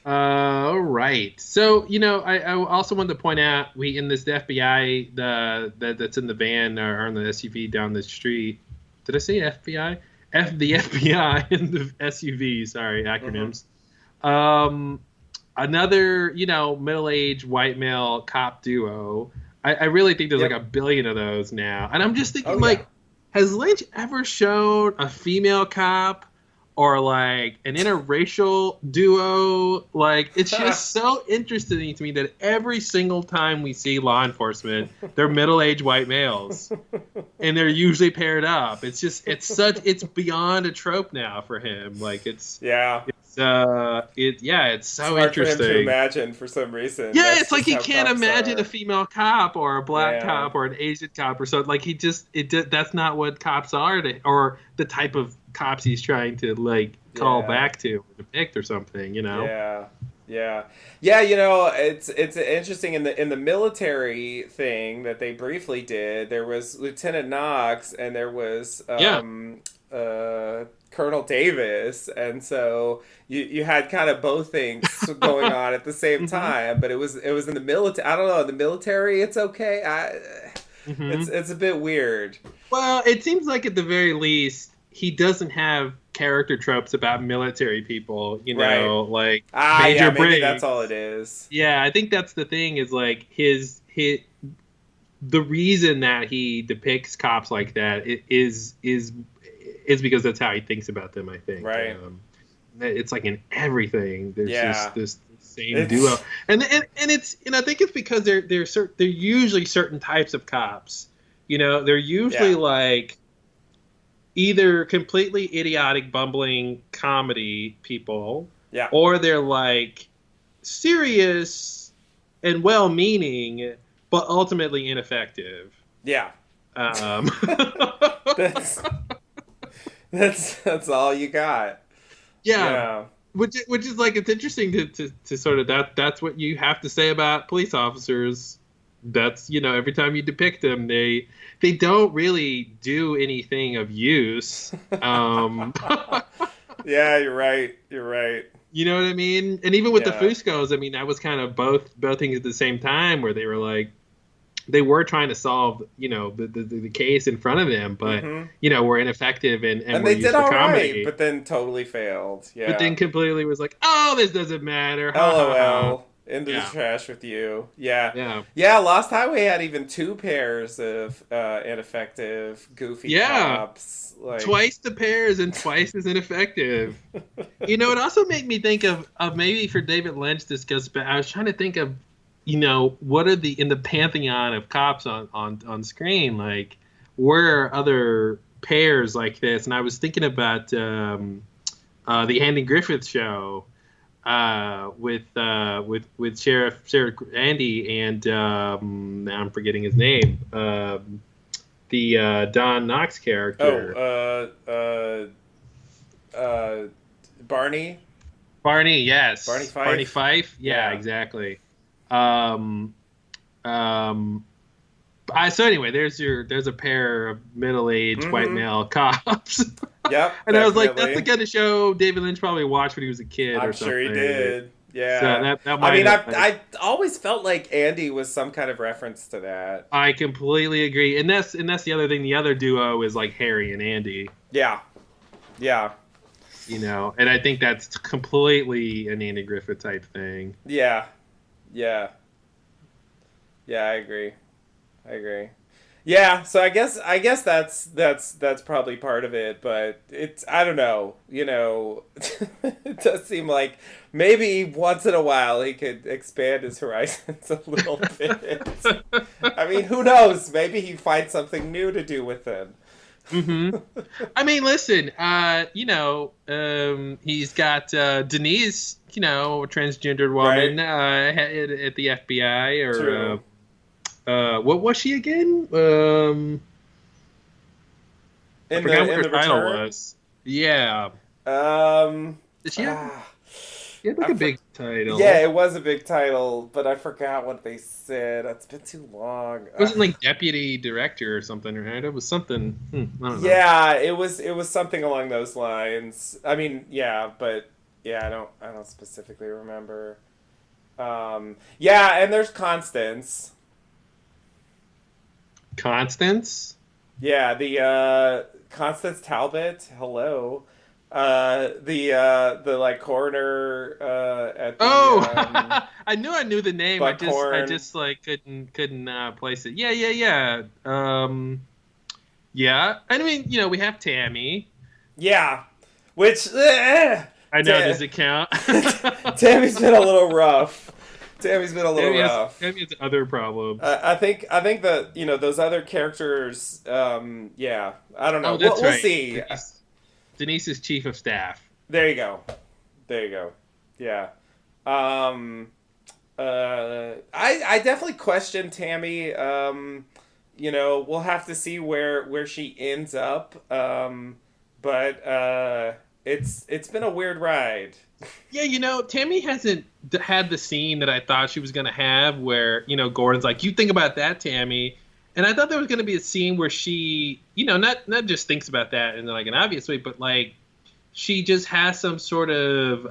All right. So, I also wanted to point out we in this FBI that's in the van or in the SUV down the street. Did I say FBI? The FBI in the SUV. Sorry, Mm-hmm. acronyms. Another middle-aged white male cop duo. I really think there's like a Yep. billion of those now, and I'm just Oh thinking yeah. like, has Lynch ever shown a female cop? Or like an interracial duo. Like it's just so interesting to me that every single time we see law enforcement, they're middle-aged white males, and they're usually paired up. It's beyond a trope now for him. Like Yeah. it's It's so hard for him to interesting. imagine for some reason. Yeah, That's it's like just he how can't cops imagine a are. female cop or a black Yeah. cop or an Asian cop or something. Like that's not what cops are, or the type of cops he's trying to like call Yeah. back to or depict or something. Yeah. Yeah. Yeah, it's interesting in the military thing that they briefly did. There was Lieutenant Knox and there was Yeah. Colonel Davis, and so you had kind of both things going on at the same hmm time, but it was in the military. I don't know, in the military it's okay. hmm It's a bit weird. Well, it seems like at the very least he doesn't have character tropes about military people. Right. Like Yeah, Major maybe that's all Briggs. it is. Yeah, I think that's the thing is like his the reason that he depicts cops like that is because that's how he thinks about them. I think Right. it's like in everything. There's Yeah. this same duo, It's and I think it's because they're usually certain types of cops. They're usually yeah. like either completely idiotic, bumbling comedy people, Yeah. or they're like serious and well-meaning, but ultimately ineffective. Yeah. Um, That's that's all you got. yeah, Yeah. which is like it's interesting to sort of that's what you have to say about police officers. That's every time you depict them, they don't really do anything of use. Yeah, you're right. You're right. You know what I mean? And even with the Yeah. Fuscos, I mean that was kind of both things at the same time, where they were like they were trying to solve, the case in front of them, but Hmm. were ineffective and And were they did used for all right, comedy. but then totally failed. But Yeah. then completely was like, oh, this doesn't matter, ha ha ha. LOL. Into the Yeah, trash with you. Yeah. yeah, Yeah, Lost Highway had even two pairs of ineffective, goofy yeah. cops. Like, Twice the pairs and twice as ineffective. It also made me think of maybe for David Lynch this goes back. I was trying to think of, what are the in the pantheon of cops on screen, like where are other pairs like this? And I was thinking about the Andy Griffith Show with Sheriff Andy and now I'm forgetting his name. The Don Knotts character. oh, Barney? Barney, Barney yes. Barney Fife? Fife? Yeah, Yeah. exactly. Um, um, so anyway, there's a pair of middle-aged white Mm-hmm. male cops. Yep, And I was like, that's the definitely. kind of show David Lynch probably watched when he was a kid I'm or sure he something. did. So Yeah. that I might mean, have I always felt like Andy was some kind of reference to that. I completely agree. And that's the other thing. The other duo is like Harry and Andy, Yeah. Yeah. and I think that's completely an Andy Griffith type thing. Yeah. Yeah. Yeah, I agree. I agree. Yeah, so I guess that's probably part of it, but it's I don't know, it does seem like maybe once in a while he could expand his horizons a little bit. I mean, who knows? Maybe he finds something new to do with them. hmm I mean, listen, he's got Denise, a transgendered Right? woman at the FBI, or True. what was she again? I In forgot the what in her the title return, was. Yeah, um, did ah, she had like I a for, big yeah, title? it was a big title, but I forgot what they said. It's been too long. It wasn't like deputy director or something, right? It was something. I don't know. Yeah, it was something along those lines. I mean, yeah, but yeah, I don't specifically remember. Yeah, and there's Constance. Constance. Yeah, the Constance Talbot. Hello. The like coroner at the Oh, I knew the name. I Buckhorn. just like couldn't place it. Yeah, yeah, yeah. Yeah. I mean, we have Tammy. Yeah, which I know. Ta- Does it count? Tammy's been a little rough. Tammy's been a little rough. Tammy has other problems. I think that those other characters. Yeah, I don't know. Oh, We'll, that's we'll right. see. Denise is chief of staff. There you go. There you go. Yeah. Um. I definitely question Tammy. We'll have to see where she ends up. But it's been a weird ride. Yeah, Tammy hasn't had the scene that I thought she was going to have where, Gordon's like, you think about that, Tammy. And I thought there was going to be a scene where she, not just thinks about that in like an obvious way, but like she just has some sort of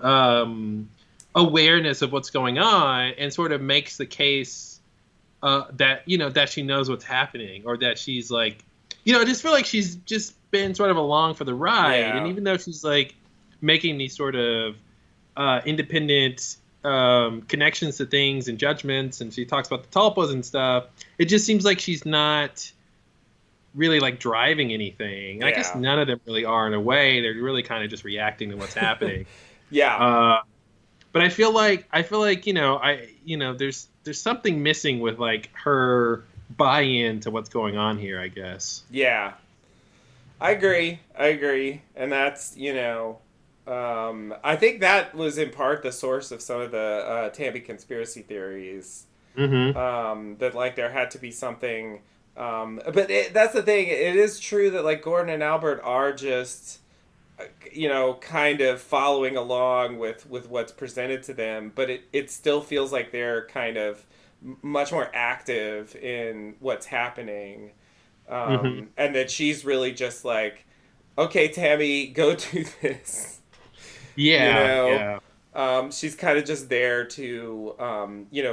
awareness of what's going on and sort of makes the case that she knows what's happening, or that she's like, I just feel like she's just been sort of along for the ride. And Yeah. even though she's like making these sort of independent connections to things and judgments, and she talks about the tulpas and stuff, it just seems like she's not really like driving anything. I guess Yeah. none of them really are in a way. They're really kind of just reacting to what's happening. Yeah. Uh, but I feel like there's something missing with like her buy-in to what's going on here, I guess. Yeah. I agree. I agree. And that's, I think that was in part the source of some of the Tammy conspiracy theories. Mm-hmm. That, like, there had to be something. But that's the thing. It is true that, like, Gordon and Albert are just, kind of following along with what's presented to them. But it still feels like they're kind of much more active in what's happening, Mm-hmm. and that she's really just like, okay, Tammy, go do this, you Yeah, know. yeah. She's kind of just there to,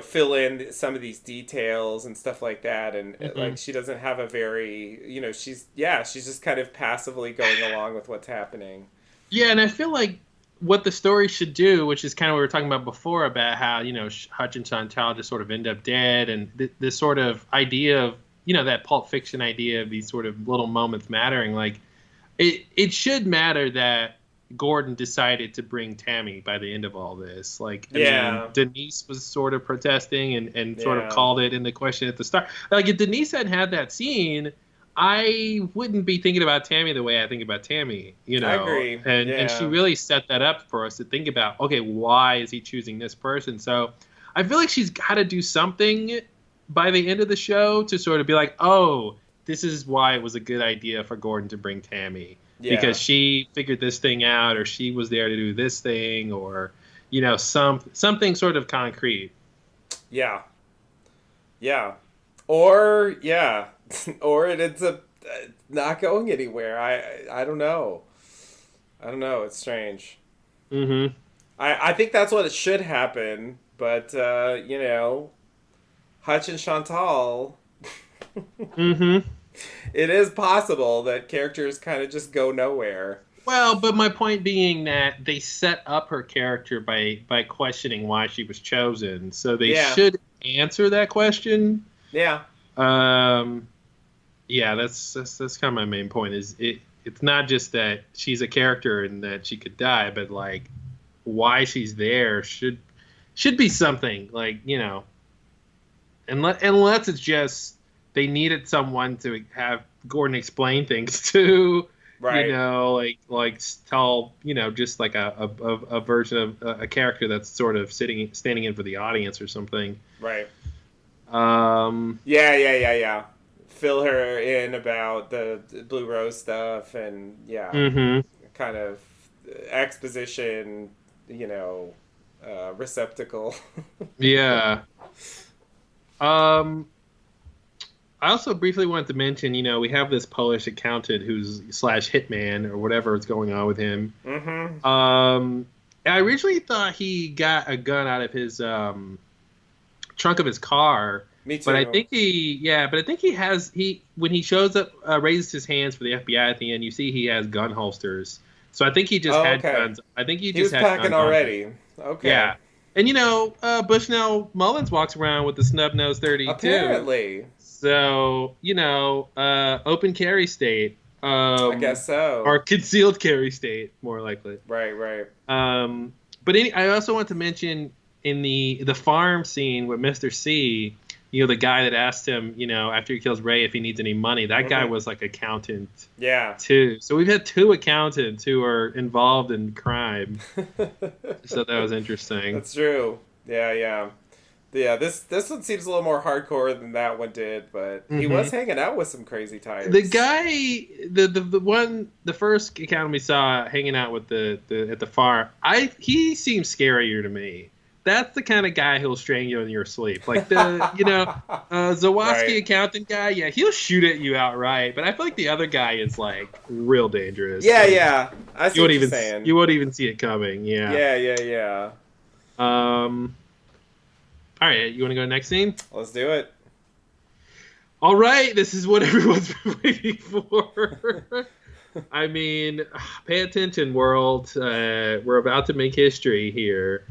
fill in some of these details and stuff like that. And Hmm. like, she doesn't have a very, she's just kind of passively going along with what's happening. Yeah, and I feel like what the story should do, which is kind of what we were talking about before, about how Hutch and Chantal just sort of end up dead, and this sort of idea of that Pulp Fiction idea of these sort of little moments mattering. Like it should matter that Gordon decided to bring Tammy by the end of all this. Like, I mean, Yeah, Denise was sort of protesting and sort of yeah, called it into question at the start. Like, if Denise hadn't had that scene, I wouldn't be thinking about Tammy the way I think about Tammy, I agree. and she Yeah, really set that up for us to think about, okay, why is he choosing this person? So I feel like she's got to do something by the end of the show to sort of be like, oh, this is why it was a good idea for Gordon to bring Tammy, yeah, because she figured this thing out, or she was there to do this thing, or something sort of concrete. yeah, yeah. Or yeah, or it ends up not going anywhere. I don't know. I don't know. It's strange. Mm-hmm. I think that's what it should happen, but Hutch and Chantal, Mm-hmm. it is possible that characters kind of just go nowhere. Well, but my point being that they set up her character by questioning why she was chosen, so they Yeah, should answer that question. yeah, Um, yeah, that's kind of my main point. Is it's not just that she's a character and that she could die, but like why she's there should be something like unless it's just they needed someone to have Gordon explain things to, right, like tell just like a version of a character that's sort of standing in for the audience or something. right. Um, Yeah, yeah, yeah, yeah. Fill her in about the Blue Rose stuff and yeah, hmm kind of exposition, you know, receptacle. yeah. Um, I also briefly wanted to mention, we have this Polish accountant who's slash hitman or whatever is going on with him. Mm-hmm. Um, I originally thought he got a gun out of his trunk of his car, Me but too. but I think he when he shows up, raises his hands for the FBI at the end. You see he has gun holsters, so I think he just Oh, had okay. guns. I think he He just was had packing guns on him. already. Okay. Yeah, and Bushnell Mullins walks around with the snub nose 32. Apparently. So, open carry state, I guess so. or concealed carry state, more likely. Right, right. But I also want to mention in the farm scene with Mr. C, the guy that asked him, after he kills Ray if he needs any money, that guy Mm-hmm. was like accountant Yeah. too. So we've had two accountants who are involved in crime. So that was interesting. That's true. Yeah, yeah. Yeah, this one seems a little more hardcore than that one did, but he Hmm. was hanging out with some crazy The types. guy, the first accountant we saw hanging out with the at the farm, he seems scarier to me. That's the kind of guy who'll strangle you in your sleep. Like Zawoski Right. accountant guy, yeah, he'll shoot at you outright. But I feel like the other guy is like real dangerous. Yeah, Like yeah. I see what you're saying. you won't even see it coming. Yeah. Yeah, yeah, yeah. Um. All right, you want to go to the next scene? Let's do it. All right, this is what everyone's been waiting for. I mean, pay attention, world. We're about to make history here.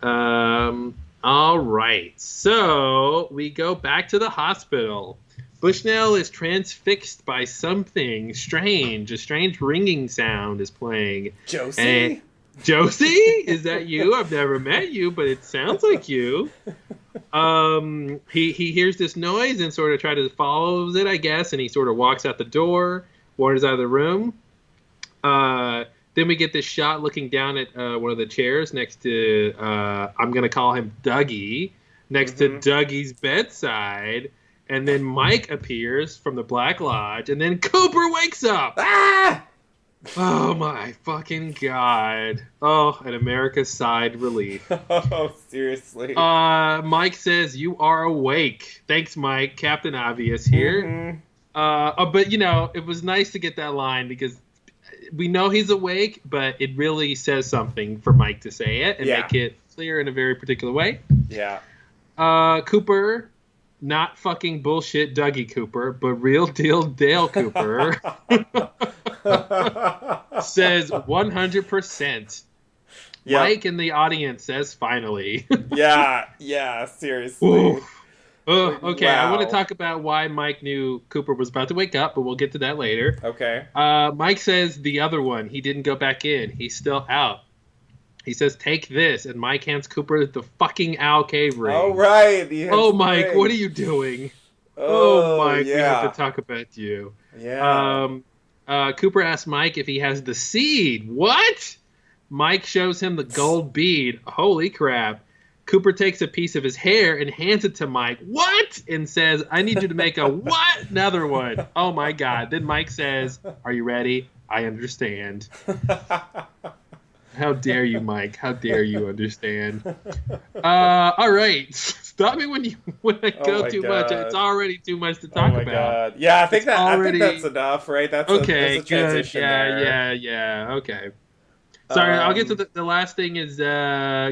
All right, so we go back to the hospital. Bushnell is transfixed by something strange. A strange ringing sound is playing. And Josie? Josie, is that you? I've never met you, but it sounds like you. He hears this noise and sort of tries to follows it, I guess, and he sort of walks out the door, wanders out of the room. Then we get this shot looking down at one of the chairs next to I'm gonna call him Dougie, next to Mm-hmm. Dougie's bedside, and then Mike appears from the Black Lodge, and then Cooper wakes up. Ah! Oh my fucking god! Oh, an America sighed relief. Oh, seriously. Mike says, "You are awake." Thanks, Mike. Captain Obvious here. Mhm. But it was nice to get that line because we know he's awake, but it really says something for Mike to say it and make it clear in a very particular way. Yeah. Cooper, not fucking bullshit Dougie Cooper, but real deal Dale Cooper, says 100%. Yep. Mike in the audience says finally. yeah, seriously. Okay, wow. I want to talk about why Mike knew Cooper was about to wake up, but we'll get to that later. Okay. Mike says the other one, he didn't go back in. He's still out. He says, take this, and Mike hands Cooper the fucking Owl Cave ring. Oh, right. Oh, Mike, what are you doing? Oh, Mike, we have to talk about you. Yeah. Cooper asks Mike if he has the seed. What? Mike shows him the gold bead. Holy crap. Cooper takes a piece of his hair and hands it to Mike. What? And says, I need you to make a what? Another one. Oh, my God. Then Mike says, are you ready? I understand. How dare you, Mike? How dare you understand? All right. Stop me when I go too much. It's already too much to talk about. God. Yeah, I think that's enough, right? That's okay, a transition good. Yeah. Okay. Sorry, I'll get to the last thing is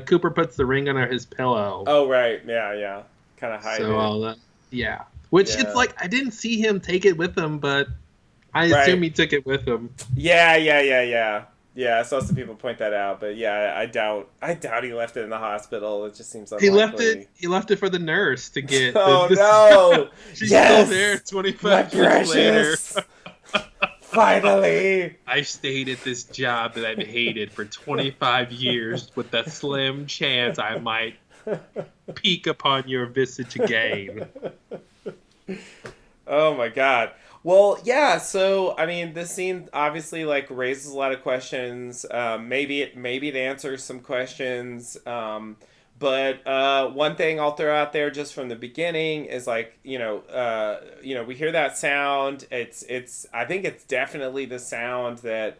Cooper puts the ring under his pillow. Oh, right. Yeah. Kind of hide it. Yeah. Which it's like, I didn't see him take it with him, but I assume he took it with him. Yeah. Yeah, I saw some people point that out, but yeah, I doubt he left it in the hospital. It just seems unlikely. He left it for the nurse to get. Oh no! She's still there 25 years later. Finally! I stayed at this job that I've hated for 25 years with the slim chance I might peek upon your visage again. Oh my God. Well, yeah, so, I mean, this scene obviously, like, raises a lot of questions. Maybe it answers some questions. But one thing I'll throw out there just from the beginning is, like, we hear that sound. I think it's definitely the sound that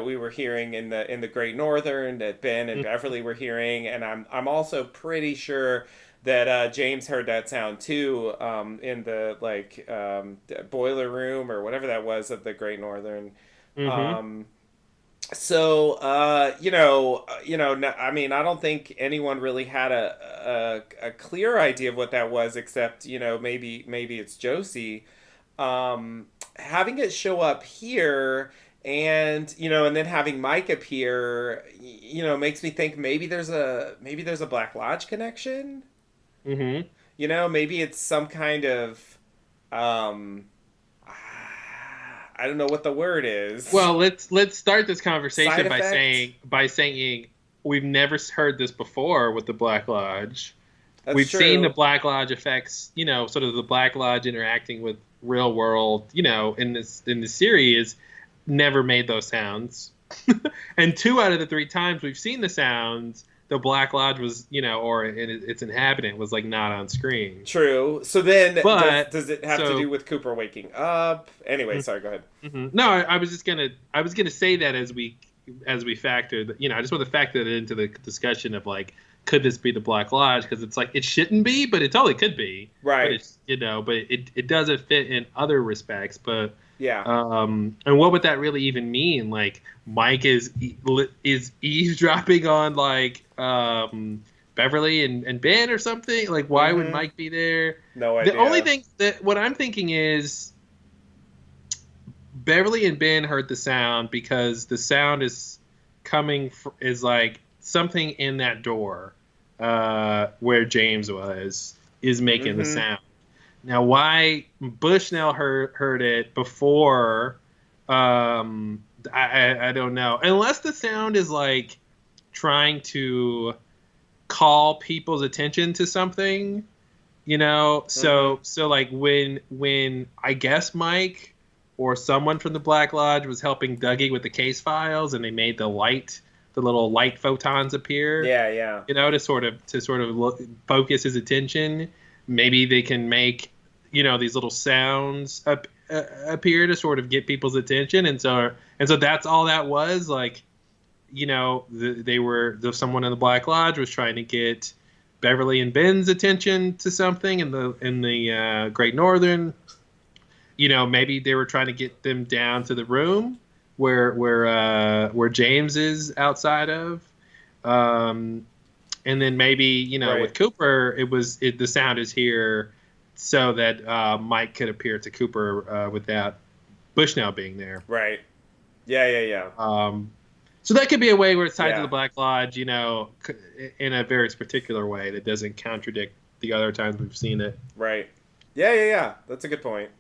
we were hearing in the Great Northern, that Ben and Beverly were hearing. And I'm also pretty sure that James heard that sound too, in the boiler room or whatever that was of the Great Northern. Mm-hmm. I mean, I don't think anyone really had a clear idea of what that was, except maybe it's Josie. Having it show up here. And and then having Mike appear, makes me think maybe there's a Black Lodge connection. Mm-hmm. Maybe it's some kind of, I don't know what the word is. Well, let's start this conversation by saying we've never heard this before with the Black Lodge. We've seen the Black Lodge effects, sort of the Black Lodge interacting with real world, in the series, never made those sounds. And 2 out of the 3 times we've seen the sounds, the Black Lodge was, or its inhabitant was, like, not on screen. Factual. So then, does it have to do with Cooper waking up? Anyway, sorry, go ahead. Mm-hmm. No, I was gonna say that as we factored, I just want to factor it into the discussion of, like, could this be the Black Lodge? Because it's like, it shouldn't be, but it totally could be. Right. But it doesn't fit in other respects, but. Yeah. And what would that really even mean? Like, Mike is eavesdropping on, like, Beverly and Ben or something? Like, why would Mike be there? No idea. The only thing what I'm thinking is Beverly and Ben heard the sound because the sound is is like something in that door where James is making the sound. Now, why Bushnell heard it before, I don't know. Unless the sound is, like, trying to call people's attention to something, So, like, when I guess Mike or someone from the Black Lodge was helping Dougie with the case files and they made the little light photons appear. Yeah. To sort of focus his attention. Maybe they can make these little sounds appear to sort of get people's attention, and so that's all that was. Like, someone in the Black Lodge was trying to get Beverly and Ben's attention to something in the Great Northern. Maybe they were trying to get them down to the room, where James is outside of. And then maybe, Right. with Cooper, the sound is here so that Mike could appear to Cooper without Bushnell being there. Right. Yeah. So that could be a way where it's tied to Yeah. the Black Lodge, in a very particular way that doesn't contradict the other times we've seen it. Right. Yeah. That's a good point.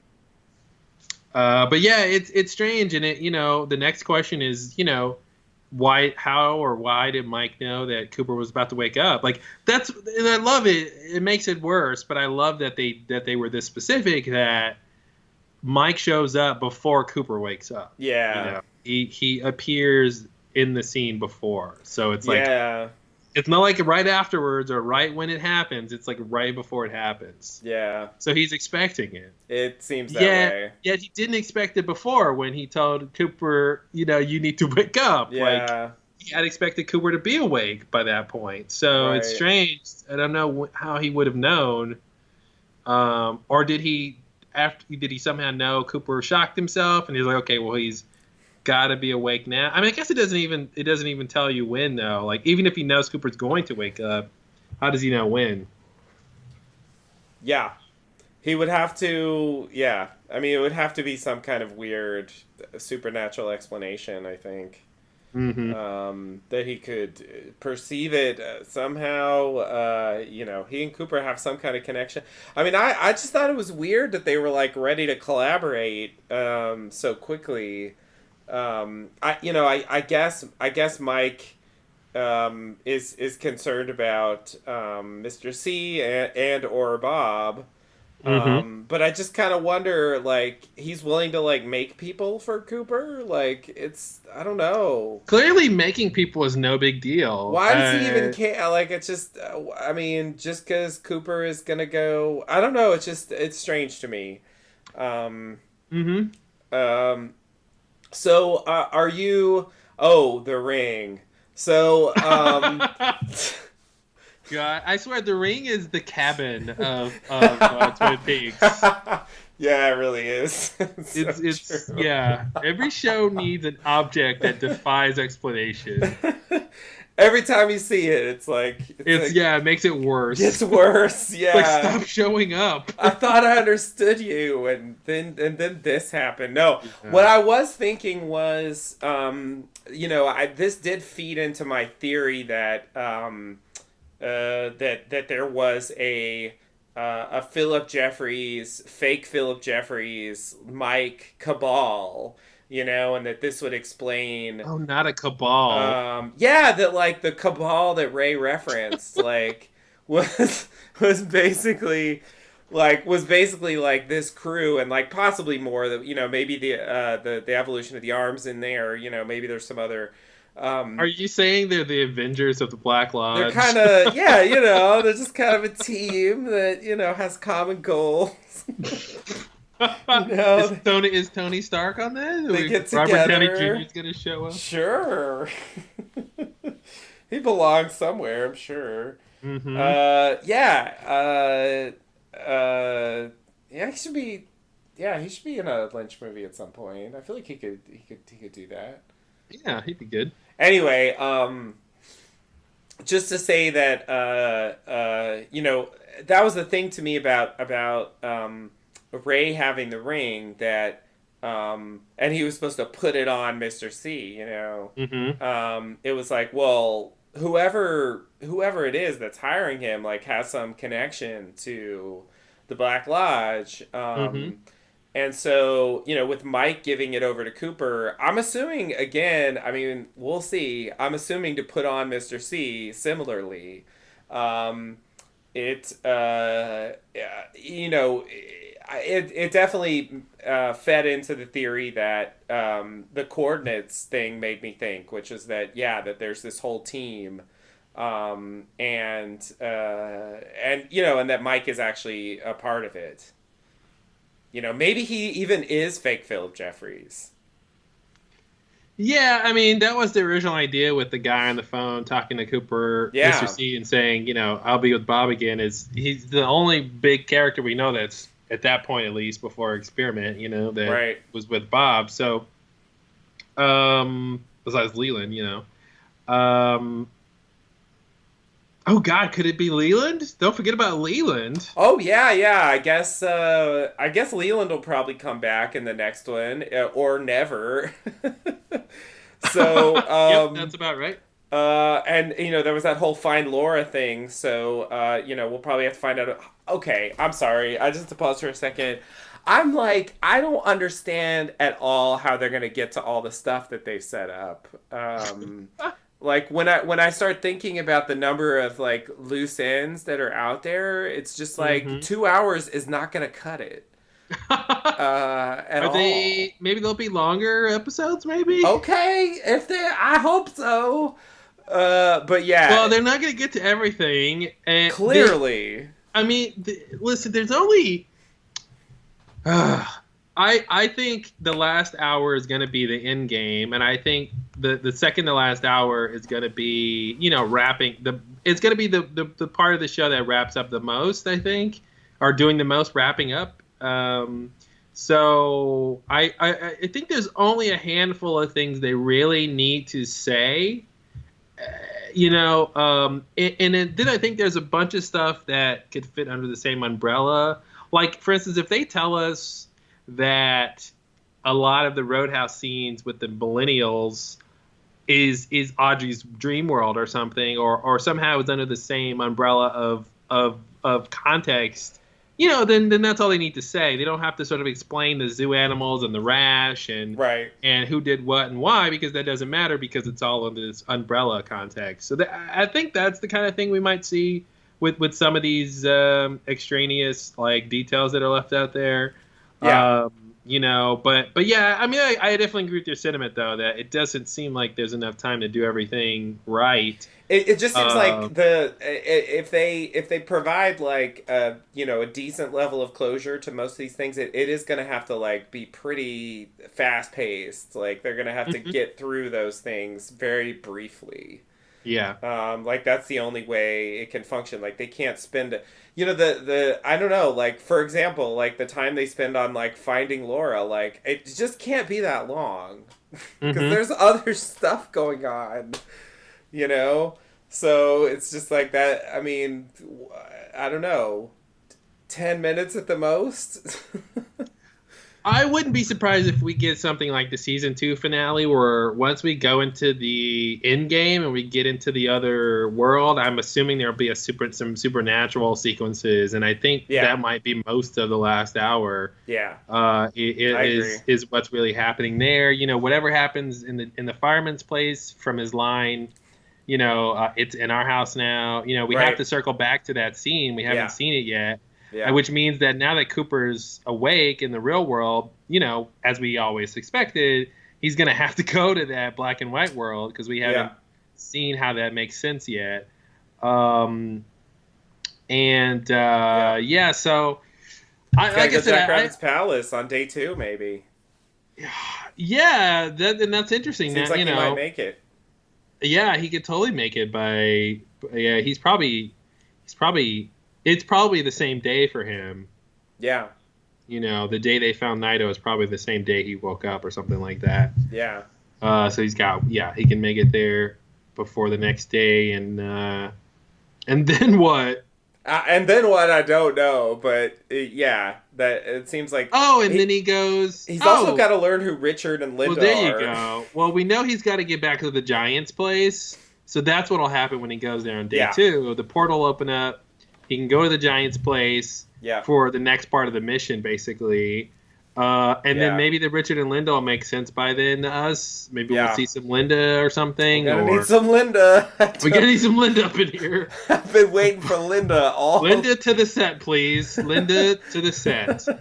But yeah, it's strange, and the next question is, why did Mike know that Cooper was about to wake up? Like, and I love it. It makes it worse, but I love that they were this specific, that Mike shows up before Cooper wakes up. Yeah. He appears in the scene before, so it's like, yeah. It's not like right afterwards or right when it happens. It's like right before it happens. Yeah. So he's expecting it. It seems that way. Yet he didn't expect it before when he told Cooper, you need to wake up. Yeah. Like, he had expected Cooper to be awake by that point. So Right. it's strange. I don't know how he would have known. Or did he somehow know Cooper shocked himself and he's like, okay, well, he's got to be awake now. I mean, I guess it doesn't even tell you when, though. Like, even if he knows Cooper's going to wake up, how does he know when? Yeah. He would have to, yeah. I mean, it would have to be some kind of weird supernatural explanation, I think. Mm-hmm. That he could perceive it somehow. He and Cooper have some kind of connection. I mean, I just thought it was weird that they were, like, ready to collaborate so quickly. I guess Mike is concerned about Mr. C and or Bob. But I just kind of wonder, like, he's willing to, like, make people for Cooper. Like, I don't know. Clearly, making people is no big deal. Why does he even care? Like, it's just, I mean, just because Cooper is gonna go, I don't know. It's strange to me. So, are you? Oh, The Ring. So, God, I swear, The Ring is the cabin of Twin Peaks. Yeah, it really is. It's yeah. Every show needs an object that defies explanation. Every time you see it, it's like it makes it worse. It's worse. Yeah. Like, stop showing up. I thought I understood you, and then this happened. No, what I was thinking was, this did feed into my theory that that there was a Philip Jeffries, fake Philip Jeffries, Mike cabal. And that this would explain. Oh, not a cabal. That, like, the cabal that Ray referenced, like, was basically like this crew, and, like, possibly more. That maybe the evolution of the arms in there. Maybe there's some other. Are you saying they're the Avengers of the Black Lodge? They're kind of they're just kind of a team that has common goals. Is Tony Stark on that? They get together. Robert Downey Jr. is going to show up? Sure. He belongs somewhere, I'm sure. Mm-hmm. He should be. Yeah, he should be in a Lynch movie at some point. I feel like he could do that. Yeah, he'd be good. Anyway, just to say that that was the thing to me about Ray having the ring, that and he was supposed to put it on Mr. C. It was like, well, whoever it is that's hiring him, like, has some connection to the Black Lodge. And so, with Mike giving it over to Cooper, I'm assuming, again, I mean, we'll see. I'm assuming to put on Mr. C similarly. It definitely fed into the theory that the coordinates thing made me think, which is that there's this whole team, and that Mike is actually a part of it. Maybe he even is fake Philip Jeffries. Yeah, I mean, that was the original idea with the guy on the phone talking to Cooper, Mr. C, and saying, I'll be with Bob again. He's the only big character we know that's, at that point at least, before Experiment, that was with Bob. So Besides Leland, Um, oh God, could it be Leland? Don't forget about Leland. Oh yeah, yeah. I guess Leland will probably come back in the next one, or never. So, Yep, that's about right. and there was that whole find Laura thing. So, we'll probably have to find out. Okay, I'm sorry. I just have to pause for a second. I'm like, I don't understand at all how they're gonna get to all the stuff that they set up. Like when I start thinking about the number of like loose ends that are out there, it's just like Hmm. 2 hours is not gonna cut it at Are all. they? Maybe they'll be longer episodes. Maybe. Okay, if they, I hope so. But yeah, Well, they're not going to get to everything, and clearly, I mean, listen. There's only. I think the last hour is going to be the end game, and I think the second to last hour is going to be wrapping the. It's going to be the part of the show that wraps up the most. I think, or doing the most wrapping up. So I think there's only a handful of things they really need to say. Then I think there's a bunch of stuff that could fit under the same umbrella. Like, for instance, if they tell us that a lot of the Roadhouse scenes with the millennials is Audrey's dream world or something, or somehow it's under the same umbrella of context, then that's all they need to say. They don't have to sort of explain the zoo animals and the rash right. and who did what and why, because that doesn't matter, because it's all under this umbrella context. So I think that's the kind of thing we might see with some of these extraneous like details that are left out there. Yeah. But yeah, I mean, I definitely agree with your sentiment though, that it doesn't seem like there's enough time to do everything right. It just seems like if they provide like a decent level of closure to most of these things, it is going to have to like be pretty fast paced. Like they're going to have to get through those things very briefly. Yeah. Like that's the only way it can function. Like they can't spend, the I don't know. Like for example, like the time they spend on like finding Laura, like it just can't be that long because there's other stuff going on. You know, so it's just like that. I mean, I don't know, 10 minutes at the most. I wouldn't be surprised if we get something like the season 2 finale, where once we go into the end game and we get into the other world, I'm assuming there'll be some supernatural sequences, and I think that might be most of the last hour. Yeah, is what's really happening there. Whatever happens in the fireman's place from his line. It's in our house now. We have to circle back to that scene. We haven't seen it yet. Yeah. Which means that now that Cooper's awake in the real world, as we always expected, he's going to have to go to that black and white world because we haven't seen how that makes sense yet. So like I said, Jack Rabbit's Palace on day 2, maybe. Yeah, that's interesting. Seems like he might make it. Yeah, he could totally make it it's probably the same day for him. Yeah. The day they found Naito is probably the same day he woke up or something like that. Yeah. So he can make it there before the next day, and then what? And then what? I don't know, but that it seems like. Oh, and then he goes. He's also got to learn who Richard and Linda are. Well, there you go. Well, we know he's got to get back to the Giants' place, so that's what'll happen when he goes there on day 2. The portal will open up. He can go to the Giants' place for the next part of the mission, basically. Then maybe the Richard and Linda will make sense by then to us. Maybe we'll see some Linda or something. We're gonna need some Linda. We're gonna need some Linda up in here. I've been waiting for Linda Linda to the set, please. Linda to the set. So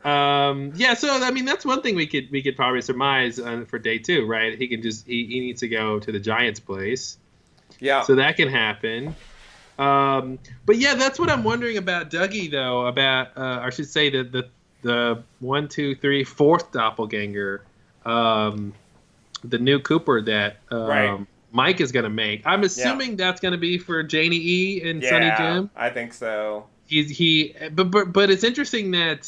I mean that's one thing we could probably surmise for day 2, right? He can he needs to go to the Giants' place. Yeah. So that can happen. But yeah, that's what I'm wondering about Dougie, though. About I should say the 1, 2, 3, 4th doppelganger, the new Cooper that Mike is going to make. I'm assuming that's going to be for Janie E and Sonny Jim. I think so. But it's interesting that,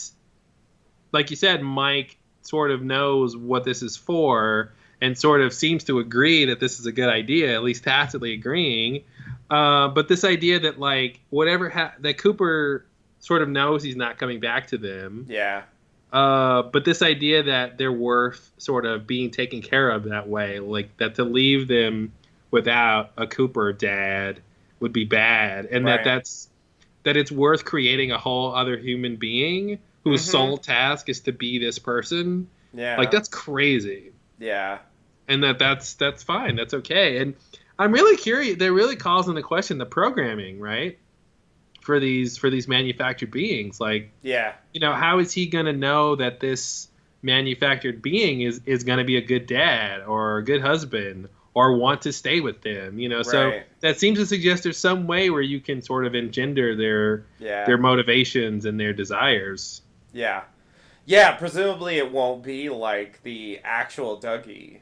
like you said, Mike sort of knows what this is for, and sort of seems to agree that this is a good idea, at least tacitly agreeing. But this idea that like whatever that Cooper sort of knows he's not coming back to them. Yeah. But this idea that they're worth sort of being taken care of that way, like that to leave them without a Cooper dad would be bad, and Right. that it's worth creating a whole other human being whose sole task is to be this person. Like Yeah. that's crazy, Yeah. and that's fine, that's okay. And I'm really curious. That really calls into question the programming, right? For these manufactured beings, like Yeah. how is he going to know that this manufactured being is going to be a good dad or a good husband or want to stay with them? So Right. that seems to suggest there's some way where you can sort of engender Yeah. their motivations and their desires. Yeah. Yeah, presumably it won't be like the actual Dougie.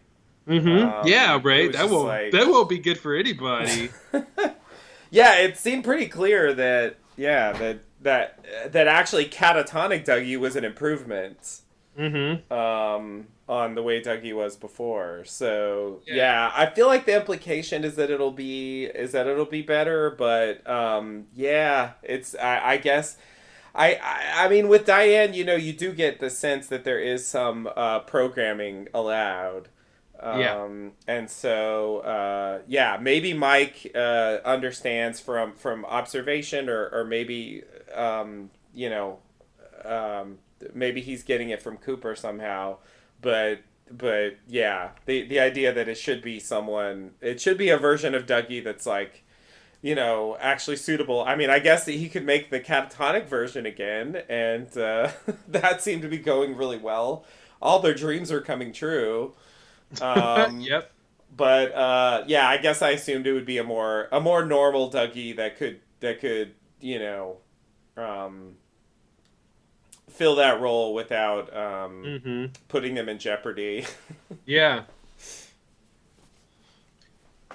Yeah, It right. was That just won't like that won't be good for anybody. Yeah, it seemed pretty clear that that actually catatonic Dougie was an improvement on the way Dougie was before. So yeah, I feel like the implication is that it'll be better, but yeah, it's I guess I mean with Diane, you do get the sense that there is some programming allowed. Yeah. And so yeah, maybe Mike understands from observation, or maybe you know maybe he's getting it from Cooper somehow, but yeah, the idea that it should be a version of Dougie that's like actually suitable. I mean, I guess that he could make the catatonic version again, and that seemed to be going really well. All their dreams are coming true. Yep. But yeah, I guess I assumed it would be a more normal Dougie that could um, fill that role without putting them in jeopardy. Yeah.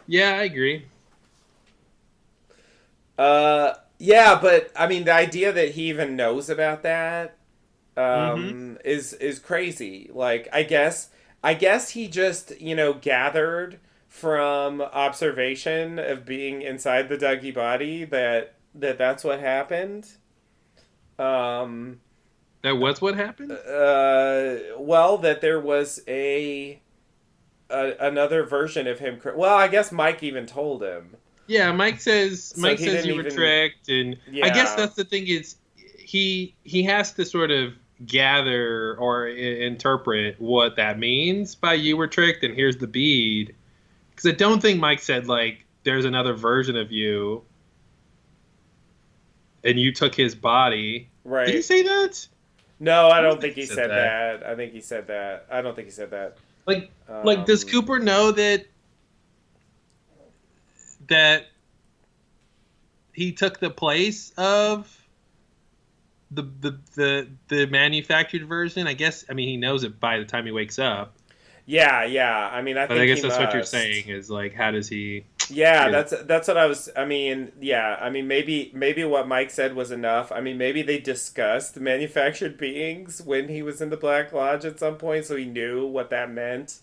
Yeah, I agree. Yeah, but I mean, the idea that he even knows about that hmm is crazy. Like, I guess he just gathered from observation of being inside the Dougie body that's what happened. Um, That was what happened. well, that there was another version of him. Well, I guess Mike even told him, Yeah, Mike says so Mike he says didn't you were even. tricked, and I guess Yeah, that's the thing is he has to sort of gather or interpret what that means by you were tricked, and here's the bead. Because I don't think Mike said like there's another version of you, and you took his body. Did he right. say that? No, I I don't don't think think he he said said that. that. I think he said that. I don't think he said that. Like does Um, Cooper know that he took the place of the manufactured version? I guess I mean he knows it by the time he wakes up. yeah, yeah. I mean, I But I think guess he that's what you're must. saying is like how does he Yeah, you know that's what I was. I mean, yeah. I mean, maybe what Mike said was enough. I mean, maybe they discussed manufactured beings when he was in the Black Lodge at some point, so he knew what that meant.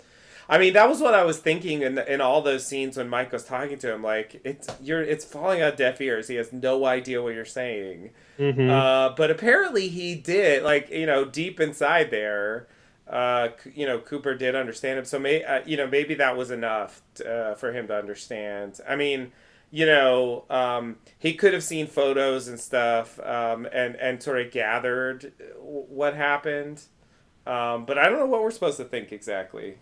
I mean, that was what I was thinking in all those scenes when Mike was talking to him. Like, it's falling on deaf ears. He has no idea what you're saying. mm-hmm. But apparently he did. Like, deep inside there, Cooper did understand him. So maybe that was enough for him to understand. I mean, he could have seen photos and stuff, and sort of gathered what happened. But I don't know what we're supposed to think exactly.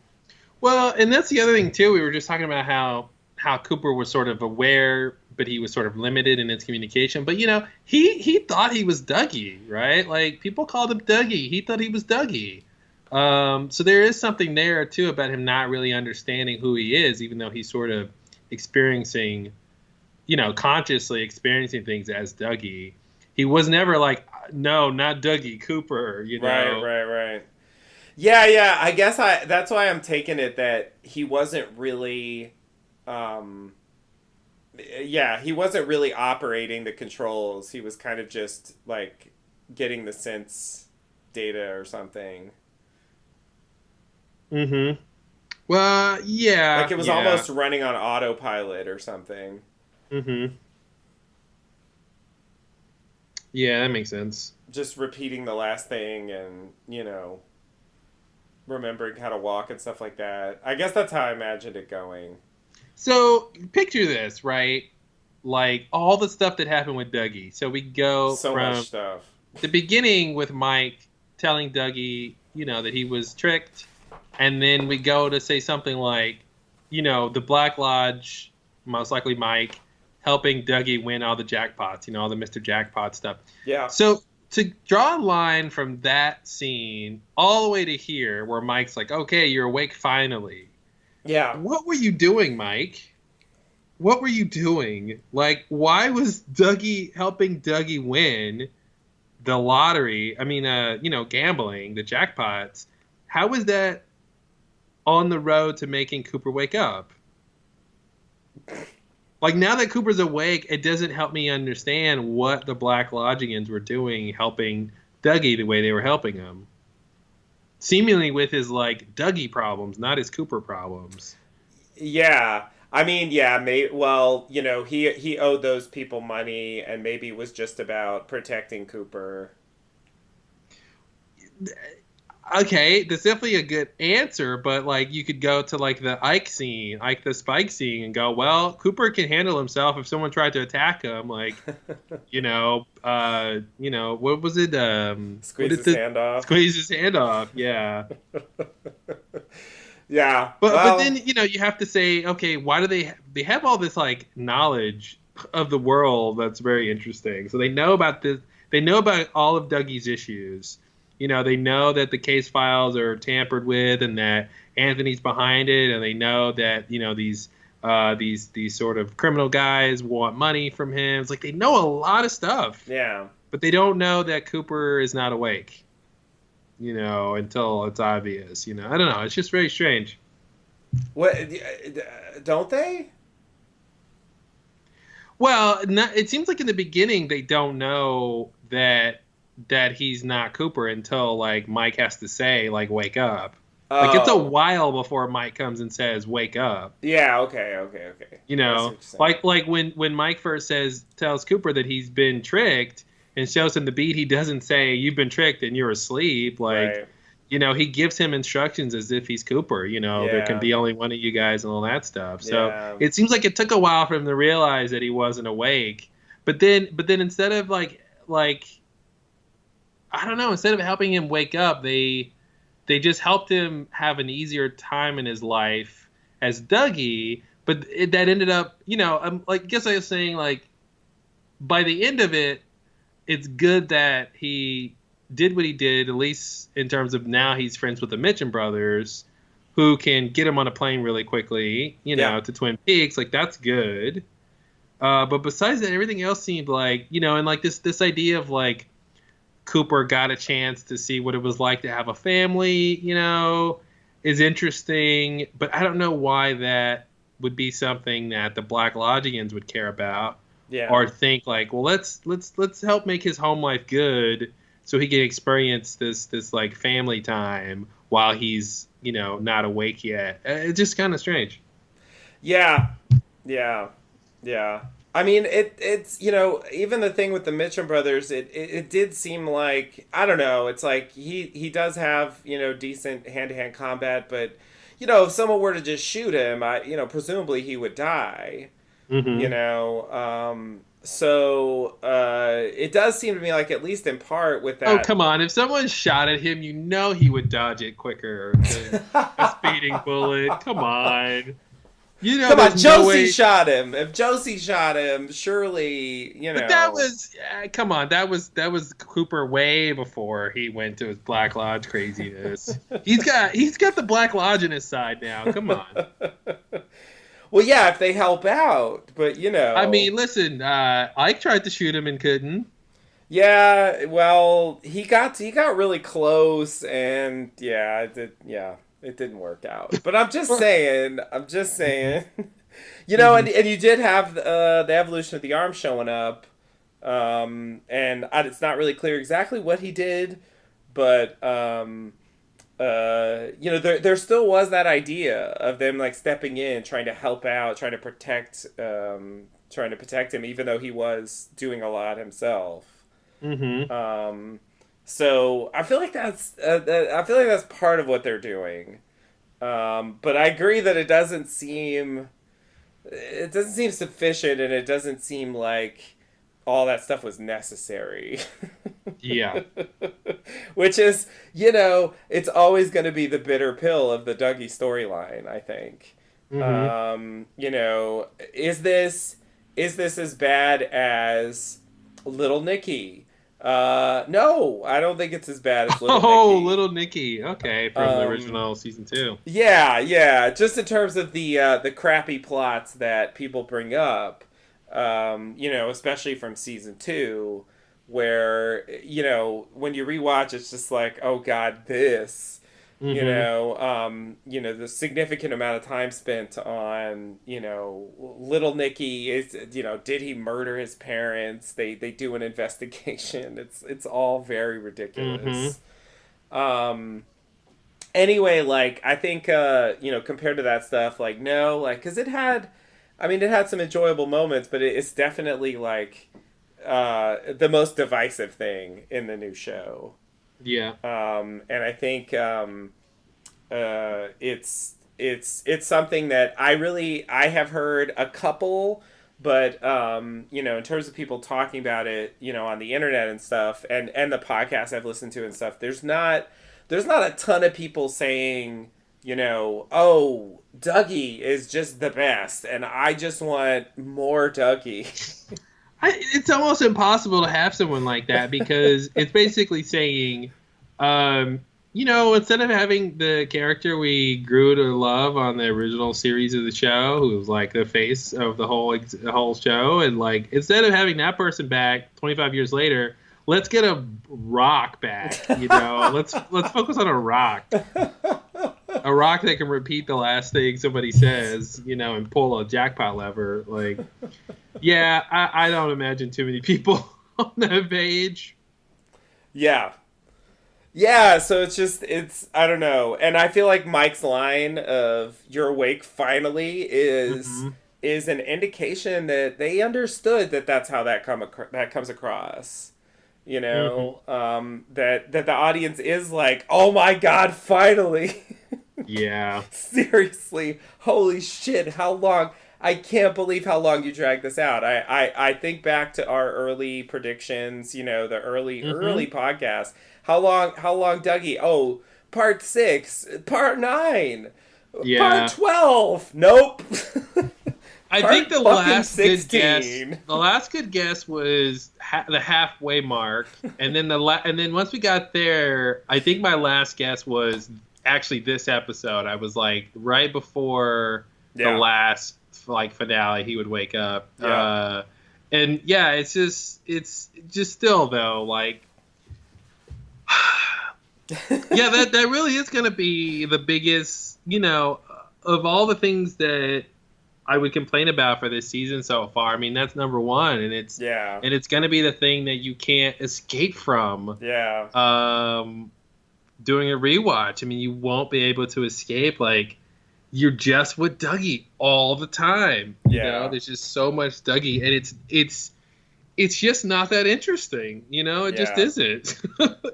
Well, and that's the other thing too. We were just talking about how Cooper was sort of aware, but he was sort of limited in his communication. But he thought he was Dougie, right? Like people called him Dougie. He thought he was Dougie. So there is something there too about him not really understanding who he is, even though he's sort of experiencing, consciously experiencing things as Dougie. He was never like, no, not Dougie Cooper. Right, right, right. Yeah, yeah. I guess that's why I'm taking it that he wasn't really. Um, yeah, he wasn't really operating the controls. He was kind of just like getting the sense data or something. hmm Well, yeah, Like it was yeah. almost running on autopilot or something. Mm-hmm. Yeah, that makes sense. Just repeating the last thing and, remembering how to walk and stuff like that. I guess that's how I imagined it going. So picture this, right? Like all the stuff that happened with Dougie. So we go So much from stuff. the beginning with Mike telling Dougie, that he was tricked, and then we go to say something like, the Black Lodge, most likely Mike, helping Dougie win all the jackpots, all the Mr. Jackpot stuff. Yeah. So to draw a line from that scene all the way to here, where Mike's like, "Okay, you're awake finally." Yeah. What were you doing, Mike? What were you doing? Like, why was Dougie helping Dougie win the lottery? I mean, gambling, the jackpots. How was that on the road to making Cooper wake up? Like, now that Cooper's awake, it doesn't help me understand what the Black Lodgians were doing helping Dougie the way they were helping him. Seemingly with his, like, Dougie problems, not his Cooper problems. Yeah. I mean, yeah, well, he owed those people money and maybe it was just about protecting Cooper. Okay, that's definitely a good answer, but like you could go to like the Ike scene, Ike the Spike scene, and go, well, Cooper can handle himself if someone tried to attack him. Like, what was it? What Squeeze did his the hand off. squeeze his hand off? Yeah, Yeah. but then Well, you have to say, okay, why do they have all this like knowledge of the world that's very interesting? So they know about this. They know about all of Dougie's issues. They know that the case files are tampered with and that Anthony's behind it, and they know that these sort of criminal guys want money from him. It's like they know a lot of stuff, yeah. but they don't know that Cooper is not awake. Until it's obvious. I don't know. It's just very strange. What don't they? Well, it seems like in the beginning they don't know that he's not Cooper until like Mike has to say like wake up. Like it's a Oh. while before Mike comes and says wake up. Yeah, okay, okay, okay. I see what you're saying. Like when Mike first tells Cooper that he's been tricked and shows him the beat, he doesn't say you've been tricked and you're asleep. Like Right. he gives him instructions as if he's Cooper. There can Yeah. be only one of you guys and all that stuff. So Yeah. it seems like it took a while for him to realize that he wasn't awake. But then instead of like I don't know, instead of helping him wake up, they just helped him have an easier time in his life as Dougie. But that ended up, like I guess I was saying, like by the end of it, it's good that he did what he did, at least in terms of now he's friends with the Mitchum brothers, who can get him on a plane really quickly, Yeah. to Twin Peaks. Like that's good. But besides that, everything else seemed like, and like this idea of like Cooper got a chance to see what it was like to have a family, is interesting. But I don't know why that would be something that the Black Lodgians would care about Yeah. or think like, well, let's help make his home life good so he can experience this like family time while he's not awake yet. It's just kind of strange. Yeah. Yeah. Yeah. I mean, it's even the thing with the Mitchum brothers, it did seem like I don't know. It's like he does have decent hand to hand combat, but if someone were to just shoot him, presumably he would die. Hmm. So it does seem to me like at least in part with Oh, that. come on. If someone shot at him, he would dodge it quicker than a speeding bullet. Come on. Come on, There's no Josie way. shot him. If Josie shot him, surely But that was, come on. That was Cooper way before he went to his Black Lodge craziness. He's got the Black Lodge in his side now. Come on. Well, yeah, if they help out, but I mean, listen. Ike tried to shoot him and couldn't. yeah. Well, he got really close, and yeah, it didn't work out. But I'm just saying, Mhm. and you did have the evolution of the arm showing up, and it's not really clear exactly what he did, but there still was that idea of them like stepping in, trying to help out, trying to protect him, even though he was doing a lot himself. Mm-hmm. Um, so I feel like that's part of what they're doing. But I agree that it doesn't seem sufficient, and it doesn't seem like all that stuff was necessary. Yeah. Which is, it's always going to be the bitter pill of the Dougie storyline, I think. Mm-hmm. Is this as bad as Little Nicky? No, I don't think it's as bad as Little Oh, Nicky. Little Nicky. Okay, from the original season 2. Yeah, yeah. Just in terms of the crappy plots that people bring up, especially from season 2, where when you rewatch, it's just like, oh God, this. Mm-hmm. The significant amount of time spent on, Little Nicky is, did he murder his parents? They do an investigation. It's all very Mm-hmm. ridiculous. Um, anyway, like I think compared to that stuff, like no, like because it had some enjoyable moments, but it's definitely like the most divisive thing in the new show. Yeah. And I think it's something that I have heard a couple, but in terms of people talking about it, on the internet and stuff, and the podcasts I've listened to and stuff, there's not a ton of people saying, oh, Dougie is just the best, and I just want more Dougie. It's almost impossible to have someone like that because it's basically saying, instead of having the character we grew to love on the original series of the show, who was like the face of the whole show, and like instead of having that person back 25 years later, let's get a rock back. Let's focus on a rock that can repeat the last thing somebody says, and pull a jackpot lever. Like, yeah, I don't imagine too many people on that page. Yeah. Yeah, so I don't know. And I feel like Mike's line of "You're awake finally" Mm-hmm. is an indication that they understood that that's how that comes across. Mm-hmm. That the audience is like, "Oh my God, finally." Yeah. Seriously, holy shit, how long? I can't believe how long you dragged this out. I think back to our early predictions, the Mm-hmm. early podcast. How long, Dougie? Oh, part 6, part 9, part Yeah. 12. Nope. I think Part the fucking last good guess, 16. was the halfway mark, and then and then once we got there, I think my last guess was actually this episode. I was like right before the Yeah. last like finale, he would wake up. Yeah. And yeah, it's just still though like. Yeah, that really is going to be the biggest, of all the things that I would complain about for this season so far. I mean, that's number one, and it's Yeah. going to be the thing that you can't escape from. Yeah. Doing a rewatch. I mean, you won't be able to escape. Like, you're just with Dougie all the time. Yeah. There's just so much Dougie, and it's just not that interesting. It just Yeah. isn't.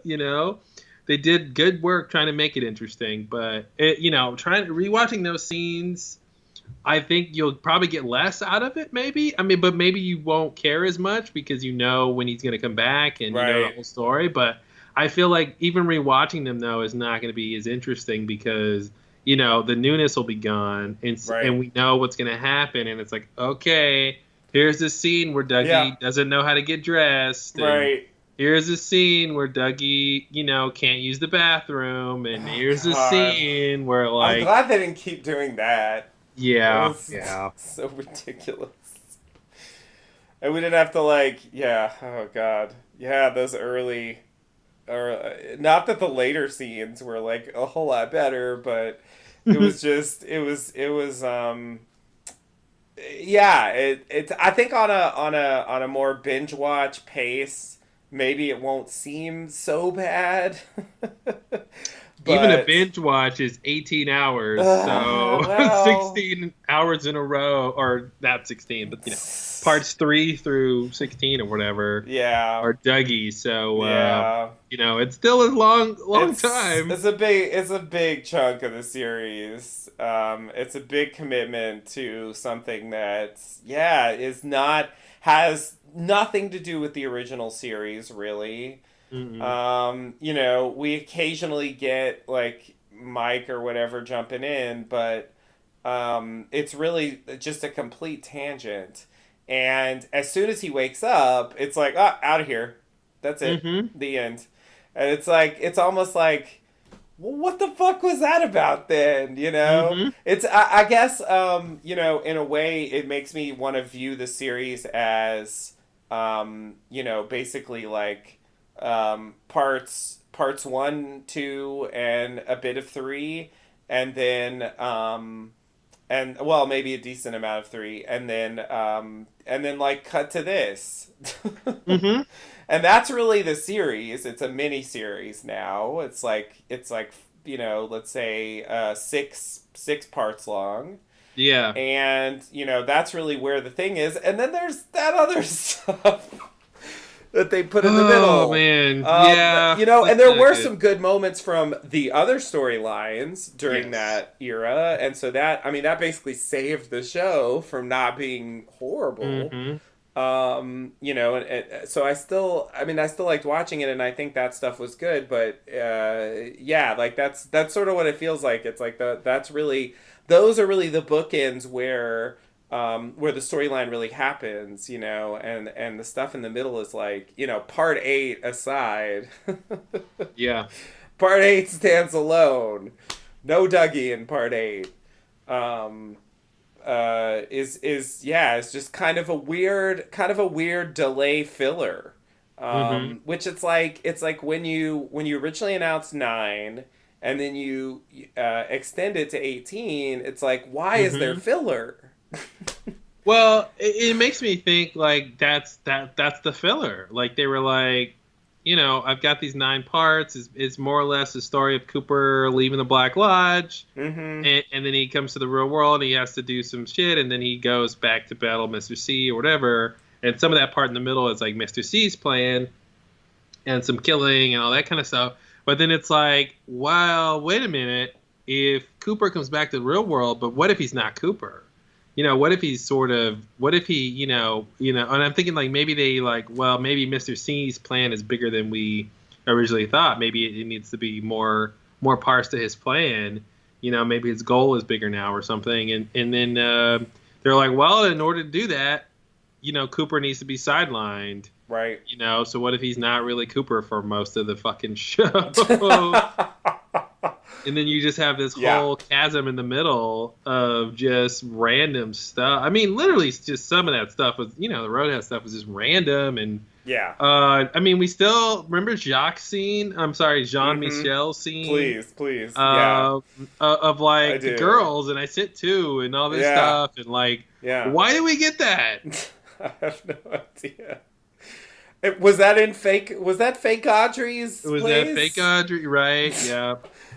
you know they did good work trying to make it interesting, but rewatching those scenes, I think you'll probably get less out of it. Maybe, I mean, but maybe you won't care as much because you know when he's going to come back and you know the Right. whole story. But I feel like even rewatching them though is not going to be as interesting because the newness will be gone, and Right. we know what's going to happen, and it's like, okay, here's this scene where Yeah. Dougie doesn't know how to get dressed, and Right. here's a scene where Dougie, can't use the bathroom, and Oh here's a God. scene where I'm like, glad they didn't keep doing that. It yeah, was yeah. so ridiculous. And we didn't have to like, yeah, oh God. Yeah, those early or not that the later scenes were like a whole lot better, but it was just it was yeah, it's I think on a more binge watch pace, maybe it won't seem so bad. Even a But binge watch is 18 hours, so well, 16 hours in a row, or not 16, but parts 3 through 16 or whatever yeah, are Dougie. So yeah. it's still a long It's time. it's a big chunk of the series. It's a big commitment to something that is not has nothing to do with the original series really. Mm-mm. We occasionally get like Mike or whatever jumping in, but it's really just a complete tangent. And as soon as he wakes up, it's like, ah, out of here. That's it. Mm-hmm. The end. And it's like, it's almost like, well, what the fuck was that about then? Mm-hmm. I guess, in a way, it makes me want to view the series as, basically like parts one, two, and a bit of three, and then and well, maybe a decent amount of three, and then like cut to this. Mm-hmm. And that's really the series. It's a mini series now. It's like let's say six parts long, Yeah. and that's really where the thing is. And then there's that other stuff that they put in the Oh middle. man. Yeah. And That's there not were good. some good moments from the other storylines during Yes. that era, and so that basically saved the show from not being horrible. Mm-hmm. So I still liked watching it, and I think that stuff was good. But yeah, like that's sort of what it feels like. It's like those are really the bookends where the storyline really happens, and the stuff in the middle is like, part eight aside, Yeah. part eight stands alone. No Dougie in part eight. Um, it's just kind of a weird delay filler. Mm-hmm. Which it's like when you originally announced 9 and then you extend it to 18, it's like, why is there Mm-hmm. filler? Well, it makes me think like that's the filler. Like they were like, I've got these 9 parts. It's more or less the story of Cooper leaving the Black Lodge, Mm-hmm. and then he comes to the real world. And he has to do some shit, and then he goes back to battle Mr. C or whatever. And some of that part in the middle is like Mr. C's plan and some killing and all that kind of stuff. But then it's like, well, wait a minute. If Cooper comes back to the real world, but what if he's not Cooper? What if he's what if he, and I'm thinking like maybe they like, well, maybe Mr. C's plan is bigger than we originally thought. Maybe it needs to be more parts to his plan. Maybe his goal is bigger now or something. And then they're like, well, in order to do that, Cooper needs to be sidelined. Right. So what if he's not really Cooper for most of the fucking show? And then you just have this Yeah. whole chasm in the middle of just random stuff. I mean, literally, just some of that stuff was, the Roadhouse stuff was just random. And Yeah. we still remember Jacques' scene. I'm sorry, Jean Mhm. Michel's scene. Please. Yeah. Of I like the do. girls, and I sit too, and all this Yeah. stuff, and like, Yeah. why do we get that? I have no idea. Was that fake Audrey's Was place? that fake Audrey? Right? Yeah.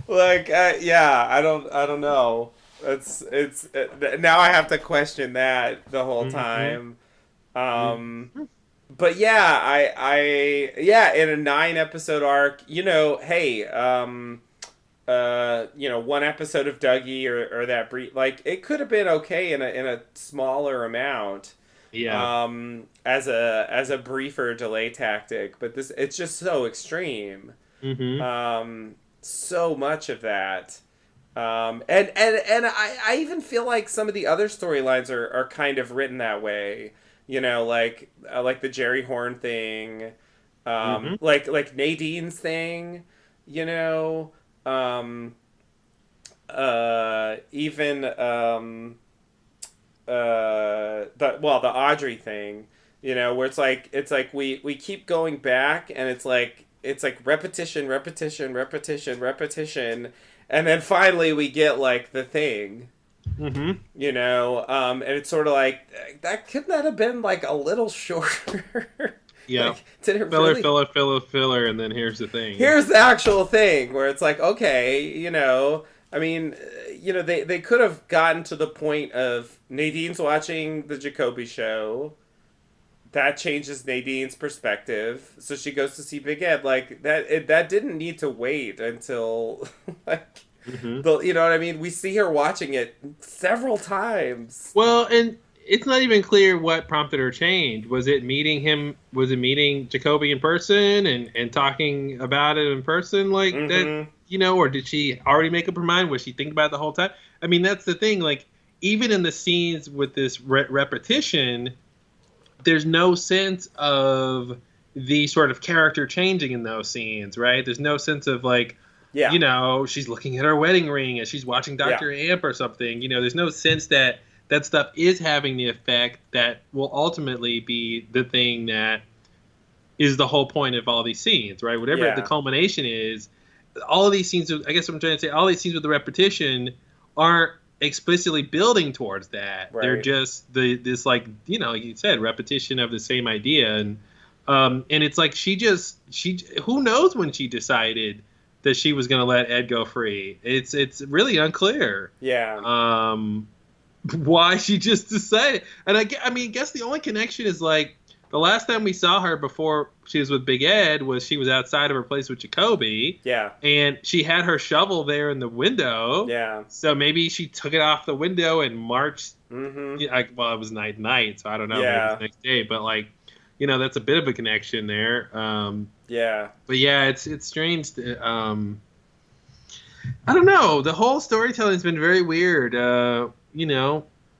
Like, yeah, I don't know. It's now I have to question that the whole Mhm. time. But yeah, yeah, in a 9 episode arc, hey, 1 episode of Dougie or that brief, like it could have been okay in a smaller amount. Yeah. As a briefer delay tactic, but it's just so extreme. Mm-hmm. So much of that. And I even feel like some of the other storylines are kind of written that way. Like the Jerry Horn thing, Mm-hmm. like Nadine's thing, even the Audrey thing, where it's like we keep going back, and it's like repetition, and then finally we get like the thing, Mm-hmm. and it's sort of like that. Couldn't that have been like a little shorter? Yeah. Like, did it Filler, really? filler, and then here's the thing. Here's the actual thing where it's like, okay, I mean, they could have gotten to the point of Nadine's watching the Jacoby show. That changes Nadine's perspective, so she goes to see Big Ed. Like that didn't need to wait until like Mm-hmm. you know what I mean. We see her watching it several times. Well, and it's not even clear what prompted her change. Was it meeting him? Was it meeting Jacoby in person and talking about it in person like that? Or did she already make up her mind? Was she thinking about it the whole time? I mean, that's the thing. Like, even in the scenes with this repetition, there's no sense of the sort of character changing in those scenes, right? There's no sense of like, she's looking at her wedding ring as she's watching Dr. Amp or something. There's no sense that that stuff is having the effect that will ultimately be the thing that is the whole point of all these scenes, right? Whatever the culmination is, all of these scenes, I guess what I'm trying to say, all these scenes with the repetition aren't explicitly building towards that. Right. They're just this like, like you said, repetition of the same idea. And it's like she who knows when she decided that she was going to let Ed go free. It's really unclear. Yeah. Why she just decided. And I guess the only connection is like the last time we saw her before she was with Big Ed was she was outside of her place with Jacoby. Yeah. And she had her shovel there in the window. Yeah. So maybe she took it off the window and marched. Mm-hmm. Well, it was night, so I don't know. Yeah. Maybe it was the next day. But like, that's a bit of a connection there. Yeah. But yeah, it's strange. I don't know. The whole storytelling has been very weird.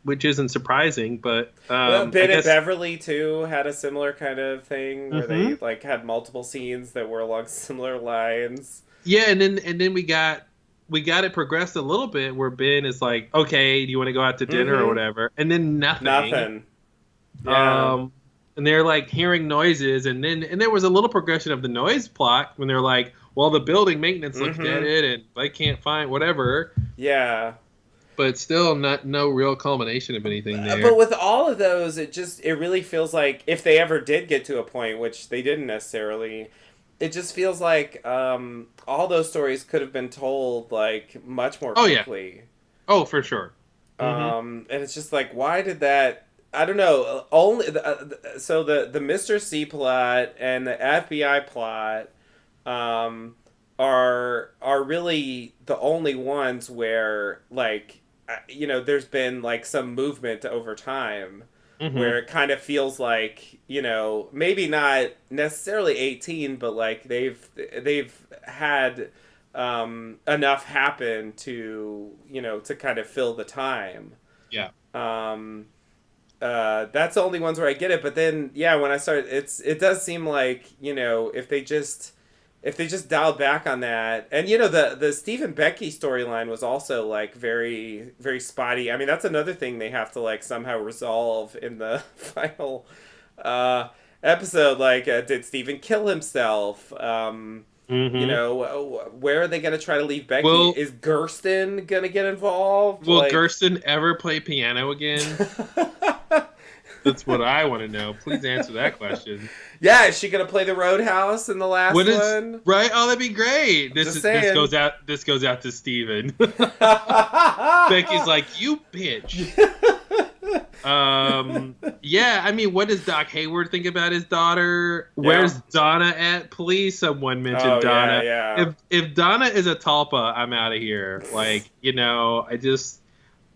Which isn't surprising, but Ben and Beverly too had a similar kind of thing where they like had multiple scenes that were along similar lines. Yeah, and then we got it progressed a little bit where Ben is like, okay, do you want to go out to dinner or whatever, and then nothing. Yeah. And they're like hearing noises, and there was a little progression of the noise plot when they're like, well, the building maintenance looked at it and they can't find whatever. Yeah. But still no real culmination of anything there. But with all of those, it really feels like if they ever did get to a point, which they didn't necessarily, it just feels like all those stories could have been told like much more quickly. Yeah. Oh, for sure. And it's just like, why did that? I don't know. So the Mr. C plot and the FBI plot are really the only ones where like there's been like some movement over time where it kind of feels like maybe not necessarily 18, but like they've had enough happen to to kind of fill the time. Yeah. That's the only ones where I get it, but then when I start, it does seem like if they just dialed back on that, and the Stephen Becky storyline was also like very very spotty. I mean, that's another thing they have to like somehow resolve in the final episode. Like, did Stephen kill himself? Where are they going to try to leave Becky? Is Gersten going to get involved? Will Gersten ever play piano again? That's what I want to know. Please answer that question. Yeah, is she gonna play the Roadhouse in the last one? Right? Oh, that'd be great. This goes out to Steven. Becky's like, you bitch. Yeah, I mean, what does Doc Hayward think about his daughter? Where's Donna at? Please, someone mention Donna. Yeah. If Donna is a Talpa, I'm out of here. Like, I just.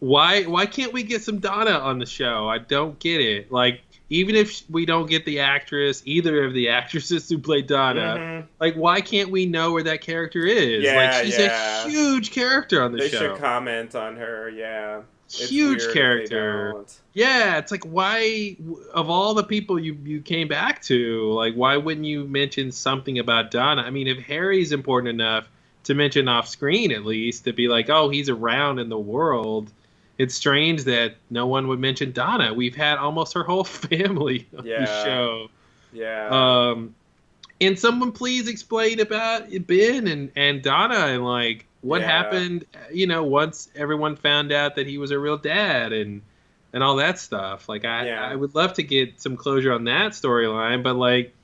Why can't we get some Donna on the show? I don't get it. Like, even if we don't get either of the actresses who play Donna, like, why can't we know where that character is? Yeah, like, she's a huge character on the show. They should comment on her, yeah. Huge character. Yeah, it's like, why, of all the people you came back to, like, why wouldn't you mention something about Donna? I mean, if Harry's important enough to mention off screen, at least, to be like, oh, he's around in the world. It's strange that no one would mention Donna. We've had almost her whole family on the show. Yeah. And someone please explain about Ben and Donna and like what happened, once everyone found out that he was a real dad and all that stuff. Like I would love to get some closure on that storyline, but like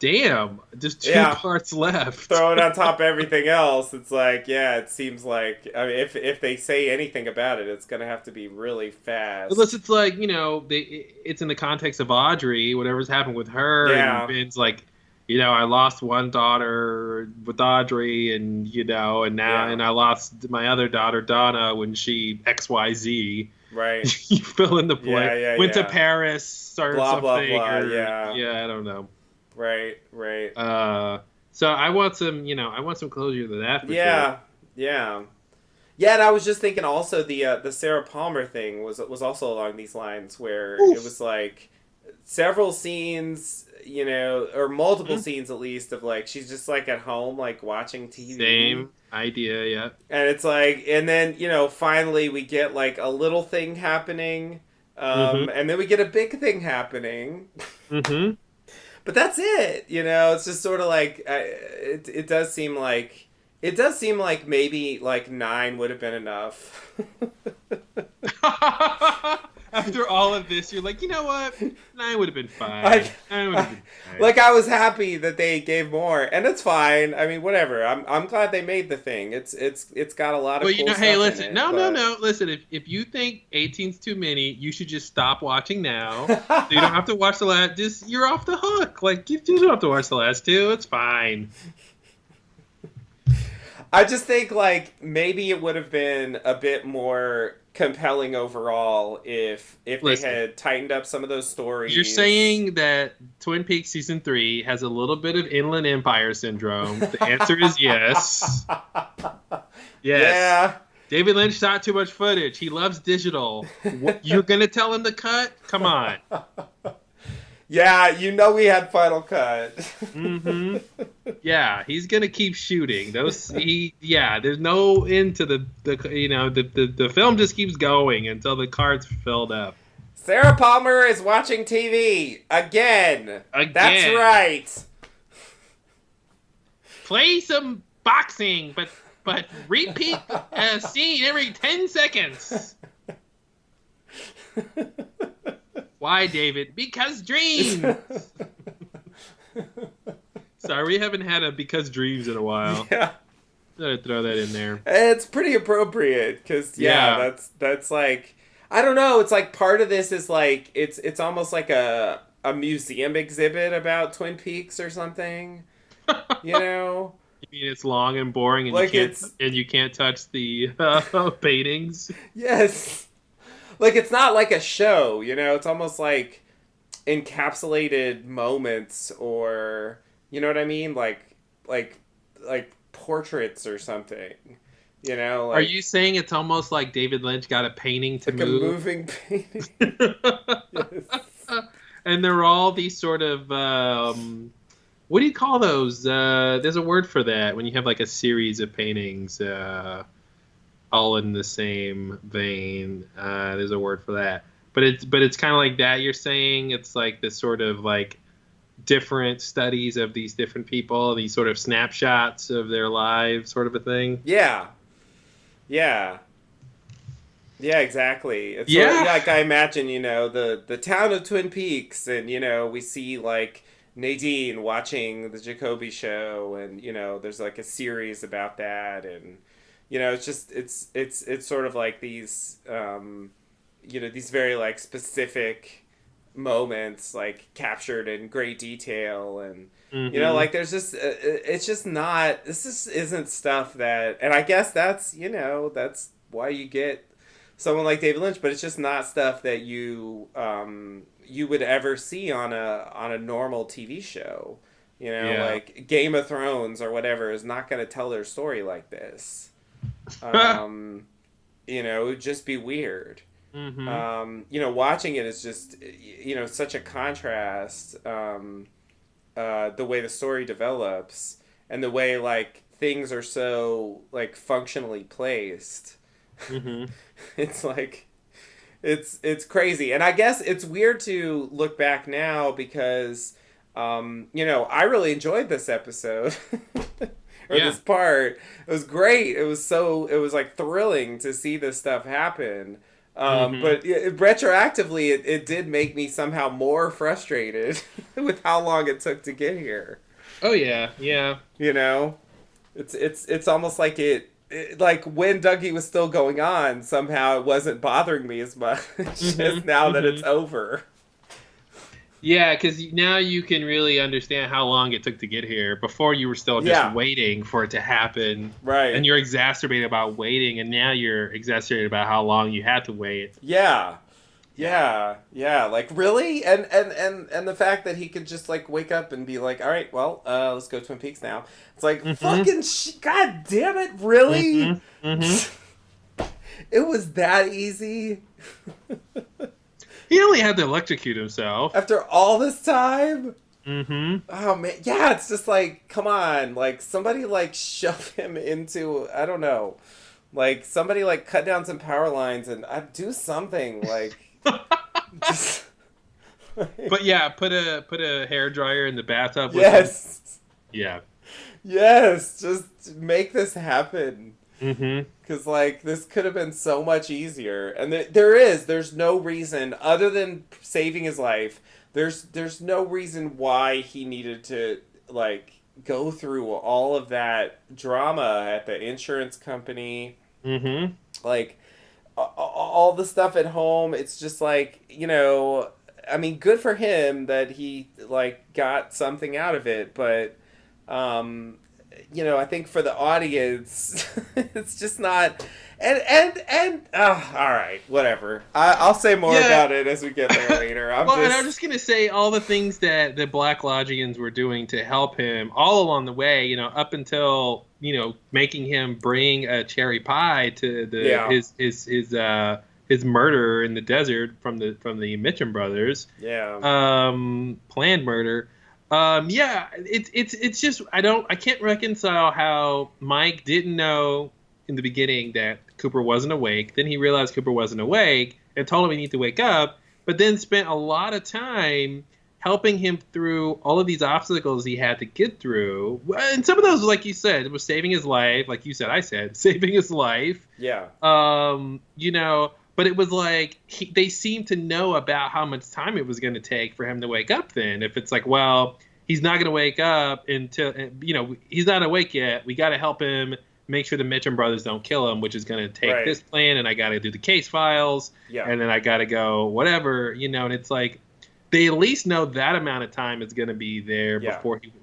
damn, just two Yeah. parts left. Throw it on top of everything else. It's like, yeah, it seems like, I mean, if they say anything about it, it's gonna have to be really Unless fast. it's like, it's in the context of Audrey, whatever's happened with her, and Yeah, Ben's like, I lost one daughter with Audrey, and now yeah, and I lost my other daughter Donna when she XYZ. right. You fill in the blank. Yeah, yeah, Went to yeah. Paris or Blah blah something, blah. or Yeah, yeah, I don't know. right, right. So I want some closure to that for sure. Yeah, yeah. Yeah, and I was just thinking also the Sarah Palmer thing was also along these lines where it Oof. was like several scenes, or multiple Mhm. scenes at least of like she's just like at home like watching TV. Same idea, yeah. And it's like, and then finally we get like a little thing happening, Mm-hmm. and then we get a big thing happening. Mm-hmm. But that's it. It's just sort of like it does seem like maybe like 9 would have been enough. After all of this, you're like, you know what? 9 would have been fine. I, 9 would have I been fine. like I was happy that they gave more, and it's fine. I mean, whatever. I'm glad they made the thing. It's got a lot of Well, cool hey, stuff in listen. it. No, no, But no. Listen, if you think 18's too many, you should just stop watching now. So you don't have to watch the last. Just you're off the hook. Like you don't have to watch the last 2. It's fine. I just think like maybe it would have been a bit more compelling overall if they Listen, had tightened up some of those you're stories. saying that Twin Peaks season 3 has a little bit of Inland Empire syndrome. The answer is yes. Yes. Yeah. David Lynch shot too much footage. He loves digital. You're gonna tell him to cut? Come on. Yeah, we had Final Cut. Mm-hmm. Yeah, he's gonna keep shooting. There's no end to the film just keeps going until the card's filled up. Sarah Palmer is watching TV again. That's Again. right. Play some boxing, but repeat a scene every 10 seconds. Why, David? Because dreams. Sorry, we haven't had a because dreams in a while. Yeah. Gotta throw that in there. It's pretty appropriate because Yeah. that's like I don't know. It's like part of this is like it's almost like a museum exhibit about Twin Peaks or something. You know, You mean it's long and boring, and like it's you can't touch the paintings? yes, like it's not like a show. It's almost like encapsulated moments or you know what I mean, like portraits or something. Are Like you saying it's almost like David Lynch got a painting to like a move? moving painting. Yes. And they're all these sort of what do you call those? There's a word for that when you have like a series of paintings all in the same vein. There's a word for that. But it's kind of like that. You're saying it's like this sort of like different studies of these different people, these sort of snapshots of their lives, sort of a thing. Yeah. Yeah. Yeah, exactly. It's sort of Yeah. like I imagine, the town of Twin Peaks and we see like Nadine watching the Jacoby show and there's like a series about that and it's just it's sort of like these these very like specific moments like captured in great detail and Hmm. like there's just it's just not isn't stuff that and I guess that's why you get someone like David Lynch, but it's just not stuff that you would ever see on a normal TV show. Yeah. Like Game of Thrones or whatever is not going to tell their story like this. um it would just be weird. Hmm. Watching it is just such a contrast. The way the story develops and the way like things are so like functionally placed. Hmm. It's like it's crazy, and I guess it's weird to look back now because I really enjoyed this episode. Or Yeah. this part. It was great. It was like thrilling to see this stuff happen. Mm-hmm. But retroactively, it did make me somehow more frustrated with how long it took to get here. Oh yeah, yeah. You know, it's almost like like when Dougie was still going on, somehow it wasn't bothering me as much as Mm-hmm. now that Mm-hmm. it's over. Yeah, because now you can really understand how long it took to get here. Before you were still just Yeah, waiting for it to happen, and right. you're exacerbated about waiting, and now you're exacerbated about how long you had to wait. Yeah. Yeah. Yeah, like really, and the fact that he could just like wake up and be like, all right, well, let's go Twin Peaks now. It's like Mm-hmm. fucking, god damn it, really? Mm-hmm. Mm-hmm. It was that easy He only had to electrocute himself. after all this time. Mm-hmm. Oh man, yeah, it's just like, come on, like somebody like shove him into, I don't know, like somebody like cut down some power lines and do something like just. But yeah, put a hair dryer in the bathtub with him. Yes. Yeah. Yes, just make this happen. Mm-hmm. Because, like, this could have been so much easier. And there's no reason, other than saving his life, there's no reason why he needed to, like, go through all of that drama at the insurance company. Mm-hmm. Like, all the stuff at home. It's just like, I mean, good for him that he, like, got something out of it, but um, I think for the audience, it's just not. All right, whatever. I'll say more Yeah. about it as we get there later. And I'm just gonna say all the things that the Black Logians were doing to help him all along the way, up until making him bring a cherry pie to Yeah, his murder in the desert from the Mitchum brothers, yeah, planned murder. Yeah, it's just I can't reconcile how Mike didn't know in the beginning that Cooper wasn't awake. Then he realized Cooper wasn't awake and told him he needed to wake up, but then spent a lot of time helping him through all of these obstacles he had to get through. And some of those, like you said, was saving his life. Like you said, I said, saving his life. yeah, But it was like they seemed to know about how much time it was going to take for him to wake up. Then, if it's like, well, he's not going to wake up until he's not awake yet. We got to help him make sure the Mitchum brothers don't kill him, which is going to take right, this plan, and I got to do the case files, yeah, and then I got to go whatever, and it's like they at least know that amount of time is going to be there yeah.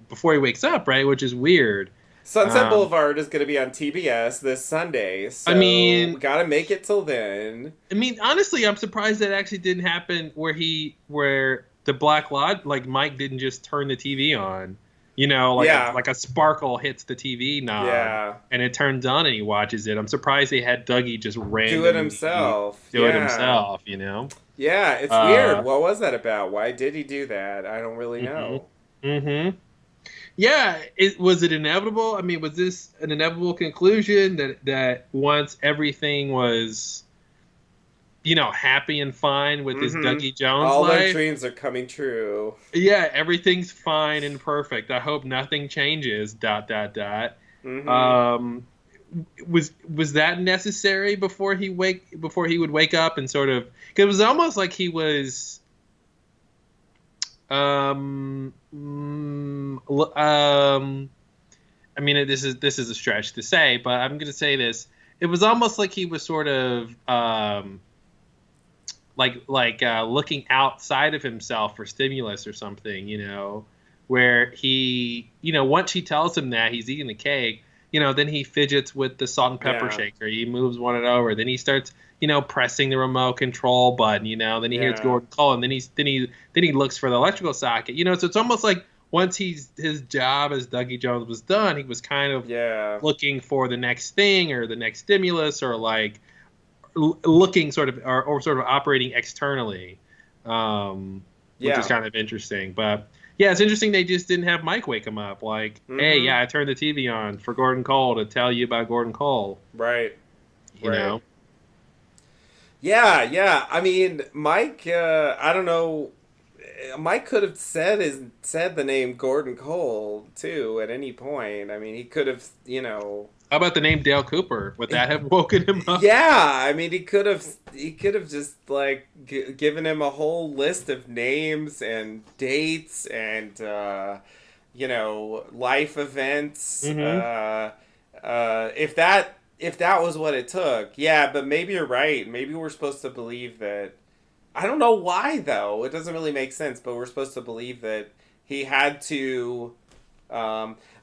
before he wakes up, right? Which is weird. Sunset Um, Boulevard is going to be on TBS this Sunday, I so we mean, got to make it till then. honestly, I'm surprised that actually didn't happen where the Black Lodge, like Mike didn't just turn the TV on. Yeah, Like a sparkle hits the TV knob yeah. and it turns on and he watches it. I'm surprised they had Dougie just Do it randomly himself. do it Yeah. himself. Yeah, it's weird. Uh, What was that about? Why did he do that? I don't really hmm know. hmm Yeah, was it inevitable? I mean, was this an inevitable conclusion that once everything was, happy and fine with this Mm-hmm. Dougie Jones All their life? dreams are coming true. Yeah, everything's fine and perfect. I hope nothing changes. ... Mm-hmm. Um, was that necessary before he would wake up and sort of? 'Cause it was almost like he was. I mean, this is a stretch to say, but I'm going to say this. It was almost like he was sort of looking outside of himself for stimulus or something, where he, once she tells him that he's eating the cake, then he fidgets with the salt and pepper Yeah. shaker. He moves one and over. Then he starts, pressing the remote control button. Then he hears Yeah. Gordon call, and then he looks for the electrical socket. So it's almost like once his job as Dougie Jones was done, he was kind of Yeah. looking for the next thing or the next stimulus or like looking sort of or sort of operating externally, which Yeah. is kind of interesting. But yeah, it's interesting they just didn't have Mike wake him up. Like, hey, Mhm. yeah, I turned the TV on for Gordon Cole to tell you about Gordon Cole. Right. You Right. know? Yeah. I mean, Mike. I don't know. Mike could have said the name Gordon Cole too at any point. I mean, he could have, How about the name Dale Cooper? Would that have woken him up? yeah. I mean, he could have just like given him a whole list of names and dates and life events. Mm-hmm. If that was what it took, yeah. But maybe you're right. Maybe we're supposed to believe that. I don't know why though. It doesn't really make sense. But we're supposed to believe that he had to.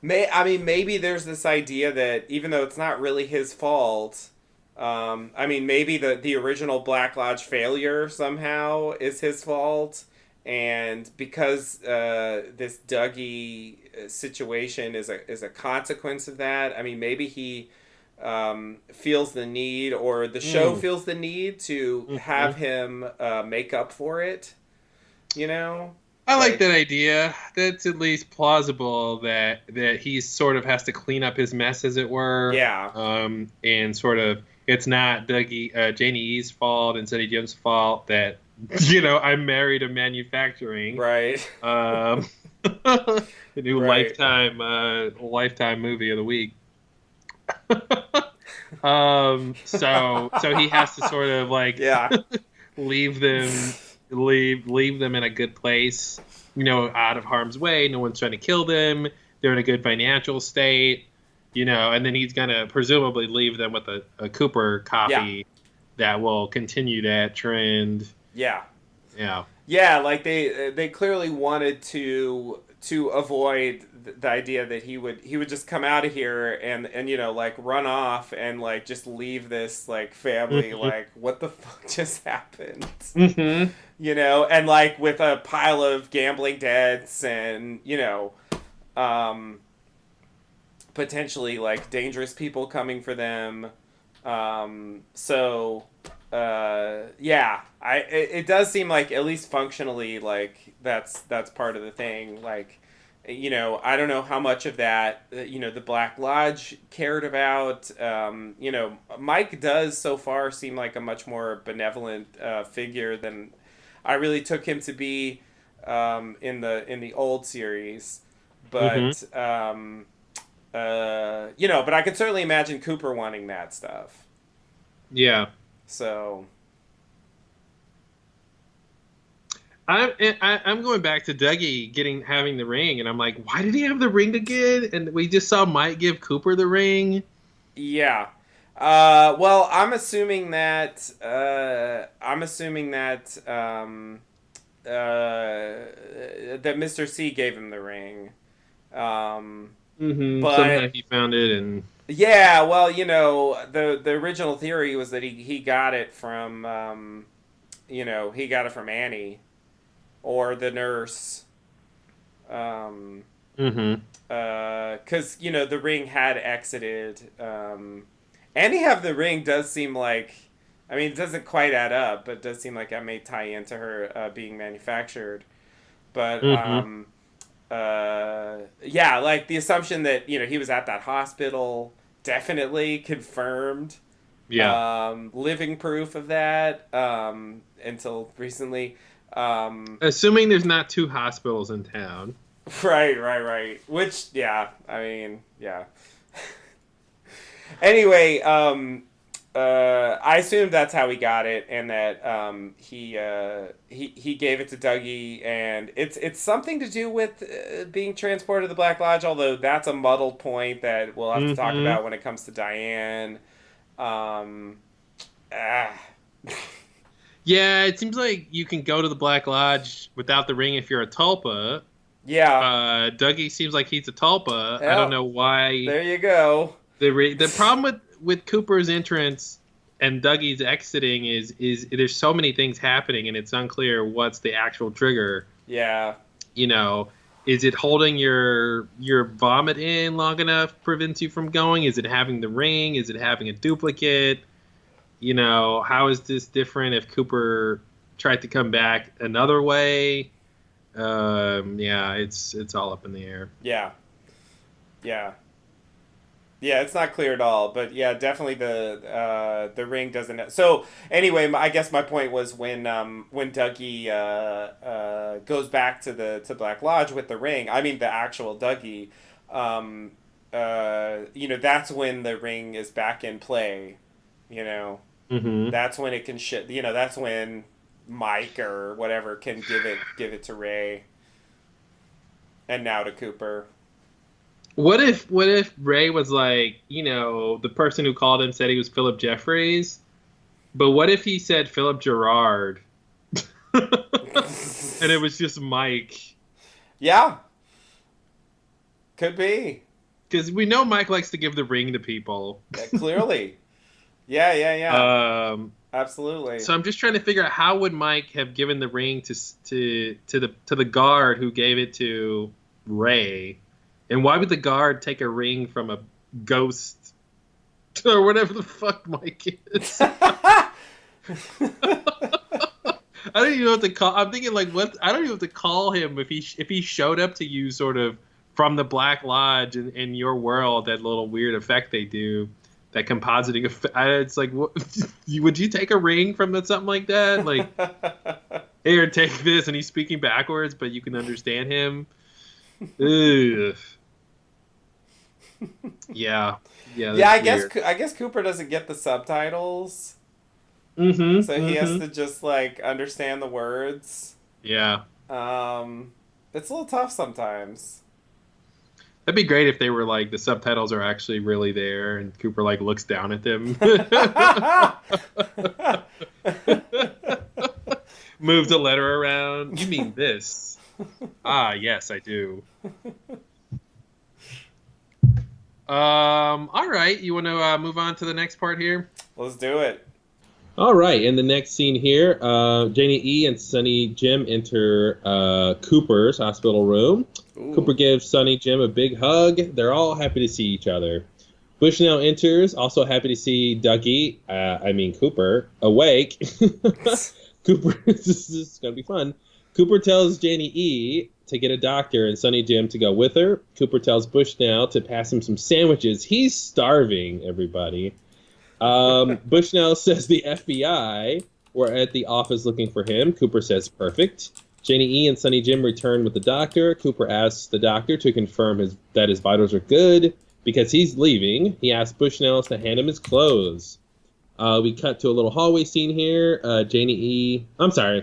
Maybe there's this idea that even though it's not really his fault, maybe the original Black Lodge failure somehow is his fault, and because this Dougie situation is a consequence of that. I mean, maybe he feels the need, or the show feels the need to have him make up for it. You know, I like that idea. That's at least plausible that he sort of has to clean up his mess, as it were. Yeah. And sort of, it's not Janie E's fault and Eddie Jim's fault that I'm married to manufacturing. Right. The new Right. Lifetime movie of the week. So he has to sort of like Yeah. leave them in a good place, out of harm's way. No one's trying to kill them. They're in a good financial state, and then he's gonna presumably leave them with a Cooper copy that will continue that trend. Yeah. Yeah. Yeah, like they clearly wanted to avoid the idea that he would just come out of here and like run off and like just leave this like family like what the fuck just happened. Mm-hmm. And like with a pile of gambling debts and potentially like dangerous people coming for them. Yeah, it does seem like at least functionally like that's part of the thing. Like, I don't know how much of that the Black Lodge cared about. Mike does so far seem like a much more benevolent figure than I really took him to be in the old series. But but I could certainly imagine Cooper wanting that stuff. Yeah. So I'm going back to Dougie having the ring, and I'm like, why did he have the ring again? And we just saw Mike give Cooper the ring. yeah. Well, I'm assuming that that Mr. C gave him the ring. Somehow he found it, and yeah, well, the original theory was that he got it from Annie or the nurse. Because the ring had exited. Annie have the ring does seem like, I mean, it doesn't quite add up, but it does seem like that may tie into her being manufactured. But yeah, like the assumption that he was at that hospital, definitely confirmed. yeah. Living proof of that until recently. Assuming there's not two hospitals in town. Right. Which, yeah, I mean, yeah. Anyway, I assume that's how he got it, and that he gave it to Dougie, and it's something to do with being transported to the Black Lodge. Although that's a muddled point that we'll have to talk about when it comes to Diane. Yeah, it seems like you can go to the Black Lodge without the ring if you're a Tulpa. Yeah. Dougie seems like he's a Tulpa. Well, I don't know why. There you go. The problem with Cooper's entrance and Dougie's exiting is there's so many things happening, and it's unclear what's the actual trigger. Yeah. Is it holding your vomit in long enough prevents you from going? Is it having the ring? Is it having a duplicate? How is this different if Cooper tried to come back another way? Yeah, it's all up in the air. Yeah. Yeah, it's not clear at all, but yeah, definitely the ring doesn't. So anyway, I guess my point was when Dougie goes back to the to Black Lodge with the ring. I mean the actual Dougie. Um, that's when the ring is back in play. You know, Mm-hmm. that's when it can shit. That's when Mike or whatever can give it to Ray, and now to Cooper. What if Ray was like, the person who called him said he was Philip Jeffries, but what if he said Philip Gerard, and it was just Mike? Yeah, could be. Because we know Mike likes to give the ring to people. Yeah, clearly. Yeah, yeah, yeah. Absolutely. So I'm just trying to figure out how would Mike have given the ring to the guard who gave it to Ray, and why would the guard take a ring from a ghost or whatever the fuck Mike is? I don't even know what to call. I'm thinking like what I don't even know what to call him if he showed up to you sort of from the Black Lodge in your world, that little weird effect they do. That compositing effect. It's like, what, would you take a ring from something like that? Like, here, take this, and he's speaking backwards, but you can understand him. Ugh. Yeah, yeah. I guess Cooper doesn't get the subtitles, so he has to just like understand the words. Yeah. It's a little tough sometimes. That'd be great if they were like the subtitles are actually really there, and Cooper like looks down at them, moves a letter around. You mean this? Ah, yes, I do. All right, you want to move on to the next part here? Let's do it. All right, in the next scene here, Janie E and Sonny Jim enter Cooper's hospital room. Ooh. Cooper gives Sonny Jim a big hug. They're all happy to see each other. Bushnell enters, also happy to see Cooper, awake. Cooper, this is going to be fun. Cooper tells Janie E to get a doctor and Sonny Jim to go with her. Cooper tells Bushnell to pass him some sandwiches. He's starving, everybody. Bushnell says the FBI were at the office looking for him. Cooper says perfect. Janie E and Sonny Jim return with the doctor. Cooper asks the doctor to confirm that his vitals are good because he's leaving. He asks Bushnell to hand him his clothes. We cut to a little hallway scene here. Janie E... I'm sorry.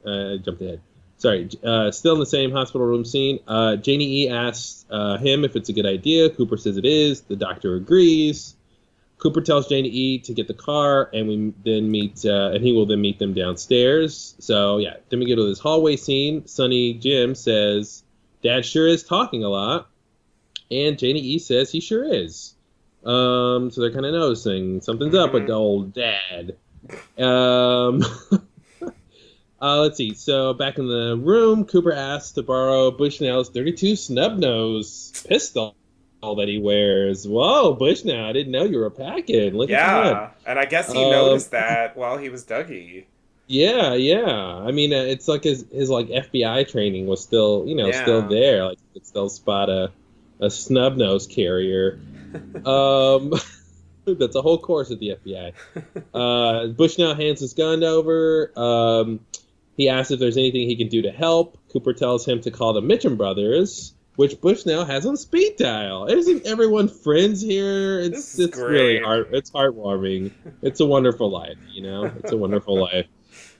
I jumped ahead. Sorry. Still in the same hospital room scene. Janie E asks him if it's a good idea. Cooper says it is. The doctor agrees. Cooper tells Janie E to get the car, and he will then meet them downstairs. So yeah, then we go to this hallway scene. Sonny Jim says, "Dad sure is talking a lot," and Janie E says he sure is. So they're kind of noticing something's up with the old dad. Let's see. So back in the room, Cooper asks to borrow Bushnell's .32 snub-nose pistol that he wears. Whoa, Bushnell, I didn't know you were packing. Look at that. And I guess he noticed that while he was Dougie. Yeah. I mean, it's like his like FBI training was still, still there. Like, he could still spot a snub-nose carrier. That's a whole course at the FBI. Bushnell hands his gun over. He asks if there's anything he can do to help. Cooper tells him to call the Mitchum brothers, which Bushnell has on speed dial. Isn't everyone friends here? It's really it's heartwarming. It's a wonderful life, It's a wonderful life.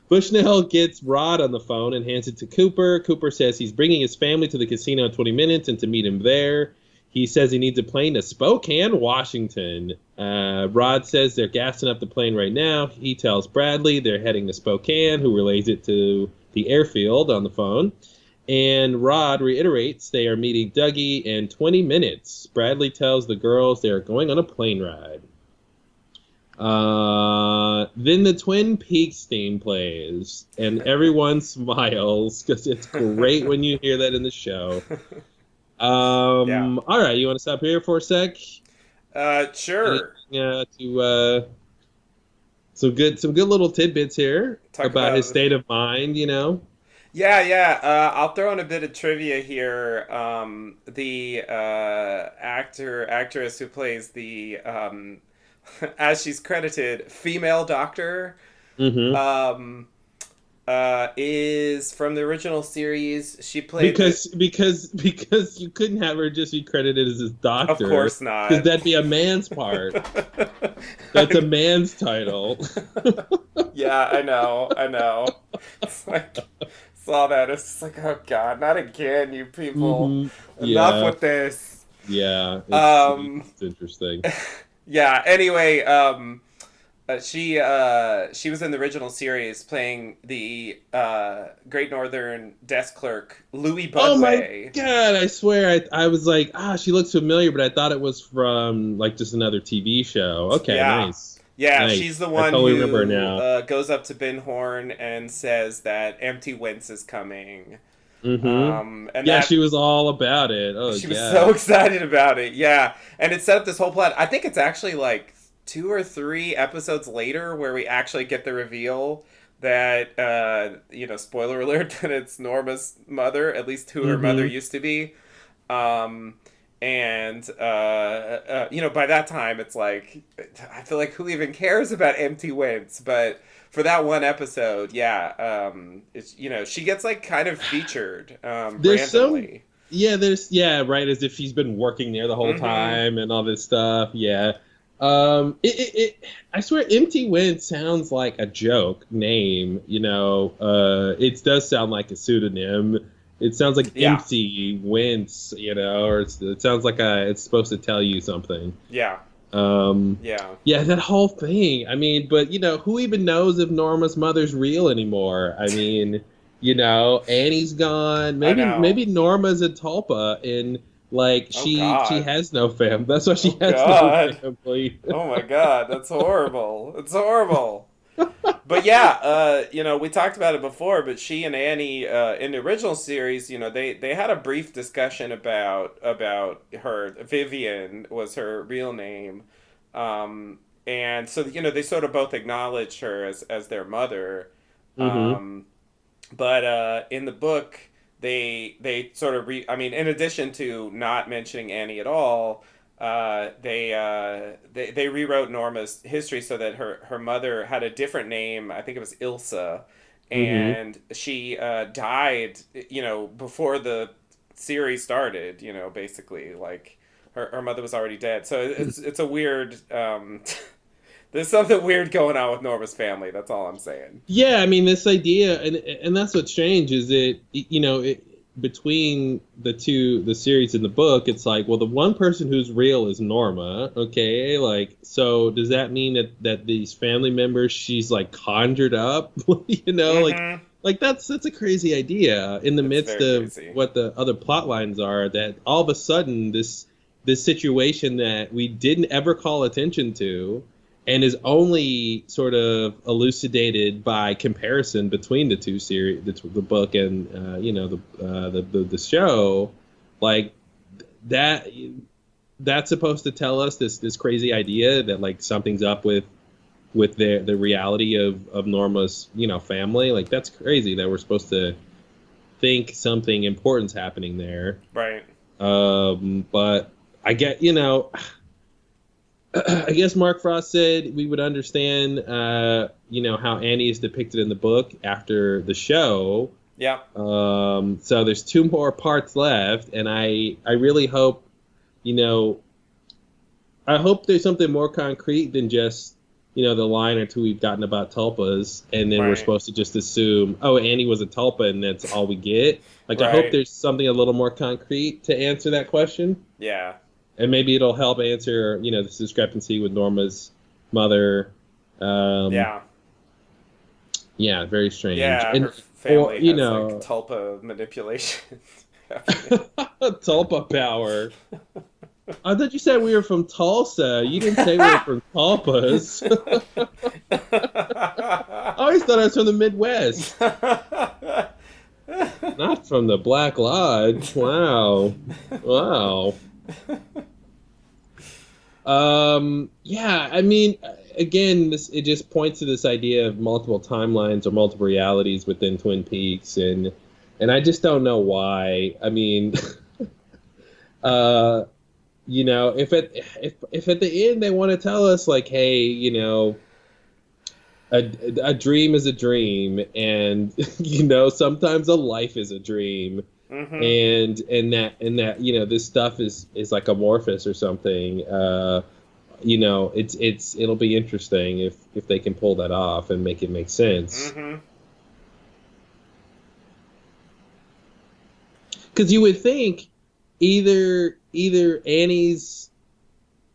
Bushnell gets Rod on the phone and hands it to Cooper. Cooper says he's bringing his family to the casino in 20 minutes and to meet him there. He says he needs a plane to Spokane, Washington. Rod says they're gassing up the plane right now. He tells Bradley they're heading to Spokane, who relays it to the airfield on the phone. And Rod reiterates they are meeting Dougie in 20 minutes. Bradley tells the girls they are going on a plane ride. Then the Twin Peaks theme plays, and everyone smiles because it's great when you hear that in the show. All right, you want to stop here for a sec? Sure. Some good little tidbits here about his state of mind, Yeah. I'll throw in a bit of trivia here. The actress who plays the as she's credited, female doctor, Hmm. um, is from the original series. She played the. Because you couldn't have her just be credited as his Of doctor, course because not. that'd be a man's part. That's a man's title. Yeah, I know. It's like saw that. It's just like, oh god, not again, you people. Hmm. Enough Yeah, with this. yeah. Um, It's interesting. yeah. Anyway, she was in the original series playing the Great Northern desk clerk Louis Oh my Budway. God! I swear, I was like, she looks familiar, but I thought it was from like just another TV show. Okay, Yeah. nice, Yeah, she's nice. the I one totally remember her who now. goes up to Ben Horn and says that Empty Wince is coming. Hmm. And Yeah, that she was all about it. Oh she was so God. excited about it. Yeah. And it set up this whole plot. I think it's actually like 2 or 3 episodes later where we actually get the reveal that, spoiler alert, that it's Norma's mother, at least who her mother Hmm. used to be. Um, and by that time, it's like, I feel like who even cares about Empty Wince? But for that one episode, yeah, she gets like kind of featured There's some, randomly. yeah, right, as if she's been working there the whole Mm-hmm. time and all this stuff. Yeah. I swear, Empty Wind sounds like a joke name. It does sound like a pseudonym. It sounds like Yeah, Empty Wince, or it sounds like it's supposed to tell you something. yeah, Um, yeah. yeah, that whole thing. I mean, but who even knows if Norma's mother's real anymore? I mean, Annie's gone. I Maybe know. Norma's a Tulpa, and like Oh she God. has no family. That's why she Oh has no God. family. Oh my God. That's horrible. It's horrible. But yeah, we talked about it before, but she and Annie, in the original series, they had a brief discussion about her. Vivian was her real name, and so they sort of both acknowledged her as their mother. Hmm. Um, but in the book, they sort of I mean, in addition to not mentioning Annie at all, they rewrote Norma's history so that her mother had a different name. I think it was Ilsa, Hmm. and she died. Before the series started. Basically like her mother was already dead. So it's a weird. There's something weird going on with Norma's family. That's all I'm saying. Yeah, I mean this idea, and that's what's strange is between the series and the book, it's like, well, the one person who's real is Norma. Okay, like, so does that mean that these family members she's like conjured up? Like Mm-hmm. that's a crazy idea in the It's midst very of crazy. what the other plot lines are. That all of a sudden this situation that we didn't ever call attention to and is only sort of elucidated by comparison between the two series, the book and the show, like that. That's supposed to tell us this crazy idea that like something's up with the reality of Norma's family. Like that's crazy that we're supposed to think something important's happening there. Right. But I get I guess Mark Frost said we would understand, how Annie is depicted in the book after the show. Yeah. So there's two more parts left, and I really hope, I hope there's something more concrete than just, the line or two we've gotten about tulpas, and then we're Right. supposed to just assume, oh, Annie was a tulpa, and that's all we get. Like, I hope Right. there's something a little more concrete to answer that question, Yeah. and maybe it'll help answer this discrepancy with Norma's mother. um Yeah. yeah, very strange. Yeah. And Her or family has like tulpa manipulation happening. tulpa power. I thought you said we were from Tulsa. You didn't say we were from Tulpas. I always thought I was from the Midwest, not from the Black Lodge. Wow. Wow. Yeah, I mean, again, it just points to this idea of multiple timelines or multiple realities within Twin Peaks, and and I just don't know why. I mean, uh, if at the end they want to tell us like, hey, a dream is a dream, and sometimes a life is a dream, Mm-hmm. and that this stuff is like amorphous or something. It'll be interesting if they can pull that off and make it make sense. Mm-hmm. Because you would think either Annie's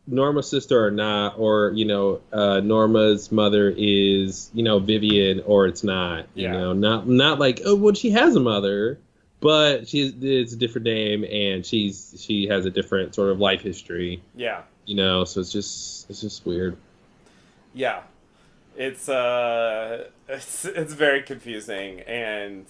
Norma's sister or not, or Norma's mother is Vivian or it's not. Yeah. Not like, oh well, she has a mother, but it's a different name and she has a different sort of life history. Yeah. So it's just weird. Yeah. It's it's very confusing, and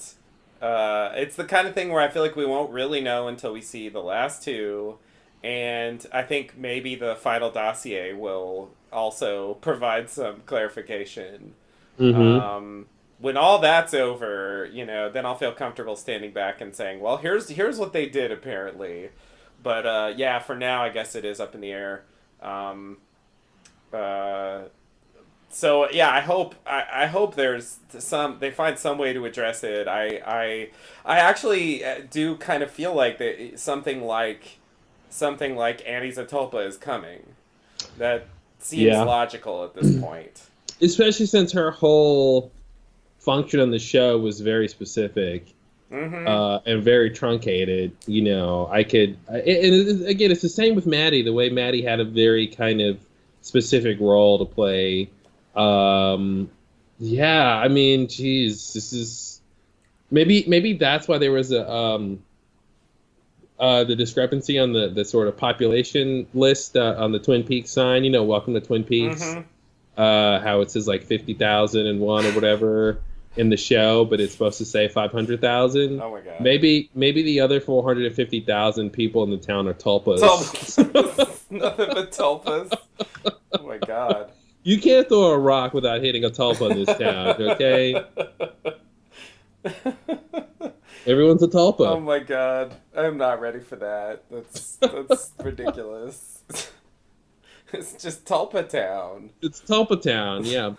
it's the kind of thing where I feel like we won't really know until we see the last two, and I think maybe the final dossier will also provide some clarification. Mm-hmm. When all that's over, then I'll feel comfortable standing back and saying, "Well, here's what they did apparently." But yeah, for now, I guess it is up in the air. Um, uh, so yeah, I hope there's they find some way to address it. I actually do kind of feel like that something like Annie's Atulpa is coming. That seems Yeah, logical at this point. especially since her whole function on the show was very specific. Mm-hmm. And very truncated. And again, it's the same with Maddie. The way Maddie had a very kind of specific role to play. Yeah, I mean, geez, this is maybe that's why there was the discrepancy on the sort of population list on the Twin Peaks sign. Welcome to Twin Peaks. Mm-hmm. How it says like 50,001 or whatever in the show, but it's supposed to say 500,000. Oh my god. Maybe the other 450,000 people in the town are tulpas. Tulpas. Nothing but tulpas. Oh my god. You can't throw a rock without hitting a tulpa in this town, okay? Everyone's a tulpa. Oh my god. I'm not ready for that. That's ridiculous. It's just Tulpa Town. It's Tulpa Town, yeah.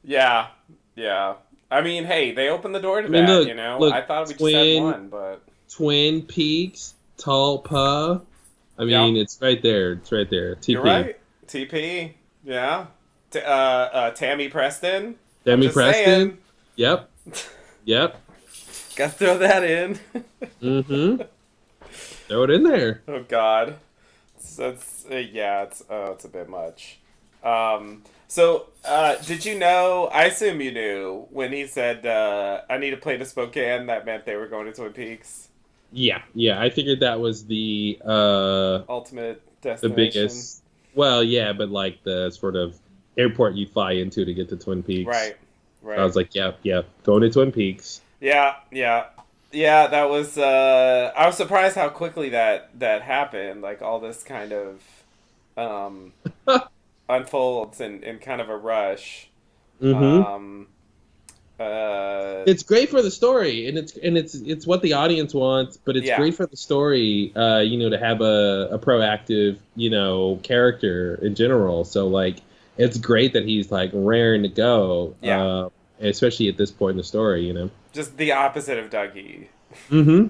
Yeah. Yeah. I mean, hey, they opened the door to I mean, that, look, I thought we just had one, but Twin Peaks, Tulpa. I mean, Yep. it's right there. It's right there. TP. You're right. TP. Yeah. Tammy Preston. I'm Demi just Preston. saying. Yep. Yep. Gotta throw that in. Mm-hmm. Throw it in there. Oh god. That's yeah, it's a bit much. Did you know? I assume you knew when he said, "I need to play to Spokane." That meant they were going to Twin Peaks. Yeah, yeah. I figured that was the Ultimate the destination. biggest. Well, yeah, but like the sort of airport you fly into to get to Twin Peaks. Right. Right. I was like, yeah, yeah, going to Twin Peaks. Yeah. Yeah. Yeah. That was. I was surprised how quickly that happened. Like all this kind of um, unfolds in kind of a rush. Mm-hmm. Um, It's great for the story, and it's what the audience wants, but it's Yeah. great for the story, to have a proactive, character in general. So like, it's great that he's like raring to go, Yeah. especially at this point in the story, just the opposite of Dougie. Mm-hmm.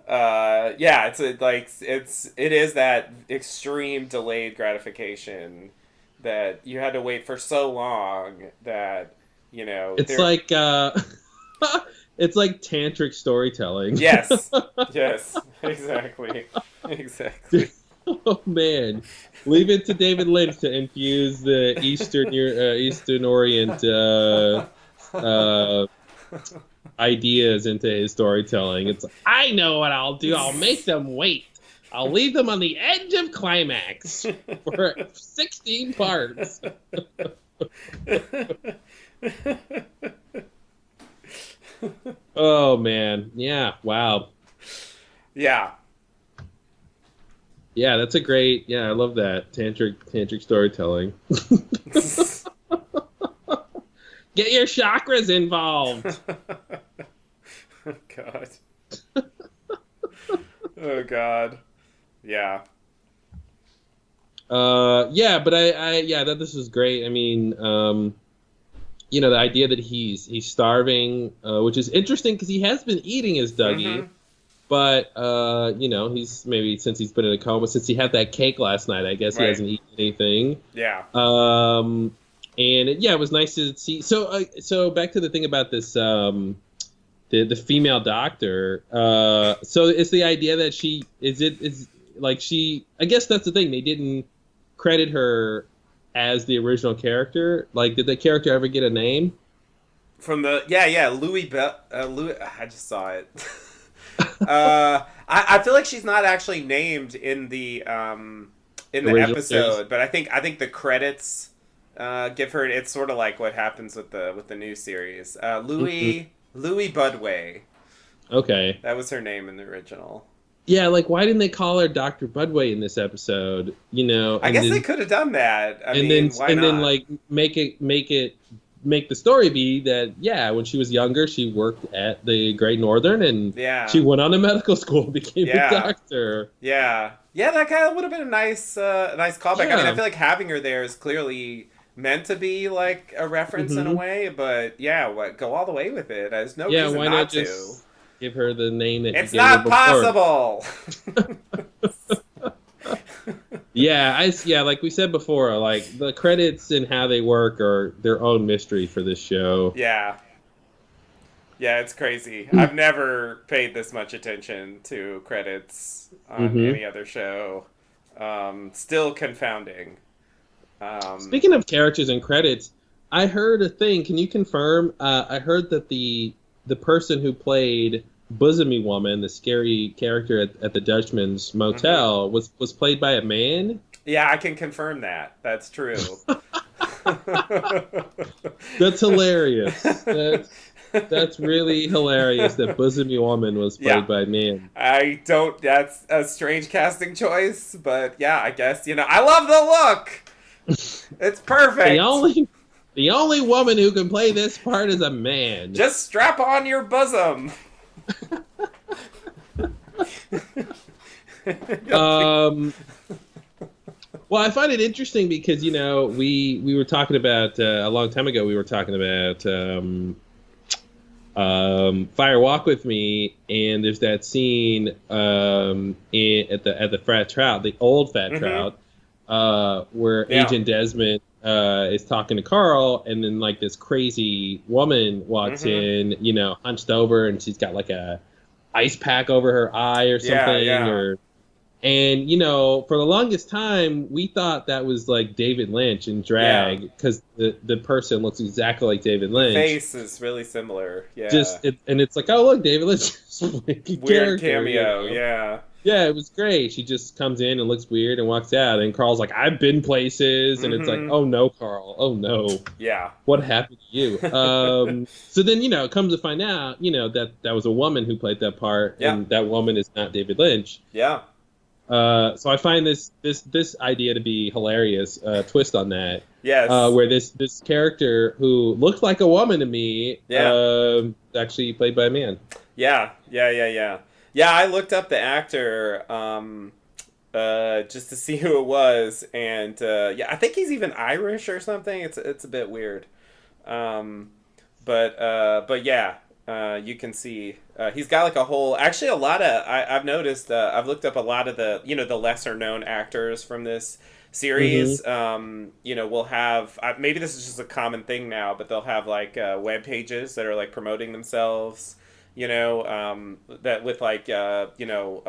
Yeah, it is that extreme delayed gratification that you had to wait for so long that It's like it's like tantric storytelling. yes, yes, exactly, exactly. Oh man, leave it to David Lynch to infuse the Eastern Orient ideas into his storytelling. It's like, I know what I'll do. I'll make them wait. I'll leave them on the edge of climax for 16 parts. Oh man, yeah, wow. Yeah, Yeah, that's a great. Yeah, I love that tantric storytelling. Get your chakras involved. Oh God. Oh God. Yeah. Yeah, but I thought this was great. I mean, the idea that he's starving, which is interesting because he has been eating his Dougie, but he's maybe since he's been in a coma, since he had that cake last night, I guess he hasn't eaten anything. Yeah. And it was nice to see. So back to the thing about this, the female doctor. So it's the idea that I guess that's the thing. They didn't credit her as the original character. Like, did the character ever get a name? From the Louis Louis. I just saw it. I feel like she's not actually named in the episode, series. But I think the credits give her. It's sort of like what happens with the new series. Louis Budway. Okay, that was her name in the original. Yeah, like why didn't they call her Dr. Budway in this episode? I guess they could have done that. Why not? Then like make the story be that when she was younger she worked at the Great Northern and she went on to medical school and became a doctor. Yeah, that kind of would have been a nice callback. Yeah. I mean, I feel like having her there is clearly meant to be like a reference in a way, but go all the way with it. There's no reason why not to. Just give her the name that it's not possible. Like we said before, like the credits and how they work are their own mystery for this show. Yeah, it's crazy. I've never paid this much attention to credits on any other show. Still confounding. Speaking of characters and credits, I heard a thing. Can you confirm? I heard that the person who played Bosomy Woman, the scary character at the Dutchman's Motel, was played by a man. Yeah, I can confirm that. That's true. That's hilarious. That's really hilarious that Bosomy Woman was played by a man. That's a strange casting choice, but I guess, I love the look. It's perfect. The only woman who can play this part is a man. Just strap on your bosom. Well, I find it interesting because we were talking about a long time ago. We were talking about Fire Walk with Me, and there's that scene at the Fat Trout, the old Fat Trout, where Agent Desmond is talking to Carl, and then like this crazy woman walks in, hunched over, and she's got like a ice pack over her eye or something, and for the longest time we thought that was like David Lynch in drag because the person looks exactly like David Lynch. The face is really similar. And it's like, oh look, David Lynch. Weird cameo. Yeah, it was great. She just comes in and looks weird and walks out. And Carl's like, I've been places. And it's like, oh, no, Carl. Oh, no. Yeah. What happened to you? So then, comes to find out, that was a woman who played that part. Yeah. And that woman is not David Lynch. Yeah. So I find this idea to be hilarious, twist on that. Yes. Where this character who looks like a woman to me actually played by a man. Yeah. Yeah, I looked up the actor just to see who it was, and I think he's even Irish or something. It's a bit weird, but you can see he's got like a whole. Actually, a lot of I've noticed. I've looked up a lot of the the lesser known actors from this series. Will have maybe this is just a common thing now, but they'll have like web pages that are like promoting themselves. That with like a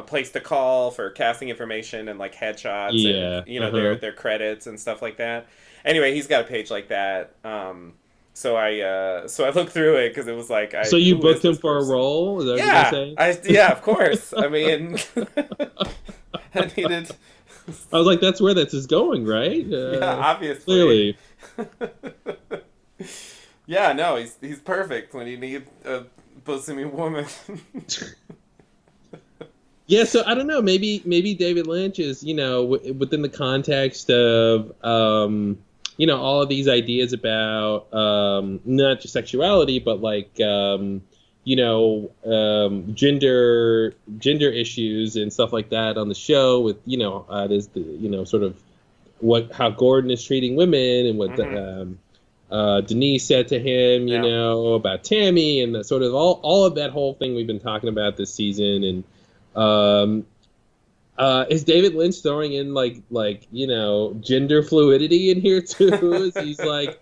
place to call for casting information and like headshots and their credits and stuff like that. Anyway, he's got a page like that. So I looked through it because it was like so you booked him for a role? Is that what you're saying? Yeah, of course. I mean, I needed. I was like, that's where this is going, right? Obviously. Clearly. No, he's perfect when you need a bosomy woman. Yeah, so I don't know. Maybe David Lynch is, within the context of all of these ideas about not just sexuality, but like gender issues and stuff like that on the show with there's the sort of how Gordon is treating women and what Denise said to him, about Tammy and the sort of all of that whole thing we've been talking about this season. And is David Lynch throwing in like gender fluidity in here too? Is he's like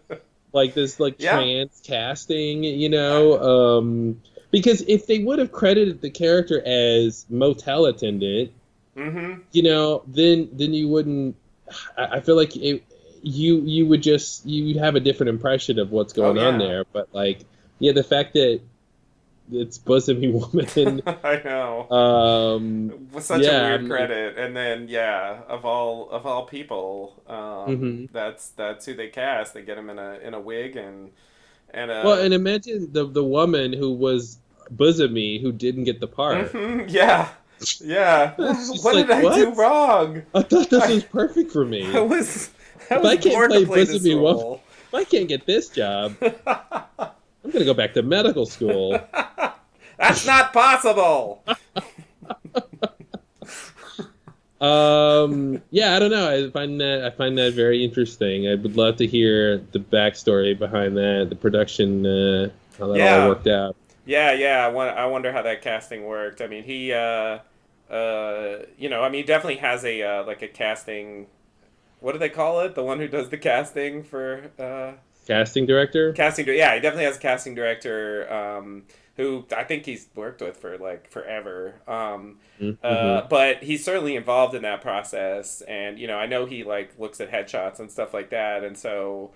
this trans casting, because if they would have credited the character as motel attendant, then you wouldn't. I feel like you'd have a different impression of what's going on there. But the fact that it's bosomy woman, I know, was such a weird credit. And then of all people, that's who they cast. They get him in a wig and and imagine the woman who was bosomy who didn't get the part. Yeah. What did I do wrong? I thought this was perfect for me. I was born to play this role. If I can't get this job, I'm going to go back to medical school. That's not possible. I don't know. I find that very interesting. I would love to hear the backstory behind that, the production, how that all worked out. Yeah. I wonder how that casting worked. I mean, he, he definitely has a casting. What do they call it? The one who does the casting for casting director. Yeah, he definitely has a casting director who I think he's worked with for forever. But he's certainly involved in that process, and I know he looks at headshots and stuff like that, and so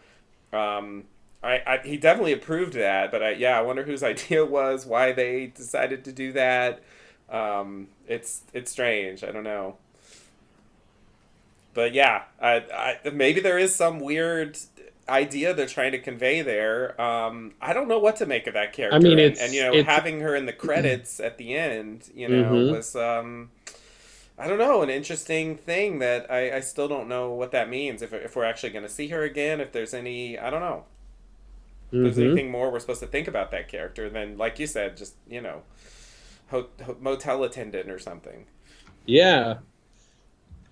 he definitely approved that. But I wonder whose idea it was, why they decided to do that. It's strange. I don't know. But I maybe there is some weird idea they're trying to convey there. I don't know what to make of that character. I mean, and having her in the credits at the end, was I don't know, an interesting thing that I still don't know what that means. If we're actually going to see her again, if there's any, I don't know. If there's anything more we're supposed to think about that character than, like you said, just motel attendant or something. Yeah.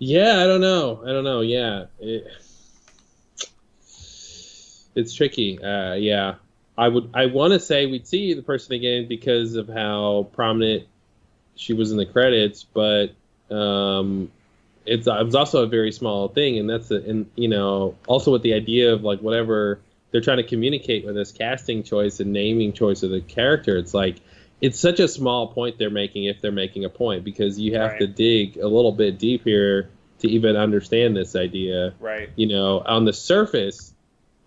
I don't know. Yeah. It's tricky. I want to say we'd see the person again because of how prominent she was in the credits, but it was also a very small thing, and also with the idea of whatever they're trying to communicate with this casting choice and naming choice of the character. It's such a small point they're making, if they're making a point, because you have to dig a little bit deep here to even understand this idea. Right. On the surface,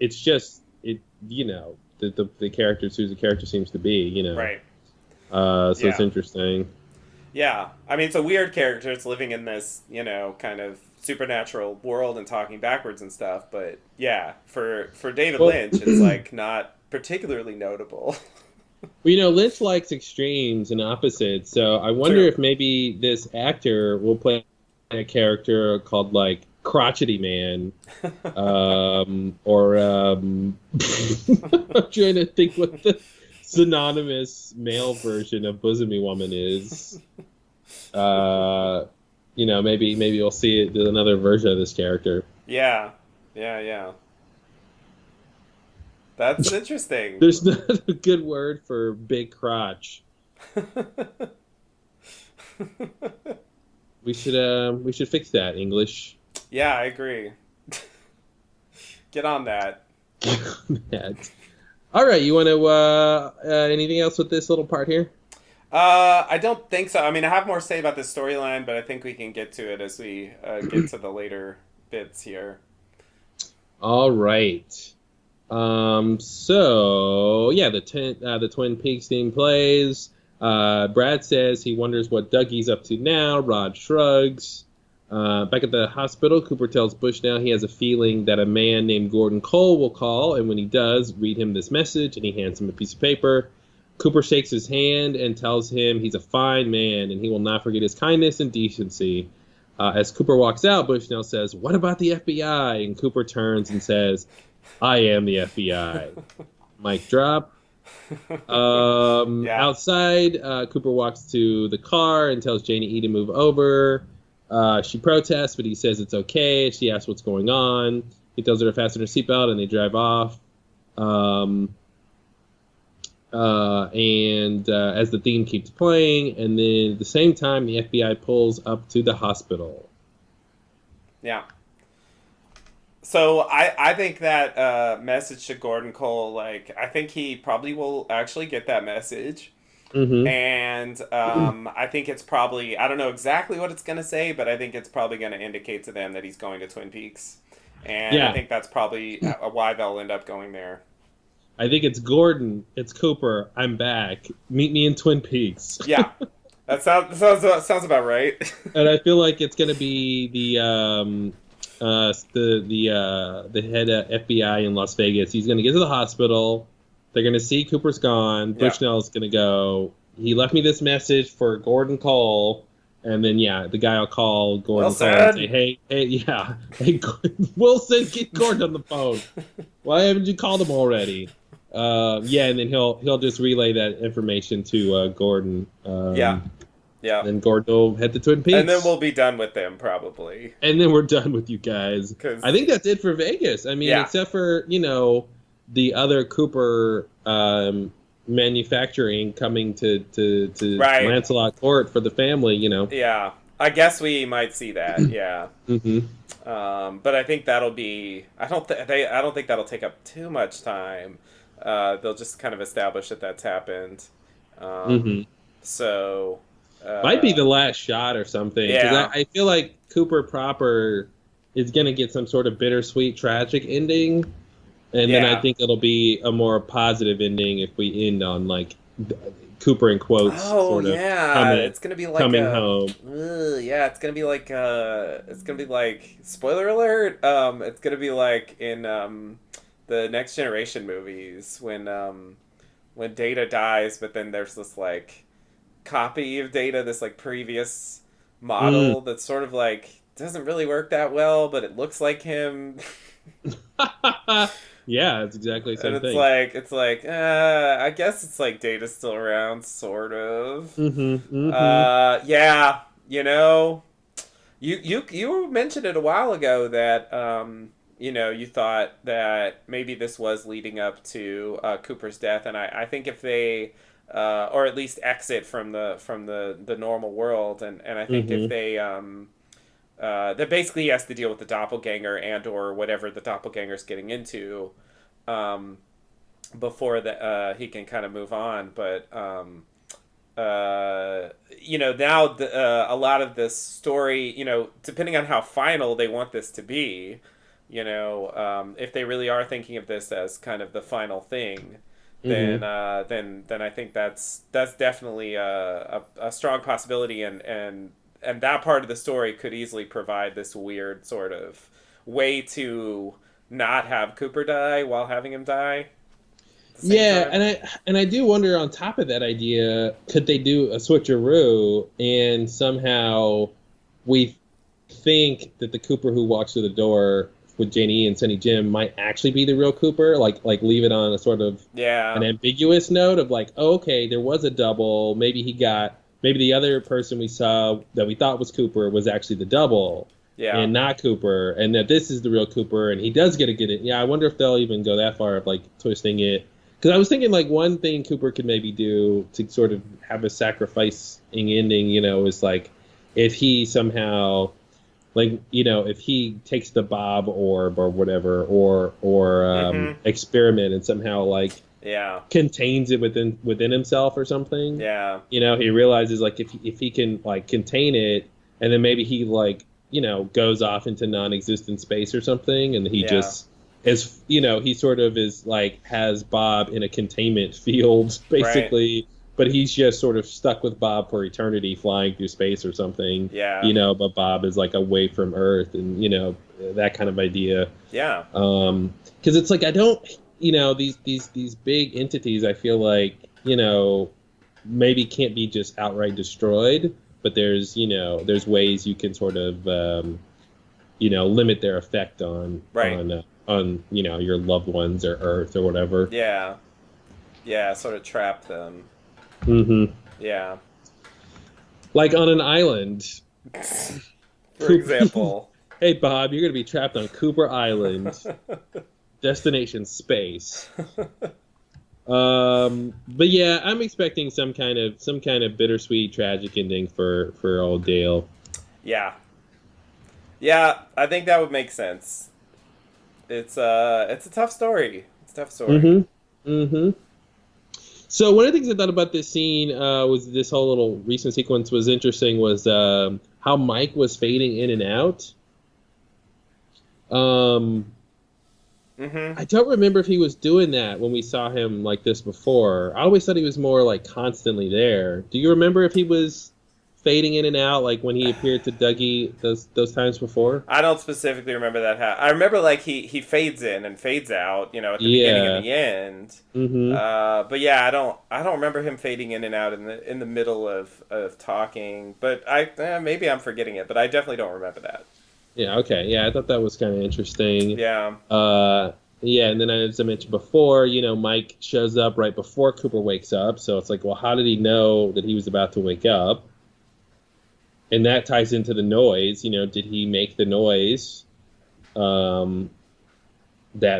it's just the character's who the character seems to be. Right. It's interesting. Yeah, I mean, it's a weird character. It's living in this, kind of supernatural world and talking backwards and stuff. But for David Lynch, it's not particularly notable. Well, Lynch likes extremes and opposites, so I wonder if maybe this actor will play a character called Crotchety Man, or I'm trying to think what the synonymous male version of bosomy woman is. Maybe we'll see it. There's another version of this character. Yeah. That's interesting. There's not a good word for big crotch. We should fix that, English. Yeah, I agree. Get on that. All right, you want to anything else with this little part here? I don't think so. I mean, I have more to say about this storyline, but I think we can get to it as we get to the later bits here. All right. The Twin Peaks theme plays. Brad says he wonders what Dougie's up to now. Rod shrugs. Back at the hospital, Cooper tells Bushnell he has a feeling that a man named Gordon Cole will call, and when he does, read him this message, and he hands him a piece of paper. Cooper shakes his hand and tells him he's a fine man, and he will not forget his kindness and decency. As Cooper walks out, Bushnell says, "What about the FBI?" And Cooper turns and says, "I am the FBI." Mic drop. Yeah. Outside, Cooper walks to the car and tells Janie E to move over. She protests, but he says it's okay. She asks what's going on. He tells her to fasten her seatbelt, and they drive off. As the theme keeps playing, and then at the same time, the FBI pulls up to the hospital. Yeah. So I think that message to Gordon Cole, like, I think he probably will actually get that message. Mm-hmm. And I think it's probably, I don't know exactly what it's going to say, but I think it's probably going to indicate to them that he's going to Twin Peaks. And I think that's probably why they'll end up going there. I think it's Gordon, it's Cooper, I'm back. Meet me in Twin Peaks. Yeah. That sounds about right. And I feel like it's going to be the head FBI in Las Vegas. He's going to get to the hospital. They're going to see Cooper's gone. Bushnell's going to go, "He left me this message for Gordon Cole." And then, the guy will call Gordon Cole and say, hey, Wilson, get Gordon on the phone. Why haven't you called him already? And then he'll just relay that information to Gordon. Yeah. Then Gordon will head to Twin Peaks. And then we'll be done with them, probably. And then we're done with you guys. I think that's it for Vegas. I mean, except for, the other Cooper manufacturing coming to Lancelot Court for the family, Yeah. I guess we might see that, yeah. Mm-hmm. But I think that'll be... I don't think that'll take up too much time. They'll just kind of establish that that's happened. So... might be the last shot or something. Yeah. I feel like Cooper proper is going to get some sort of bittersweet, tragic ending. And then I think it'll be a more positive ending if we end on, like, Cooper in quotes. It's going to be like coming home. It's going to be like... it's going to be like... Spoiler alert! It's going to be like in the Next Generation movies when Data dies, but then there's this, like... copy of Data, this like previous model that's sort of like doesn't really work that well, but it looks like him. Yeah, it's exactly the same and thing. It's like I guess it's like Data's still around, sort of. You mentioned it a while ago that you thought that maybe this was leading up to Cooper's death, and I think if they or at least exit from the normal world, and I think if they that basically he has to deal with the doppelganger and or whatever the doppelganger's getting into before he can kind of move on. But now a lot of this story, depending on how final they want this to be, if they really are thinking of this as kind of the final thing, then I think that's definitely a strong possibility, and that part of the story could easily provide this weird sort of way to not have Cooper die while having him die. Yeah, and I do wonder, on top of that idea, could they do a switcheroo and somehow we think that the Cooper who walks through the door with Janie and Sonny Jim might actually be the real Cooper, like leave it on a sort of an ambiguous note of like, oh, okay, there was a double, maybe the other person we saw that we thought was Cooper was actually the double and not Cooper, and that this is the real Cooper and he does get it. Yeah, I wonder if they'll even go that far of like twisting it, because I was thinking like one thing Cooper could maybe do to sort of have a sacrificing ending, is like if he somehow, like, if he takes the Bob orb or whatever, or experiment and somehow like contains it within himself or something. Yeah. He realizes like if he can like contain it, and then maybe he like goes off into non-existent space or something, and he just is he sort of is like has Bob in a containment field basically. Right. But he's just sort of stuck with Bob for eternity, flying through space or something. Yeah. But Bob is like away from Earth, and that kind of idea. Yeah. Because it's like I don't, these big entities, I feel like maybe can't be just outright destroyed, but there's ways you can sort of limit their effect on your loved ones or Earth or whatever. Yeah, sort of trap them. Mm-hmm. Yeah. Like on an island. For example. Hey, Bob, you're going to be trapped on Cooper Island. Destination space. But yeah, I'm expecting some kind of bittersweet, tragic ending for old Dale. Yeah, I think that would make sense. It's a tough story. Mm-hmm. So one of the things I thought about this scene was this whole little recent sequence was interesting. Was how Mike was fading in and out. I don't remember if he was doing that when we saw him like this before. I always thought he was more like constantly there. Do you remember if he was fading in and out like when he appeared to Dougie those times before? I don't specifically remember that. I remember like he fades in and fades out, at the beginning and the end. Mm-hmm. But yeah, I don't remember him fading in and out in the middle of talking. But maybe I'm forgetting it. But I definitely don't remember that. Yeah, okay. Yeah, I thought that was kind of interesting. Yeah. Yeah, and then as I mentioned before, Mike shows up right before Cooper wakes up. So it's like, well, how did he know that he was about to wake up? And that ties into the noise. Did he make the noise that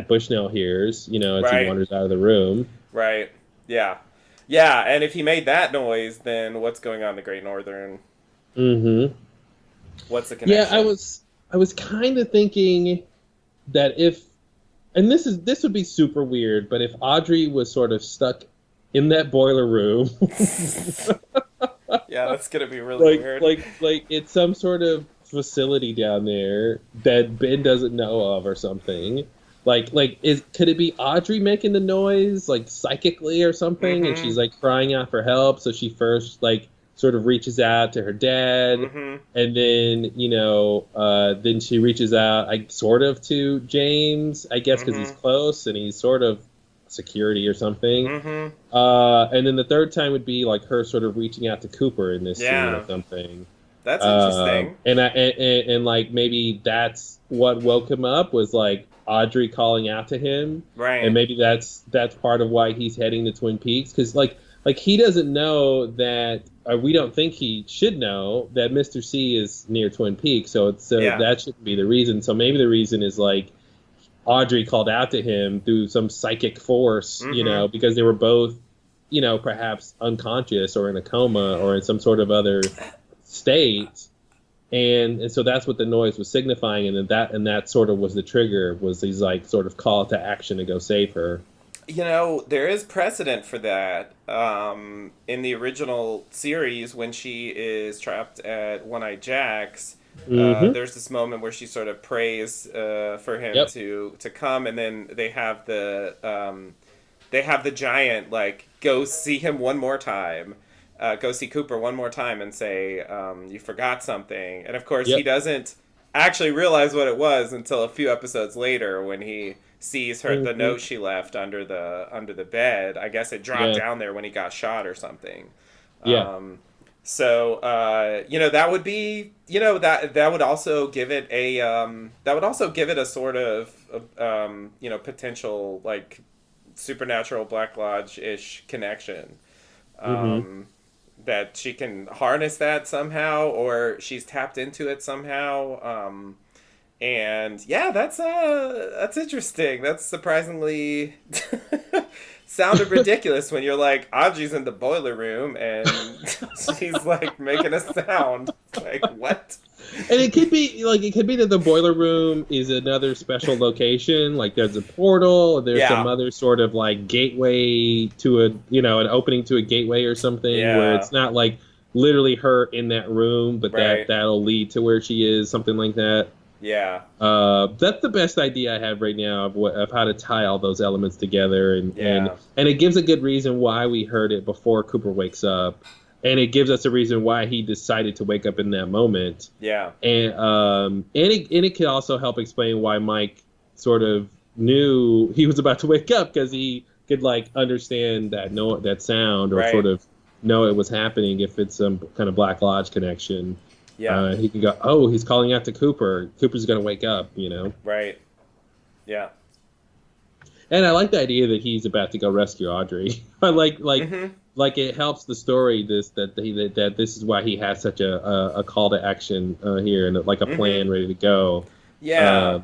Bushnell hears, as he wanders out of the room? Right. Yeah. Yeah, and if he made that noise, then what's going on in the Great Northern? Mm-hmm. What's the connection? Yeah, I was kind of thinking that and this would be super weird, but if Audrey was sort of stuck in that boiler room, yeah, that's gonna be really weird. Like it's some sort of facility down there that Ben doesn't know of or something. Could it be Audrey making the noise like psychically or something, and she's like crying out for help? So she first sort of reaches out to her dad, and then then she reaches out sort of to James, I guess, because he's close and he's sort of security or something. And then the third time would be like her sort of reaching out to Cooper in this scene or something. That's interesting. And like maybe that's what woke him up, was like Audrey calling out to him, right? And maybe that's part of why he's heading to Twin Peaks, because like he doesn't know that. We don't think he should know that Mr. C is near Twin Peaks, so that shouldn't be the reason. So maybe the reason is like Audrey called out to him through some psychic force, because they were both, perhaps unconscious or in a coma or in some sort of other state, and so that's what the noise was signifying, and that sort of was the trigger, was these like sort of call to action to go save her. There is precedent for that. In the original series, when she is trapped at One-Eyed Jack's, there's this moment where she sort of prays for him to come, and then they have the giant go see him one more time, go see Cooper one more time, and say, "You forgot something." And of course, he doesn't actually realize what it was until a few episodes later when he sees her the note she left under the bed. I guess it dropped down there when he got shot or something. So that would be that would also give it a sort of potential like supernatural Black Lodge-ish connection. That she can harness that somehow, or she's tapped into it somehow. And yeah, that's interesting. That's surprisingly sounded ridiculous when you're like, Audrey's in the boiler room and she's like making a sound. Like, what? And it could be that the boiler room is another special location. Like there's a portal, there's some other sort of like gateway to an opening to a gateway or something, where it's not like literally her in that room, but that'll lead to where she is, something like that. Yeah. That's the best idea I have right now of how to tie all those elements together, and it gives a good reason why we heard it before Cooper wakes up, and it gives us a reason why he decided to wake up in that moment. Yeah. And it can also help explain why Mike sort of knew he was about to wake up, because he could like understand that sound, or sort of know it was happening if it's some kind of Black Lodge connection. Yeah. He can go, oh, he's calling out to Cooper. Cooper's going to wake up, you know? Right. Yeah. And I like the idea that he's about to go rescue Audrey. I like it helps the story that this is why he has such a call to action here and like a plan ready to go. Yeah.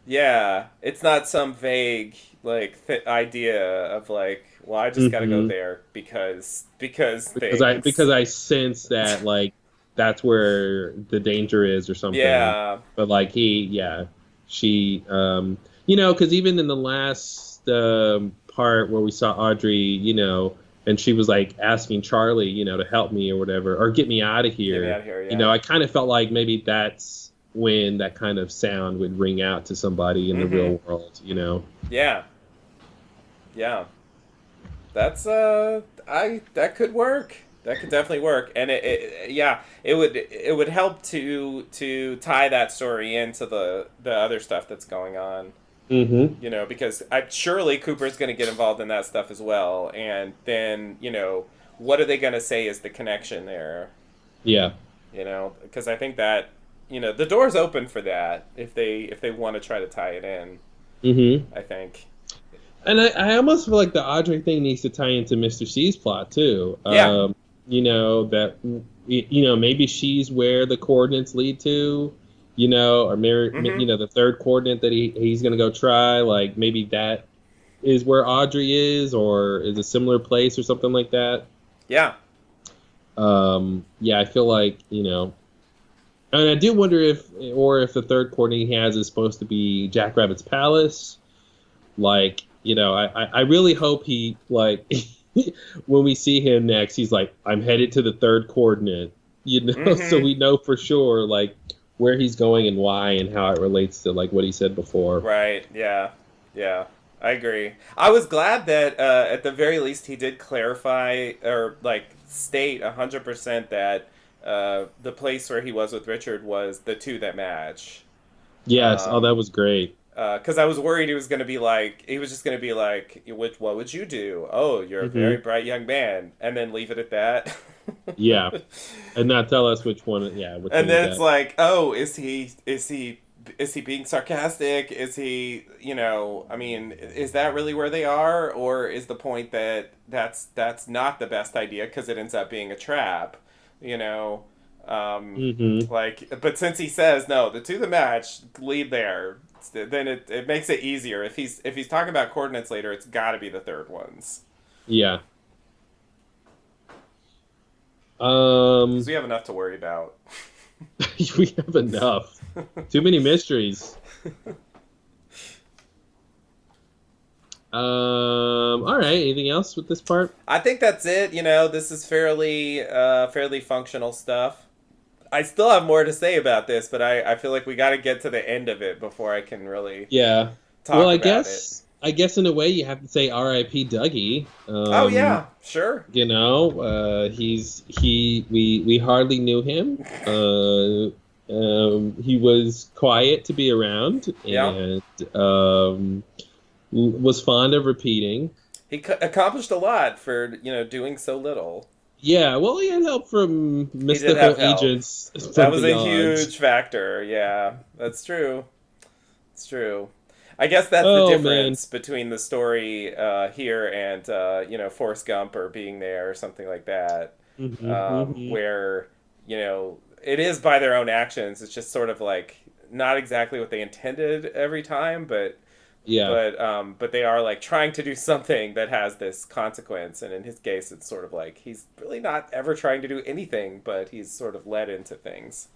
Yeah. It's not some vague like idea of like, well, I just got to go there because I sense that like that's where the danger is or something. Yeah. But like she you know, because even in the last part where we saw Audrey, you know, and she was like asking Charlie, you know, to help me or whatever, or get me out of here. Get me out of here, yeah. You know, I kind of felt like maybe that's when that kind of sound would ring out to somebody in the real world, you know. Yeah. Yeah. That's that could work. That could definitely work, and it would help to tie that story into the other stuff that's going on. Mm-hmm. You know, because surely Cooper's going to get involved in that stuff as well, and then you know what are they going to say is the connection there? Yeah. You know, because I think that you know the door's open for that if they want to try to tie it in. Mm-hmm. I think. And I almost feel like the Audrey thing needs to tie into Mr. C's plot too. Yeah. You know, that, you know, maybe she's where the coordinates lead to, you know, or maybe, you know, the third coordinate that he's going to go try, like maybe that is where Audrey is or is a similar place or something like that. Yeah. Yeah, I feel like, you know, and I do wonder if the third coordinate he has is supposed to be Jackrabbit's Palace. Like, you know, I really hope he, like, when we see him next, he's like, I'm headed to the third coordinate, you know, so we know for sure, like, where he's going and why and how it relates to, like, what he said before. Right, yeah, yeah, I agree. I was glad that, at the very least, he did clarify, or, like, state 100% that the place where he was with Richard was the two that match. Yes, that was great. Because I was worried he was just going to be like, what would you do? Oh, you're a very bright young man. And then leave it at that. Yeah. And not tell us which one. Yeah. And then it's like, oh, is he being sarcastic? Is he, you know, I mean, is that really where they are? Or is the point that that's not the best idea because it ends up being a trap, you know? Like, but since he says, no, the two that match lead there, then it makes it easier. If he's talking about coordinates later, it's got to be the third ones. Yeah. Because we have enough to worry about. We have enough. Too many mysteries. All right. Anything else with this part? I think that's it. You know, this is fairly functional stuff. I still have more to say about this, but I feel like we got to get to the end of it before I can really talk about it. I guess in a way you have to say R.I.P. Dougie. Oh yeah, sure. You know, we hardly knew him. He was quiet to be around and was fond of repeating. He accomplished a lot for doing so little. Yeah, well, he had help from mystical agents. That was a huge factor. Yeah, that's true. It's true. I guess that's the difference between the story here and Forrest Gump or Being There or something like that, where it is by their own actions. It's just sort of like not exactly what they intended every time, but they are like trying to do something that has this consequence. And in his case, it's sort of like he's really not ever trying to do anything, but he's sort of led into things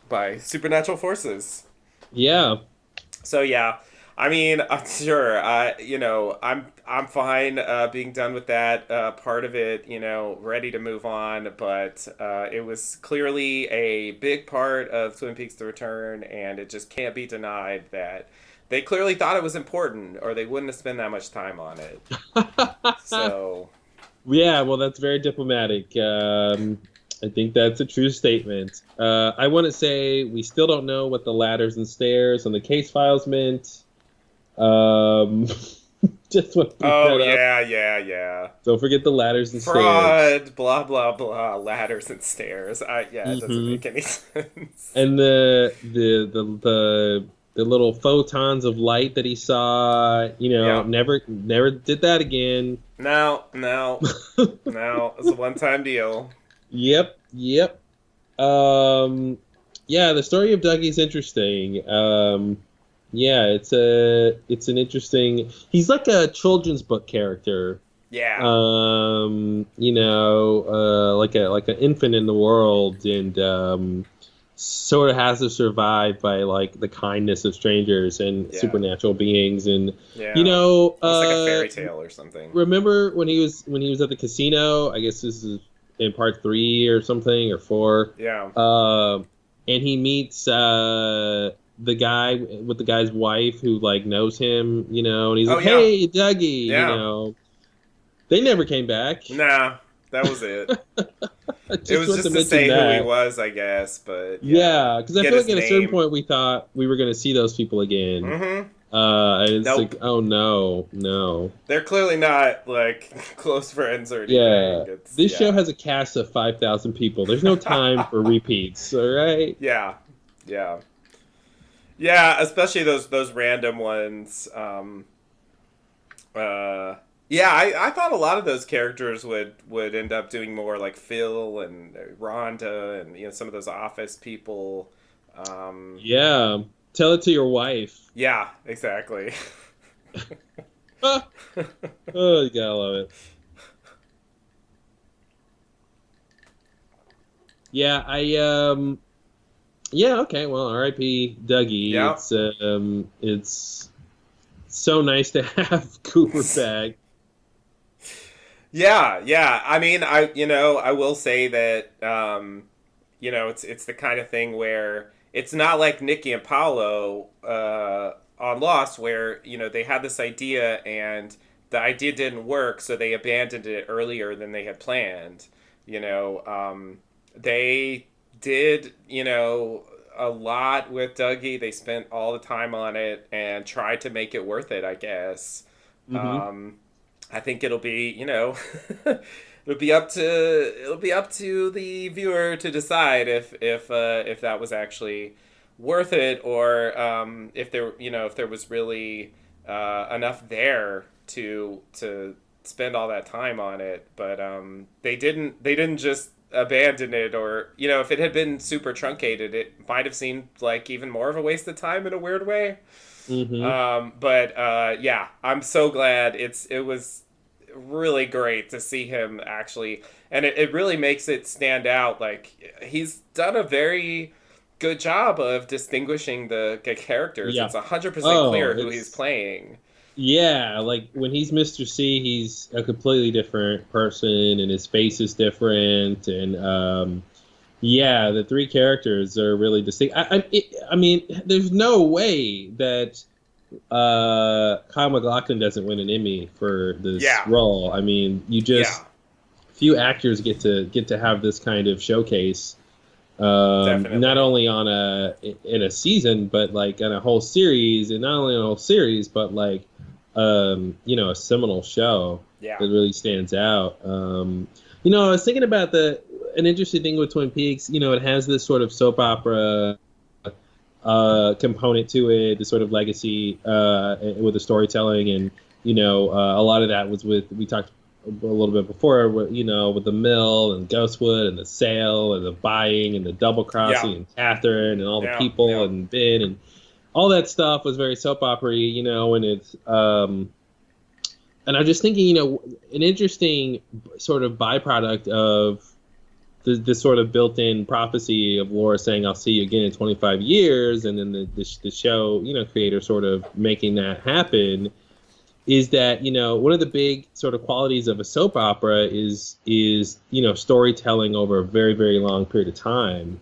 by supernatural forces. Yeah. So yeah, I mean, sure, I'm fine being done with that part of it, ready to move on. But it was clearly a big part of Twin Peaks: The Return, and it just can't be denied that they clearly thought it was important, or they wouldn't have spent that much time on it. So, yeah, well, that's very diplomatic. I think that's a true statement. I want to say we still don't know what the ladders and stairs on the case files meant. Just want to bring Oh that up. yeah. Don't forget the ladders and stairs. Fraud, blah blah blah, ladders and stairs. It doesn't make any sense. And the little photons of light that he saw, never did that again. No, it's a one-time deal. Yep. The story of Dougie's interesting. It's an interesting. He's like a children's book character. Yeah. Like an infant in the world, and sort of has to survive by like the kindness of strangers and supernatural beings, and it's like a fairy tale or something. Remember when he was at the casino? I guess this is in part 3 or something, or 4. Yeah. And he meets the guy with the guy's wife who like knows him, and he's like, "Hey, Dougie," They never came back. Nah, that was it. It was just to say who he was, I guess, but because I feel like at a certain point we thought we were going to see those people again. Mm-hmm. And it's like, oh no. They're clearly not like close friends or anything. Yeah. This show has a cast of 5,000 people. There's no time for repeats, all right? Yeah, especially those random ones. I thought a lot of those characters would end up doing more, like Phil and Rhonda and some of those office people. Tell it to your wife. Yeah, exactly. Oh, you gotta love it. Okay, well, R.I.P. Dougie. Yeah. It's so nice to have Cooper back. Yeah. I mean, I will say that it's the kind of thing where it's not like Nikki and Paolo on Lost, where they had this idea and the idea didn't work, so they abandoned it earlier than they had planned. They did a lot with Dougie. They spent all the time on it and tried to make it worth it, I guess. Mm-hmm. I think it'll be, it'll be up to the viewer to decide if that was actually worth it, or if there was really enough there to spend all that time on it. But they didn't just abandon it, or if it had been super truncated, it might have seemed like even more of a waste of time in a weird way. Mm-hmm. But I'm so glad. It was really great to see him actually, and it really makes it stand out. Like, he's done a very good job of distinguishing the characters. It's 100% clear who he's playing. Yeah, like when he's Mr. C, he's a completely different person, and his face is different, and the 3 characters are really distinct. I mean, there's no way that Kyle MacLachlan doesn't win an Emmy for this role. I mean, few actors get to have this kind of showcase. Not only in a season, but like in a whole series, and not only in a whole series, but like a seminal show that really stands out. I was thinking about an interesting thing with Twin Peaks. It has this sort of soap opera component to it, the sort of legacy with the storytelling, and a lot of that was we talked a little bit before, with the mill and Ghostwood and the sale and the buying and the double crossing and Catherine and all the people and Ben and all that stuff was very soap opera-y, and it's and I'm just thinking, an interesting sort of byproduct of this sort of built-in prophecy of Laura saying, "I'll see you again in 25 years," and then the show, creator sort of making that happen, is that, one of the big sort of qualities of a soap opera is storytelling over a very, very long period of time.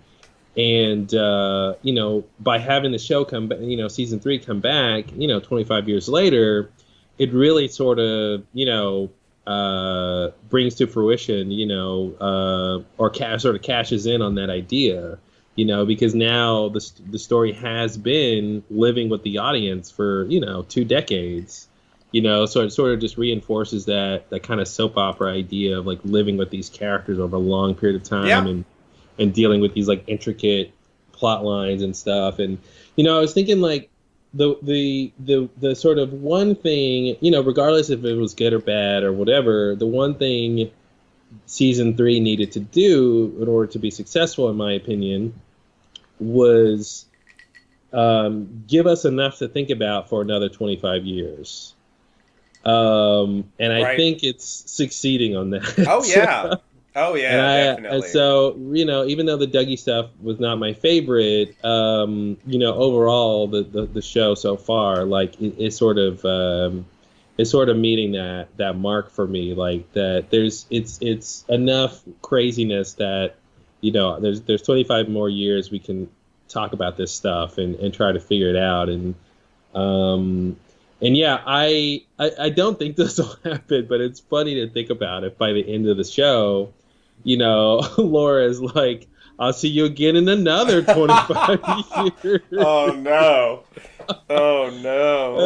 And, by having the show come back, season 3 come back, 25 years later, it really sort of, brings to fruition, or sort of cashes in on that idea, because now the story has been living with the audience for, 2 decades. sort of just reinforces that kind of soap opera idea of like living with these characters over a long period of time and dealing with these like intricate plot lines and stuff. And I was thinking like the sort of one thing, regardless if it was good or bad or whatever, the one thing season 3 needed to do in order to be successful, in my opinion, was give us enough to think about for another 25 years. And I think it's succeeding on that. Oh yeah. Oh yeah, definitely. And so, even though the Dougie stuff was not my favorite, overall the show so far, like it's sort of meeting that mark for me. Like that it's enough craziness that, there's 25 more years we can talk about this stuff and try to figure it out. And yeah, I don't think this will happen, but it's funny to think about it. By the end of the show, Laura's like, I'll see you again in another 25 years. Oh no. Oh no.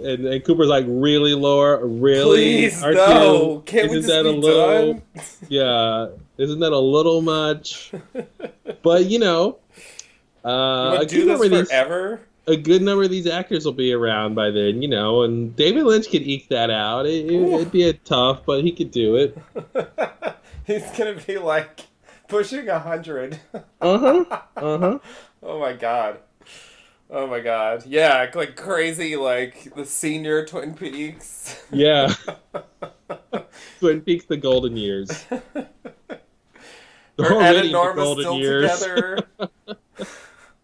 And Cooper's like, really, Laura? Really? Please, no. Can't we just be done? Yeah. Isn't that a little much? But, you would do this forever? A good number of these actors will be around by then, and David Lynch could eke that out. It'd be tough, but he could do it. He's gonna be like pushing 100. Uh-huh. Oh my god. Yeah, like crazy, like the senior Twin Peaks. Yeah. Twin Peaks, the golden years. Or Ed and Norma still together.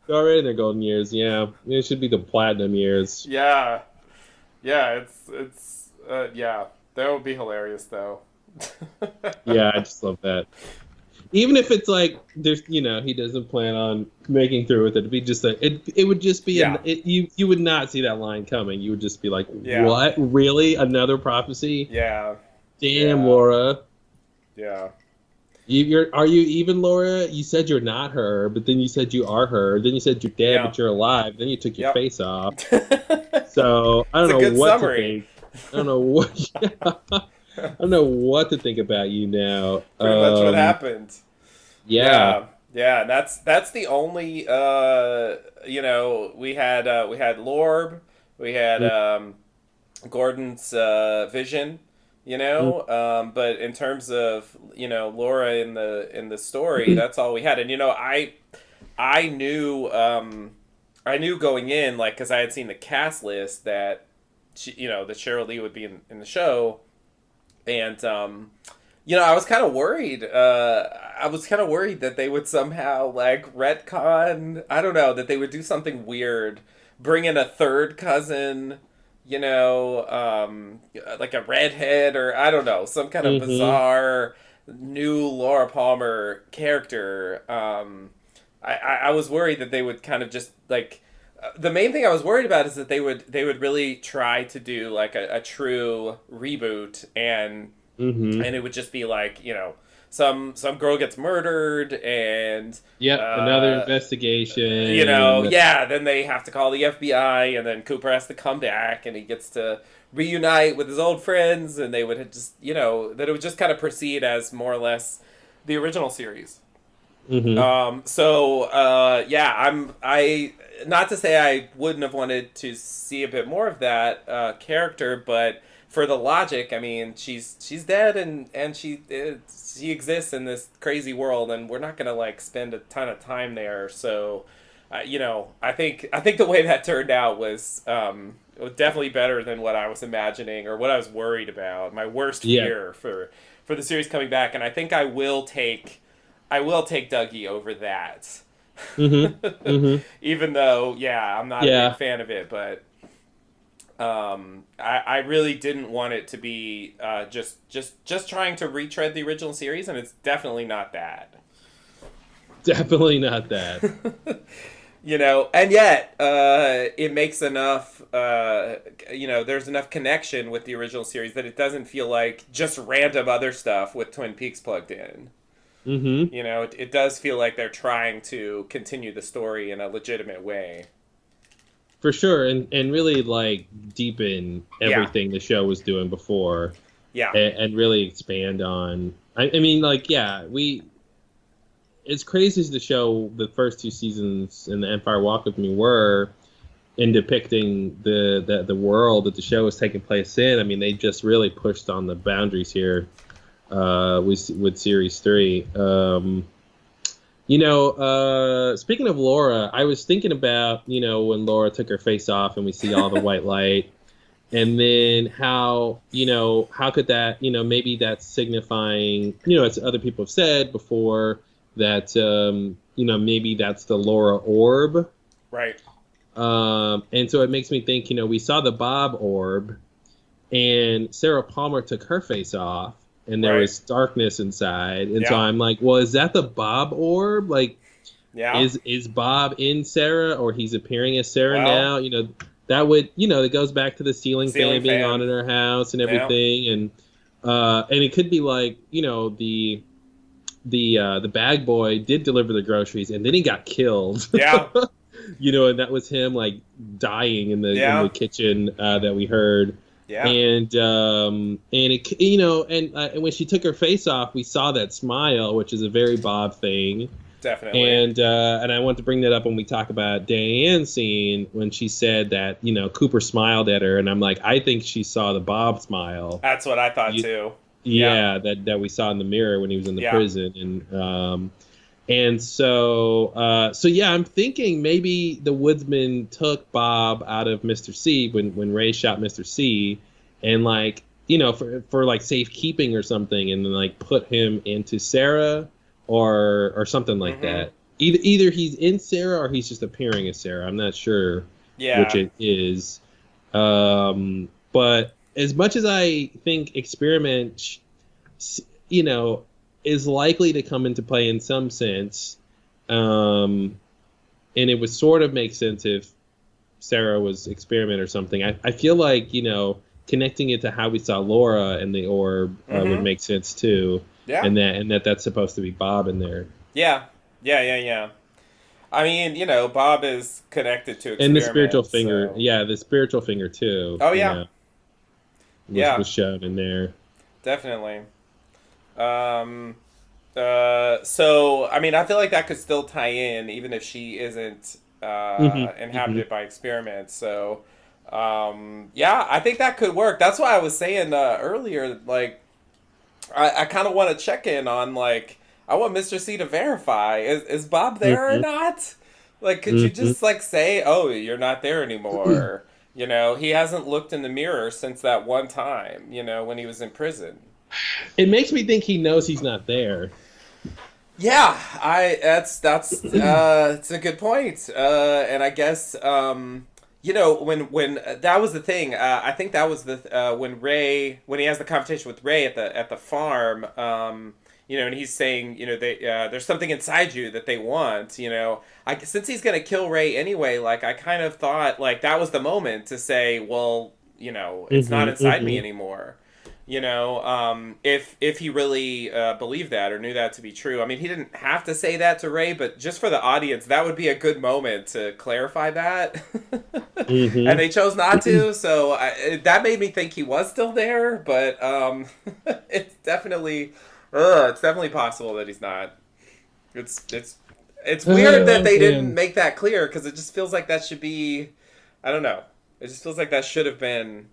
They're already in their golden years, yeah. It should be the platinum years. Yeah. Yeah, it's yeah. That would be hilarious, though. Yeah, I just love that. Even if it's like, there's, he doesn't plan on making through with it. It'd be just it would just be, you would not see that line coming. You would just be like, what? Really? Another prophecy? Yeah. Damn, Laura. Yeah. Are you even, Laura? You said you're not her, but then you said you are her. Then you said you're dead, but you're alive. Then you took your face off. So I don't know what to think. I don't know what. I don't know what to think about you now. Pretty much what happened. Yeah. Yeah. That's the only. We had Lorb, we had Gordon's vision. But in terms of Laura in the story, that's all we had. And I knew going in, like, because I had seen the cast list that that Cheryl Lee would be in the show, and I was kind of worried. I was kind of worried that they would somehow like retcon. I don't know, that they would do something weird, bring in a third cousin. Like a redhead, or I don't know, some kind of bizarre new Laura Palmer character. I was worried that they would kind of just like, the main thing I was worried about is that they would really try to do like a true reboot, and it would just be like, some girl gets murdered, and another investigation. Then they have to call the FBI, and then Cooper has to come back, and he gets to reunite with his old friends, and they would just, that it would just kind of proceed as more or less the original series. I'm not to say I wouldn't have wanted to see a bit more of that character, but for the logic, I mean, she's dead, and she exists in this crazy world, and we're not gonna like spend a ton of time there. So, I think the way that turned out was definitely better than what I was imagining or what I was worried about. My worst fear for the series coming back, and I think I will take Dougie over that. Even though, I'm not a big fan of it, but I really didn't want it to be just trying to retread the original series, and it's definitely not that. Definitely not that. And yet it makes enough. There's enough connection with the original series that it doesn't feel like just random other stuff with Twin Peaks plugged in. It does feel like they're trying to continue the story in a legitimate way. for sure, and really like deepen everything the show was doing before. Yeah. And really expand on. I mean, like, yeah, as crazy as the show, the first 2 seasons in The Empire Walk With Me were in depicting the world that the show was taking place in. I mean, they just really pushed on the boundaries here with series 3. Speaking of Laura, I was thinking about, when Laura took her face off and we see all the white light. And then how could that, maybe that's signifying, as other people have said before, that, maybe that's the Laura orb. Right. And so it makes me think, we saw the Bob orb and Sarah Palmer took her face off and there was darkness inside. And so I'm like, well, is that the Bob orb? Like, is Bob in Sarah or he's appearing as Sarah now? That would, it goes back to the ceiling fan being on in her house and everything. And it could be like, the bag boy did deliver the groceries and then he got killed. Yeah. And that was him like dying in the kitchen that we heard. Yeah. And it, and when she took her face off, we saw that smile, which is a very Bob thing. Definitely. And I want to bring that up when we talk about Diane's scene when she said that, Cooper smiled at her. And I'm like, I think she saw the Bob smile. That's what I thought too. Yeah, that we saw in the mirror when he was in the prison. And so I'm thinking maybe the woodsman took Bob out of Mr. C when Ray shot Mr. C and like, for like safekeeping or something and then like put him into Sarah or something like that. Either he's in Sarah or he's just appearing as Sarah. I'm not sure which it is. But as much as I think Experiment, is likely to come into play in some sense, and it would sort of make sense if Sarah was Experiment or something. I feel like, connecting it to how we saw Laura and the orb would make sense too. Yeah. And that's supposed to be Bob in there. Yeah. I mean, Bob is connected to Experiment. And the spiritual finger. Yeah, the spiritual finger too. Oh, yeah. Was shown in there. Definitely. So, I mean, I feel like that could still tie in, even if she isn't inhabited by Experiment. So, I think that could work. That's why I was saying earlier, like, I kind of want to check in on, like, I want Mr. C to verify. Is Bob there or not? Like, could you just, like, say, oh, you're not there anymore? He hasn't looked in the mirror since that one time, when he was in prison. It makes me think he knows he's not there. Yeah, that's it's a good point. And I guess, when that was the thing, I think that was the when he has the conversation with Ray at the farm, and he's saying, there's something inside you that they want, since he's going to kill Ray anyway, like, I kind of thought, like, that was the moment to say, well, it's not inside me anymore. If he really believed that or knew that to be true. I mean, he didn't have to say that to Ray, but just for the audience, that would be a good moment to clarify that. And they chose not to, so that made me think he was still there, but it's definitely possible that he's not. It's weird that they didn't make that clear, because it just feels like that should be, I don't know. It just feels like that should have been,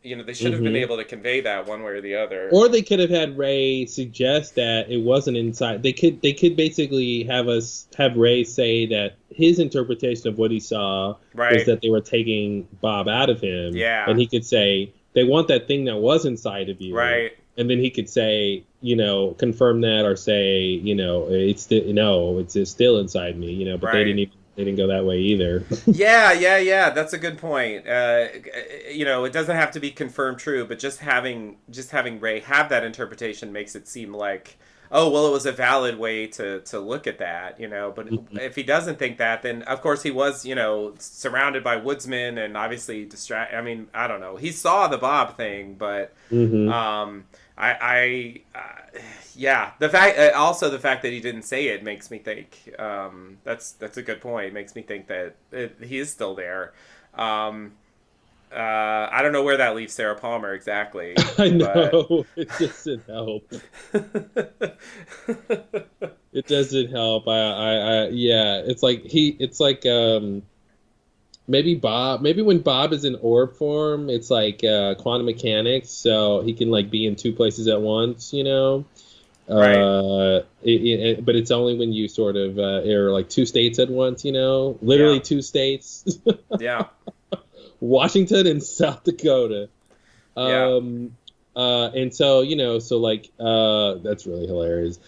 they should have been able to convey that one way or the other. Or they could have had Ray suggest that it wasn't inside. They could basically have Ray say that his interpretation of what he saw was that they were taking Bob out of him. Yeah. And he could say, they want that thing that was inside of you. Right. And then he could say, confirm that or say, it's still inside me, but they didn't go that way either. Yeah. That's a good point. It doesn't have to be confirmed true, but just having Ray have that interpretation makes it seem like, oh, well, it was a valid way to look at that, But if he doesn't think that, then of course he was, surrounded by woodsmen and obviously I mean, I don't know. He saw the Bob thing, but Yeah, the fact also the fact that he didn't say it makes me think that's a good point. It makes me think that he is still there. I don't know where that leaves Sarah Palmer exactly. I know it doesn't help. It doesn't help. Yeah, it's like maybe when Bob is in orb form, it's like quantum mechanics, so he can like be in two places at once, you know. Right. But it's only when you sort of are like two states at once, you know, literally Yeah. two states. Yeah. Washington and South Dakota. Yeah. And so, you know, so like that's really hilarious.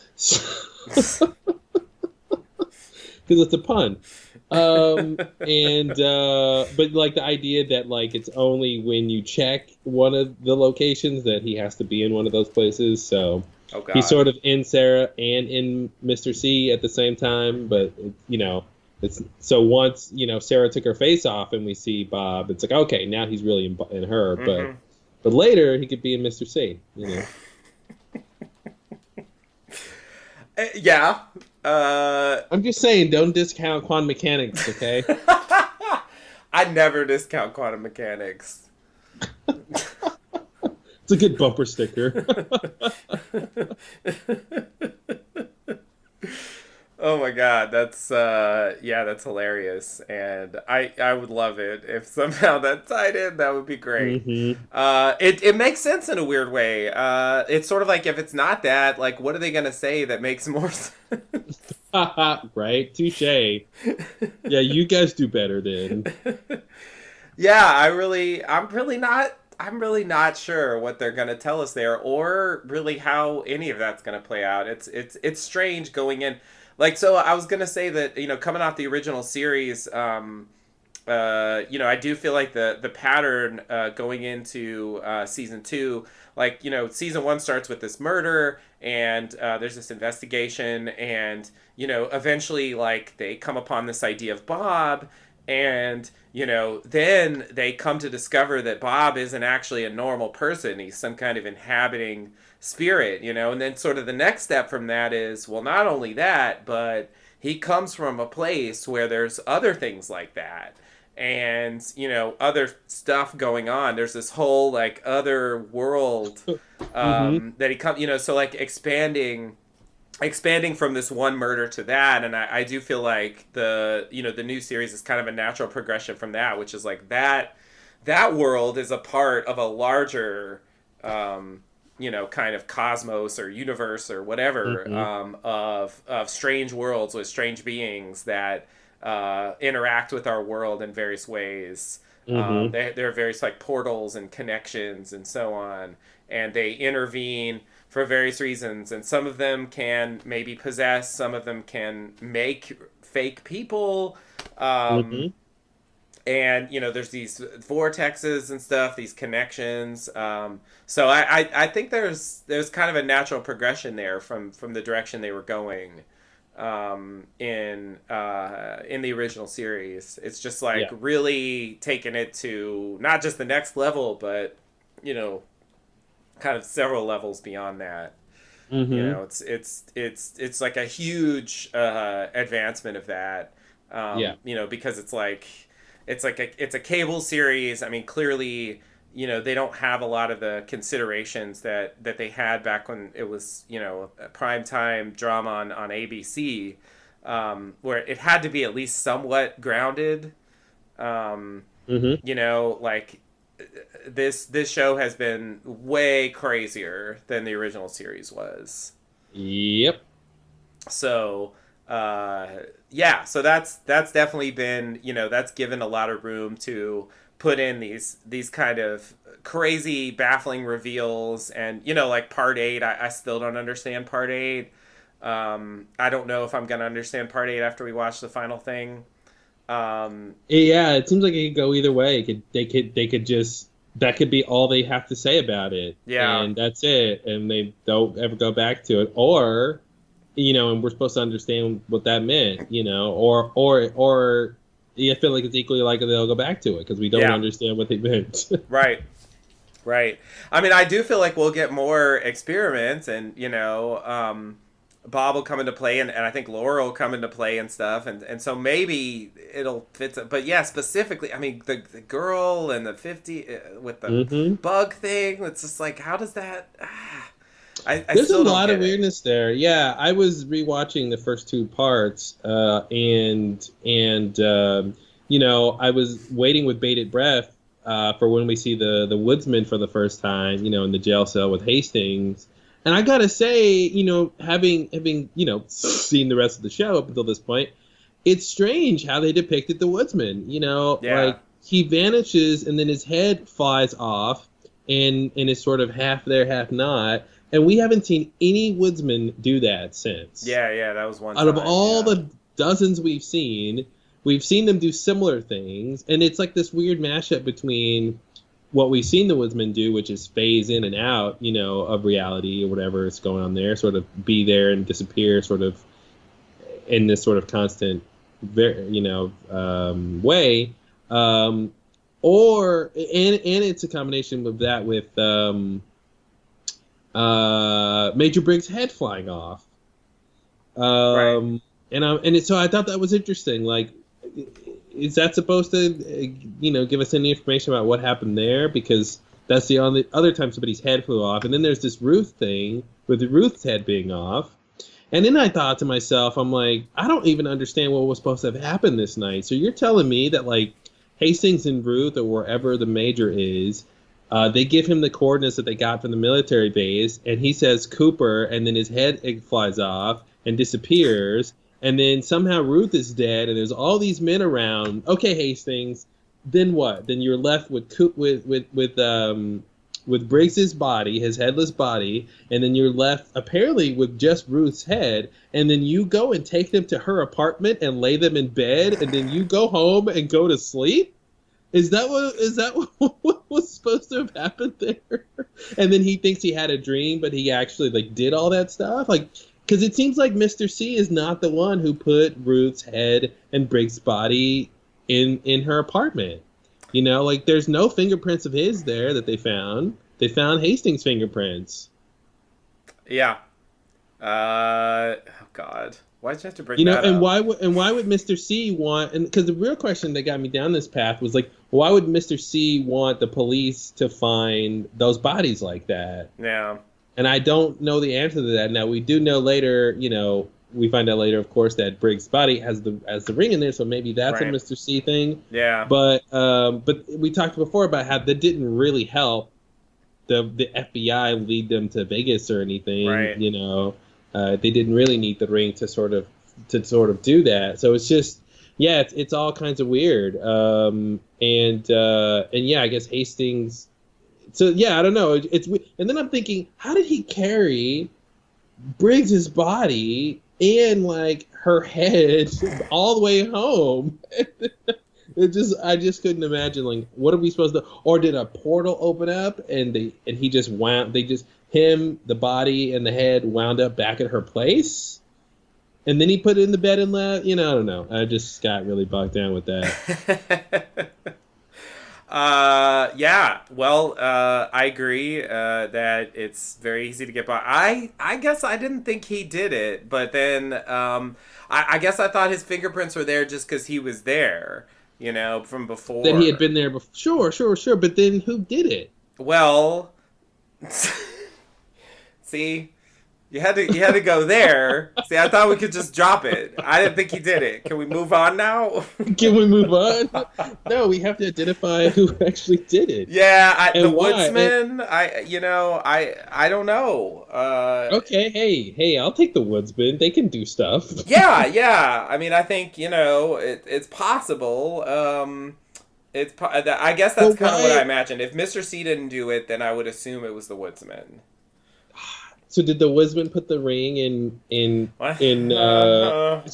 Because it's a pun. But like the idea that like it's only when you check one of the locations that he has to be in one of those places. So Oh God. he's sort of in Sarah and in Mr. C at the same time, but you know, it's so once, you know, Sarah took her face off and we see Bob, it's like, okay, now he's really in her, Mm-hmm. but later he could be in Mr. C, you know. Yeah. I'm just saying, don't discount quantum mechanics, okay? I never discount quantum mechanics. It's a good bumper sticker. Oh my God, that's that's hilarious, and I would love it if somehow that tied in. That would be great. Mm-hmm. It makes sense in a weird way. It's sort of like if it's not that, like, what are they gonna say that makes more sense? Right? Touche. Yeah, you guys do better then. Yeah, I'm really not sure what they're gonna tell us there, or really how any of that's gonna play out. It's strange going in. Like, so I was gonna say that, you know, coming off the original series, you know, I do feel like the pattern going into season 2, like, you know, season 1 starts with this murder, and there's this investigation, and, you know, eventually, like, they come upon this idea of Bob, and, you know, then they come to discover that Bob isn't actually a normal person. He's some kind of inhabiting spirit, you know, and then sort of the next step from that is, well, not only that, but he comes from a place where there's other things like that, and, you know, other stuff going on. There's this whole like other world that he comes, you know, so like expanding from this one murder to that. And I do feel like the, you know, the new series is kind of a natural progression from that, which is like that world is a part of a larger you know, kind of cosmos or universe or whatever, of strange worlds with strange beings that interact with our world in various ways. There are various like portals and connections and so on, and they intervene for various reasons. And some of them can maybe possess, some of them can make fake people. And, you know, there's these vortexes and stuff, these connections. So I think there's kind of a natural progression there from the direction they were going in the original series. It's just like really taking it to not just the next level, but, you know, kind of several levels beyond that. You know, it's like a huge advancement of that. You know, because it's a cable series. I mean, clearly, you know, they don't have a lot of the considerations that they had back when it was, you know, a primetime drama on ABC, where it had to be at least somewhat grounded. You know, like this show has been way crazier than the original series was. Yep. So so that's definitely been, you know, that's given a lot of room to put in these kind of crazy, baffling reveals. And, you know, like part 8, I still don't understand part 8. I don't know if I'm gonna understand part 8 after we watch the final thing. Yeah, it seems like it could go either way. They could just, that could be all they have to say about it. Yeah. And that's it. And they don't ever go back to it. Or, you know, and we're supposed to understand what that meant, you know, or I feel like it's equally likely they'll go back to it because we don't understand what they meant. Right. Right. I mean, I do feel like we'll get more experiments, and Bob will come into play, and I think Laura will come into play and stuff, and so maybe it'll fit. But yeah, specifically, I mean, the girl and the 50 with the bug thing. It's just like, how does that? I There's still a don't lot get of it. weirdness there. Yeah, I was rewatching the first two parts, and I was waiting with bated breath for when we see the woodsman for the first time, in the jail cell with Hastings. And I gotta say, having seen the rest of the show up until this point, it's strange how they depicted the woodsman. Yeah. Like he vanishes and then his head flies off and is sort of half there, half not. And we haven't seen any woodsman do that since. Yeah, that was one. Out of time, all the dozens we've seen them do similar things, and it's like this weird mashup between what we've seen the woodsman do, which is phase in and out, of reality or whatever is going on there, sort of be there and disappear, sort of in this sort of constant, way, or and it's a combination of that with Major Briggs' head flying off. Right. So I thought that was interesting. Like, is that supposed to, give us any information about what happened there? Because that's the only other time somebody's head flew off. And then there's this Ruth thing with Ruth's head being off. And then I thought to myself, I'm like, I don't even understand what was supposed to have happened this night. So you're telling me that, like, Hastings and Ruth, or wherever the major is, they give him the coordinates that they got from the military base, and he says Cooper, and then his head flies off and disappears, and then somehow Ruth is dead, and there's all these men around. Okay, Hastings, then what? Then you're left with Briggs's body, his headless body, and then you're left apparently with just Ruth's head, and then you go and take them to her apartment and lay them in bed, and then you go home and go to sleep? Is that what was supposed to have happened there? And then he thinks he had a dream, but he actually did all that stuff? Because it seems like Mr. C is not the one who put Ruth's head and Briggs' body in her apartment. There's no fingerprints of his there that they found. They found Hastings' fingerprints. Yeah. Oh God. Why'd you have to bring that up? And why would Mr. C want? And because the real question that got me down this path was why would Mr. C want the police to find those bodies like that? Yeah. And I don't know the answer to that. Now we do know later. We find out later, of course, that Briggs' body has the ring in there, so maybe that's a Mr. C thing. Yeah. But we talked before about how that didn't really help the FBI lead them to Vegas or anything. Right. They didn't really need the ring to sort of do that. So it's just, yeah, it's all kinds of weird. And yeah, I guess Hastings. So yeah, I don't know. It's and then I'm thinking, how did he carry Briggs's body and her head all the way home? I just couldn't imagine. What are we supposed to? Or did a portal open up and he just wound? Him, the body, and the head wound up back at her place, and then he put it in the bed and left. I don't know. I just got really bogged down with that. Yeah. Well, I agree that it's very easy to get by. I guess I didn't think he did it, but then I guess I thought his fingerprints were there just because he was there, from before. That he had been there before. Sure. But then who did it? Well. See, you had to go there. See, I thought we could just drop it. I didn't think he did it. Can we move on now? Can we move on? No, we have to identify who actually did it. Yeah, the why? woodsman. I don't know. Okay, hey, I'll take the woodsman. They can do stuff. Yeah. I mean, I think it's possible. I guess that's kind of what I imagined. If Mr. C didn't do it, then I would assume it was the woodsman. So did the woodsman put the ring in God.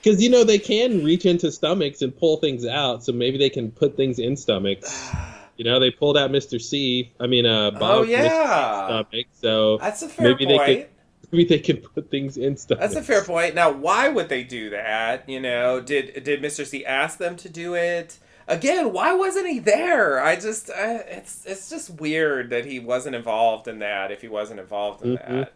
Because they can reach into stomachs and pull things out, so maybe they can put things in stomachs. They pulled out Mr. C. I mean, Bob. Oh yeah. Stomach. So that's a fair point. Maybe they can put things in stomachs. That's a fair point. Now, why would they do that? Did Mr. C ask them to do it? again, why wasn't he there? I just it's just weird that he wasn't involved in that. If he wasn't involved in that,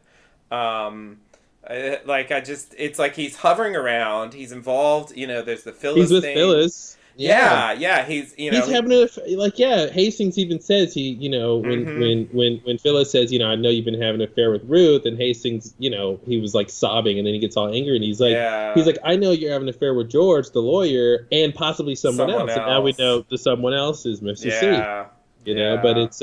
like I just it's like he's hovering around. He's involved. You know, there's the Phyllis He's with thing. Phyllis. Yeah. He's he's having Hastings even says when Phyllis says, I know you've been having an affair with Ruth, and Hastings, he was like sobbing, and then he gets all angry, and he's like, I know you're having an affair with George, the lawyer, and possibly someone else. And now we know the someone else is Mr. C. But it's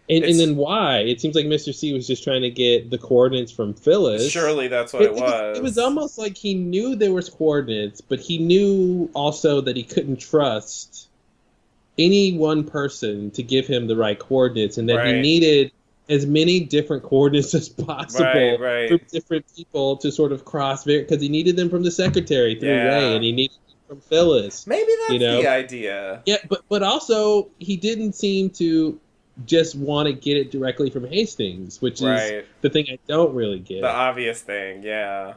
And then why? It seems like Mr. C was just trying to get the coordinates from Phyllis. Surely that's what it was. It was almost like he knew there was coordinates, but he knew also that he couldn't trust any one person to give him the right coordinates, and that he needed as many different coordinates as possible from different people to sort of cross, because he needed them from the secretary through Ray, and he needed them from Phyllis. Maybe that's the idea. Yeah, but also he didn't seem to just want to get it directly from Hastings, which is the thing I don't really get. The obvious thing, yeah.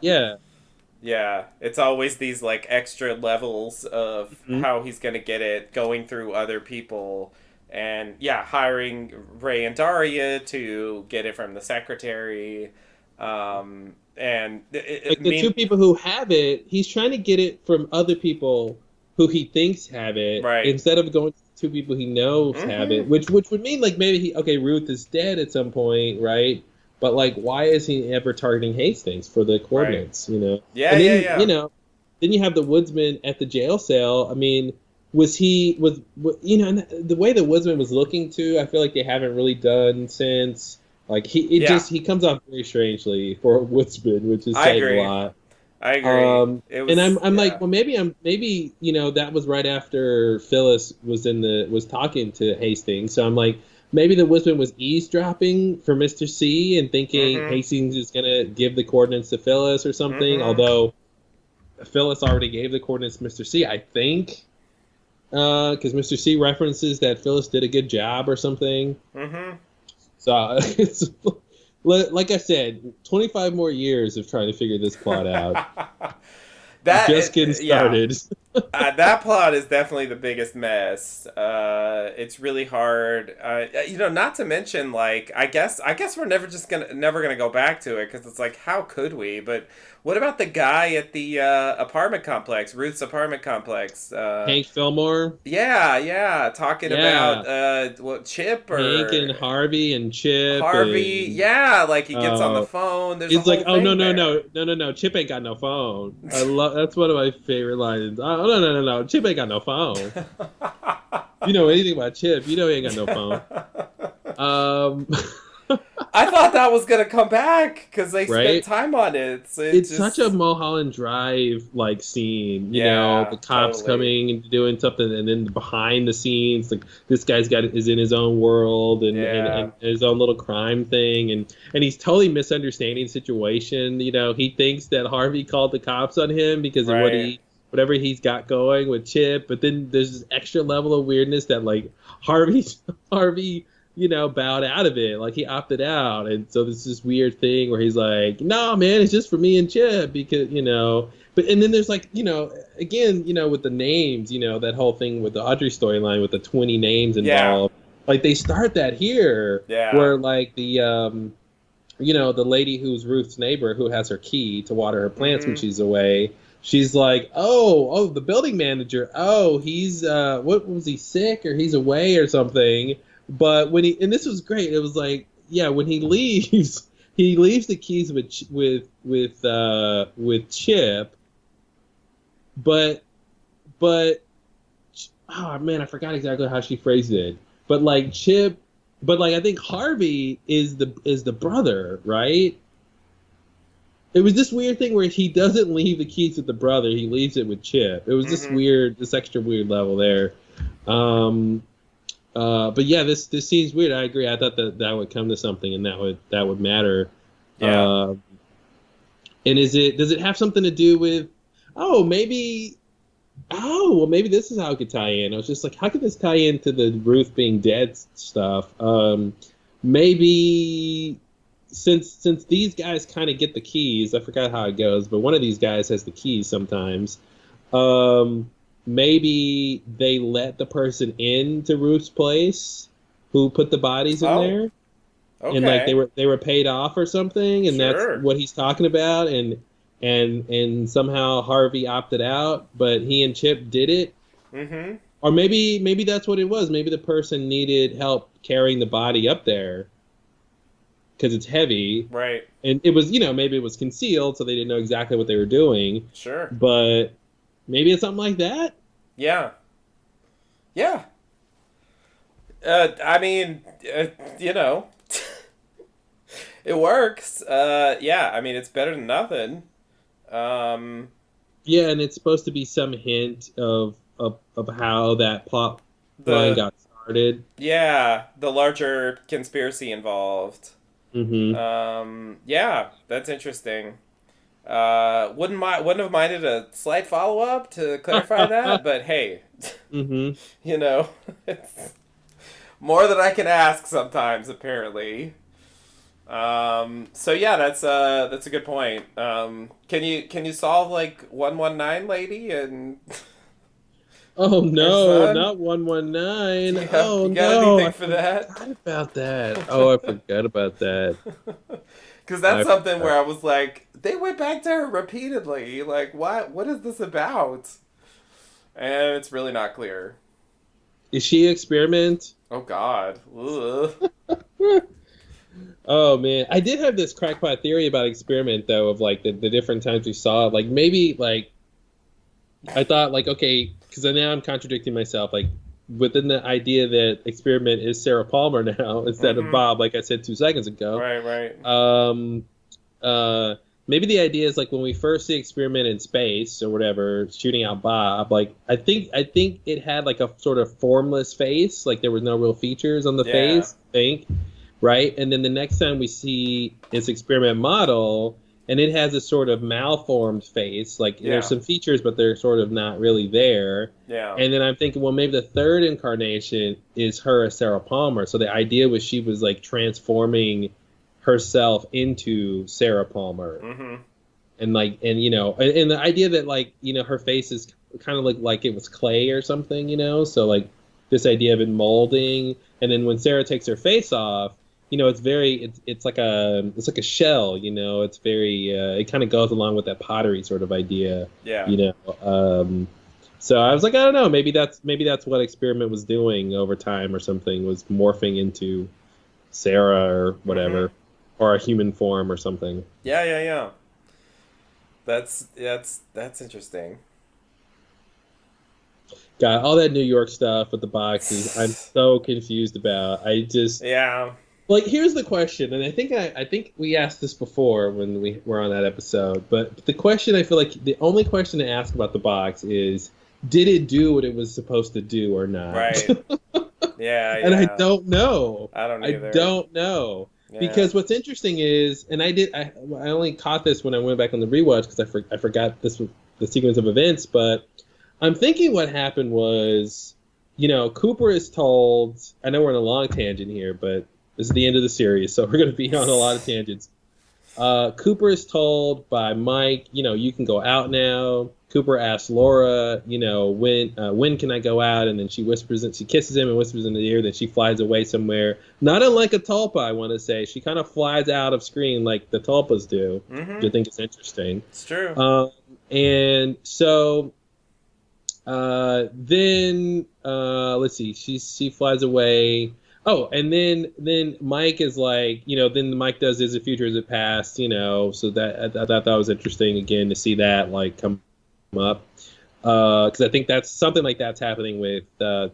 Yeah. It's always these like extra levels of how he's going to get it, going through other people, and hiring Ray and Daria to get it from the secretary. And the two people who have it, he's trying to get it from other people who he thinks have it, instead of going to two people he knows have it, which would mean like maybe Ruth is dead at some point, right? But like, why is he ever targeting Hastings for the coordinates? Then you have the woodsman at the jail cell. I mean, the way the woodsman was looking too, I feel like they haven't really done since. Like he comes off very strangely for a woodsman, which is saying a lot. I agree. I'm like, well, maybe that was right after Phyllis was talking to Hastings. So I'm like, maybe the woodsman was eavesdropping for Mr. C and thinking Hastings is gonna give the coordinates to Phyllis or something. Although Phyllis already gave the coordinates to Mr. C, I think, because Mr. C references that Phyllis did a good job or something. So it's. Like I said, 25 more years of trying to figure this plot out. Just getting started. That plot is definitely the biggest mess. It's really hard. Not to mention, like, I guess we're never gonna go back to it, because it's like, how could we? But what about the guy at the apartment complex, Ruth's apartment complex? Hank Fillmore. Yeah, talking about Chip or Hank and Harvey and Chip. Harvey, like he gets on the phone. There's he's like, oh no, no, Chip ain't got no phone. That's one of my favorite lines. Oh no, Chip ain't got no phone. You know anything about Chip? You know he ain't got no phone. I thought that was gonna come back because they spent time on it. So it's such a Mulholland Drive like scene, you know, the cops coming and doing something, and then behind the scenes, like this guy's is in his own world and his own little crime thing, and he's totally misunderstanding the situation. You know, he thinks that Harvey called the cops on him because of whatever he's got going with Chip, but then there's this extra level of weirdness that like Harvey bowed out of it. Like he opted out. And so there's this weird thing where he's like, no, man, it's just for me and Chip because, and then there's like, again, with the names, that whole thing with the Audrey storyline with the 20 names involved. Like they start that here where like the, the lady who's Ruth's neighbor who has her key to water her plants when she's away. She's like, oh, the building manager. Oh, he's, what was he, sick or he's away or something? But when and this was great. It was like, when he leaves the keys with Chip. But oh man, I forgot exactly how she phrased it. But like Chip, I think Harvey is the brother, right? It was this weird thing where he doesn't leave the keys with the brother; he leaves it with Chip. It was this extra weird level there. But this seems weird. I agree. I thought that would come to something and that would matter. Yeah. And does it have something to do with? Maybe this is how it could tie in. I was just like, how could this tie into the Ruth being dead stuff? Maybe since these guys kind of get the keys, I forgot how it goes, but one of these guys has the keys sometimes. maybe they let the person into Ruth's place who put the bodies in there, Okay. and like they were paid off or something, and that's Sure. what he's talking about, and somehow Harvey opted out, but he and Chip did it. Mm-hmm. Or maybe that's what it was. Maybe the person needed help carrying the body up there because it's heavy. Right. And it was, maybe it was concealed, so they didn't know exactly what they were doing. Sure. But maybe it's something like that. Yeah. Yeah. I mean, it works. Yeah, I mean, it's better than nothing. Yeah, and it's supposed to be some hint of how that plot line got started. Yeah, the larger conspiracy involved. Mm-hmm. Yeah, that's interesting. Wouldn't have minded a slight follow up to clarify that, but hey, Mm-hmm. it's more than I can ask sometimes, apparently. So yeah, that's a good point. Can you solve like 119 lady and Oh her no, son? not 119. You Oh got no, anything I for that? forgot about that. Oh, I forgot about that. Because that's I something forgot. where I was like, they went back to her repeatedly. Like, what is this about? And it's really not clear. Is she experiment? Oh God. Ugh. Oh man, I did have this crackpot theory about experiment though, of like the different times we saw it. Like maybe like I thought like okay, because now I'm contradicting myself. Like within the idea that experiment is Sarah Palmer now instead of Bob, like I said 2 seconds ago. Right. Maybe the idea is like when we first see experiment in space or whatever, shooting out Bob. Like I think it had like a sort of formless face, like there was no real features on the Yeah. face. I think. Right, and then the next time we see its experiment model, and it has a sort of malformed face. Like Yeah. there's some features, but they're sort of not really there. Yeah. And then I'm thinking, well, maybe the third incarnation is her as Sarah Palmer. So the idea was she was like transforming herself into Sarah Palmer, Mm-hmm. and like, and and the idea that like her face is kind of like it was clay or something, so like this idea of it molding, and then when Sarah takes her face off. It's like a shell, it's very, it kind of goes along with that pottery sort of idea, Yeah. So I was like, I don't know, maybe that's what experiment was doing over time or something, was morphing into Sarah or whatever, or a human form or something. Yeah. That's interesting. God, all that New York stuff with the boxes, I'm so confused about. I just, Yeah. like, here's the question, and I think we asked this before when we were on that episode, but the question, I feel like the only question to ask about the box is, did it do what it was supposed to do or not? Right. Yeah. And I don't know. I don't either. I don't know. Yeah. Because what's interesting is, and I only caught this when I went back on the rewatch because I forgot this was the sequence of events, but I'm thinking what happened was, Cooper is told, I know we're on a long tangent here, but this is the end of the series, so we're going to be on a lot of tangents. Cooper is told by Mike, you can go out now. Cooper asks Laura, when can I go out? And then she kisses him and whispers in the ear that she flies away somewhere. Not unlike a tulpa, I want to say. She kind of flies out of screen like the tulpas do, which I think is interesting. It's true. And so then let's see, she flies away. Oh, and then Mike is like, then Mike does Is It Future, Is It Past, so that I thought that was interesting again to see that like come up, because I think that's something like that's happening with the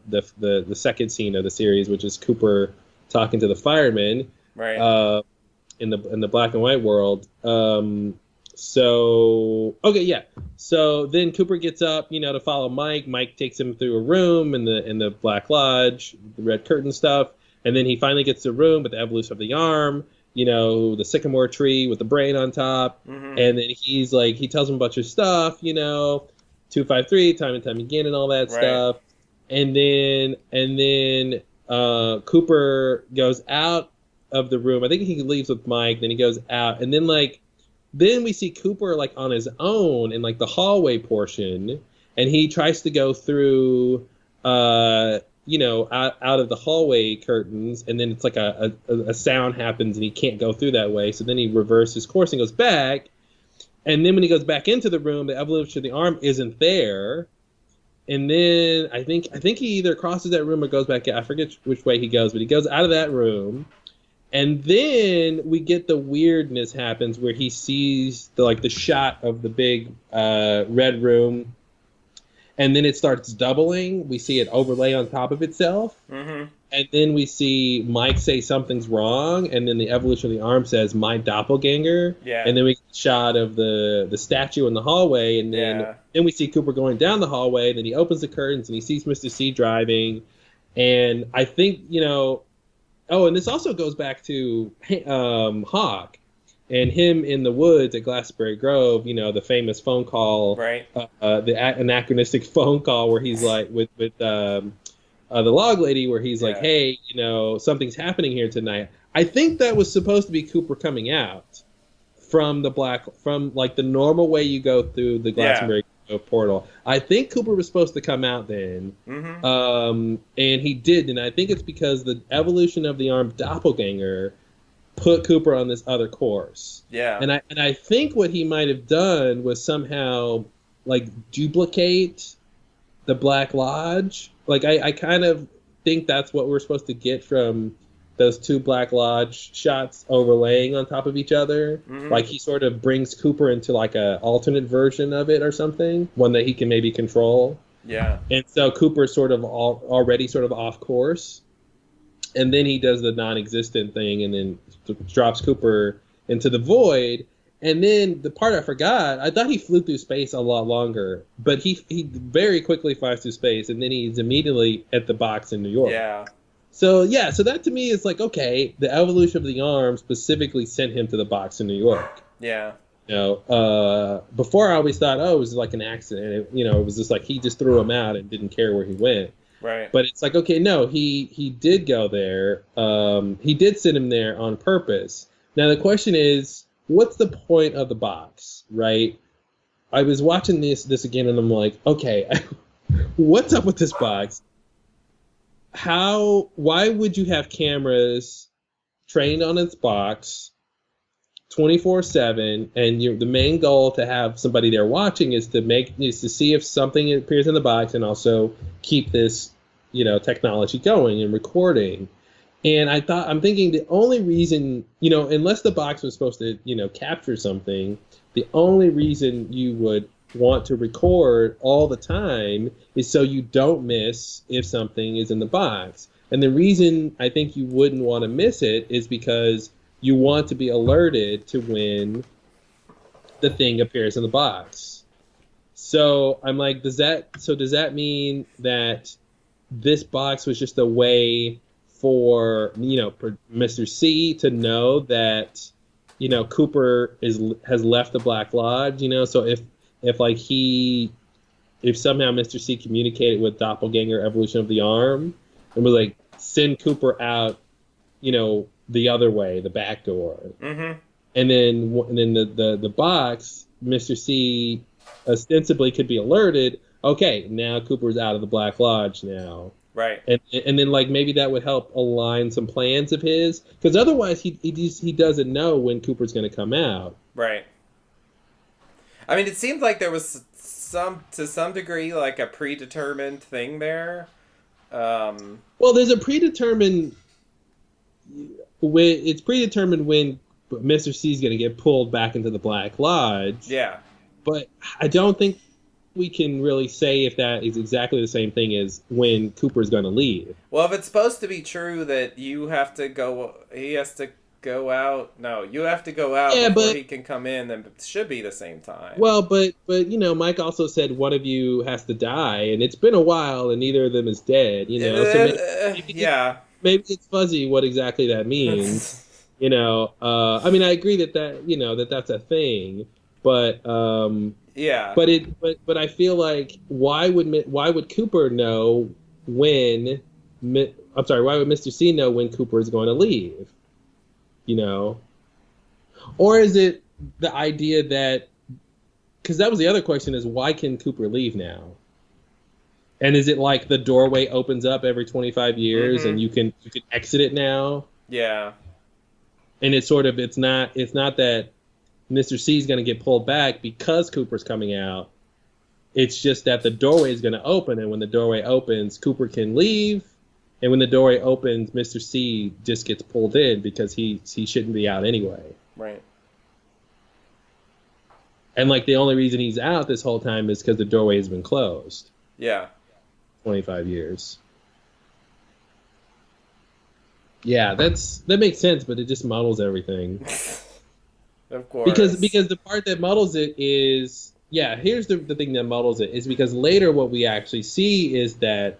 second scene of the series, which is Cooper talking to the firemen, Right. in the black and white world. So okay, yeah. So then Cooper gets up, to follow Mike. Mike takes him through a room in the Black Lodge, the red curtain stuff, and then he finally gets to the room with the evolution of the arm, the sycamore tree with the brain on top, and then he's like, he tells him a bunch of stuff, 253, time and time again, and all that stuff, and then Cooper goes out of the room. I think he leaves with Mike, then he goes out, and then we see Cooper like on his own in like the hallway portion, and he tries to go through, out of the hallway curtains, and then it's like a sound happens, and he can't go through that way. So then he reverses his course and goes back, and then when he goes back into the room, the evolution of the arm isn't there. And then I think he either crosses that room or goes back. I forget which way he goes, but he goes out of that room. And then we get the weirdness happens where he sees the shot of the big red room. And then it starts doubling. We see it overlay on top of itself. Mm-hmm. And then we see Mike say something's wrong. And then the evolution of the arm says, my doppelganger. Yeah. And then we get a shot of the statue in the hallway. And then we see Cooper going down the hallway. And then he opens the curtains and he sees Mr. C driving. And I think, and this also goes back to Hawk and him in the woods at Glastonbury Grove, the famous phone call. Right. The anachronistic phone call where he's like with the log lady, where he's like, hey, something's happening here tonight. I think that was supposed to be Cooper coming out from the normal way you go through the Glastonbury portal. I think Cooper was supposed to come out then. Mm-hmm. And he did. And I think it's because the evolution of the arm doppelganger put Cooper on this other course. Yeah. And I think what he might have done was somehow duplicate the Black Lodge. I kind of think that's what we're supposed to get from those two Black Lodge shots overlaying on top of each other. Mm-hmm. He sort of brings Cooper into a alternate version of it or something, one that he can maybe control. Yeah. And so Cooper's sort of already sort of off course. And then he does the non-existent thing and then drops Cooper into the void. And then the part I forgot, I thought he flew through space a lot longer, but he very quickly flies through space, and then he's immediately at the box in New York. Yeah. So that to me is okay, the evolution of the arm specifically sent him to the box in New York. Yeah. Before I always thought, it was an accident. It was just he just threw him out and didn't care where he went. Right. But it's okay, no, he did go there. He did send him there on purpose. Now the question is, what's the point of the box, right? I was watching this again, and I'm like, okay, what's up with this box? Why would you have cameras trained on its box 24/7, and the main goal to have somebody there watching is to see if something appears in the box, and also keep this, technology going and recording. And I'm thinking the only reason, unless the box was supposed to, capture something, the only reason you would want to record all the time is so you don't miss if something is in the box. And the reason I think you wouldn't want to miss it is because you want to be alerted to when the thing appears in the box. So I'm like, does that mean that this box was just a way for Mr. C to know that Cooper has left the Black Lodge, so if somehow Mr. C communicated with Doppelganger Evolution of the Arm and was send Cooper out the other way, the back door. Mm-hmm. And then the box, Mr. C ostensibly could be alerted, okay, now Cooper's out of the Black Lodge now. Right. And then maybe that would help align some plans of his, because otherwise he doesn't know when Cooper's going to come out. Right. I mean, it seemed like there was to some degree a predetermined thing there. Well, there's a predetermined when Mr. C is going to get pulled back into the Black Lodge. Yeah. But I don't think we can really say if that is exactly the same thing as when Cooper's going to leave. Well, if it's supposed to be true that he has to go out before he can come in, then it should be the same time. Well, but Mike also said one of you has to die, and it's been a while, and neither of them is dead. So maybe it's fuzzy what exactly that means. I mean, I agree that that's a thing, but yeah. But I feel like why would Cooper know when? Why would Mr. C know when Cooper is going to leave? Or is it the idea that? Because that was the other question: is why can Cooper leave now? And is it like the doorway opens up every 25 years Mm-hmm. and you can exit it now? Yeah. And it's not that Mr. C is going to get pulled back because Cooper's coming out. It's just that the doorway is going to open, and when the doorway opens, Cooper can leave, and when the doorway opens, Mr. C just gets pulled in because he shouldn't be out anyway. Right. And like the only reason he's out this whole time is because the doorway has been closed. Yeah. 25 years. Yeah, that makes sense, but it just muddles everything. Of course. Because the part that muddles it is, yeah, here's the thing that muddles it is because later what we actually see is that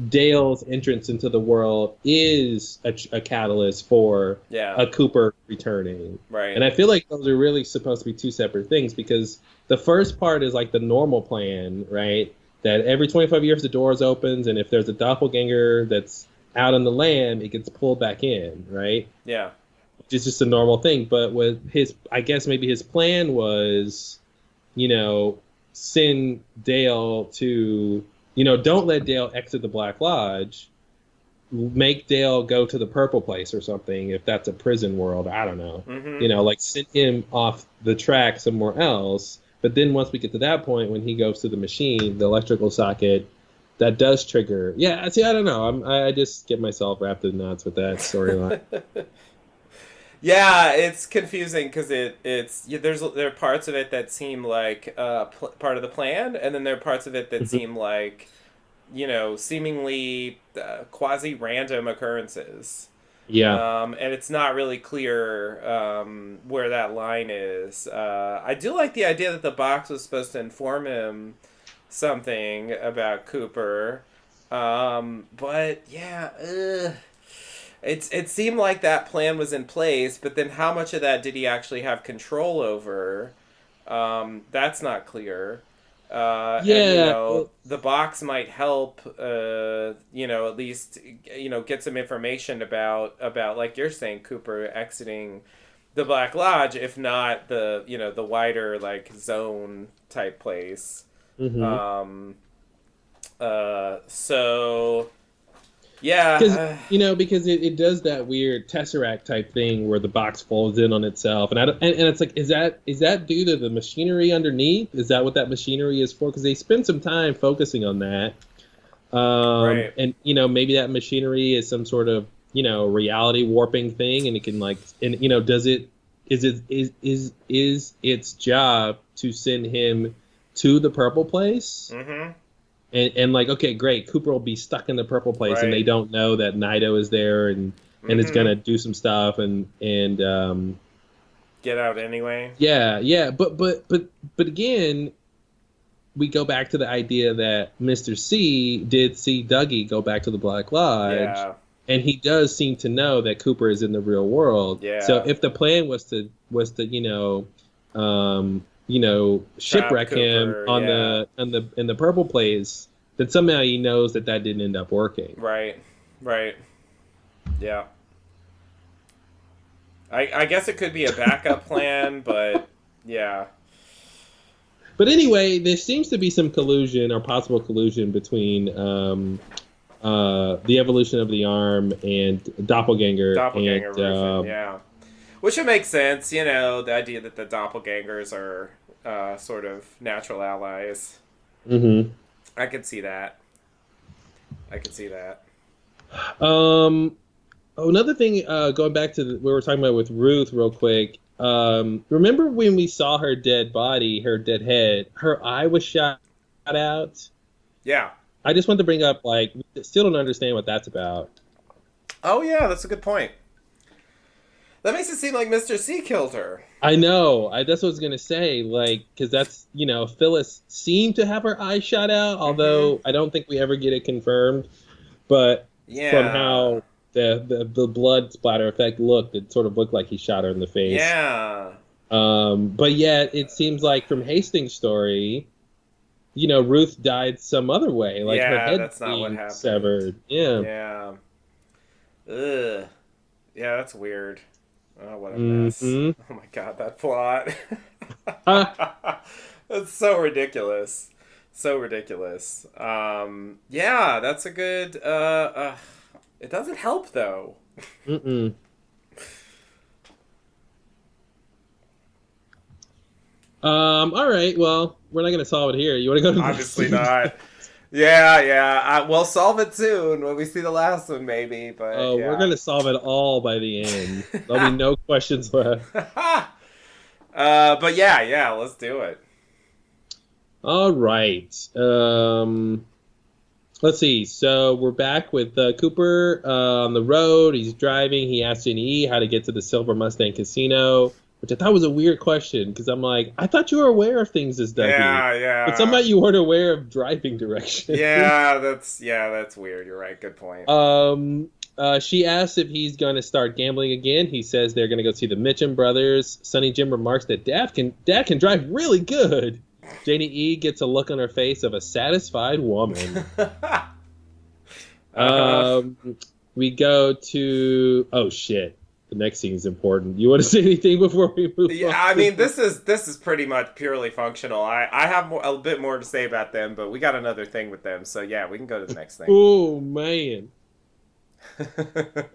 Dale's entrance into the world is a catalyst for a Cooper returning. Right. And I feel like those are really supposed to be two separate things because the first part is like the normal plan, right? That every 25 years the doors opens, and if there's a doppelganger that's out on the lam, it gets pulled back in, right? Yeah. Which is just a normal thing. But with his, I guess maybe his plan was, send Dale to, don't let Dale exit the Black Lodge. Make Dale go to the Purple Place or something, if that's a prison world. I don't know. Mm-hmm. Like send him off the track somewhere else. But then once we get to that point, when he goes to the machine, the electrical socket, that does trigger. Yeah, see, I don't know. I just get myself wrapped in knots with that storyline. Yeah, it's confusing because there are parts of it that seem like part of the plan, and then there are parts of it that seem like, seemingly quasi-random occurrences. Yeah. And it's not really clear where that line is. I do like the idea that the box was supposed to inform him something about Cooper. But yeah, it seemed like that plan was in place, but then how much of that did he actually have control over? That's not clear. And, the box might help, at least, get some information about, like you're saying, Cooper exiting the Black Lodge, if not the wider, like, zone type place. Mm-hmm. So, yeah. Because it does that weird Tesseract type thing where the box folds in on itself, and and it's like, is that due to the machinery underneath? Is that what that machinery is for? Because they spend some time focusing on that, right. And maybe that machinery is some sort of reality warping thing, and it can is its job to send him to the Purple Place? Mm-hmm. And like, okay, great, Cooper will be stuck in the Purple Place, right. and they don't know that Nido is there, and it's gonna do some stuff, and get out anyway. Yeah, but again, we go back to the idea that Mr. C did see Dougie go back to the Black Lodge, and he does seem to know that Cooper is in the real world. Yeah. So if the plan was to shipwreck him in the Purple Place, then somehow he knows that didn't end up working. Right. Yeah. I guess it could be a backup plan, but yeah. But anyway, there seems to be some collusion or possible collusion between the evolution of the arm and Doppelganger. Version, yeah. Which would make sense, the idea that the doppelgangers are sort of natural allies. Mm-hmm. I could see that. Another thing, going back to what we were talking about with Ruth real quick, remember when we saw her dead body, her dead head, her eye was shot out? Yeah. I just want to bring up, we still don't understand what that's about. Oh, yeah, that's a good point. That makes it seem like Mr. C killed her. I know. That's what I was going to say. Because that's, Phyllis seemed to have her eye shot out, although I don't think we ever get it confirmed. But from how the blood splatter effect looked, it sort of looked like he shot her in the face. Yeah. But yet, it seems like from Hastings' story, Ruth died some other way. Her head that's not what happened. Severed. Yeah. Yeah. Ugh. Yeah, that's weird. Oh, what a mess. Oh my god, that plot. That's so ridiculous. So ridiculous. Yeah, that's a good. It doesn't help though. Mm-mm. All right. Well, we're not gonna solve it here. You want to go to the Obviously next scene? not. Yeah, yeah. We'll solve it soon when we see the last one, maybe. But Oh, we're yeah. gonna solve it all by the end. There'll be no questions left. But yeah. Let's do it. All right. Let's see. So we're back with Cooper on the road. He's driving. He asks Jenny how to get to the Silver Mustang Casino, which I thought was a weird question because I'm like, I thought you were aware of things as Dougie. Yeah. But somehow you weren't aware of driving directions. Yeah, that's weird. You're right. Good point. She asks if he's going to start gambling again. He says they're going to go see the Mitchum brothers. Sonny Jim remarks that Dad can drive really good. Janie E gets a look on her face of a satisfied woman. We go to the next scene is important. You want to say anything before we move on? Yeah, I mean this is pretty much purely functional. I have a bit more to say about them, but we got another thing with them. So yeah, we can go to the next thing. Oh man.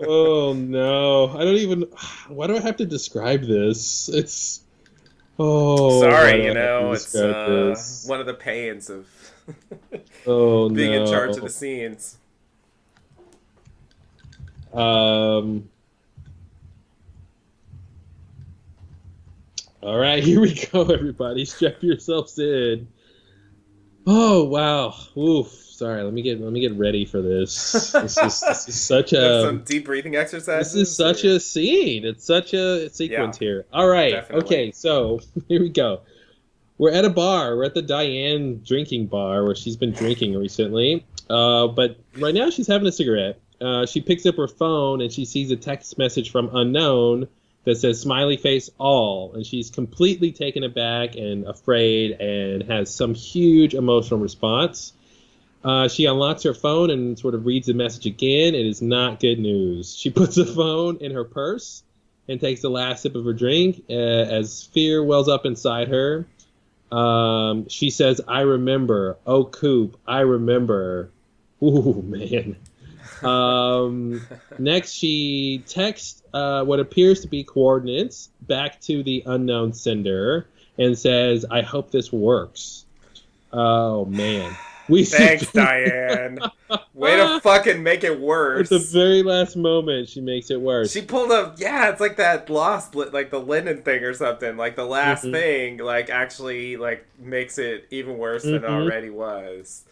Oh no. I don't even. Why do I have to describe this? It's. Oh. Sorry, it's one of the pains of being in charge of the scenes. All right, here we go, everybody. Strap yourselves in. Oh wow. Oof. Sorry, let me get ready for this. This is such a some deep breathing exercises. This is such a scene. It's such a sequence here. All right. Definitely. Okay, so here we go. We're at a bar. We're at the Diane drinking bar where she's been drinking recently. But right now she's having a cigarette. She picks up her phone and she sees a text message from unknown that says smiley face all, and she's completely taken aback and afraid and has some huge emotional response. She unlocks her phone and sort of reads the message again. It is not good news. She puts the phone in her purse and takes the last sip of her drink as fear wells up inside her. She says, I remember. Oh, Coop, I remember. Ooh, man. Next, she texts what appears to be coordinates back to the unknown sender and says, I hope this works. Oh, man. Thanks, Diane. Way to fucking make it worse. At the very last moment, she makes it worse. She pulled up, it's like that lost, like the linen thing or something. Like the last thing, like actually, like makes it even worse than it already was.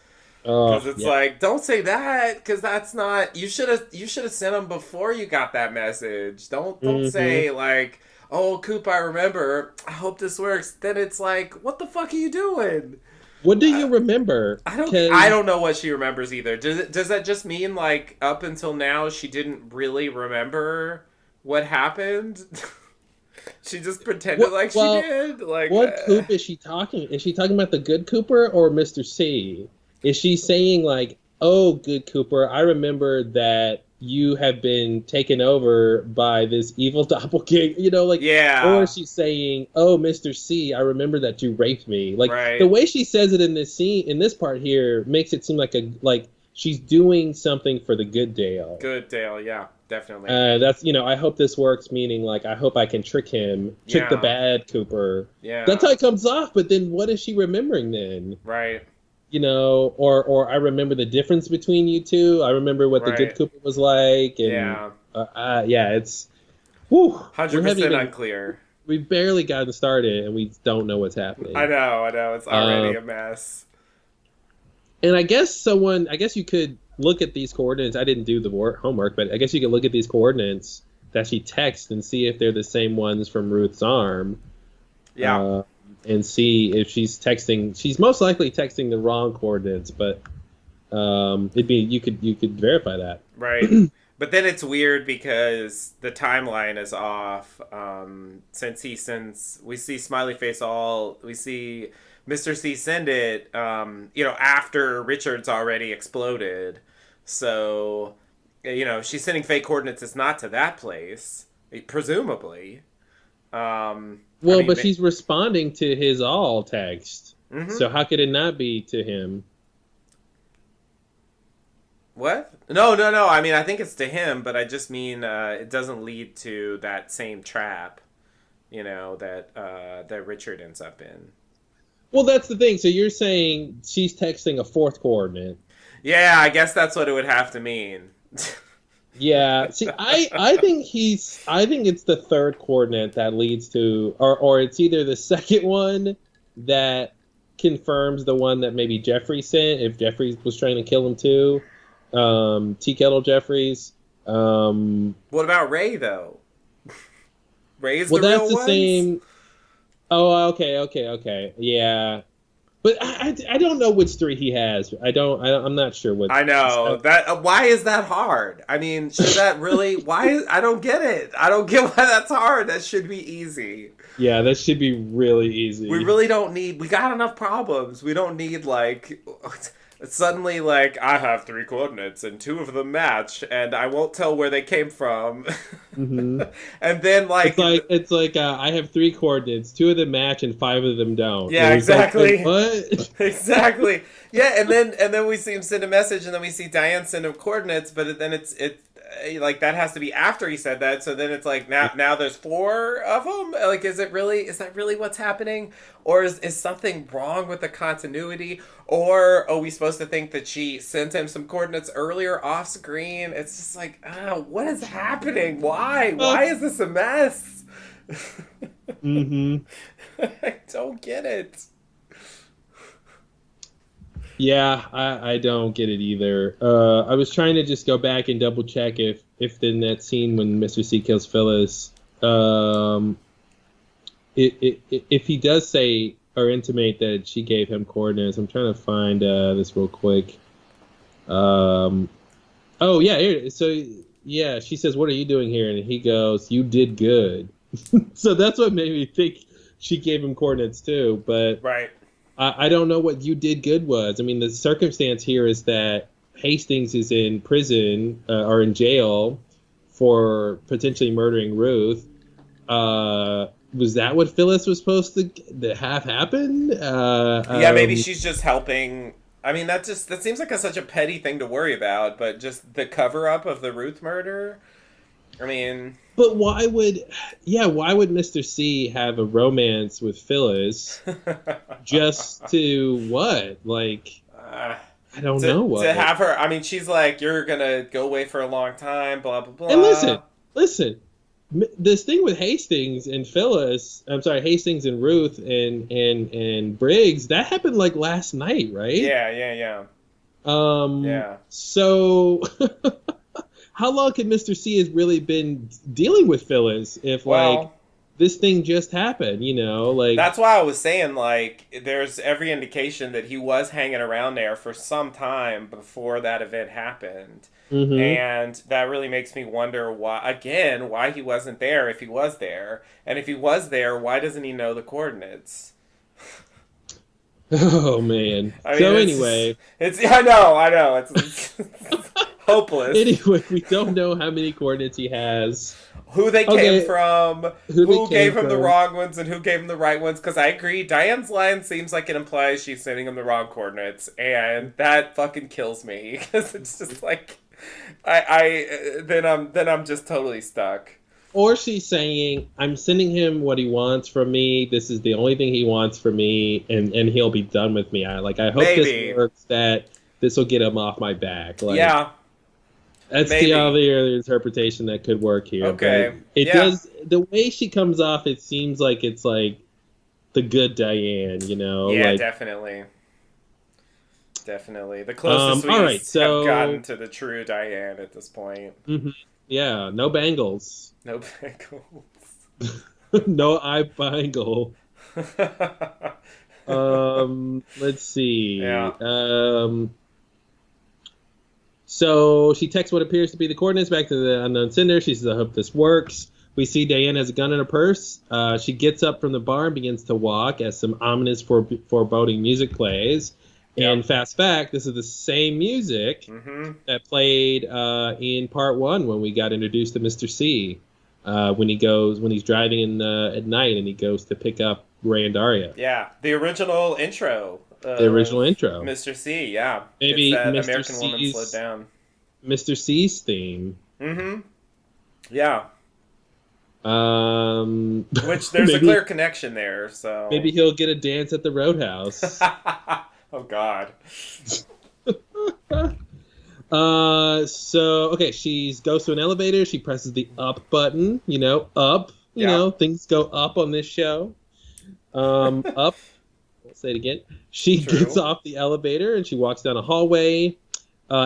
Because it's like, don't say that, because that's not. You should have sent them before you got that message. Don't say like, oh, Coop, I remember. I hope this works. Then it's like, what the fuck are you doing? What do you remember? I don't know what she remembers either. Does that just mean like up until now she didn't really remember what happened? She just pretended she did. Like what Coop is she talking? Is she talking about the good Cooper or Mr. C? Is she saying like, oh, good Cooper, I remember that you have been taken over by this evil doppelganger, or is she saying, oh, Mr. C, I remember that you raped me. Like the way she says it in this scene, in this part here, makes it seem like she's doing something for the good Dale. Good Dale, yeah, definitely. That's, I hope this works, meaning like, I hope I can trick him, trick the bad Cooper. Yeah. That's how it comes off, but then what is she remembering then? Right. Or I remember the difference between you two. I remember what the good Cooper was like. And, it's 100% unclear. We've barely gotten started, and we don't know what's happening. I know. It's already a mess. And I guess you could look at these coordinates. I didn't do the homework, but I guess you could look at these coordinates that she texts and see if they're the same ones from Ruth's arm. Yeah. And see if she's texting. She's most likely texting the wrong coordinates, but you could verify that. Right. But then it's weird because the timeline is off. Since we see smiley face all, we see Mr. C send it, after Richard's already exploded. So, she's sending fake coordinates. It's not to that place, presumably. But she's responding to his all text. Mm-hmm. So how could it not be to him? What? No. I mean, I think it's to him, but I just mean it doesn't lead to that same trap, that Richard ends up in. Well, that's the thing. So you're saying she's texting a fourth coordinate. Yeah, I guess that's what it would have to mean. Yeah. See, I think it's the third coordinate that leads to, or it's either the second one that confirms the one that maybe Jeffrey sent, if Jeffrey was trying to kill him too. Tea Kettle Jeffries. What about Ray though? Ray's well, the real that's the ones? same. Oh, okay. Yeah. But I don't know which three he has. I'm not sure what. I know that. Why is that hard? I mean, should that really? I don't get it. I don't get why that's hard. That should be easy. Yeah, that should be really easy. We really don't need. We got enough problems. We don't need suddenly I have 3 coordinates and 2 of them match, and I won't tell where they came from. Mm-hmm. And then it's like I have 3 coordinates, 2 of them match and 5 of them don't. Yeah, exactly. What? Exactly. Yeah, and then we see him send a message, and then we see Diane send him coordinates, but then it's that has to be after he said that. So then it's now there's 4 of them. Is that really what's happening, or is something wrong with the continuity, or are we supposed to think that she sent him some coordinates earlier off screen? It's just what is happening? Why is this a mess? Mm-hmm. I don't get it. Yeah, I don't get it either. I was trying to just go back and double check if in that scene when Mr. C kills Phyllis, if he does say or intimate that she gave him coordinates. I'm trying to find this real quick. Oh yeah, here. So yeah, she says, "What are you doing here?" And he goes, "You did good." So that's what made me think she gave him coordinates too. But right. I don't know what "you did good" was. I mean, the circumstance here is that Hastings is in prison or in jail for potentially murdering Ruth. Was that what Phyllis was supposed to have happen? Yeah, maybe she's just helping. I mean, that seems like such a petty thing to worry about, but just the cover-up of the Ruth murder? I mean... But why would Mr. C have a romance with Phyllis just to what? I don't know what. To have her, I mean, she's like, you're gonna go away for a long time, blah, blah, blah. And listen. This thing with Hastings and Phyllis, I'm sorry, Hastings and Ruth and Briggs, that happened last night, right? Yeah. Yeah. So... How long could Mr. C has really been dealing with Phyllis if this thing just happened, That's why I was saying there's every indication that he was hanging around there for some time before that event happened. Mm-hmm. And that really makes me wonder why he wasn't there if he was there. And if he was there, why doesn't he know the coordinates? Oh man. I mean, I know. It's hopeless. Anyway, we don't know how many coordinates he has. Who they came from, who gave him the wrong ones, and who gave him the right ones. Because I agree, Diane's line seems like it implies she's sending him the wrong coordinates, and that fucking kills me. Because it's just then I'm just totally stuck. Or she's saying, I'm sending him what he wants from me. This is the only thing he wants from me, and he'll be done with me. I hope this works, that this will get him off my back. Yeah. That's the other interpretation that could work here. Okay. But it does. The way she comes off, it seems like it's the good Diane, Yeah, definitely. Definitely. The closest have gotten to the true Diane at this point. Mm-hmm. Yeah, no bangles. No bangles. No eye bangle. Let's see. Yeah. So she texts what appears to be the coordinates back to the unknown sender. She says, I hope this works. We see Diane has a gun in her purse. She gets up from the bar and begins to walk as some ominous foreboding music plays. Yep. And fast fact, this is the same music that played in part 1 when we got introduced to Mr. C. When he's driving at night and he goes to pick up Randaria. Yeah, the original intro. The original intro. Mr. C. Yeah, it's Maybe that Mr. American Woman Slowed Down. C's theme. Mm-hmm. Yeah. Which there's a maybe, clear connection there. So maybe he'll get a dance at the Roadhouse. Oh God. So okay, she goes to an elevator. She presses the up button. Up. Things go up on this show. Up. I'll say it again. She True. gets off the elevator and she walks down a hallway.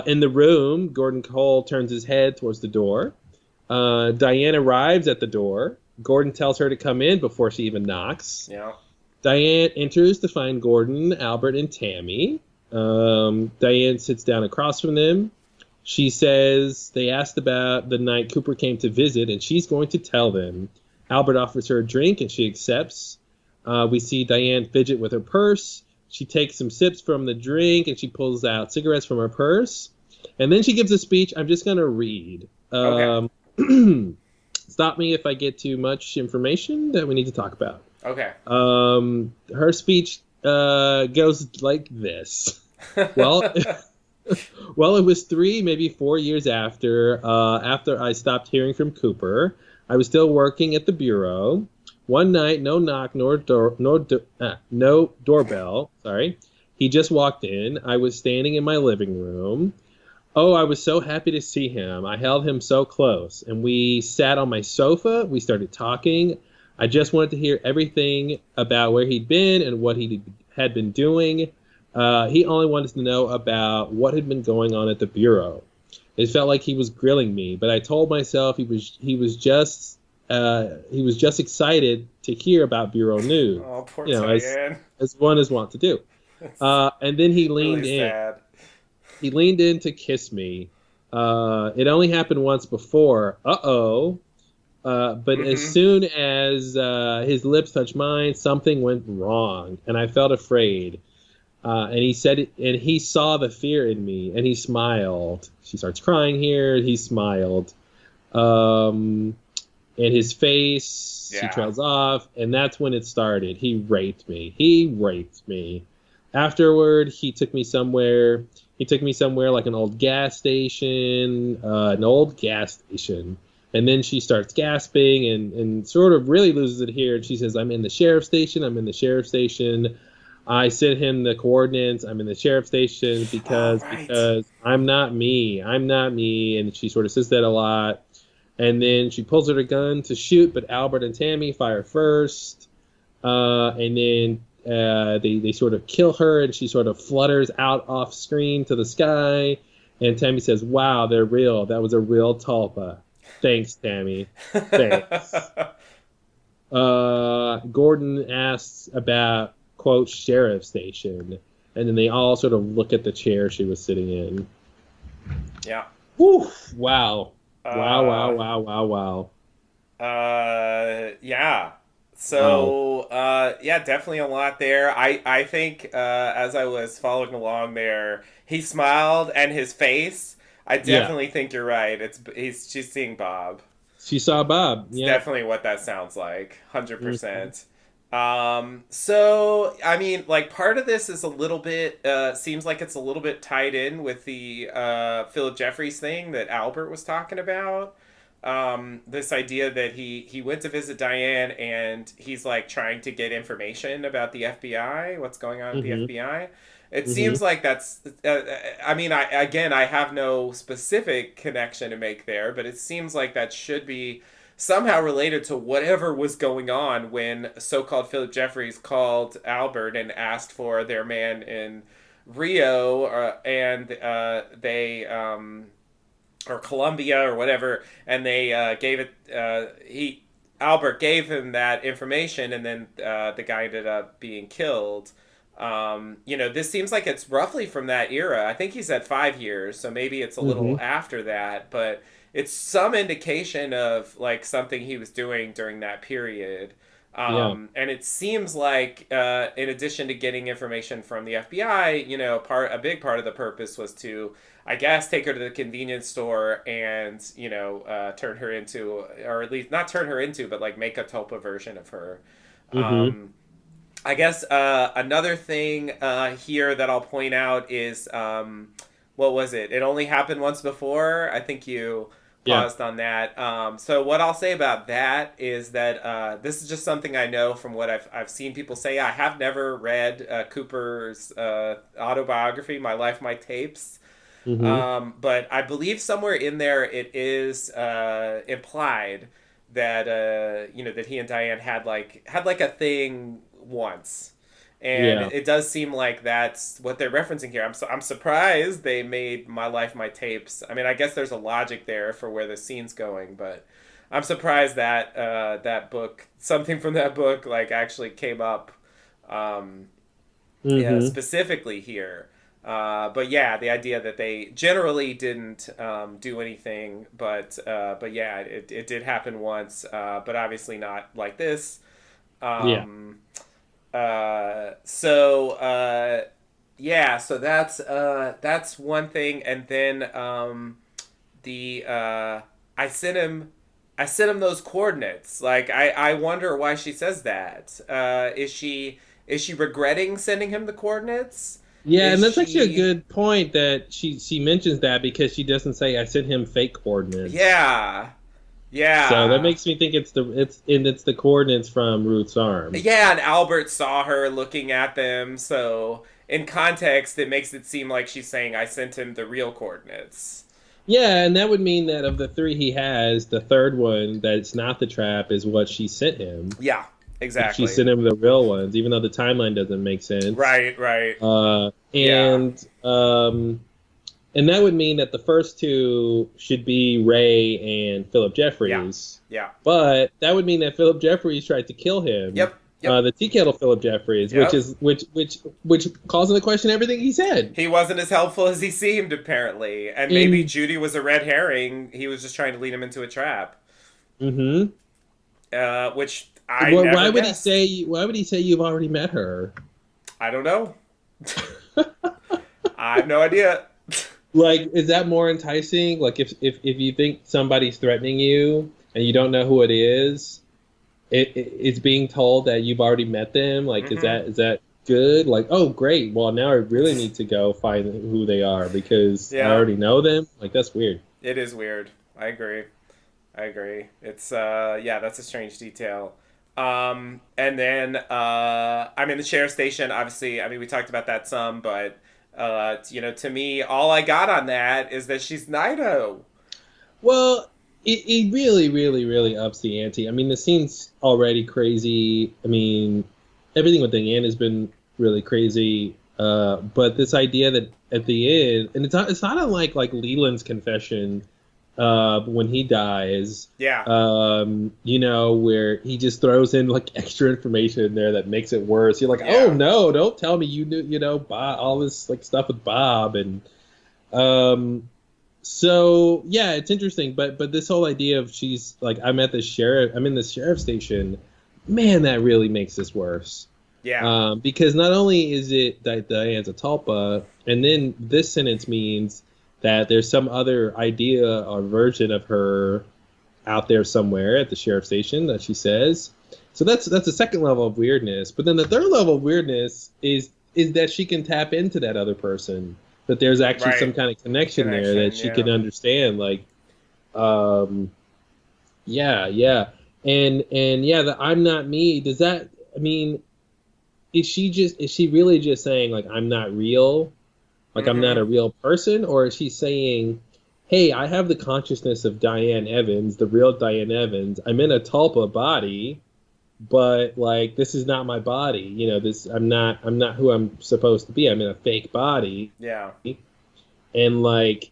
In the room, Gordon Cole turns his head towards the door. Diane arrives at the door. Gordon tells her to come in before she even knocks. Yeah. Diane enters to find Gordon, Albert, and Tammy. Diane sits down across from them. She says they asked about the night Cooper came to visit, and she's going to tell them. Albert offers her a drink, and she accepts. We see Diane fidget with her purse. She takes some sips from the drink, and she pulls out cigarettes from her purse. And then she gives a speech I'm just going to read. Okay. Stop me if I get too much information that we need to talk about. Okay. Her speech goes like this. Well, it was 3, maybe 4 years after I stopped hearing from Cooper. I was still working at the bureau. One night, no knock, no doorbell. Sorry, he just walked in. I was standing in my living room. Oh, I was so happy to see him. I held him so close, and we sat on my sofa. We started talking. I just wanted to hear everything about where he'd been and what he had been doing. He only wanted to know about what had been going on at the bureau. It felt like he was grilling me, but I told myself he was just excited to hear about bureau news. Oh, poor Diane. As one is wont to do. And then he leaned really in. Sad. He leaned in to kiss me. It only happened once before. But as soon as his lips touched mine, something went wrong, and I felt afraid. And he said, and he saw the fear in me, and he smiled. She starts crying here. He smiled, and his face. Yeah. She trails off, and that's when it started. He raped me. Afterward, he took me somewhere. Like an old gas station. And then she starts gasping and sort of really loses it here. And she says, I'm in the sheriff's station. I sent him the coordinates. I'm in the sheriff's station because I'm not me. And she sort of says that a lot. And then she pulls out her gun to shoot, but Albert and Tammy fire first. And then they sort of kill her, and she sort of flutters out off screen to the sky. And Tammy says, wow, they're real. That was a real tulpa. Thanks, Tammy. Thanks. Gordon asks about, quote, sheriff station. And then they all sort of look at the chair she was sitting in. Yeah. Whew. Wow. Wow. Yeah. So, definitely a lot there. I think as I was following along there, he smiled, and his face, I definitely think you're right. She's seeing Bob. She saw Bob. It's definitely what that sounds like. 100%. So, I mean, like, part of this is a little bit, seems like it's a little bit tied in with the Philip Jeffries thing that Albert was talking about. This idea that he went to visit Diane, and he's like trying to get information about the FBI, what's going on at the FBI. It seems like that's, I mean, I have no specific connection to make there, but it seems like that should be somehow related to whatever was going on when so-called Philip Jeffries called Albert and asked for their man in Rio, and they, or Colombia or whatever, and they gave it, Albert gave him that information, and then the guy ended up being killed. This seems like it's roughly from that era. I think he said 5 years, so maybe it's a little after that, but it's some indication of like something he was doing during that period. And it seems like, in addition to getting information from the FBI, a big part of the purpose was to, I guess, take her to the convenience store and, turn her into, or at least not turn her into, but like make a Tulpa version of her. I guess another thing here that I'll point out is what was it? It only happened once before. I think you Yeah. paused on that. So what I'll say about that is that this is just something I know from what I've seen people say. I have never read Cooper's autobiography, My Life, My Tapes. Hmm. But I believe somewhere in there it is implied that that he and Diane had like a thing once, and Yeah. it does seem like that's what they're referencing here. I'm surprised they made My Life, My Tapes. I mean, I guess there's a logic there for where the scene's going, but I'm surprised that that book, something from that book, like actually came up. Um, yeah, Hmm. specifically here. But yeah, the idea that they generally didn't do anything, but yeah, it did happen once, but obviously not like this. Yeah. Um, so yeah, so that's one thing, and then the I sent him those coordinates. Like I wonder why she says that. Is she regretting sending him the coordinates? Yeah, Is and that's actually a she? good point that she mentions that because she doesn't say I sent him fake coordinates. Yeah, So that yeah, makes me think it's the coordinates from Ruth's arm. yeah. And Albert saw her looking at them, so in context, it makes it seem like she's saying I sent him the real coordinates. Yeah, and that would mean that of the three he has, the third one that's not the trap is what she sent him. Yeah, Like she exactly. sent him the real ones, even though the timeline doesn't make sense. Right, right. Uh, Yeah, and um, and that would mean that the first two should be Ray and Philip yeah, Jeffries. yeah. But that would mean that Philip Jeffries tried to kill him. Yep, yep, The tea kettle Philip Jeffries, which yep. is which calls into question everything he said. He wasn't as helpful as he seemed, apparently. And maybe In Judy was a red herring. He was just trying to lead him into a trap, hmm which I never why would he guessed. say? Why would he say you've already met her? I don't know. I have no idea. Like, is that more enticing? Like, if you think somebody's threatening you and you don't know who it is, it's being told that you've already met them. Like, Hmm. is that good? Like, oh, great. Well, now I really need to go find who they are because I Yeah, already know them. Like, that's weird. it is weird. I agree. I agree. It's yeah, that's a strange detail. And then I'm in the sheriff station. Obviously, I mean we talked about that some, but to me, all I got on that is that she's Nido. Well, it really, really, really ups the ante. I mean, the scene's already crazy. I mean, everything with Diane has been really crazy. But this idea that at the end, and it's not unlike like Leland's confession when he dies, Yeah, where he just throws in like extra information in there that makes it worse. You're like, oh yeah, no, don't tell me you knew, Bob, all this like stuff with Bob and um so yeah, it's interesting, but this whole idea of she's like I'm in the sheriff station, man, that really makes this worse. yeah, Because not only is it that Diane's a tulpa, and then this sentence means that there's some other idea or version of her out there somewhere at the sheriff station that she says. So that's the second level of weirdness. But then the third level of weirdness is that she can tap into that other person. That there's actually right. some kind of connection there that Connection. she Yeah. can understand. Like, um, yeah, yeah, and yeah, the I'm not me. Does that? I mean, is she really just saying like I'm not real? Like I'm not Mm-hmm. a real person, or is she saying, "Hey, I have the consciousness of Diane Evans, the real Diane Evans. I'm in a tulpa body, but like this is not my body. This I'm not who I'm supposed to be. I'm in a fake body, Yeah. and like,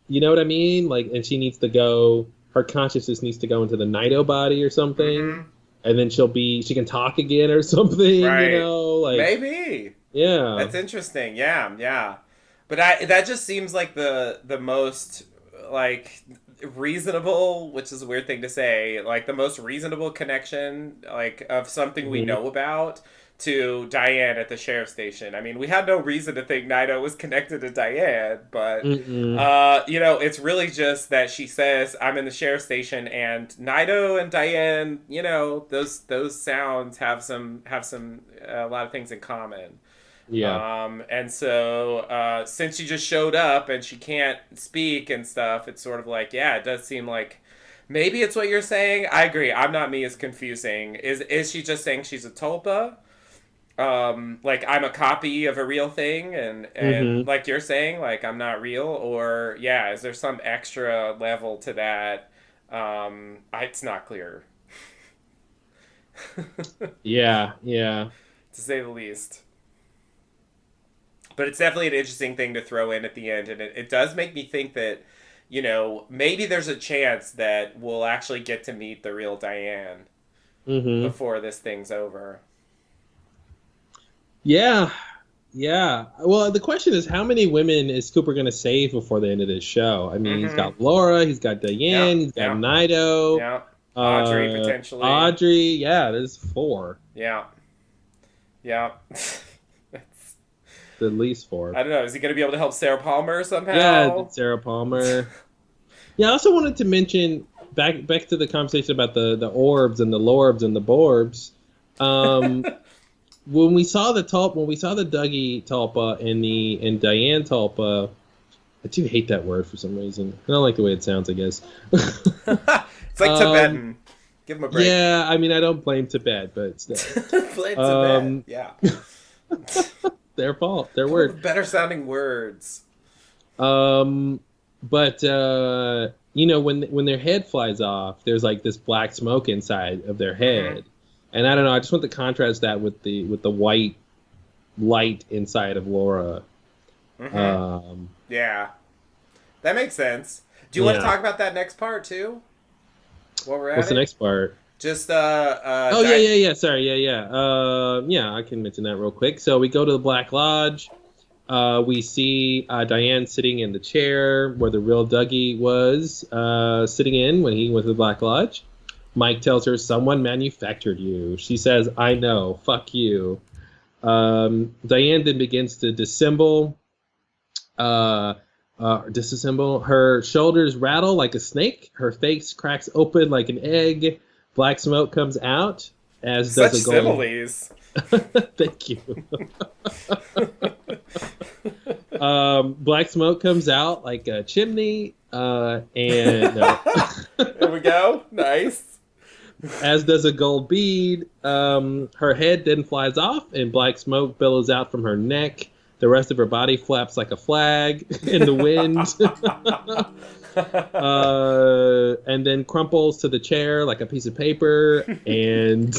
you know what I mean? Like, and she needs to go. Her consciousness needs to go into the Nido body or something, Mm-hmm. and then she can talk again or something. Right. Like, Maybe. yeah. That's interesting. Yeah, yeah. But that just seems like the most like reasonable, which is a weird thing to say, like the most reasonable connection like of something we Mhm. know about to Diane at the sheriff's station. I mean, we had no reason to think Naito was connected to Diane, but you know, it's really just that she says, "I'm in the sheriff's station," and Naito and Diane, you know, those sounds have a lot of things in common. Yeah. And so since she just showed up and she can't speak and stuff, it's sort of like, yeah, it does seem like maybe it's what you're saying. I agree. I'm not me as confusing. Is she just saying she's a tulpa? Like I'm a copy of a real thing, and like you're saying, like I'm not real, or yeah, is there some extra level to that? It's not clear. Yeah. To say the least. But it's definitely an interesting thing to throw in at the end, and it does make me think that, you know, maybe there's a chance that we'll actually get to meet the real Diane before this thing's over. Yeah. Well, the question is, how many women is Cooper going to save before the end of this show? I mean, he's got Laura, he's got Diane, he's got Naito. Yeah. Audrey, potentially. Audrey, yeah, there's 4. Yeah. At least 4. I don't know. Is he going to be able to help Sarah Palmer somehow? Yeah, Sarah Palmer. Yeah, I also wanted to mention, back to the conversation about the orbs and the lorbs and the borbs. When we saw the Dougie Tulpa and Diane Tulpa, I do hate that word for some reason. I don't like the way it sounds, I guess. It's like Tibetan. Give him a break. Yeah, I mean, I don't blame Tibet, but still. Blame Tibet. Yeah. Their fault. Their word. Better sounding words. But you know, when their head flies off, there's like this black smoke inside of their head. And I don't know, I just want to contrast that with the white light inside of Laura. Yeah. That makes sense. Do you want to talk about that next part too? What's the next part? Just yeah. Sorry, yeah, I can mention that real quick. So we go to the Black Lodge. We see Diane sitting in the chair where the real Dougie was sitting in when he went to the Black Lodge. Mike tells her, "Someone manufactured you." She says, "I know. Fuck you." Diane then begins to disassemble. Her shoulders rattle like a snake. Her face cracks open like an egg. Black smoke comes out, as Such does a gold. similes. Thank you. Black smoke comes out like a chimney, and There we go. Nice. as does a gold bead. Her head then flies off, and black smoke billows out from her neck. The rest of her body flaps like a flag in the wind. And then crumples to the chair like a piece of paper, and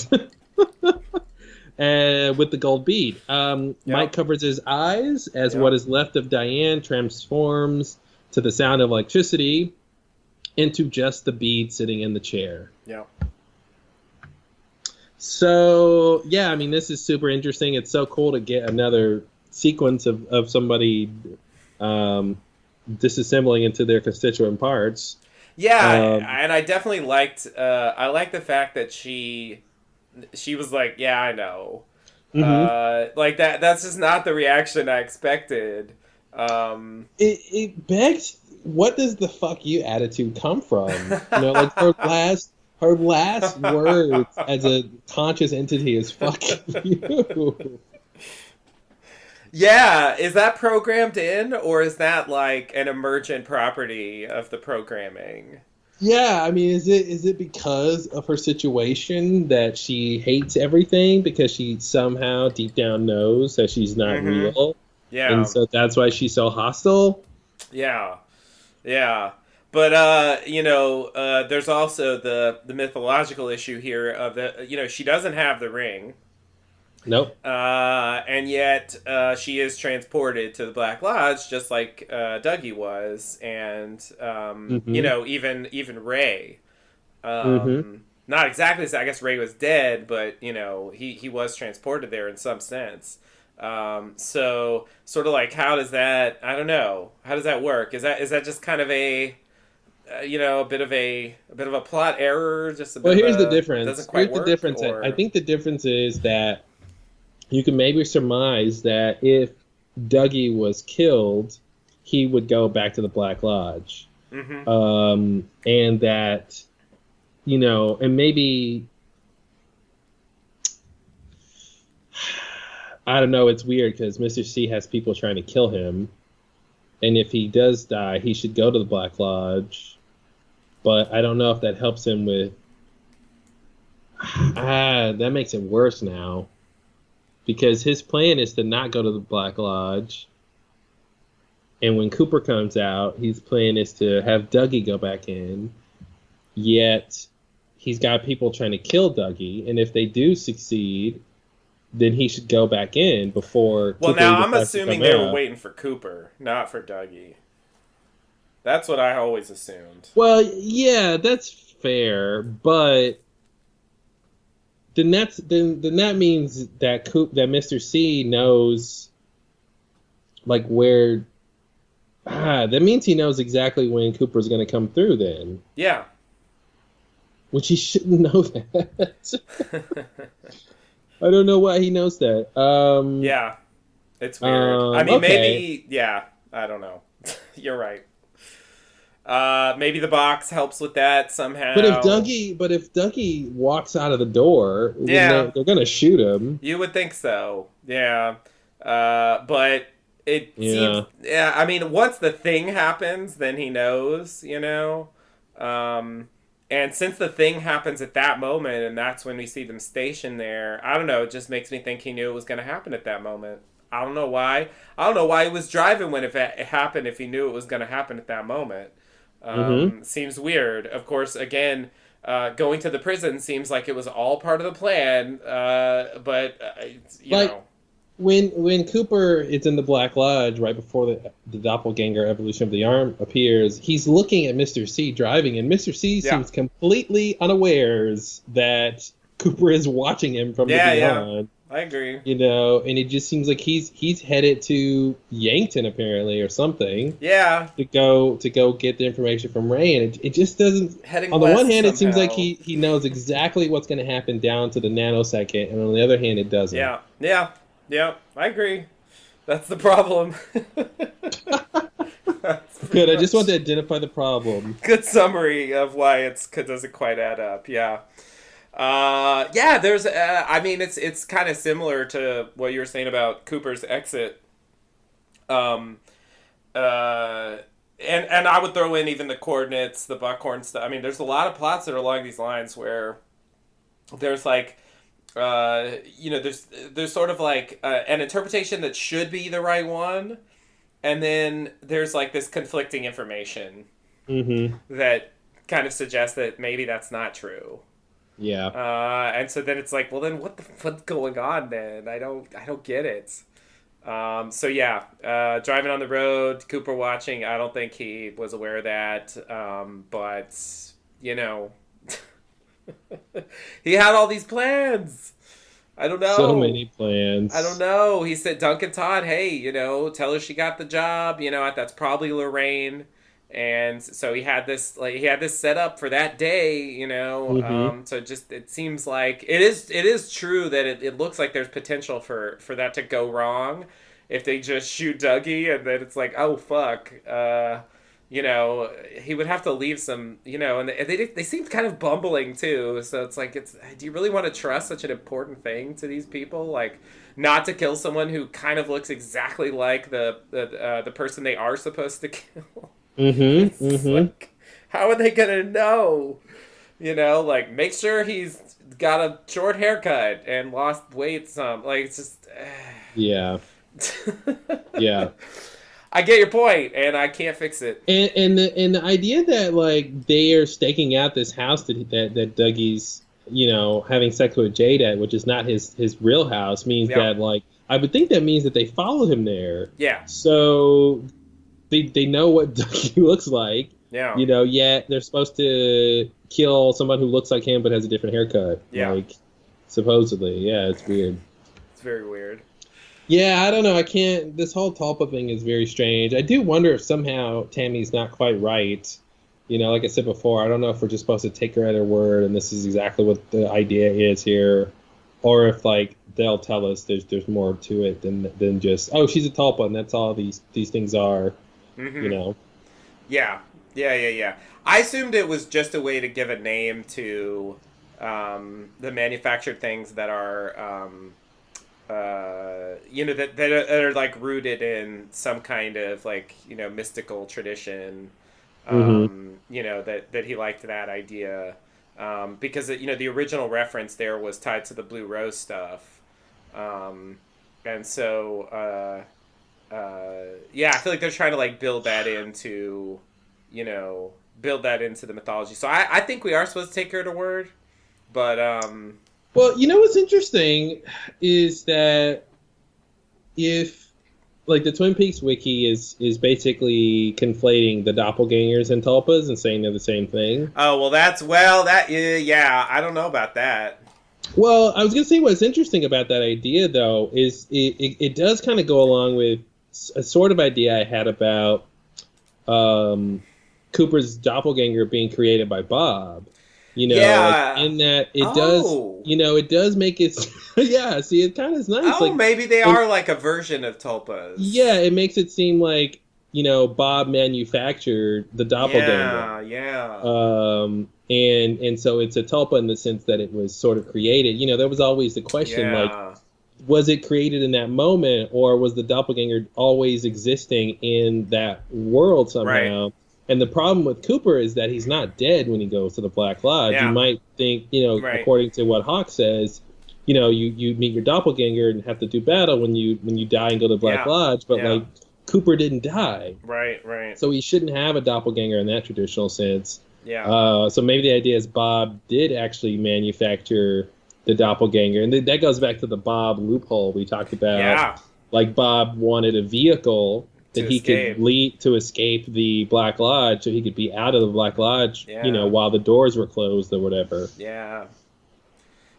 with the gold bead. Mike covers his eyes as what is left of Diane transforms to the sound of electricity into just the bead sitting in the chair. Yeah. So, yeah, I mean, this is super interesting. It's so cool to get another sequence of somebody disassembling into their constituent parts. Yeah, and I definitely liked I liked the fact that she was like, yeah, I know. Like that's just not the reaction I expected. It begs, what does the fuck you attitude come from? You know, like her last words as a conscious entity is fuck you. Yeah, is that programmed in, or is that like an emergent property of the programming? Yeah, I mean, is it because of her situation that she hates everything because she somehow deep down knows that she's not real? Yeah. And so that's why she's so hostile? Yeah. But there's also the mythological issue here of she doesn't have the ring. Nope. And yet she is transported to the Black Lodge just like Dougie was, and even Ray. Not exactly. I guess Ray was dead, but he was transported there in some sense. So sort of like, how does that? I don't know. How does that work? Is that just kind of a a bit of a plot error? Just a bit here's the difference. Doesn't quite work, the difference. or... I think the difference is that you can maybe surmise that if Dougie was killed, he would go back to the Black Lodge. And that, and maybe, I don't know, it's weird because Mr. C has people trying to kill him. And if he does die, he should go to the Black Lodge. But I don't know if that helps him with... that makes it worse now. Because his plan is to not go to the Black Lodge. And when Cooper comes out, his plan is to have Dougie go back in. Yet, he's got people trying to kill Dougie. And if they do succeed, then he should go back in before... Well, Cooper now I'm assuming they were out. waiting for Cooper, not for Dougie. That's what I always assumed. Well, yeah, that's fair, but... Then that means that that Mr. C knows, like, where... that means he knows exactly when Cooper's going to come through then. Yeah. Which he shouldn't know that. I don't know why he knows that. Yeah. It's weird. I mean, okay. maybe... Yeah, I don't know. You're right. Maybe the box helps with that somehow. But if Dougie walks out of the door, they're gonna shoot him. You would think so. Yeah. But it seems... Yeah, I mean, once the thing happens, then he knows, and since the thing happens at that moment, and that's when we see them stationed there, I don't know, it just makes me think he knew it was going to happen at that moment. I don't know why. I don't know why he was driving when it happened if he knew it was going to happen at that moment. Seems weird. Of course, again, going to the prison seems like it was all part of the plan, but, you know. When Cooper is in the Black Lodge right before the doppelganger evolution of the arm appears, he's looking at Mr. C driving, and Mr. C seems completely unawares that Cooper is watching him from the beyond. Yeah, I agree. And it just seems like he's headed to Yankton apparently or something. Yeah. To go get the information from Ray, and it just doesn't. Heading on the one hand, somehow. it seems like he knows exactly what's going to happen down to the nanosecond, and on the other hand, it doesn't. Yeah. Yeah, I agree. That's the problem. Good. I just want to identify the problem. Good summary of why it doesn't quite add up. Yeah. There's. I mean, it's kind of similar to what you were saying about Cooper's exit. And I would throw in even the coordinates, the Buckhorn stuff. I mean, there's a lot of plots that are along these lines where there's like. There's sort of like an interpretation that should be the right one, and then there's like this conflicting information that kind of suggests that maybe that's not true. Yeah. And so then it's like, well, then what's going on then? I don't get it. Driving on the road, Cooper watching. I don't think he was aware of that. But he had all these plans. I don't know. So many plans. I don't know. He said, Duncan Todd, hey, tell her she got the job. That's probably Lorraine. And so he had this set up for that day, So just, it seems like it is true that it looks like there's potential for that to go wrong if they just shoot Dougie, and then it's like, oh, fuck. He would have to leave some, and they seemed kind of bumbling too. So it's like, do you really want to trust such an important thing to these people? Like, not to kill someone who kind of looks exactly like the person they are supposed to kill. Like, how are they gonna know? Like, make sure he's got a short haircut and lost weight some. Like, it's just. Yeah. Yeah. I get your point, and I can't fix it. And the idea that like they are staking out this house that Dougie's having sex with Jade at, which is not his real house, means that like I would think that means that they followed him there. Yeah. So they know what Dougie looks like. Yeah. Yet they're supposed to kill someone who looks like him but has a different haircut. Yeah. Like supposedly, yeah, it's weird. It's very weird. Yeah, I don't know. I can't. This whole Tulpa thing is very strange. I do wonder if somehow Tammy's not quite right. Like I said before, I don't know if we're just supposed to take her at her word, and this is exactly what the idea is here, or if like they'll tell us there's more to it than just, oh, she's a Tulpa and that's all these things are, you Hmm. know. Yeah, yeah. I assumed it was just a way to give a name to the manufactured things that are, that are like rooted in some kind of like mystical tradition. Hmm. That he liked that idea, because the original reference there was tied to the Blue Rose stuff, um, and so. Yeah, I feel like they're trying to like you know, build that into the mythology. So I think we are supposed to take her to word, but Well, you know what's interesting is that if like the Twin Peaks wiki is basically conflating the doppelgangers and tulpas and saying they're the same thing. oh well, yeah, I don't know about that. Well, I was gonna say what's interesting about that idea though is it does kind of go along with a sort of idea I had about um, Cooper's doppelganger being created by Bob. Like Yeah. in that it does, Oh. it does make it. Yeah, see, it kind of is nice. Oh, Like, maybe they and are like a version of yeah, tulpas. it makes it seem like Bob manufactured the doppelganger. Yeah, yeah, And so it's a tulpa in the sense that it was sort of created. There was always the question like, yeah. was it created in that moment, or was the doppelganger always existing in that world Right. somehow? And the problem with Cooper is that he's not dead when he goes to the Black Lodge. You Yeah. might think, Right. according to what Hawk says, you meet your doppelganger and have to do battle when you die and go to the Black Yeah. Lodge, but Yeah. like Cooper didn't die, Right. Right. so he shouldn't have a doppelganger in that traditional sense. Yeah. So maybe the idea is Bob did actually manufacture the doppelganger, and that goes back to the Bob loophole we talked about. Yeah. Like Bob wanted a vehicle To that he escape. could lead to escape the Black Lodge, so he could be out of the Black Lodge, Yeah. while the doors were closed or whatever. Yeah.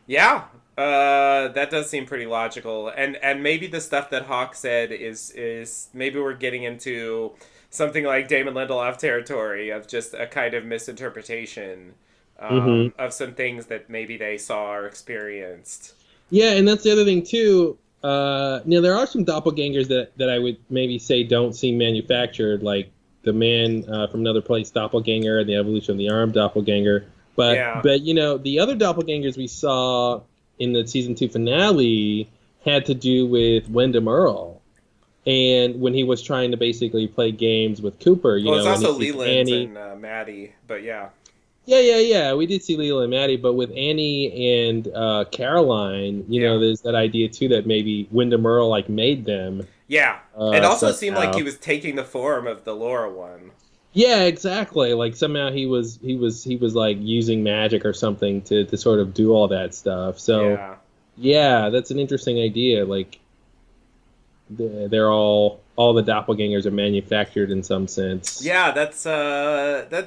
Yeah. That does seem pretty logical, and maybe the stuff that Hawk said is maybe we're getting into something like Damon Lindelof territory of just a kind of misinterpretation, Hmm. of some things that maybe they saw or experienced. Yeah, and that's the other thing too. There are some doppelgangers that I would maybe say don't seem manufactured, like the Man from Another Place doppelganger and the Evolution of the Arm doppelganger. But Yeah. but the other doppelgangers we saw in the season 2 finale had to do with Wyndham Earl, and when he was trying to basically play games with Cooper, Well, it's when also he sees Leland Annie. and Maddie, but yeah. Yeah. We did see Leela and Maddie, but with Annie and Caroline, Yeah. there's that idea too that maybe Wyndham Earl like made them. Yeah. It also seemed like Somehow. he was taking the form of the Laura one. Yeah, exactly. Like somehow he was like using magic or something to sort of do all that stuff. So Yeah. yeah, that's an interesting idea. Like they're all the doppelgangers are manufactured in some sense. Yeah, that's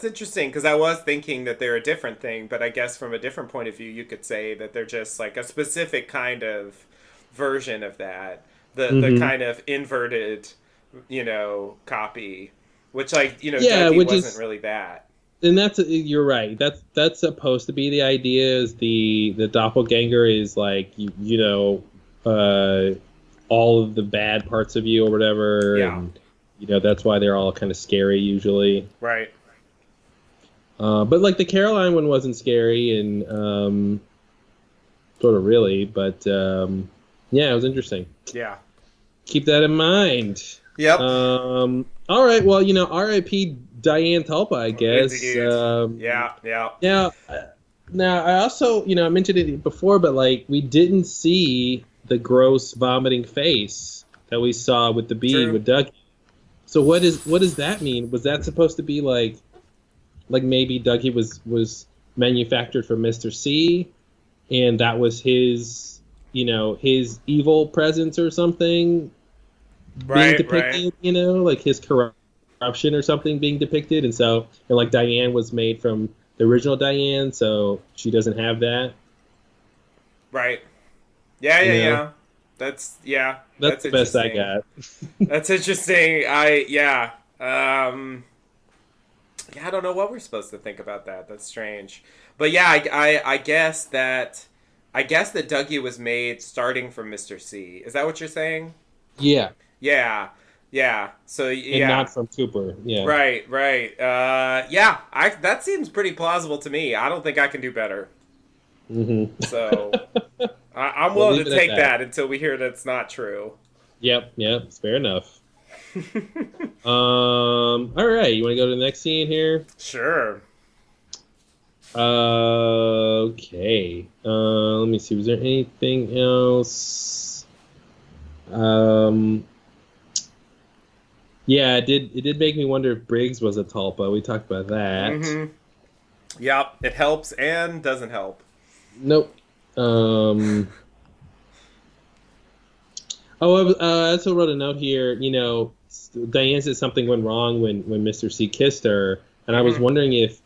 interesting because I was thinking that they're a different thing, but I guess from a different point of view, you could say that they're just like a specific kind of version of that, the Hmm. kind of inverted, copy, which Yeah, Dougie which wasn't is really that. and you're right. That's supposed to be the idea. Is the doppelganger is like all of the bad parts of you or whatever, Yeah. and that's why they're all kind of scary usually. Right. But like the Caroline one wasn't scary and sort of really, but yeah, it was interesting. Yeah. Keep that in mind. Yep. All right. Well, R.I.P. Diane Tulpa, I guess. Indeed. Yeah. Yeah. Now, I also, I mentioned it before, but like we didn't see the gross vomiting face that we saw with the bead True. with Dougie. So what does that mean? Was that supposed to be like maybe Dougie was manufactured for Mr. C, and that was his his evil presence or something being Right. depicted, Right. like his corruption or something being depicted, and like Diane was made from the original Diane, so she doesn't have that. Right. Yeah. Yeah. Yeah. Yeah. That's That's the best I interesting. got. That's interesting. Yeah, I don't know what we're supposed to think about that. That's strange. But yeah, I guess that I guess that Dougie was made starting from Mr. C. Is that what you're saying? Yeah. Yeah. Yeah. So yeah. And not from Cooper. Yeah. Right. Yeah. That seems pretty plausible to me. I don't think I can do better. Mm-hmm. So I'm We'll willing leave to it at take that. that until we hear that's not true. Yep. It's fair enough. All right. You want to go to the next scene here? Sure. Okay. Let me see. Was there anything else? Yeah, it did make me wonder if Briggs was a Tulpa. We talked about that. Mm-hmm. Yep. It helps and doesn't help. Nope. I also wrote a note here. You know, Diane said something went wrong when Mr. C kissed her, and I was wondering if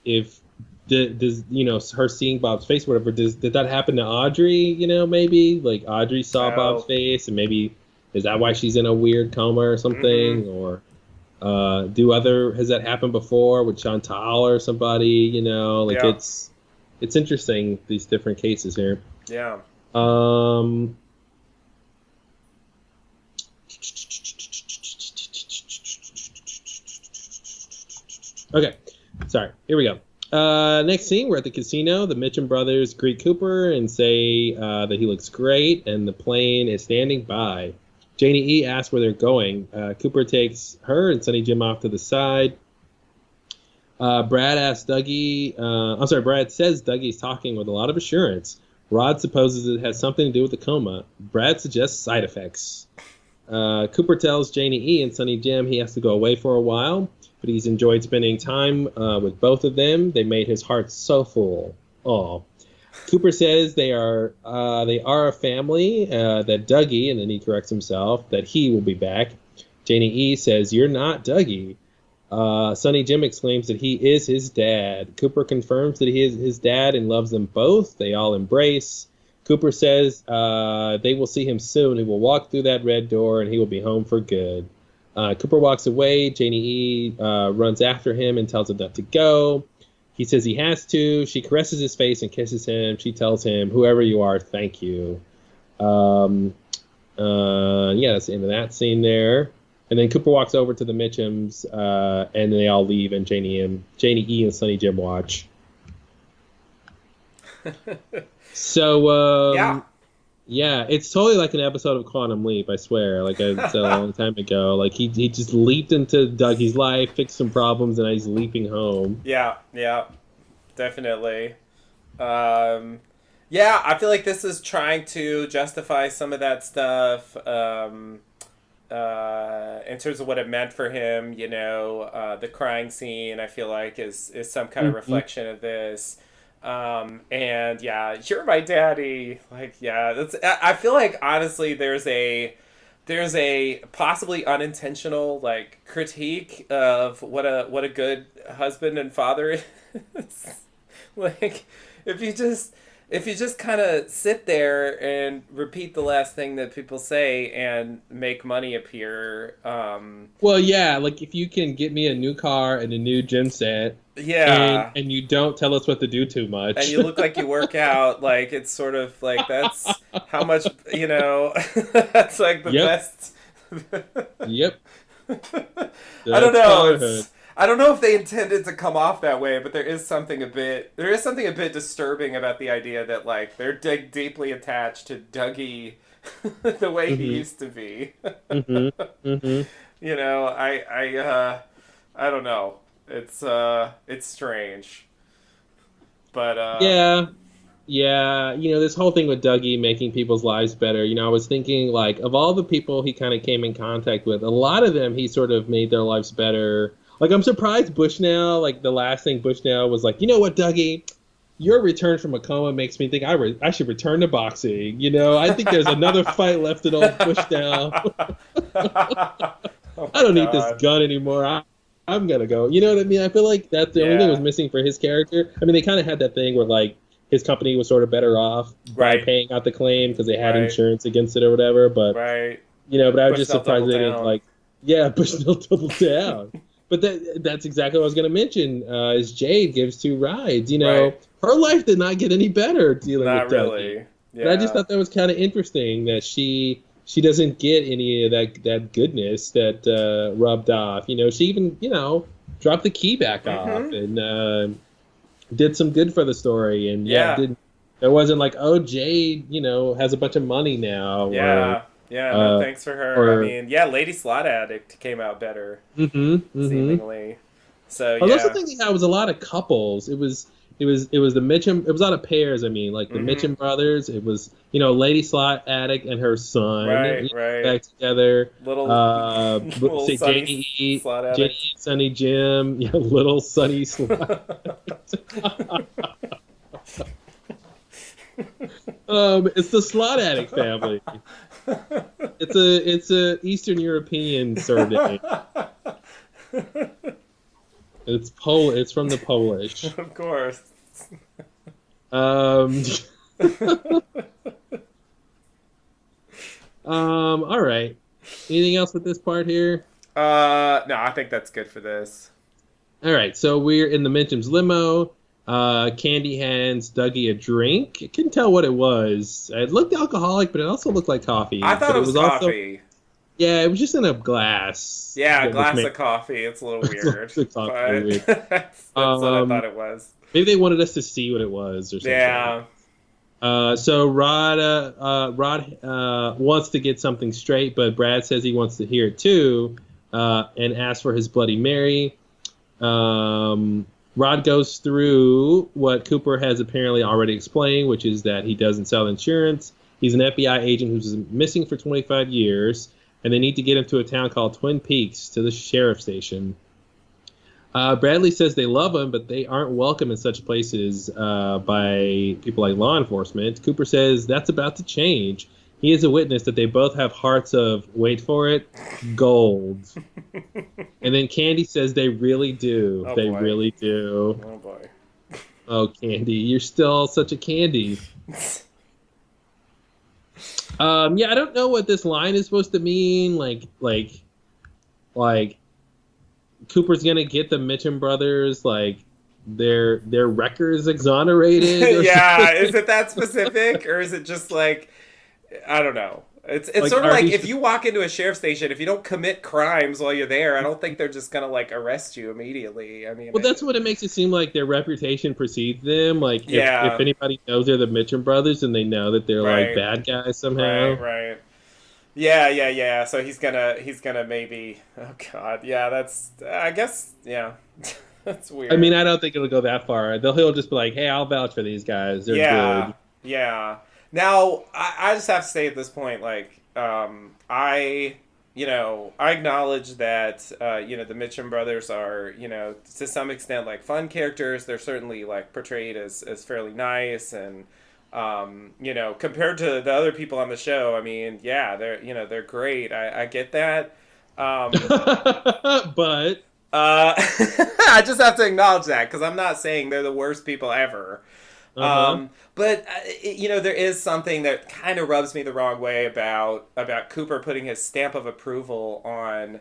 does her seeing Bob's face, or whatever, did that happen to Audrey? You know, maybe like Audrey saw Bob's face, and maybe is that why she's in a weird coma or something, or has that happened before with Chantal or somebody? You know, like it's interesting, these different cases here. Yeah. Okay, sorry. Here we go. Next scene, we're at the casino. The Mitchum brothers greet Cooper and say that he looks great, and the plane is standing by. Janie E. asks where they're going. Cooper takes her and Sonny Jim off to the side. Brad says Dougie's talking with a lot of assurance. Rod supposes it has something to do with the coma. Brad suggests side effects. Cooper tells Janie E. and Sonny Jim he has to go away for a while, but he's enjoyed spending time with both of them. They made his heart so full. Oh. Cooper says they are a family, that Dougie, and then he corrects himself, that he will be back. Janie E. says, "You're not Dougie." Sonny Jim exclaims that he is his dad. Cooper confirms that he is his dad and loves them both. They all embrace. Cooper says they will see him soon. He will walk through that red door and he will be home for good. Cooper walks away. Janie E. Runs after him and tells him not to go. He says he has to. She caresses his face and kisses him. She tells him, "Whoever you are, thank you." That's the end of that scene there. And then Cooper walks over to the Mitchums, and they all leave, and Janie E. and Sonny Jim watch. So, yeah, it's totally like an episode of Quantum Leap, I swear. Like I said a long time ago. Like he just leaped into Dougie's life, fixed some problems, and now he's leaping home. Yeah, definitely. I feel like this is trying to justify some of that stuff. In terms of what it meant for him, the crying scene, I feel like is some kind of reflection of this. And yeah, "You're my daddy." Like, yeah, I feel like honestly there's a possibly unintentional like critique of what a good husband and father is. Like, if you just kind of sit there and repeat the last thing that people say and make money appear. Well, yeah, like if you can get me a new car and a new gym set. Yeah. And you don't tell us what to do too much. And you look like you work out. Like, it's sort of like, that's how much, that's like the best. Yep. I don't know. I don't know if they intended to come off that way, but there is something a bit disturbing about the idea that like they're deeply attached to Dougie the way he used to be. I don't know. It's strange. But yeah, this whole thing with Dougie making people's lives better, I was thinking, like, of all the people he kind of came in contact with, a lot of them he sort of made their lives better. Like, I'm surprised Bushnell, like, the last thing Bushnell was like, "You know what, Dougie? Your return from a coma makes me think I should return to boxing. I think there's another fight left in old Bushnell. I don't need this gun anymore. I'm going to go." You know what I mean? I feel like that's the only thing was missing for his character. I mean, they kind of had that thing where, like, his company was sort of better off by paying out the claim because they had insurance against it or whatever. But, but I was just surprised they didn't, like, Bushnell doubled down. But that's exactly what I was going to mention. Is Jade gives 2 rides. Her life did not get any better dealing with Dougie. But I just thought that was kind of interesting that she doesn't get any of that goodness that rubbed off. You know, she even dropped the key back off and did some good for the story. And it wasn't like, oh, Jade, has a bunch of money now. Yeah. No, thanks for her. Lady Slot Addict came out better, seemingly. So that's the thing they had was a lot of couples. It was the Mitchum. It was a lot of pairs. I mean, like the Mitchum brothers. It was Lady Slot Addict and her son. Right. Back together. Little Jenny, Sunny Jim. Little Sunny Slot. It's the Slot Addict family. It's a Eastern European surname. It's from the Polish. Of course. All right. Anything else with this part here? No, I think that's good for this. All right. So we're in the Mitchum's limo. Candy hands Dougie a drink. I couldn't tell what it was. It looked alcoholic, but it also looked like coffee. I thought it was coffee. Yeah, it was just in a glass. Yeah, a glass of coffee. It's a little weird. That's what I thought it was. Maybe they wanted us to see what it was or something. Yeah. So Rod wants to get something straight, but Brad says he wants to hear it too, and asks for his Bloody Mary. Rod goes through what Cooper has apparently already explained, which is that he doesn't sell insurance. He's an FBI agent who's missing for 25 years, and they need to get him to a town called Twin Peaks, to the sheriff's station. Bradley says they love him, but they aren't welcome in such places by people like law enforcement. Cooper says that's about to change. He is a witness that they both have hearts of, wait for it, gold. And then Candy says they really do. Oh, they boy. really do. Oh, boy. Oh, Candy, you're still such a candy. I don't know what this line is supposed to mean. Like Cooper's gonna get the Mitchum brothers, like their records exonerated. Yeah, is it that specific, or is it just like, I don't know. It's like, sort of like if you walk into a sheriff's station, if you don't commit crimes while you're there, I don't think they're just gonna like arrest you immediately. I mean, that's what it makes it seem like. Their reputation precedes them. Like if anybody knows they're the Mitchum brothers, and they know that they're like bad guys somehow. Right. Yeah. So he's gonna maybe. Oh God. Yeah. That's. I guess. Yeah. That's weird. I mean, I don't think it'll go that far. He'll just be like, "Hey, I'll vouch for these guys. They're good." Yeah. Now, I just have to say at this point, like, I acknowledge that, the Mitchum brothers are, to some extent, like, fun characters. They're certainly, like, portrayed as fairly nice and, compared to the other people on the show, I mean, yeah, they're great. I get that. But... I just have to acknowledge that, because I'm not saying they're the worst people ever. But there is something that kind of rubs me the wrong way about Cooper putting his stamp of approval on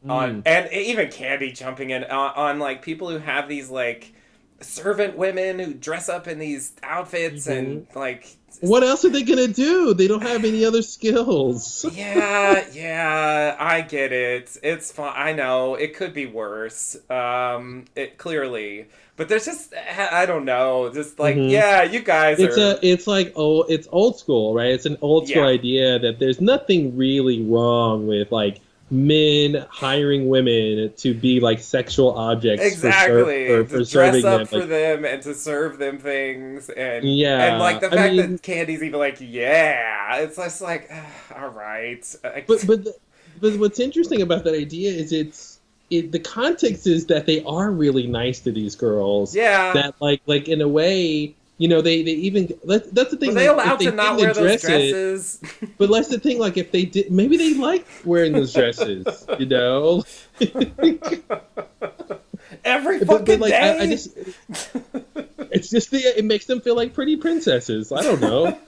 and even Candy jumping in on like people who have these like servant women who dress up in these outfits and like. What else are they gonna do? They don't have any other skills. Yeah, I get it. It's fine. I know it could be worse. It clearly. But there's just, I don't know, just like, you guys are... It's old school, right? It's an old school idea that there's nothing really wrong with, like, men hiring women to be, like, sexual objects. Exactly. For to serving dress up them. for them and to serve them things. And, yeah. And, like, the fact that Candy's even like, it's just like, all right. But what's interesting about that idea is the context is that they are really nice to these girls. Yeah. That like in a way, they even that's the thing. Were they allowed to not wear those dresses? But that's the thing. Like if they did, maybe they like wearing those dresses. Every fucking day. I just, it's just it makes them feel like pretty princesses. I don't know.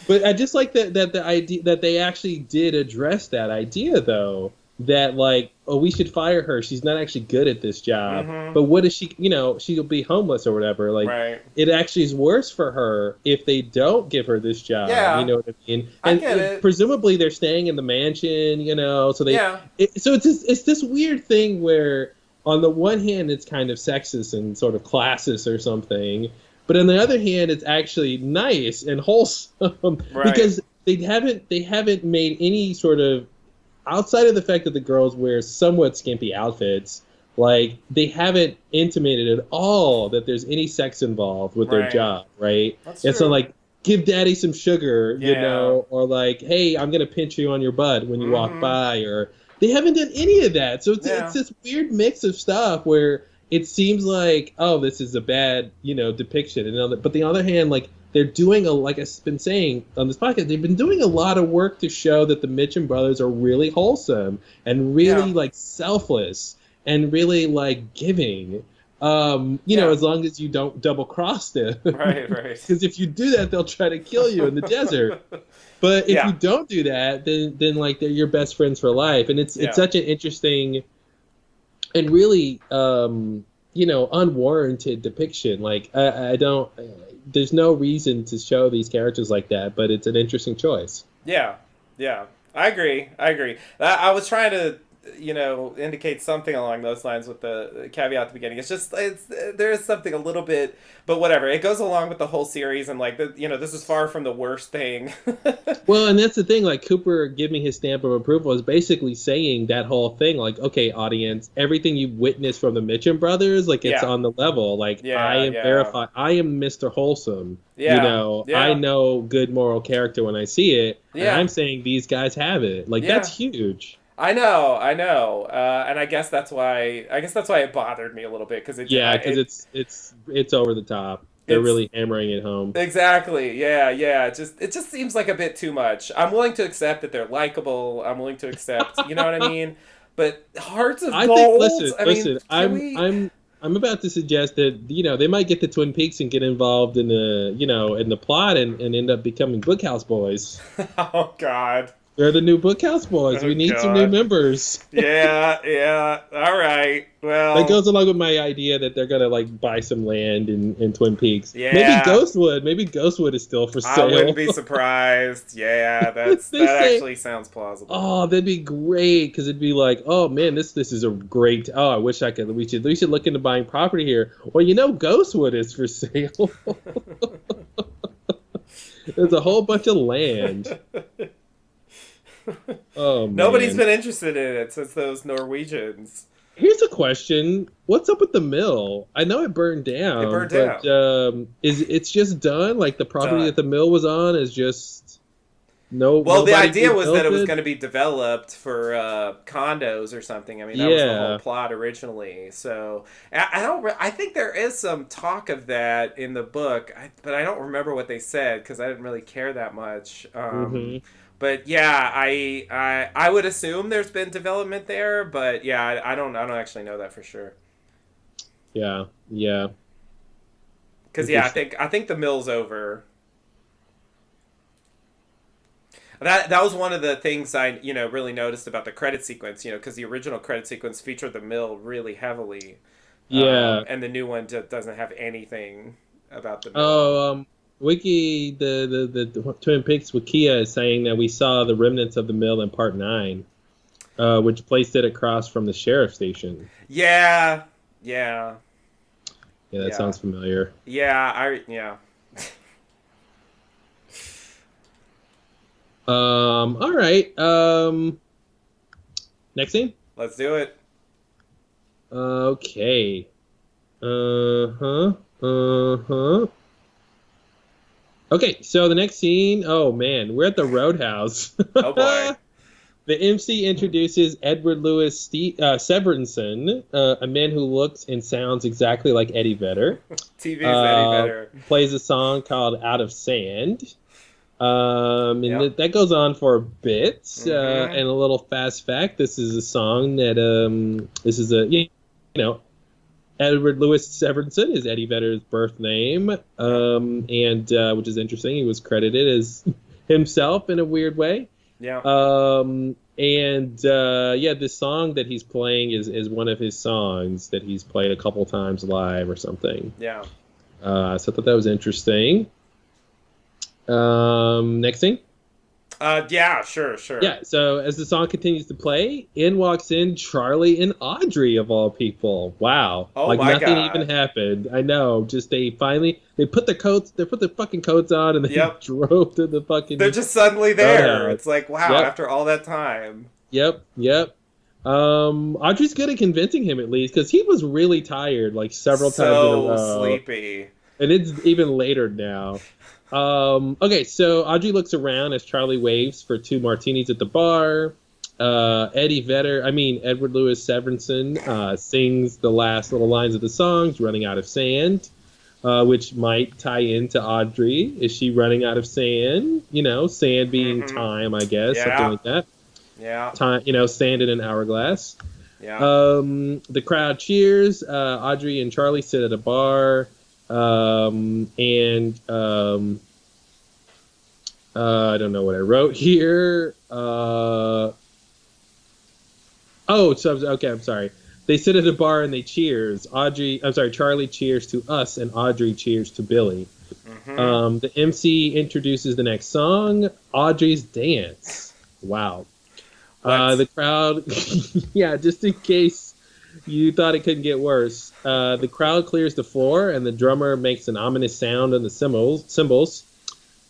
But I just like that the idea that they actually did address that idea though. That like oh, we should fire her. She's not actually good at this job. Mhm. But what is she, she'll be homeless or whatever. Like, Right. it actually is worse for her if they don't give her this job. Yeah. You know what I mean? I And, get it. presumably they're staying in the mansion, so they, Yeah. so it's this weird thing where on the one hand it's kind of sexist and sort of classist or something, but on the other hand it's actually nice and wholesome Right. because they haven't made any sort of, outside of the fact that the girls wear somewhat skimpy outfits, like they haven't intimated at all that there's any sex involved with their Right. job, right? That's And so true. like, give daddy some sugar, Yeah. or like, hey, I'm gonna pinch you on your butt when you walk Mhm. by, or they haven't done any of that. So Yeah. it's this weird mix of stuff where it seems like, oh, this is a bad, depiction, but on the other hand, like they're doing like I've been saying on this podcast, they've been doing a lot of work to show that the Mitchum brothers are really wholesome and really Yeah. like selfless and really like giving. Yeah. As long as you don't double cross them. Right. Because if you do that, they'll try to kill you in the desert. But if Yeah. you don't do that, then like they're your best friends for life, and it's Yeah. such an interesting and really unwarranted depiction. Like I don't. There's no reason to show these characters like that, but it's an interesting choice. Yeah. I agree. I was trying to, indicate something along those lines with the caveat at the beginning. It's just, there is something a little bit, but whatever. It goes along with the whole series, and like, this is far from the worst thing. Well, and that's the thing. Like Cooper giving his stamp of approval is basically saying that whole thing. Like, okay, audience, everything you witnessed from the Mitchum brothers, like it's Yeah. on the level. Like Yeah, I am yeah. verified. I am Mr. Wholesome. Yeah, yeah. I know good moral character when I see it. Yeah. And I'm saying these guys have it. Like Yeah. that's huge. I know, and I guess that's why it bothered me a little bit because It's over the top. They're It's- really hammering it home. Exactly. Yeah. It just seems like a bit too much. I'm willing to accept that they're likable. I'm willing to accept, you know what I mean? But Hearts of I Gold. think. Listen. can we... I'm about to suggest that they might get to Twin Peaks and get involved in the plot and end up becoming Bookhouse Boys. Oh God. They're the new Bookhouse Boys. Oh, We need some God. new members. Yeah. All right. Well. That goes along with my idea that they're gonna like buy some land in Twin Peaks. Yeah. Maybe Ghostwood is still for I sale. wouldn't be surprised. Yeah, that They say- actually sounds plausible. Oh, that'd be great because it'd be like, oh man, this is a great. Oh, I wish I could. We should look into buying property here. Well, Ghostwood is for sale. There's a whole bunch of land. Oh man. Nobody's been interested in it since those Norwegians. Here's a question: what's up with the mill? I know it burned down. It burned but, it's just done? Like the property Done. that the mill was on is just no. Well, the nobody idea was that it was rebuilt going to be developed for condos or something. I mean, that was the Yeah. whole plot originally. So I think there is some talk of that in the book, but I don't remember what they said because I didn't really care that much. Mhm. But yeah, I would assume there's been development there, but yeah, I don't actually know that for sure. Yeah. Because yeah, I think the mill's over. That was one of the things I really noticed about the credit sequence, because the original credit sequence featured the mill really heavily. Yeah. And the new one doesn't have anything about the mill. Oh, Wiki, the Twin Peaks Wikia is saying that we saw the remnants of the mill in Part 9, which placed it across from the sheriff station. Yeah. Yeah, that Yeah. sounds familiar. Yeah. All right. Next scene? Let's do it. Okay. Okay, so the next scene, oh man, we're at the Roadhouse. Oh boy. The MC introduces Edward Louis Severinsen, a man who looks and sounds exactly like Eddie Vedder. TV's Eddie Vedder. Plays a song called Out of Sand. And Yep. that goes on for a bit. Mhm. And a little fast fact, this is a song that, Edward Louis Severinsen is Eddie Vedder's birth name, and which is interesting. He was credited as himself in a weird way. Yeah. And this song that he's playing is one of his songs that he's played a couple times live or something. Yeah. So I thought that was interesting. Next thing. Yeah, sure. Yeah, so as the song continues to play, in walks in Charlie and Audrey of all people. Wow. Oh like my nothing God. even happened. I know. Just they put their fucking coats on and they drove to the fucking They're just suddenly there. roadhouse. It's like, wow, after all that time. Yep. Audrey's good at convincing him at least, because he was really tired like several times in a row. So sleepy. And it's even later now. Okay, so Audrey looks around as Charlie waves for 2 martinis at the bar. Edward Louis Severinsen sings the last little lines of the songs, Running Out of Sand, which might tie into Audrey. Is she running out of sand? Sand being time, I guess, something like that. Yeah. Time, sand in an hourglass. Yeah. The crowd cheers. Audrey and Charlie sit at a bar. I don't know what I wrote here. I'm sorry. They sit at a bar and they cheers. Charlie cheers to us and Audrey cheers to Billy. Mm-hmm. The MC introduces the next song, Audrey's Dance. Wow. The crowd, just in case you thought it couldn't get worse. The crowd clears the floor, and the drummer makes an ominous sound on the cymbals.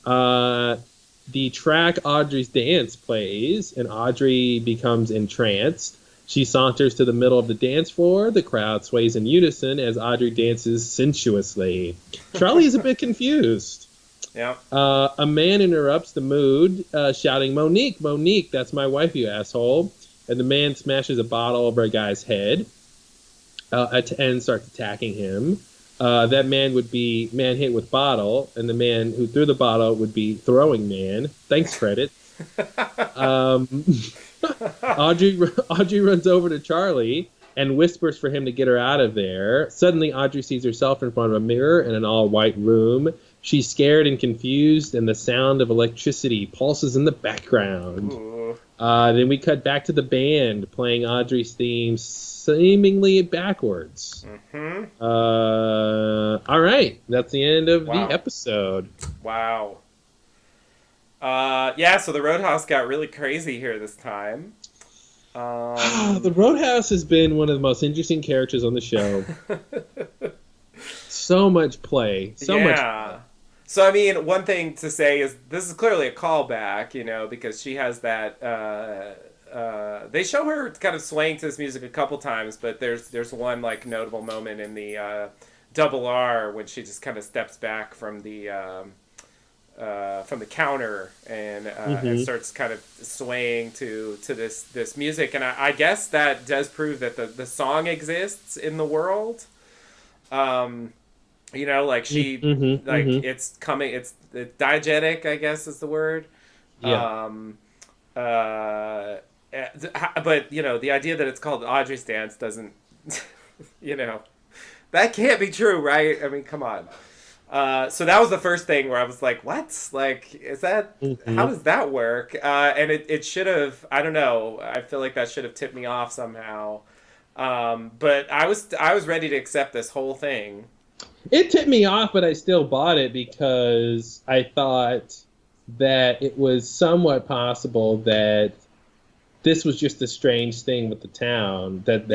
The track Audrey's Dance plays, and Audrey becomes entranced. She saunters to the middle of the dance floor. The crowd sways in unison as Audrey dances sensuously. Charlie is a bit confused. Yeah. A man interrupts the mood, shouting, Monique, that's my wife, you asshole. And the man smashes a bottle over a guy's head and starts attacking him. That man would be man hit with bottle, and the man who threw the bottle would be throwing man. Thanks, credit. Audrey runs over to Charlie and whispers for him to get her out of there. Suddenly, Audrey sees herself in front of a mirror in an all-white room. She's scared and confused, and the sound of electricity pulses in the background. Then we cut back to the band playing Audrey's theme seemingly backwards. Mm-hmm. All right. That's the end of the episode. Wow. So the Roadhouse got really crazy here this time. The Roadhouse has been one of the most interesting characters on the show. So much play. So much play. So, I mean, one thing to say is this is clearly a callback, because she has that... they show her kind of swaying to this music a couple times, but there's one, notable moment in the Double R when she just kind of steps back from the counter and starts kind of swaying to this music. And I guess that does prove that the song exists in the world. It's coming. It's diegetic, I guess is the word. Yeah. But the idea that it's called Audrey's Dance doesn't, that can't be true, right? I mean, come on. So that was the first thing where I was like, what? Is that, how does that work? And it should have, I don't know. I feel like that should have tipped me off somehow. But I was ready to accept this whole thing. It tipped me off, but I still bought it because I thought that it was somewhat possible that this was just a strange thing with the town, that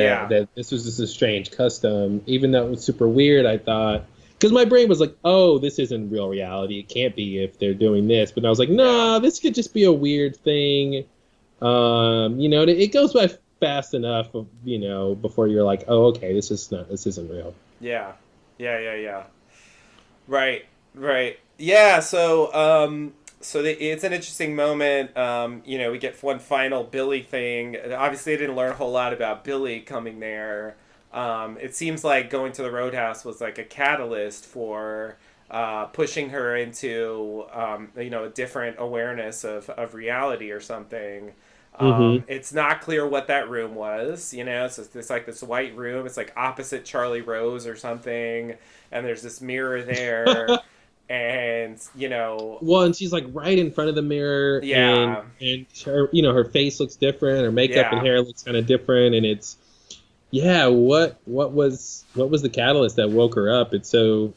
this was just a strange custom. Even though it was super weird, I thought, because my brain was like, oh, this isn't real reality. It can't be if they're doing this. But I was like, no, this could just be a weird thing. It goes by fast enough, before you're like, oh, okay, this isn't real. Yeah. Right. Yeah. So it's an interesting moment. We get one final Billy thing. Obviously, I didn't learn a whole lot about Billy coming there. It seems like going to the Roadhouse was like a catalyst for pushing her into a different awareness of reality or something. It's not clear what that room was, it's like this white room. It's like opposite Charlie Rose or something, and there's this mirror there. and you know, Well, and she's like right in front of the mirror, yeah, and her, you know, her face looks different, her makeup and yeah. hair looks kind of different, and it's yeah. What was the catalyst that woke her up? It's so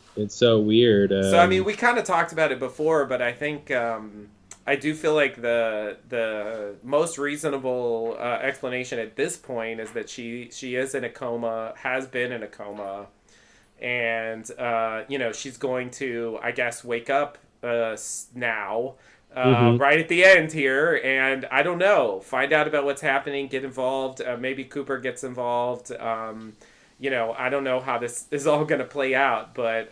weird. So I mean, we kind of talked about it before, but I think I do feel like the most reasonable explanation at this point is that she is in a coma, has been in a coma, and you know, she's going to, I guess, wake up now. hmm Right at the end here, and I don't know. Find out about what's happening. Get involved. Maybe Cooper gets involved. You know, I don't know how this is all going to play out, but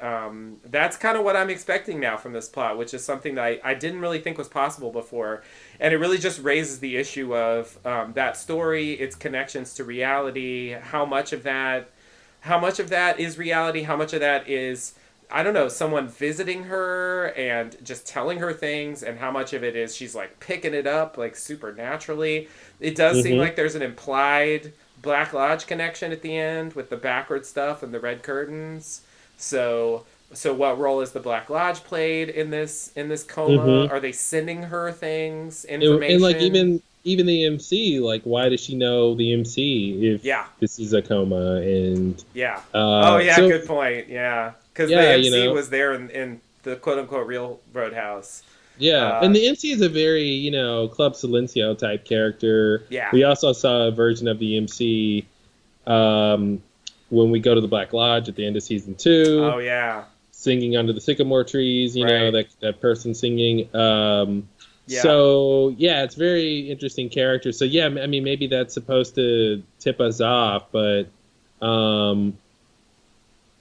that's kind of what I'm expecting now from this plot, which is something that I didn't really think was possible before. And it really just raises the issue of that story, its connections to reality, how much of that is reality, how much of that is, I don't know, someone visiting her and just telling her things, and how much of it is she's like picking it up like supernaturally. It does seem hmm like there's an implied Black Lodge connection at the end with the backward stuff and the red curtains. So what role is the Black Lodge played in this coma? hmm Are they sending her things, And like information? even the MC, like why does she know the MC if Yeah. this is a coma? And Yeah. Oh yeah, so good point. Yeah. Cuz the yeah, MC was there in the quote unquote real Roadhouse. yeah, Uh and the MC is a very, Club Silencio type character. yeah. We also saw a version of the MC um, when we go to the Black Lodge at the end of season two, Oh yeah. singing under the sycamore trees. Right. That person singing. Yeah. So yeah, it's very interesting character. So yeah, I mean maybe that's supposed to tip us off, but um,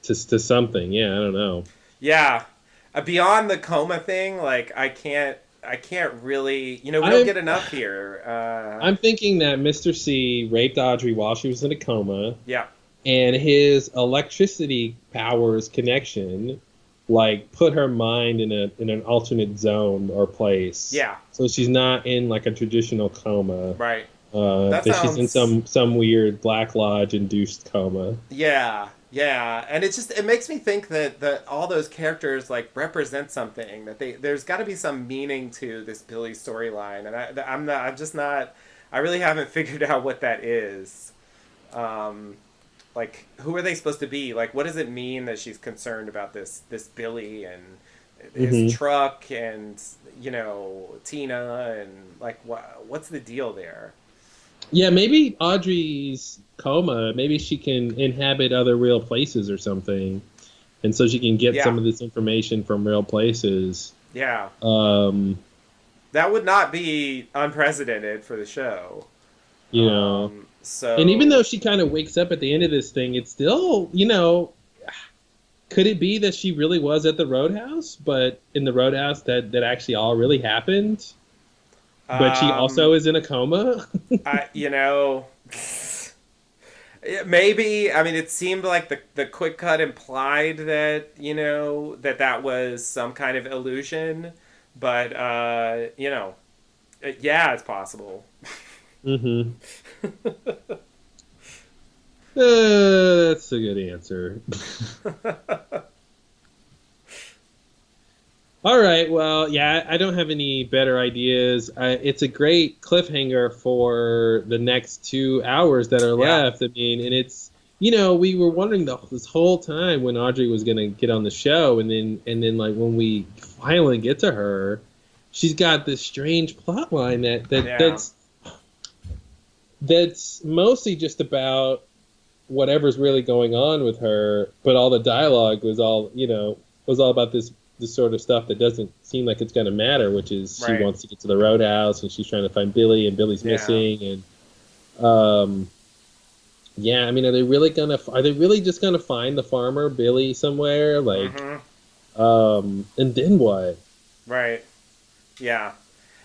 to something. Yeah, I don't know. Yeah. Beyond the coma thing, like I can't really, you know, we don't I'm get enough here. I'm thinking that Mr. C raped Audrey while she was in a coma, Yeah. and his electricity powers connection like put her mind in an alternate zone or place. Yeah. So she's not in like a traditional coma. Right. That That she's in sounds some weird Black Lodge induced coma. yeah. Yeah, and it makes me think that all those characters like represent something, that there's got to be some meaning to this Billy storyline, and I'm just not, I really haven't figured out what that is. Um, like, who are they supposed to be? Like, what does it mean that she's concerned about this Billy and his hmm truck, and you know, Tina, and like what's the deal there? Yeah, maybe Audrey's coma. Maybe she can inhabit other real places or something, and so she can get Yeah, some of this information from real places. yeah, Um, that would not be unprecedented for the show. you know, and even though So she kind of wakes up at the end of this thing, it's still, could it be that she really was at the Roadhouse, but in the Roadhouse that actually all really happened, but she um, also is in a coma? you know, maybe. I mean, it seemed like the quick cut implied that, you know, that was some kind of illusion, but you know, yeah, it's possible. Mm-hmm. That's a good answer. All right. Well, yeah, I don't have any better ideas. It's a great cliffhanger for the next 2 hours that are Yeah, left. I mean, and it's, we were wondering this whole time when Audrey was going to get on the show, and then like when we finally get to her, she's got this strange plot line yeah, that's mostly just about whatever's really going on with her, but all the dialogue was all about this sort of stuff that doesn't seem like it's going to matter, which is she right, wants to get to the Roadhouse and she's trying to find Billy and Billy's yeah. missing, and yeah, I mean, are they really just gonna find the farmer Billy somewhere, like, Mm-hmm. and then what? Right. Yeah.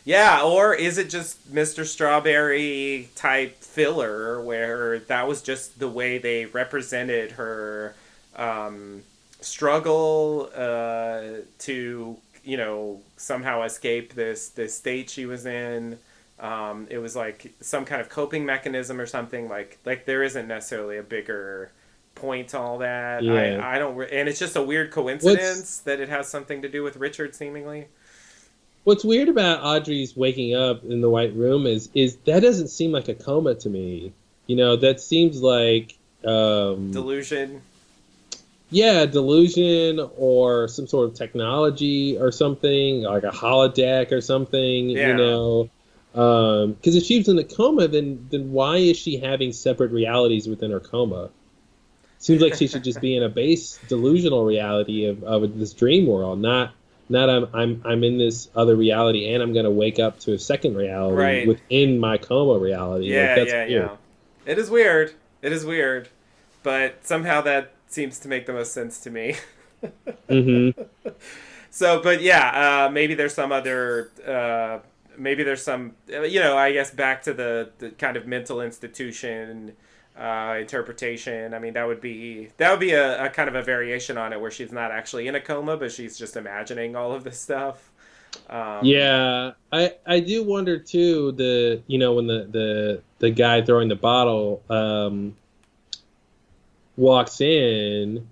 Yeah, or is it just Mr. Strawberry type filler where that was just the way they represented her struggle to, you know, somehow escape this state she was in? It was like some kind of coping mechanism or something. Like there isn't necessarily a bigger point to all that. Yeah. I don't, and it's just a weird coincidence that it has something to do with Richard, seemingly. What's weird about Audrey's waking up in the White Room is that doesn't seem like a coma to me. That seems like Delusion. Yeah, delusion or some sort of technology or something, like a holodeck or something. Yeah. Because if she was in a coma, then why is she having separate realities within her coma? Seems like she should just be in a base delusional reality of this dream world, not I'm in this other reality and I'm going to wake up to a second reality within my coma reality. Yeah, yeah. It is weird. But somehow that seems to make the most sense to me. Mm-hmm. So, but yeah, maybe there's some other, I guess back to the kind of mental institution interpretation. I mean, that would be a kind of a variation on it where she's not actually in a coma, but she's just imagining all of this stuff. Yeah, I do wonder too. When the guy throwing the bottle walks in.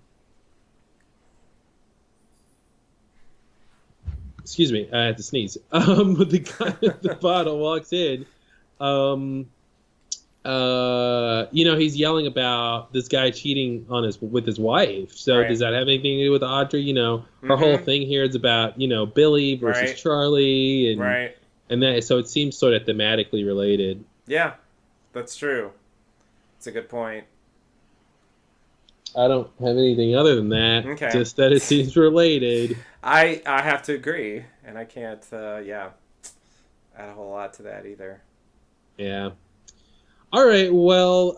Excuse me, I had to sneeze. The guy with the bottle walks in. He's yelling about this guy cheating with his wife. So does that have anything to do with Audrey? Her whole thing here is about Billy versus Charlie, and that. So it seems sort of thematically related. Yeah, that's true. It's a good point. I don't have anything other than that. Okay. Just that it seems related. I have to agree, and I can't add a whole lot to that either. Yeah. All right. Well,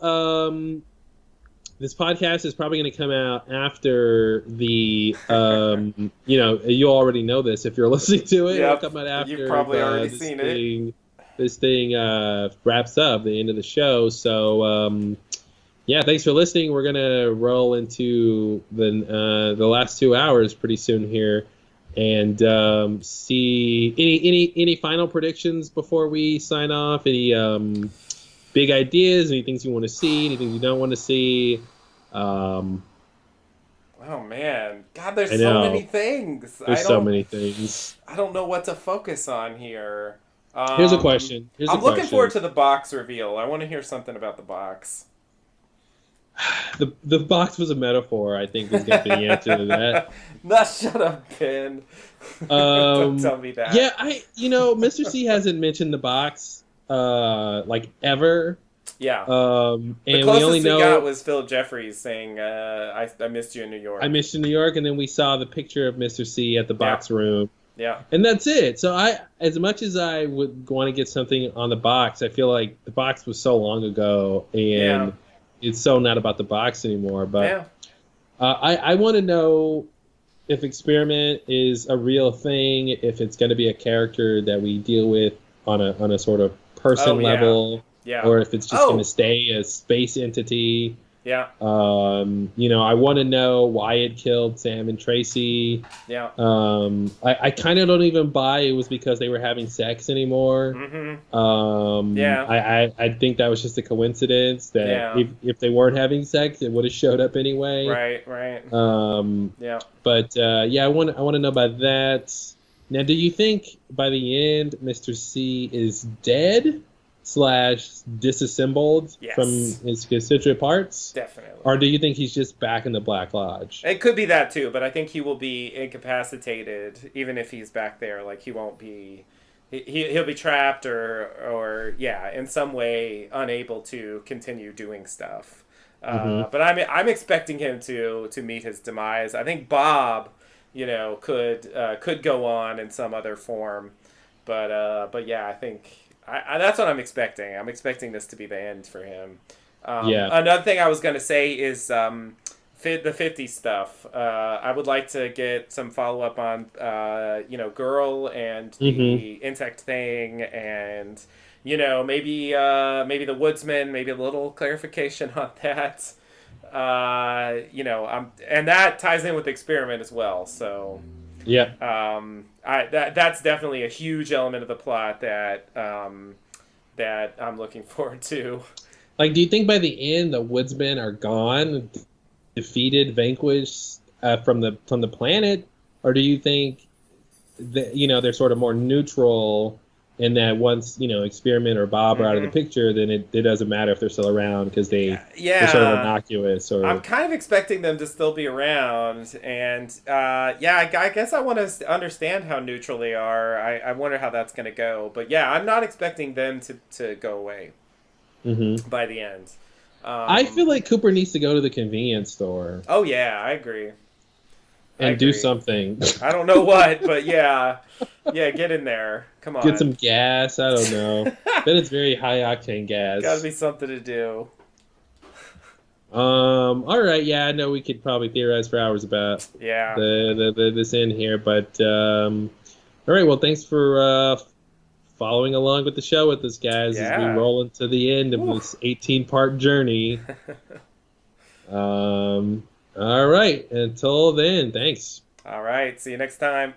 this podcast is probably going to come out after the, you already know this if you're listening to it. Yep. It'll come out after you've probably already seen it. This thing wraps up the end of the show. So, thanks for listening. We're gonna roll into the last 2 hours pretty soon here, and see any final predictions before we sign off. Any big ideas? Any things you want to see? Anything you don't want to see? Oh man, God, there's so many things. There's so many things. I don't know what to focus on here. Here's a question. I'm looking forward to the box reveal. I want to hear something about the box. The box was a metaphor, I think, is going to be the answer to that. No, shut up, Ben. Don't tell me that. Yeah, Mr. C hasn't mentioned the box, ever. Yeah. And the closest we got was Philip Jeffries saying, I missed you in New York. I missed you in New York, and then we saw the picture of Mr. C at the box room. Yeah. And that's it. So as much as I would want to get something on the box, I feel like the box was so long ago, and it's so not about the box anymore. But I want to know if Experiment is a real thing, if it's going to be a character that we deal with on a sort of person level, or if it's just going to stay a space entity. Yeah. I want to know why it killed Sam and Tracy. Yeah. I kind of don't even buy it was because they were having sex anymore. Mm-hmm. I think that was just a coincidence that if they weren't having sex, it would have showed up anyway. Right. But I want to know about that. Now, do you think by the end Mr. C is dead / disassembled from his constituent parts? Definitely. Or do you think he's just back in the Black Lodge? It could be that too, but I think he will be incapacitated even if he's back there. Like he won't be, he'll be trapped or in some way unable to continue doing stuff. But I'm expecting him to meet his demise. I think Bob, could go on in some other form, but I think. That's what I'm expecting. I'm expecting this to be the end for him. Another thing I was going to say is the 50 stuff. I would like to get some follow-up on, Girl and the insect thing and, maybe the Woodsman, maybe a little clarification on that. And that ties in with Experiment as well, so... Yeah. That's definitely a huge element of the plot that I'm looking forward to. Like, do you think by the end the Woodsmen are gone? defeated, vanquished from the planet, or do you think that they're sort of more neutral in that once Experiment or Bob are out of the picture, then it doesn't matter if they're still around because they're sort of innocuous? Or I'm kind of expecting them to still be around, and I guess I want to understand how neutral they are. I wonder how that's going to go, but yeah, I'm not expecting them to go away by the end. I feel like Cooper needs to go to the convenience store. Oh yeah, I agree. And do something. I don't know what, but yeah, get in there. Come on. Get some gas. I don't know. Then it's very high octane gas. Got to be something to do. All right. Yeah, I know we could probably theorize for hours about this in here, but all right. Well, thanks for following along with the show with us, guys, as we roll into the end of this 18-part journey. All right. Until then, thanks. All right. See you next time.